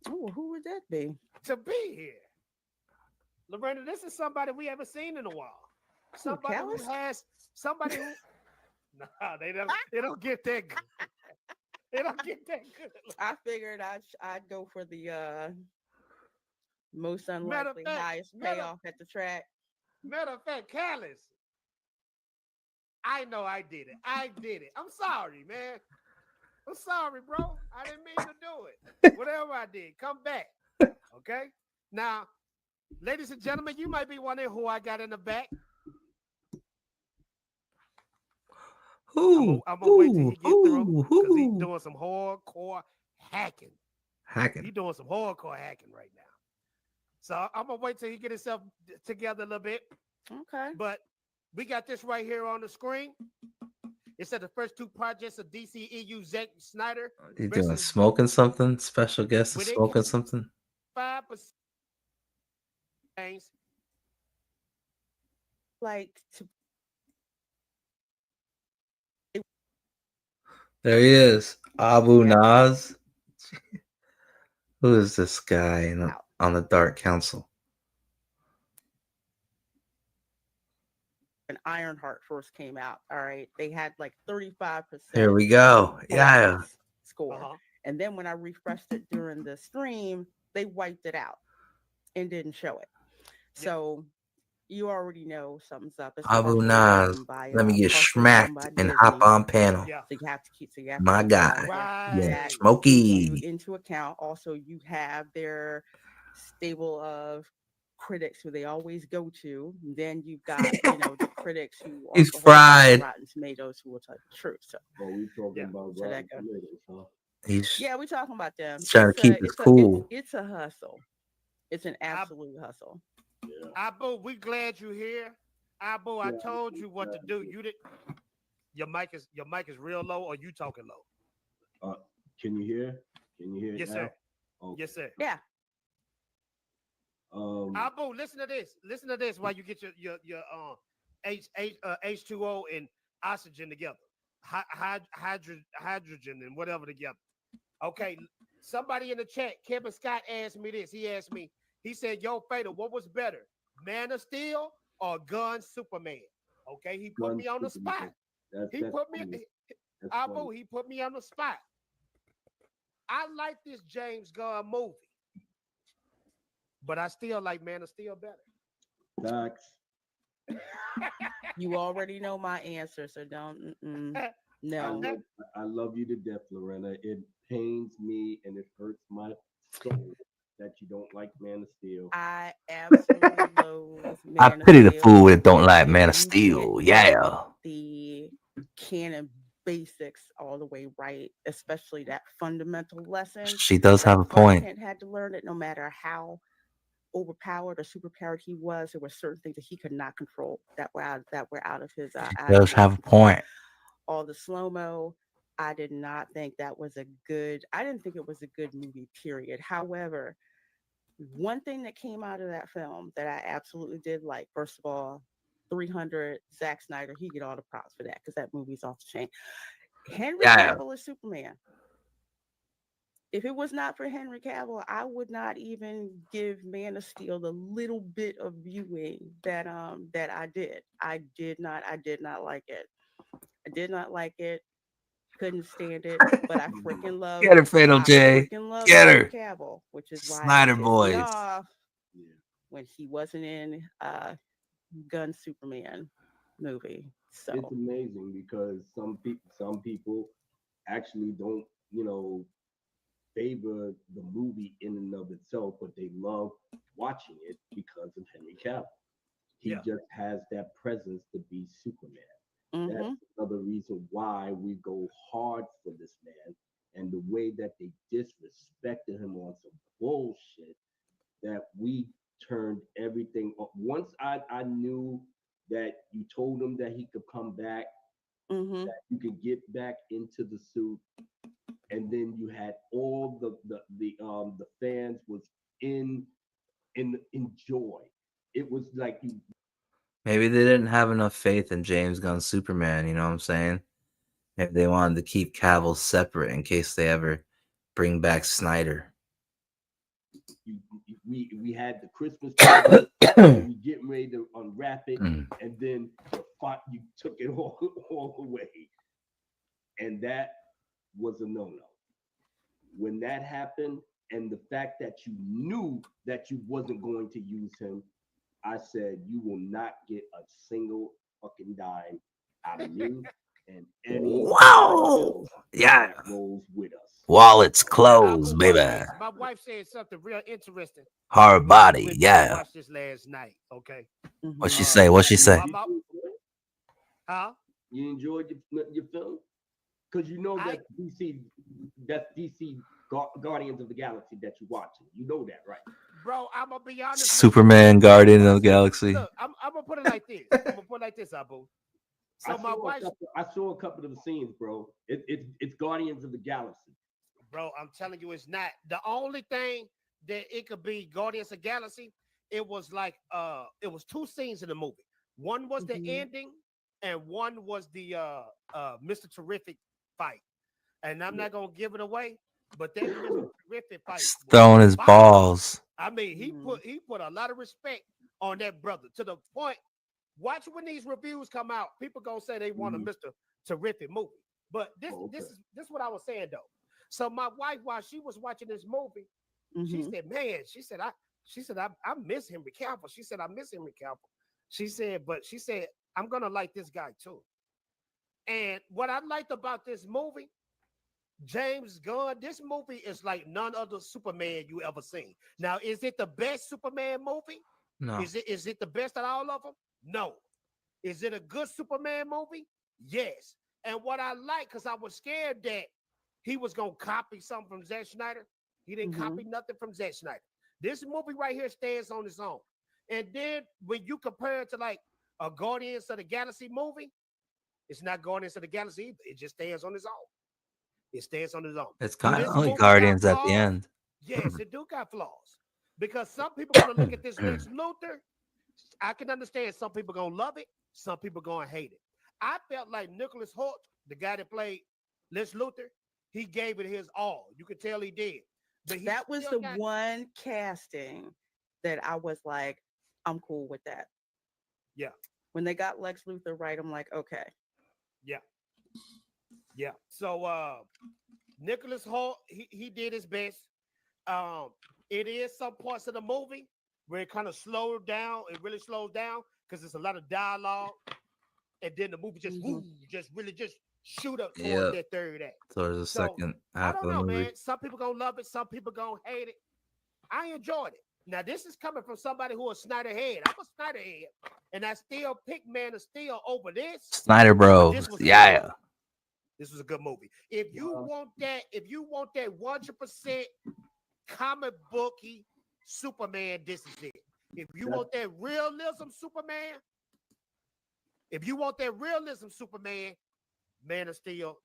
Oh, who would that be? To be here. Lorena, this is somebody we haven't seen in a while. Somebody who has somebody who no, they don't get that good. They don't get that good. I figured I'd go for the most unlikely, highest payoff at the track. Matter of fact, Callis. I know I did it. I'm sorry, man. I'm sorry, bro. I didn't mean to do it. Whatever I did, come back. Okay? Now, ladies and gentlemen, you might be wondering who I got in the back. I'm gonna wait till he get through because he's doing some hardcore hacking. He's doing some hardcore hacking right now. So I'm gonna wait till he get himself together a little bit. Okay. But we got this right here on the screen. It said the first 2 projects of DCEU Zack Snyder. He's doing smoking something? Special guest is smoking something? 5% things. Like to There he is. Abu Naz. Who is this guy on the Dark Council? when Ironheart first came out, all right, they had like 35%. Here we go. Yeah. Score. And then when I refreshed it during the stream, they wiped it out and didn't show it. So you already know something's up. It's Abu Naz. Let me get smacked and hop on panel. So you have to keep my guy. Yeah. Smokey. Into account. Also, you have their stable of critics who they always go to. Then you've got, the critics who He's also fried. Rotten Tomatoes who will tell the truth. So, we talking about so that goes. huh? We're talking about them. Trying to keep it cool. It's a hustle. It's an absolute hustle. Abu, we glad you're here. Abu, I told you what to do. You did. Your mic is real low, or you talking low? Can you hear? Can you hear? Yes, now? sir. Okay. Yes, sir. Yeah. Abu, listen to this. Listen to this while you get your H2O and oxygen together, hydrogen and whatever together. Okay. Somebody in the chat, Kevin Scott asked me this. He asked me. He said, "Yo, Fatal, what was better, Man of Steel or Gun Superman?" Okay, he put me on the spot. He put me on the spot. I like this James Gunn movie, but I still like Man of Steel better. Facts. You already know my answer, so don't. No. I love you to death, Lorena. It pains me and it hurts my soul that you don't like Man of Steel. I absolutely loathe Man I of pity the Steel. fool that don't like Man of Steel. Yeah. The canon basics all the way right, especially that fundamental lesson. She does have a point. Kent had to learn it no matter how overpowered or superpowered he was. There were certain things that he could not control that were out of his. She does have a point. All the slow-mo. I did not think that was I didn't think it was a good movie, period. However, one thing that came out of that film that I absolutely did like, first of all, 300, Zack Snyder, he get all the props for that because that movie's off the chain. Henry Cavill is Superman. If it was not for Henry Cavill, I would not even give Man of Steel the little bit of viewing that I did. I did not like it. I did not like it. Couldn't stand it, but I freaking love. Get her, Fatal I J. freaking love Get Henry her. Cavill, which is why Snyder it pissed me boys. off when he wasn't in Gun Superman movie. So It's amazing because some people actually don't, favor the movie in and of itself, but they love watching it because of Henry Cavill. He just has that presence to be Superman. That's another reason why we go hard for this man, and the way that they disrespected him on some bullshit that we turned everything up. Once I knew that you told him that he could come back, that you could get back into the suit, and then you had all the fans was in joy. It was like you. Maybe they didn't have enough faith in James Gunn's Superman, you know what I'm saying? Maybe they wanted to keep Cavill separate in case they ever bring back Snyder. We had the Christmas present, we getting ready to unwrap it, and then you took it all away, and that was a no-no. When that happened, and the fact that you knew that you wasn't going to use him, I said you will not get a single fucking dime out of me and any Wow. Yeah. that rolls with us. Wallets Abu, closed, baby. my wife said something real interesting. Hard body, I yeah. watched this last night. Okay. What she say? What she say? Huh? You enjoyed your film? Because you know that's DC Guardians of the Galaxy that you're watching. You know that, right? Bro, I'm gonna be honest. Superman, Guardian of the Galaxy. Look, I'm gonna put it like this. Abu. So my wife. I saw a couple of the scenes, bro. It's Guardians of the Galaxy. Bro, I'm telling you, it's not. The only thing that it could be Guardians of the Galaxy, it was like it was two scenes in the movie. One was the ending, and one was the Mr. Terrific fight. And I'm not gonna give it away, but that Mr. Terrific fight He's throwing his balls. I mean, he put a lot of respect on that brother to the point. Watch when these reviews come out. People gonna say they want a Mr. Terrific movie. But this is what I was saying though. So my wife, while she was watching this movie, she said, "Man," she said, I miss Henry Cavill." She said, "I miss Henry Cavill." She said, "I'm gonna like this guy too." And what I liked about this movie, James Gunn, this movie is like none other Superman you ever seen. Now, is it the best Superman movie? No. Is it the best of all of them? No. Is it a good Superman movie? Yes. And what I like, because I was scared that he was gonna copy something from Zack Snyder. He didn't copy nothing from Zack Snyder. This movie right here stands on its own. And then when you compare it to like a Guardians of the Galaxy movie, it's not Guardians of the Galaxy either. It just stands on its own. It stands on its own. It's kind This of only movie Guardians got at the flaws. end. Yes, it do got flaws. Because some people gonna look at this Lex Luthor. I can understand some people gonna love it, some people gonna hate it. I felt like Nicholas Hoult, the guy that played Lex Luthor, he gave it his all. You could tell he did. But that was the one casting that I was like, I'm cool with that. Yeah. When they got Lex Luthor right, I'm like, okay. Yeah. Yeah. So Nicholas Hoult, he did his best. It is some parts of the movie where it kind of slowed down. It really slows down because there's a lot of dialogue. And then the movie just really shoot up towards that third act. Towards the second I half don't of the know, movie. man. Some people gonna love it, some people gonna hate it. I enjoyed it. Now, this is coming from somebody who is Snyder head. I'm a Snyder head, and I still pick Man of Steel over this. Snyder Bros. This was Yeah. This was a good movie. If you want that 100% comic booky Superman, this is it. If you want that realism Superman, Man of Steel,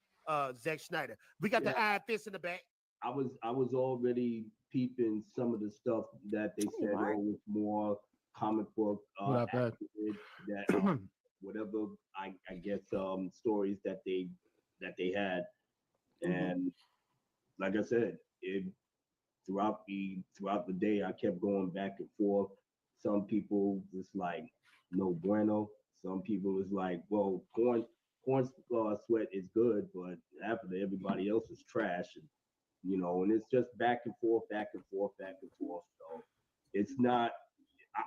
Zack Snyder. We got the Iron Fist in the back. I was already peeping some of the stuff that they said was more comic book accurate, that whatever I guess stories that they had, and like I said, throughout the day I kept going back and forth. Some people was like no bueno. Some people was like, well, Corn Sweat is good, but after everybody else is trash, and and it's just back and forth, back and forth, back and forth. So it's not.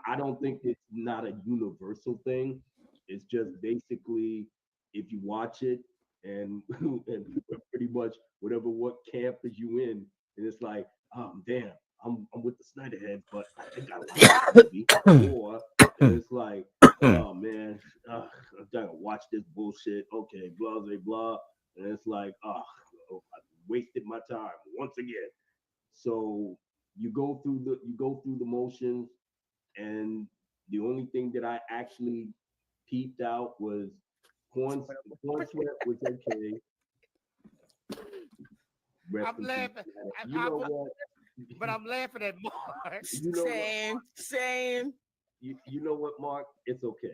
I don't think it's not a universal thing. It's just basically if you watch it and and pretty much what camp is you in, and it's like, damn, I'm with the Snyder heads, but I think I like this movie. Or it's like, oh man, I gotta watch this bullshit. Okay, blah blah blah, and it's like, I wasted my time once again. So you go through the motions, and the only thing that I actually peeped out was Corn Sweat was okay. I'm laughing. You know what? But I'm laughing at Mark. Same. You know what, Mark? It's okay.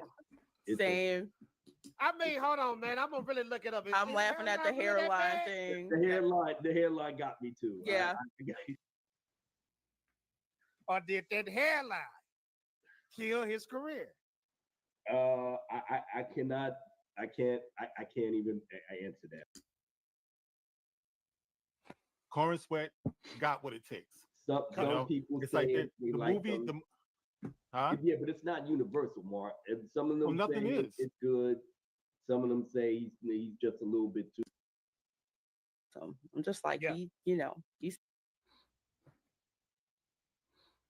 Same. I mean, hold on, man. I'm gonna really look it up. I'm laughing at the hairline thing. The hairline got me too. Yeah. Or did that hairline kill his career? I can't even answer that. Corn Sweat got what it takes. Some people it's say like the movie. Yeah, but it's not universal, Mark. And some of them say it's good. Some of them say he's just a little bit too. So I'm just like, he's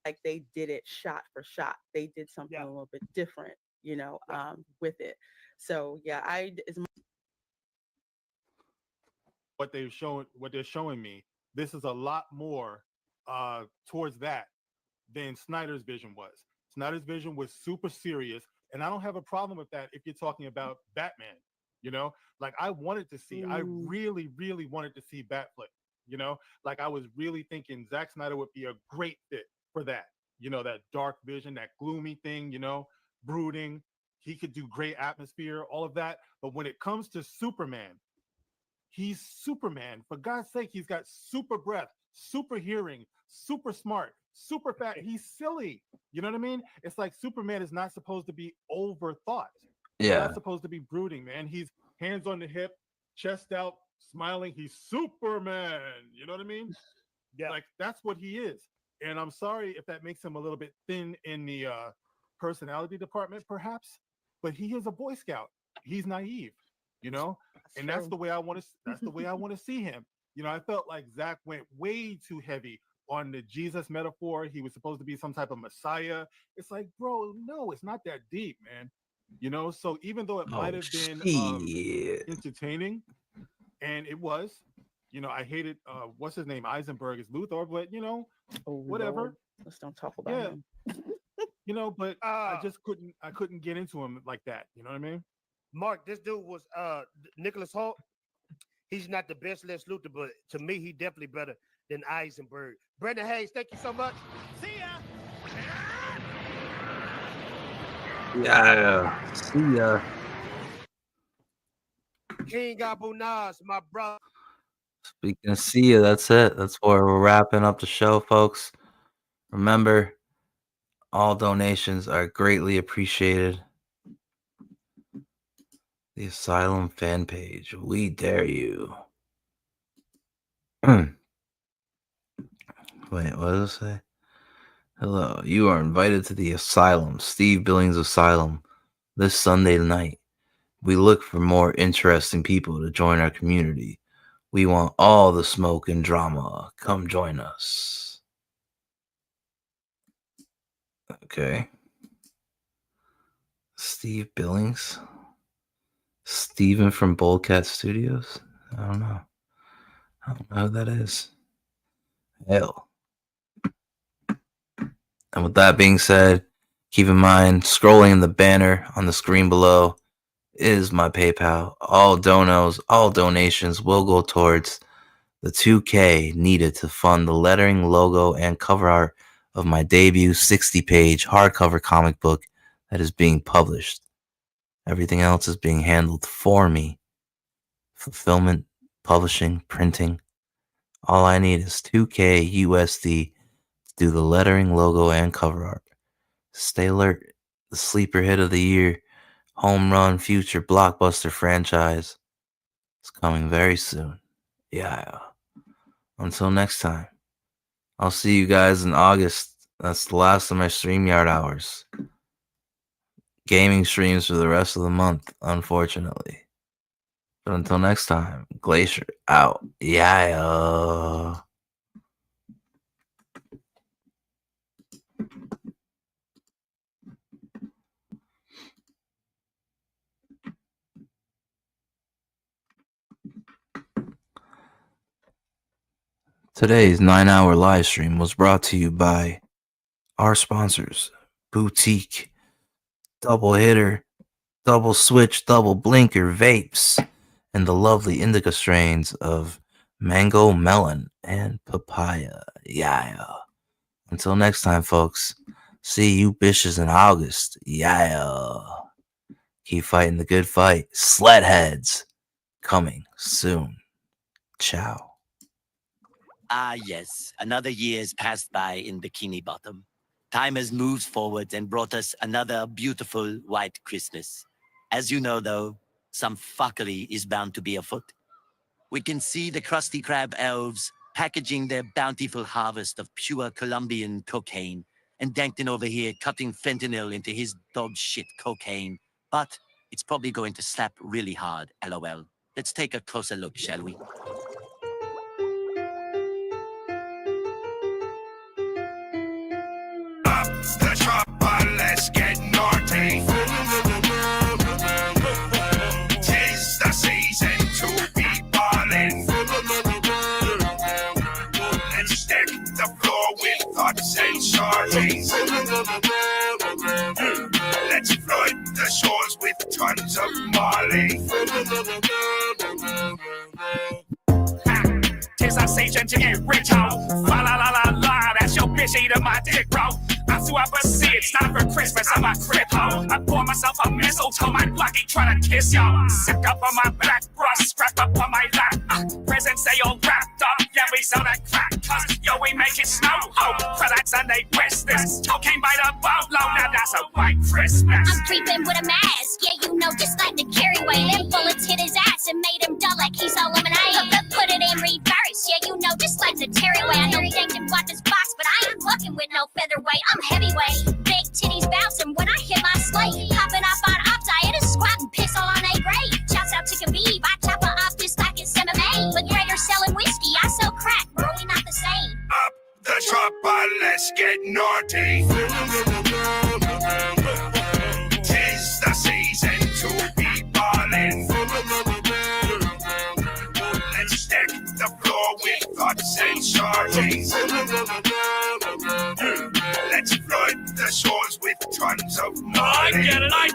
like they did it shot for shot. They did something a little bit different, with it. So yeah, what they're showing me, this is a lot more towards that than Snyder's vision was. Snyder's vision was super serious, and I don't have a problem with that if you're talking about Batman. Like I wanted to see, I really, really wanted to see Batfleck. Like I was really thinking Zack Snyder would be a great fit for that. That dark vision, that gloomy thing, brooding. He could do great atmosphere, all of that. But when it comes to Superman, he's Superman. For God's sake, he's got super breath, super hearing, super smart, super fat. He's silly. You know what I mean? It's like Superman is not supposed to be overthought. He's not supposed to be brooding, man. He's hands on the hip, chest out, smiling. He's Superman. You know what I mean? Yeah. Like that's what he is. And I'm sorry if that makes him a little bit thin in the personality department, perhaps. But he is a Boy Scout. He's naive, and that's the way I want to. That's the way I want to see him. I felt like Zach went way too heavy on the Jesus metaphor. He was supposed to be some type of Messiah. It's like, bro, no, it's not that deep, man. So even though it might have been entertaining, and it was, I hated what's his name, Eisenberg as Luthor, but whatever. Lord. Let's don't talk about him. But I just couldn't get into him like that. You know what I mean? Mark, this dude was Nicholas Hoult. He's not the best Lex Luthor, but to me, he definitely better than Eisenberg. Brandon Hayes, thank you so much. See ya. Yeah. See ya. King Abu Nas, my brother. Speaking of see ya, that's it. That's where we're wrapping up the show, folks. Remember, all donations are greatly appreciated. The Asylum fan page. We dare you. Wait, what does it say? Hello, you are invited to the Asylum, Steve Billings Asylum, this Sunday night. We look for more interesting people to join our community. We want all the smoke and drama. Come join us. Okay. Steve Billings? Steven from Bullcat Studios? I don't know. I don't know who that is. Hell. And with that being said, keep in mind, scrolling in the banner on the screen below is my PayPal. All donations will go towards the $2,000 needed to fund the lettering, logo, and cover art of my debut 60-page hardcover comic book that is being published. Everything else is being handled for me. Fulfillment, publishing, printing. All I need is $2,000 USD to do the lettering, logo, and cover art. Stay alert. The sleeper hit of the year, home run future blockbuster franchise is coming very soon. Yeah. Until next time, I'll see you guys in August. That's the last of my StreamYard hours. Gaming streams for the rest of the month, unfortunately. But until next time, Glacier out. Yeah. Today's 9-hour live stream was brought to you by our sponsors, Boutique, Double Hitter, Double Switch, Double Blinker Vapes, and the lovely indica strains of Mango, Melon, and Papaya. Yeah. Until next time, folks. See you bitches in August. Yeah. Keep fighting the good fight. Sledheads coming soon. Ciao. Ah, yes. Another year has passed by in Bikini Bottom. Time has moved forward and brought us another beautiful white Christmas. As you know, though, some fuckery is bound to be afoot. We can see the Krusty Krab elves packaging their bountiful harvest of pure Colombian cocaine, and Dankton over here cutting fentanyl into his dog shit cocaine. But it's probably going to slap really hard, LOL. Let's take a closer look, shall we? The chopper, let's get naughty. 'Tis the season to be ballin'. Let's deck the floor with thoughts and shorties. Let's flood the shores with tons of Molly. 'Tis our season to get rich, ho. La la la la la, that's your bitch eating my dick, bro. I swear I see it, it's time for Christmas, I'm a crib, ho. I pour myself a mistletoe, my blocky trying to kiss y'all. Sick up on my back, brush, scrap up on my lap. Presents they all wrapped up, yeah, we sell that crack, cause yo, we make it snow, ho. Products and they Christmas, cocaine by the boatload, now that's a white Christmas. I'm creeping with a mask, yeah, you know, just like the carryway. Them bullets hit his ass and made him dull like he's all lemonade. Put it in reverse, yeah, you know, just like the Terryway. I know Dankton bought this box, but I ain't fucking with no featherweight. I'm heavyweight, big titties bouncing when I hit my slate. Popping up on ops, I hit a squat and piss all on a grade. Shouts out to Khabib, I chop her off just like it's MMA. But Gregor's selling whiskey, I sell crack, bro, we not the same. Up the chopper, let's get naughty. 'Tis the season to be ballin'. Let's deck the floor with thoughts and shorties. Let's flood the shores with tons of I Molly.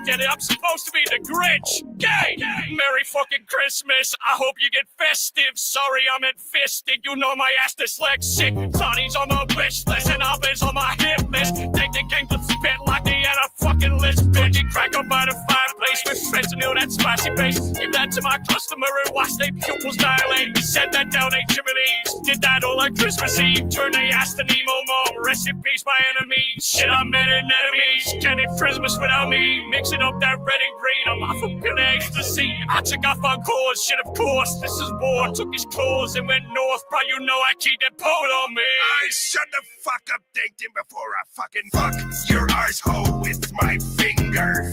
get it, I'm supposed to be the Grinch. Gay! Merry fucking Christmas, I hope you get festive. Sorry I'm fisted, you know my ass dyslexic. Toddy's on my wish list and Alvin's on my hit list. Dankton came to spit like they had a fucking list. Bitch, crack up by the fireplace with friends who knew that spicy face. Give that to my customer and watch their pupils dilate. Set that down they chimneys, did that all on Christmas Eve. Turn they ass to Nemo Mom, rest in peace my enemies. Shit, I'm mad at enemies, can't eat Christmas without me. Mixing up that red and green, I'm off a pill of ecstasy. I took off on cause, shit of course, this is war. Took his clothes and went north, bro, you know I keep that pole on me. I shut the fuck up, Dankton, before I fucking fuck your arsehole with my finger.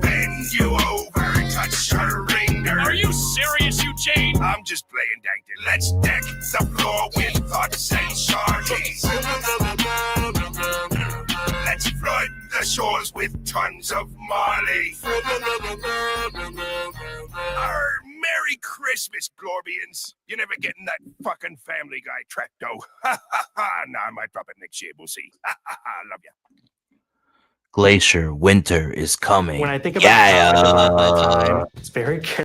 Bend you over, touch your ringer. Are you serious, Eugene? I'm just playing, Dankton. Let's deck the floor with thoughts and shorties. Let's flood the shores with tons of Molly. Merry Christmas, Glorbians. You're never getting that fucking Family Guy track, though. Ha ha ha. Nah, I might drop it next year. We'll see. Ha ha ha. Love ya. Glacier, winter is coming. When I think about how I divide my time, it's very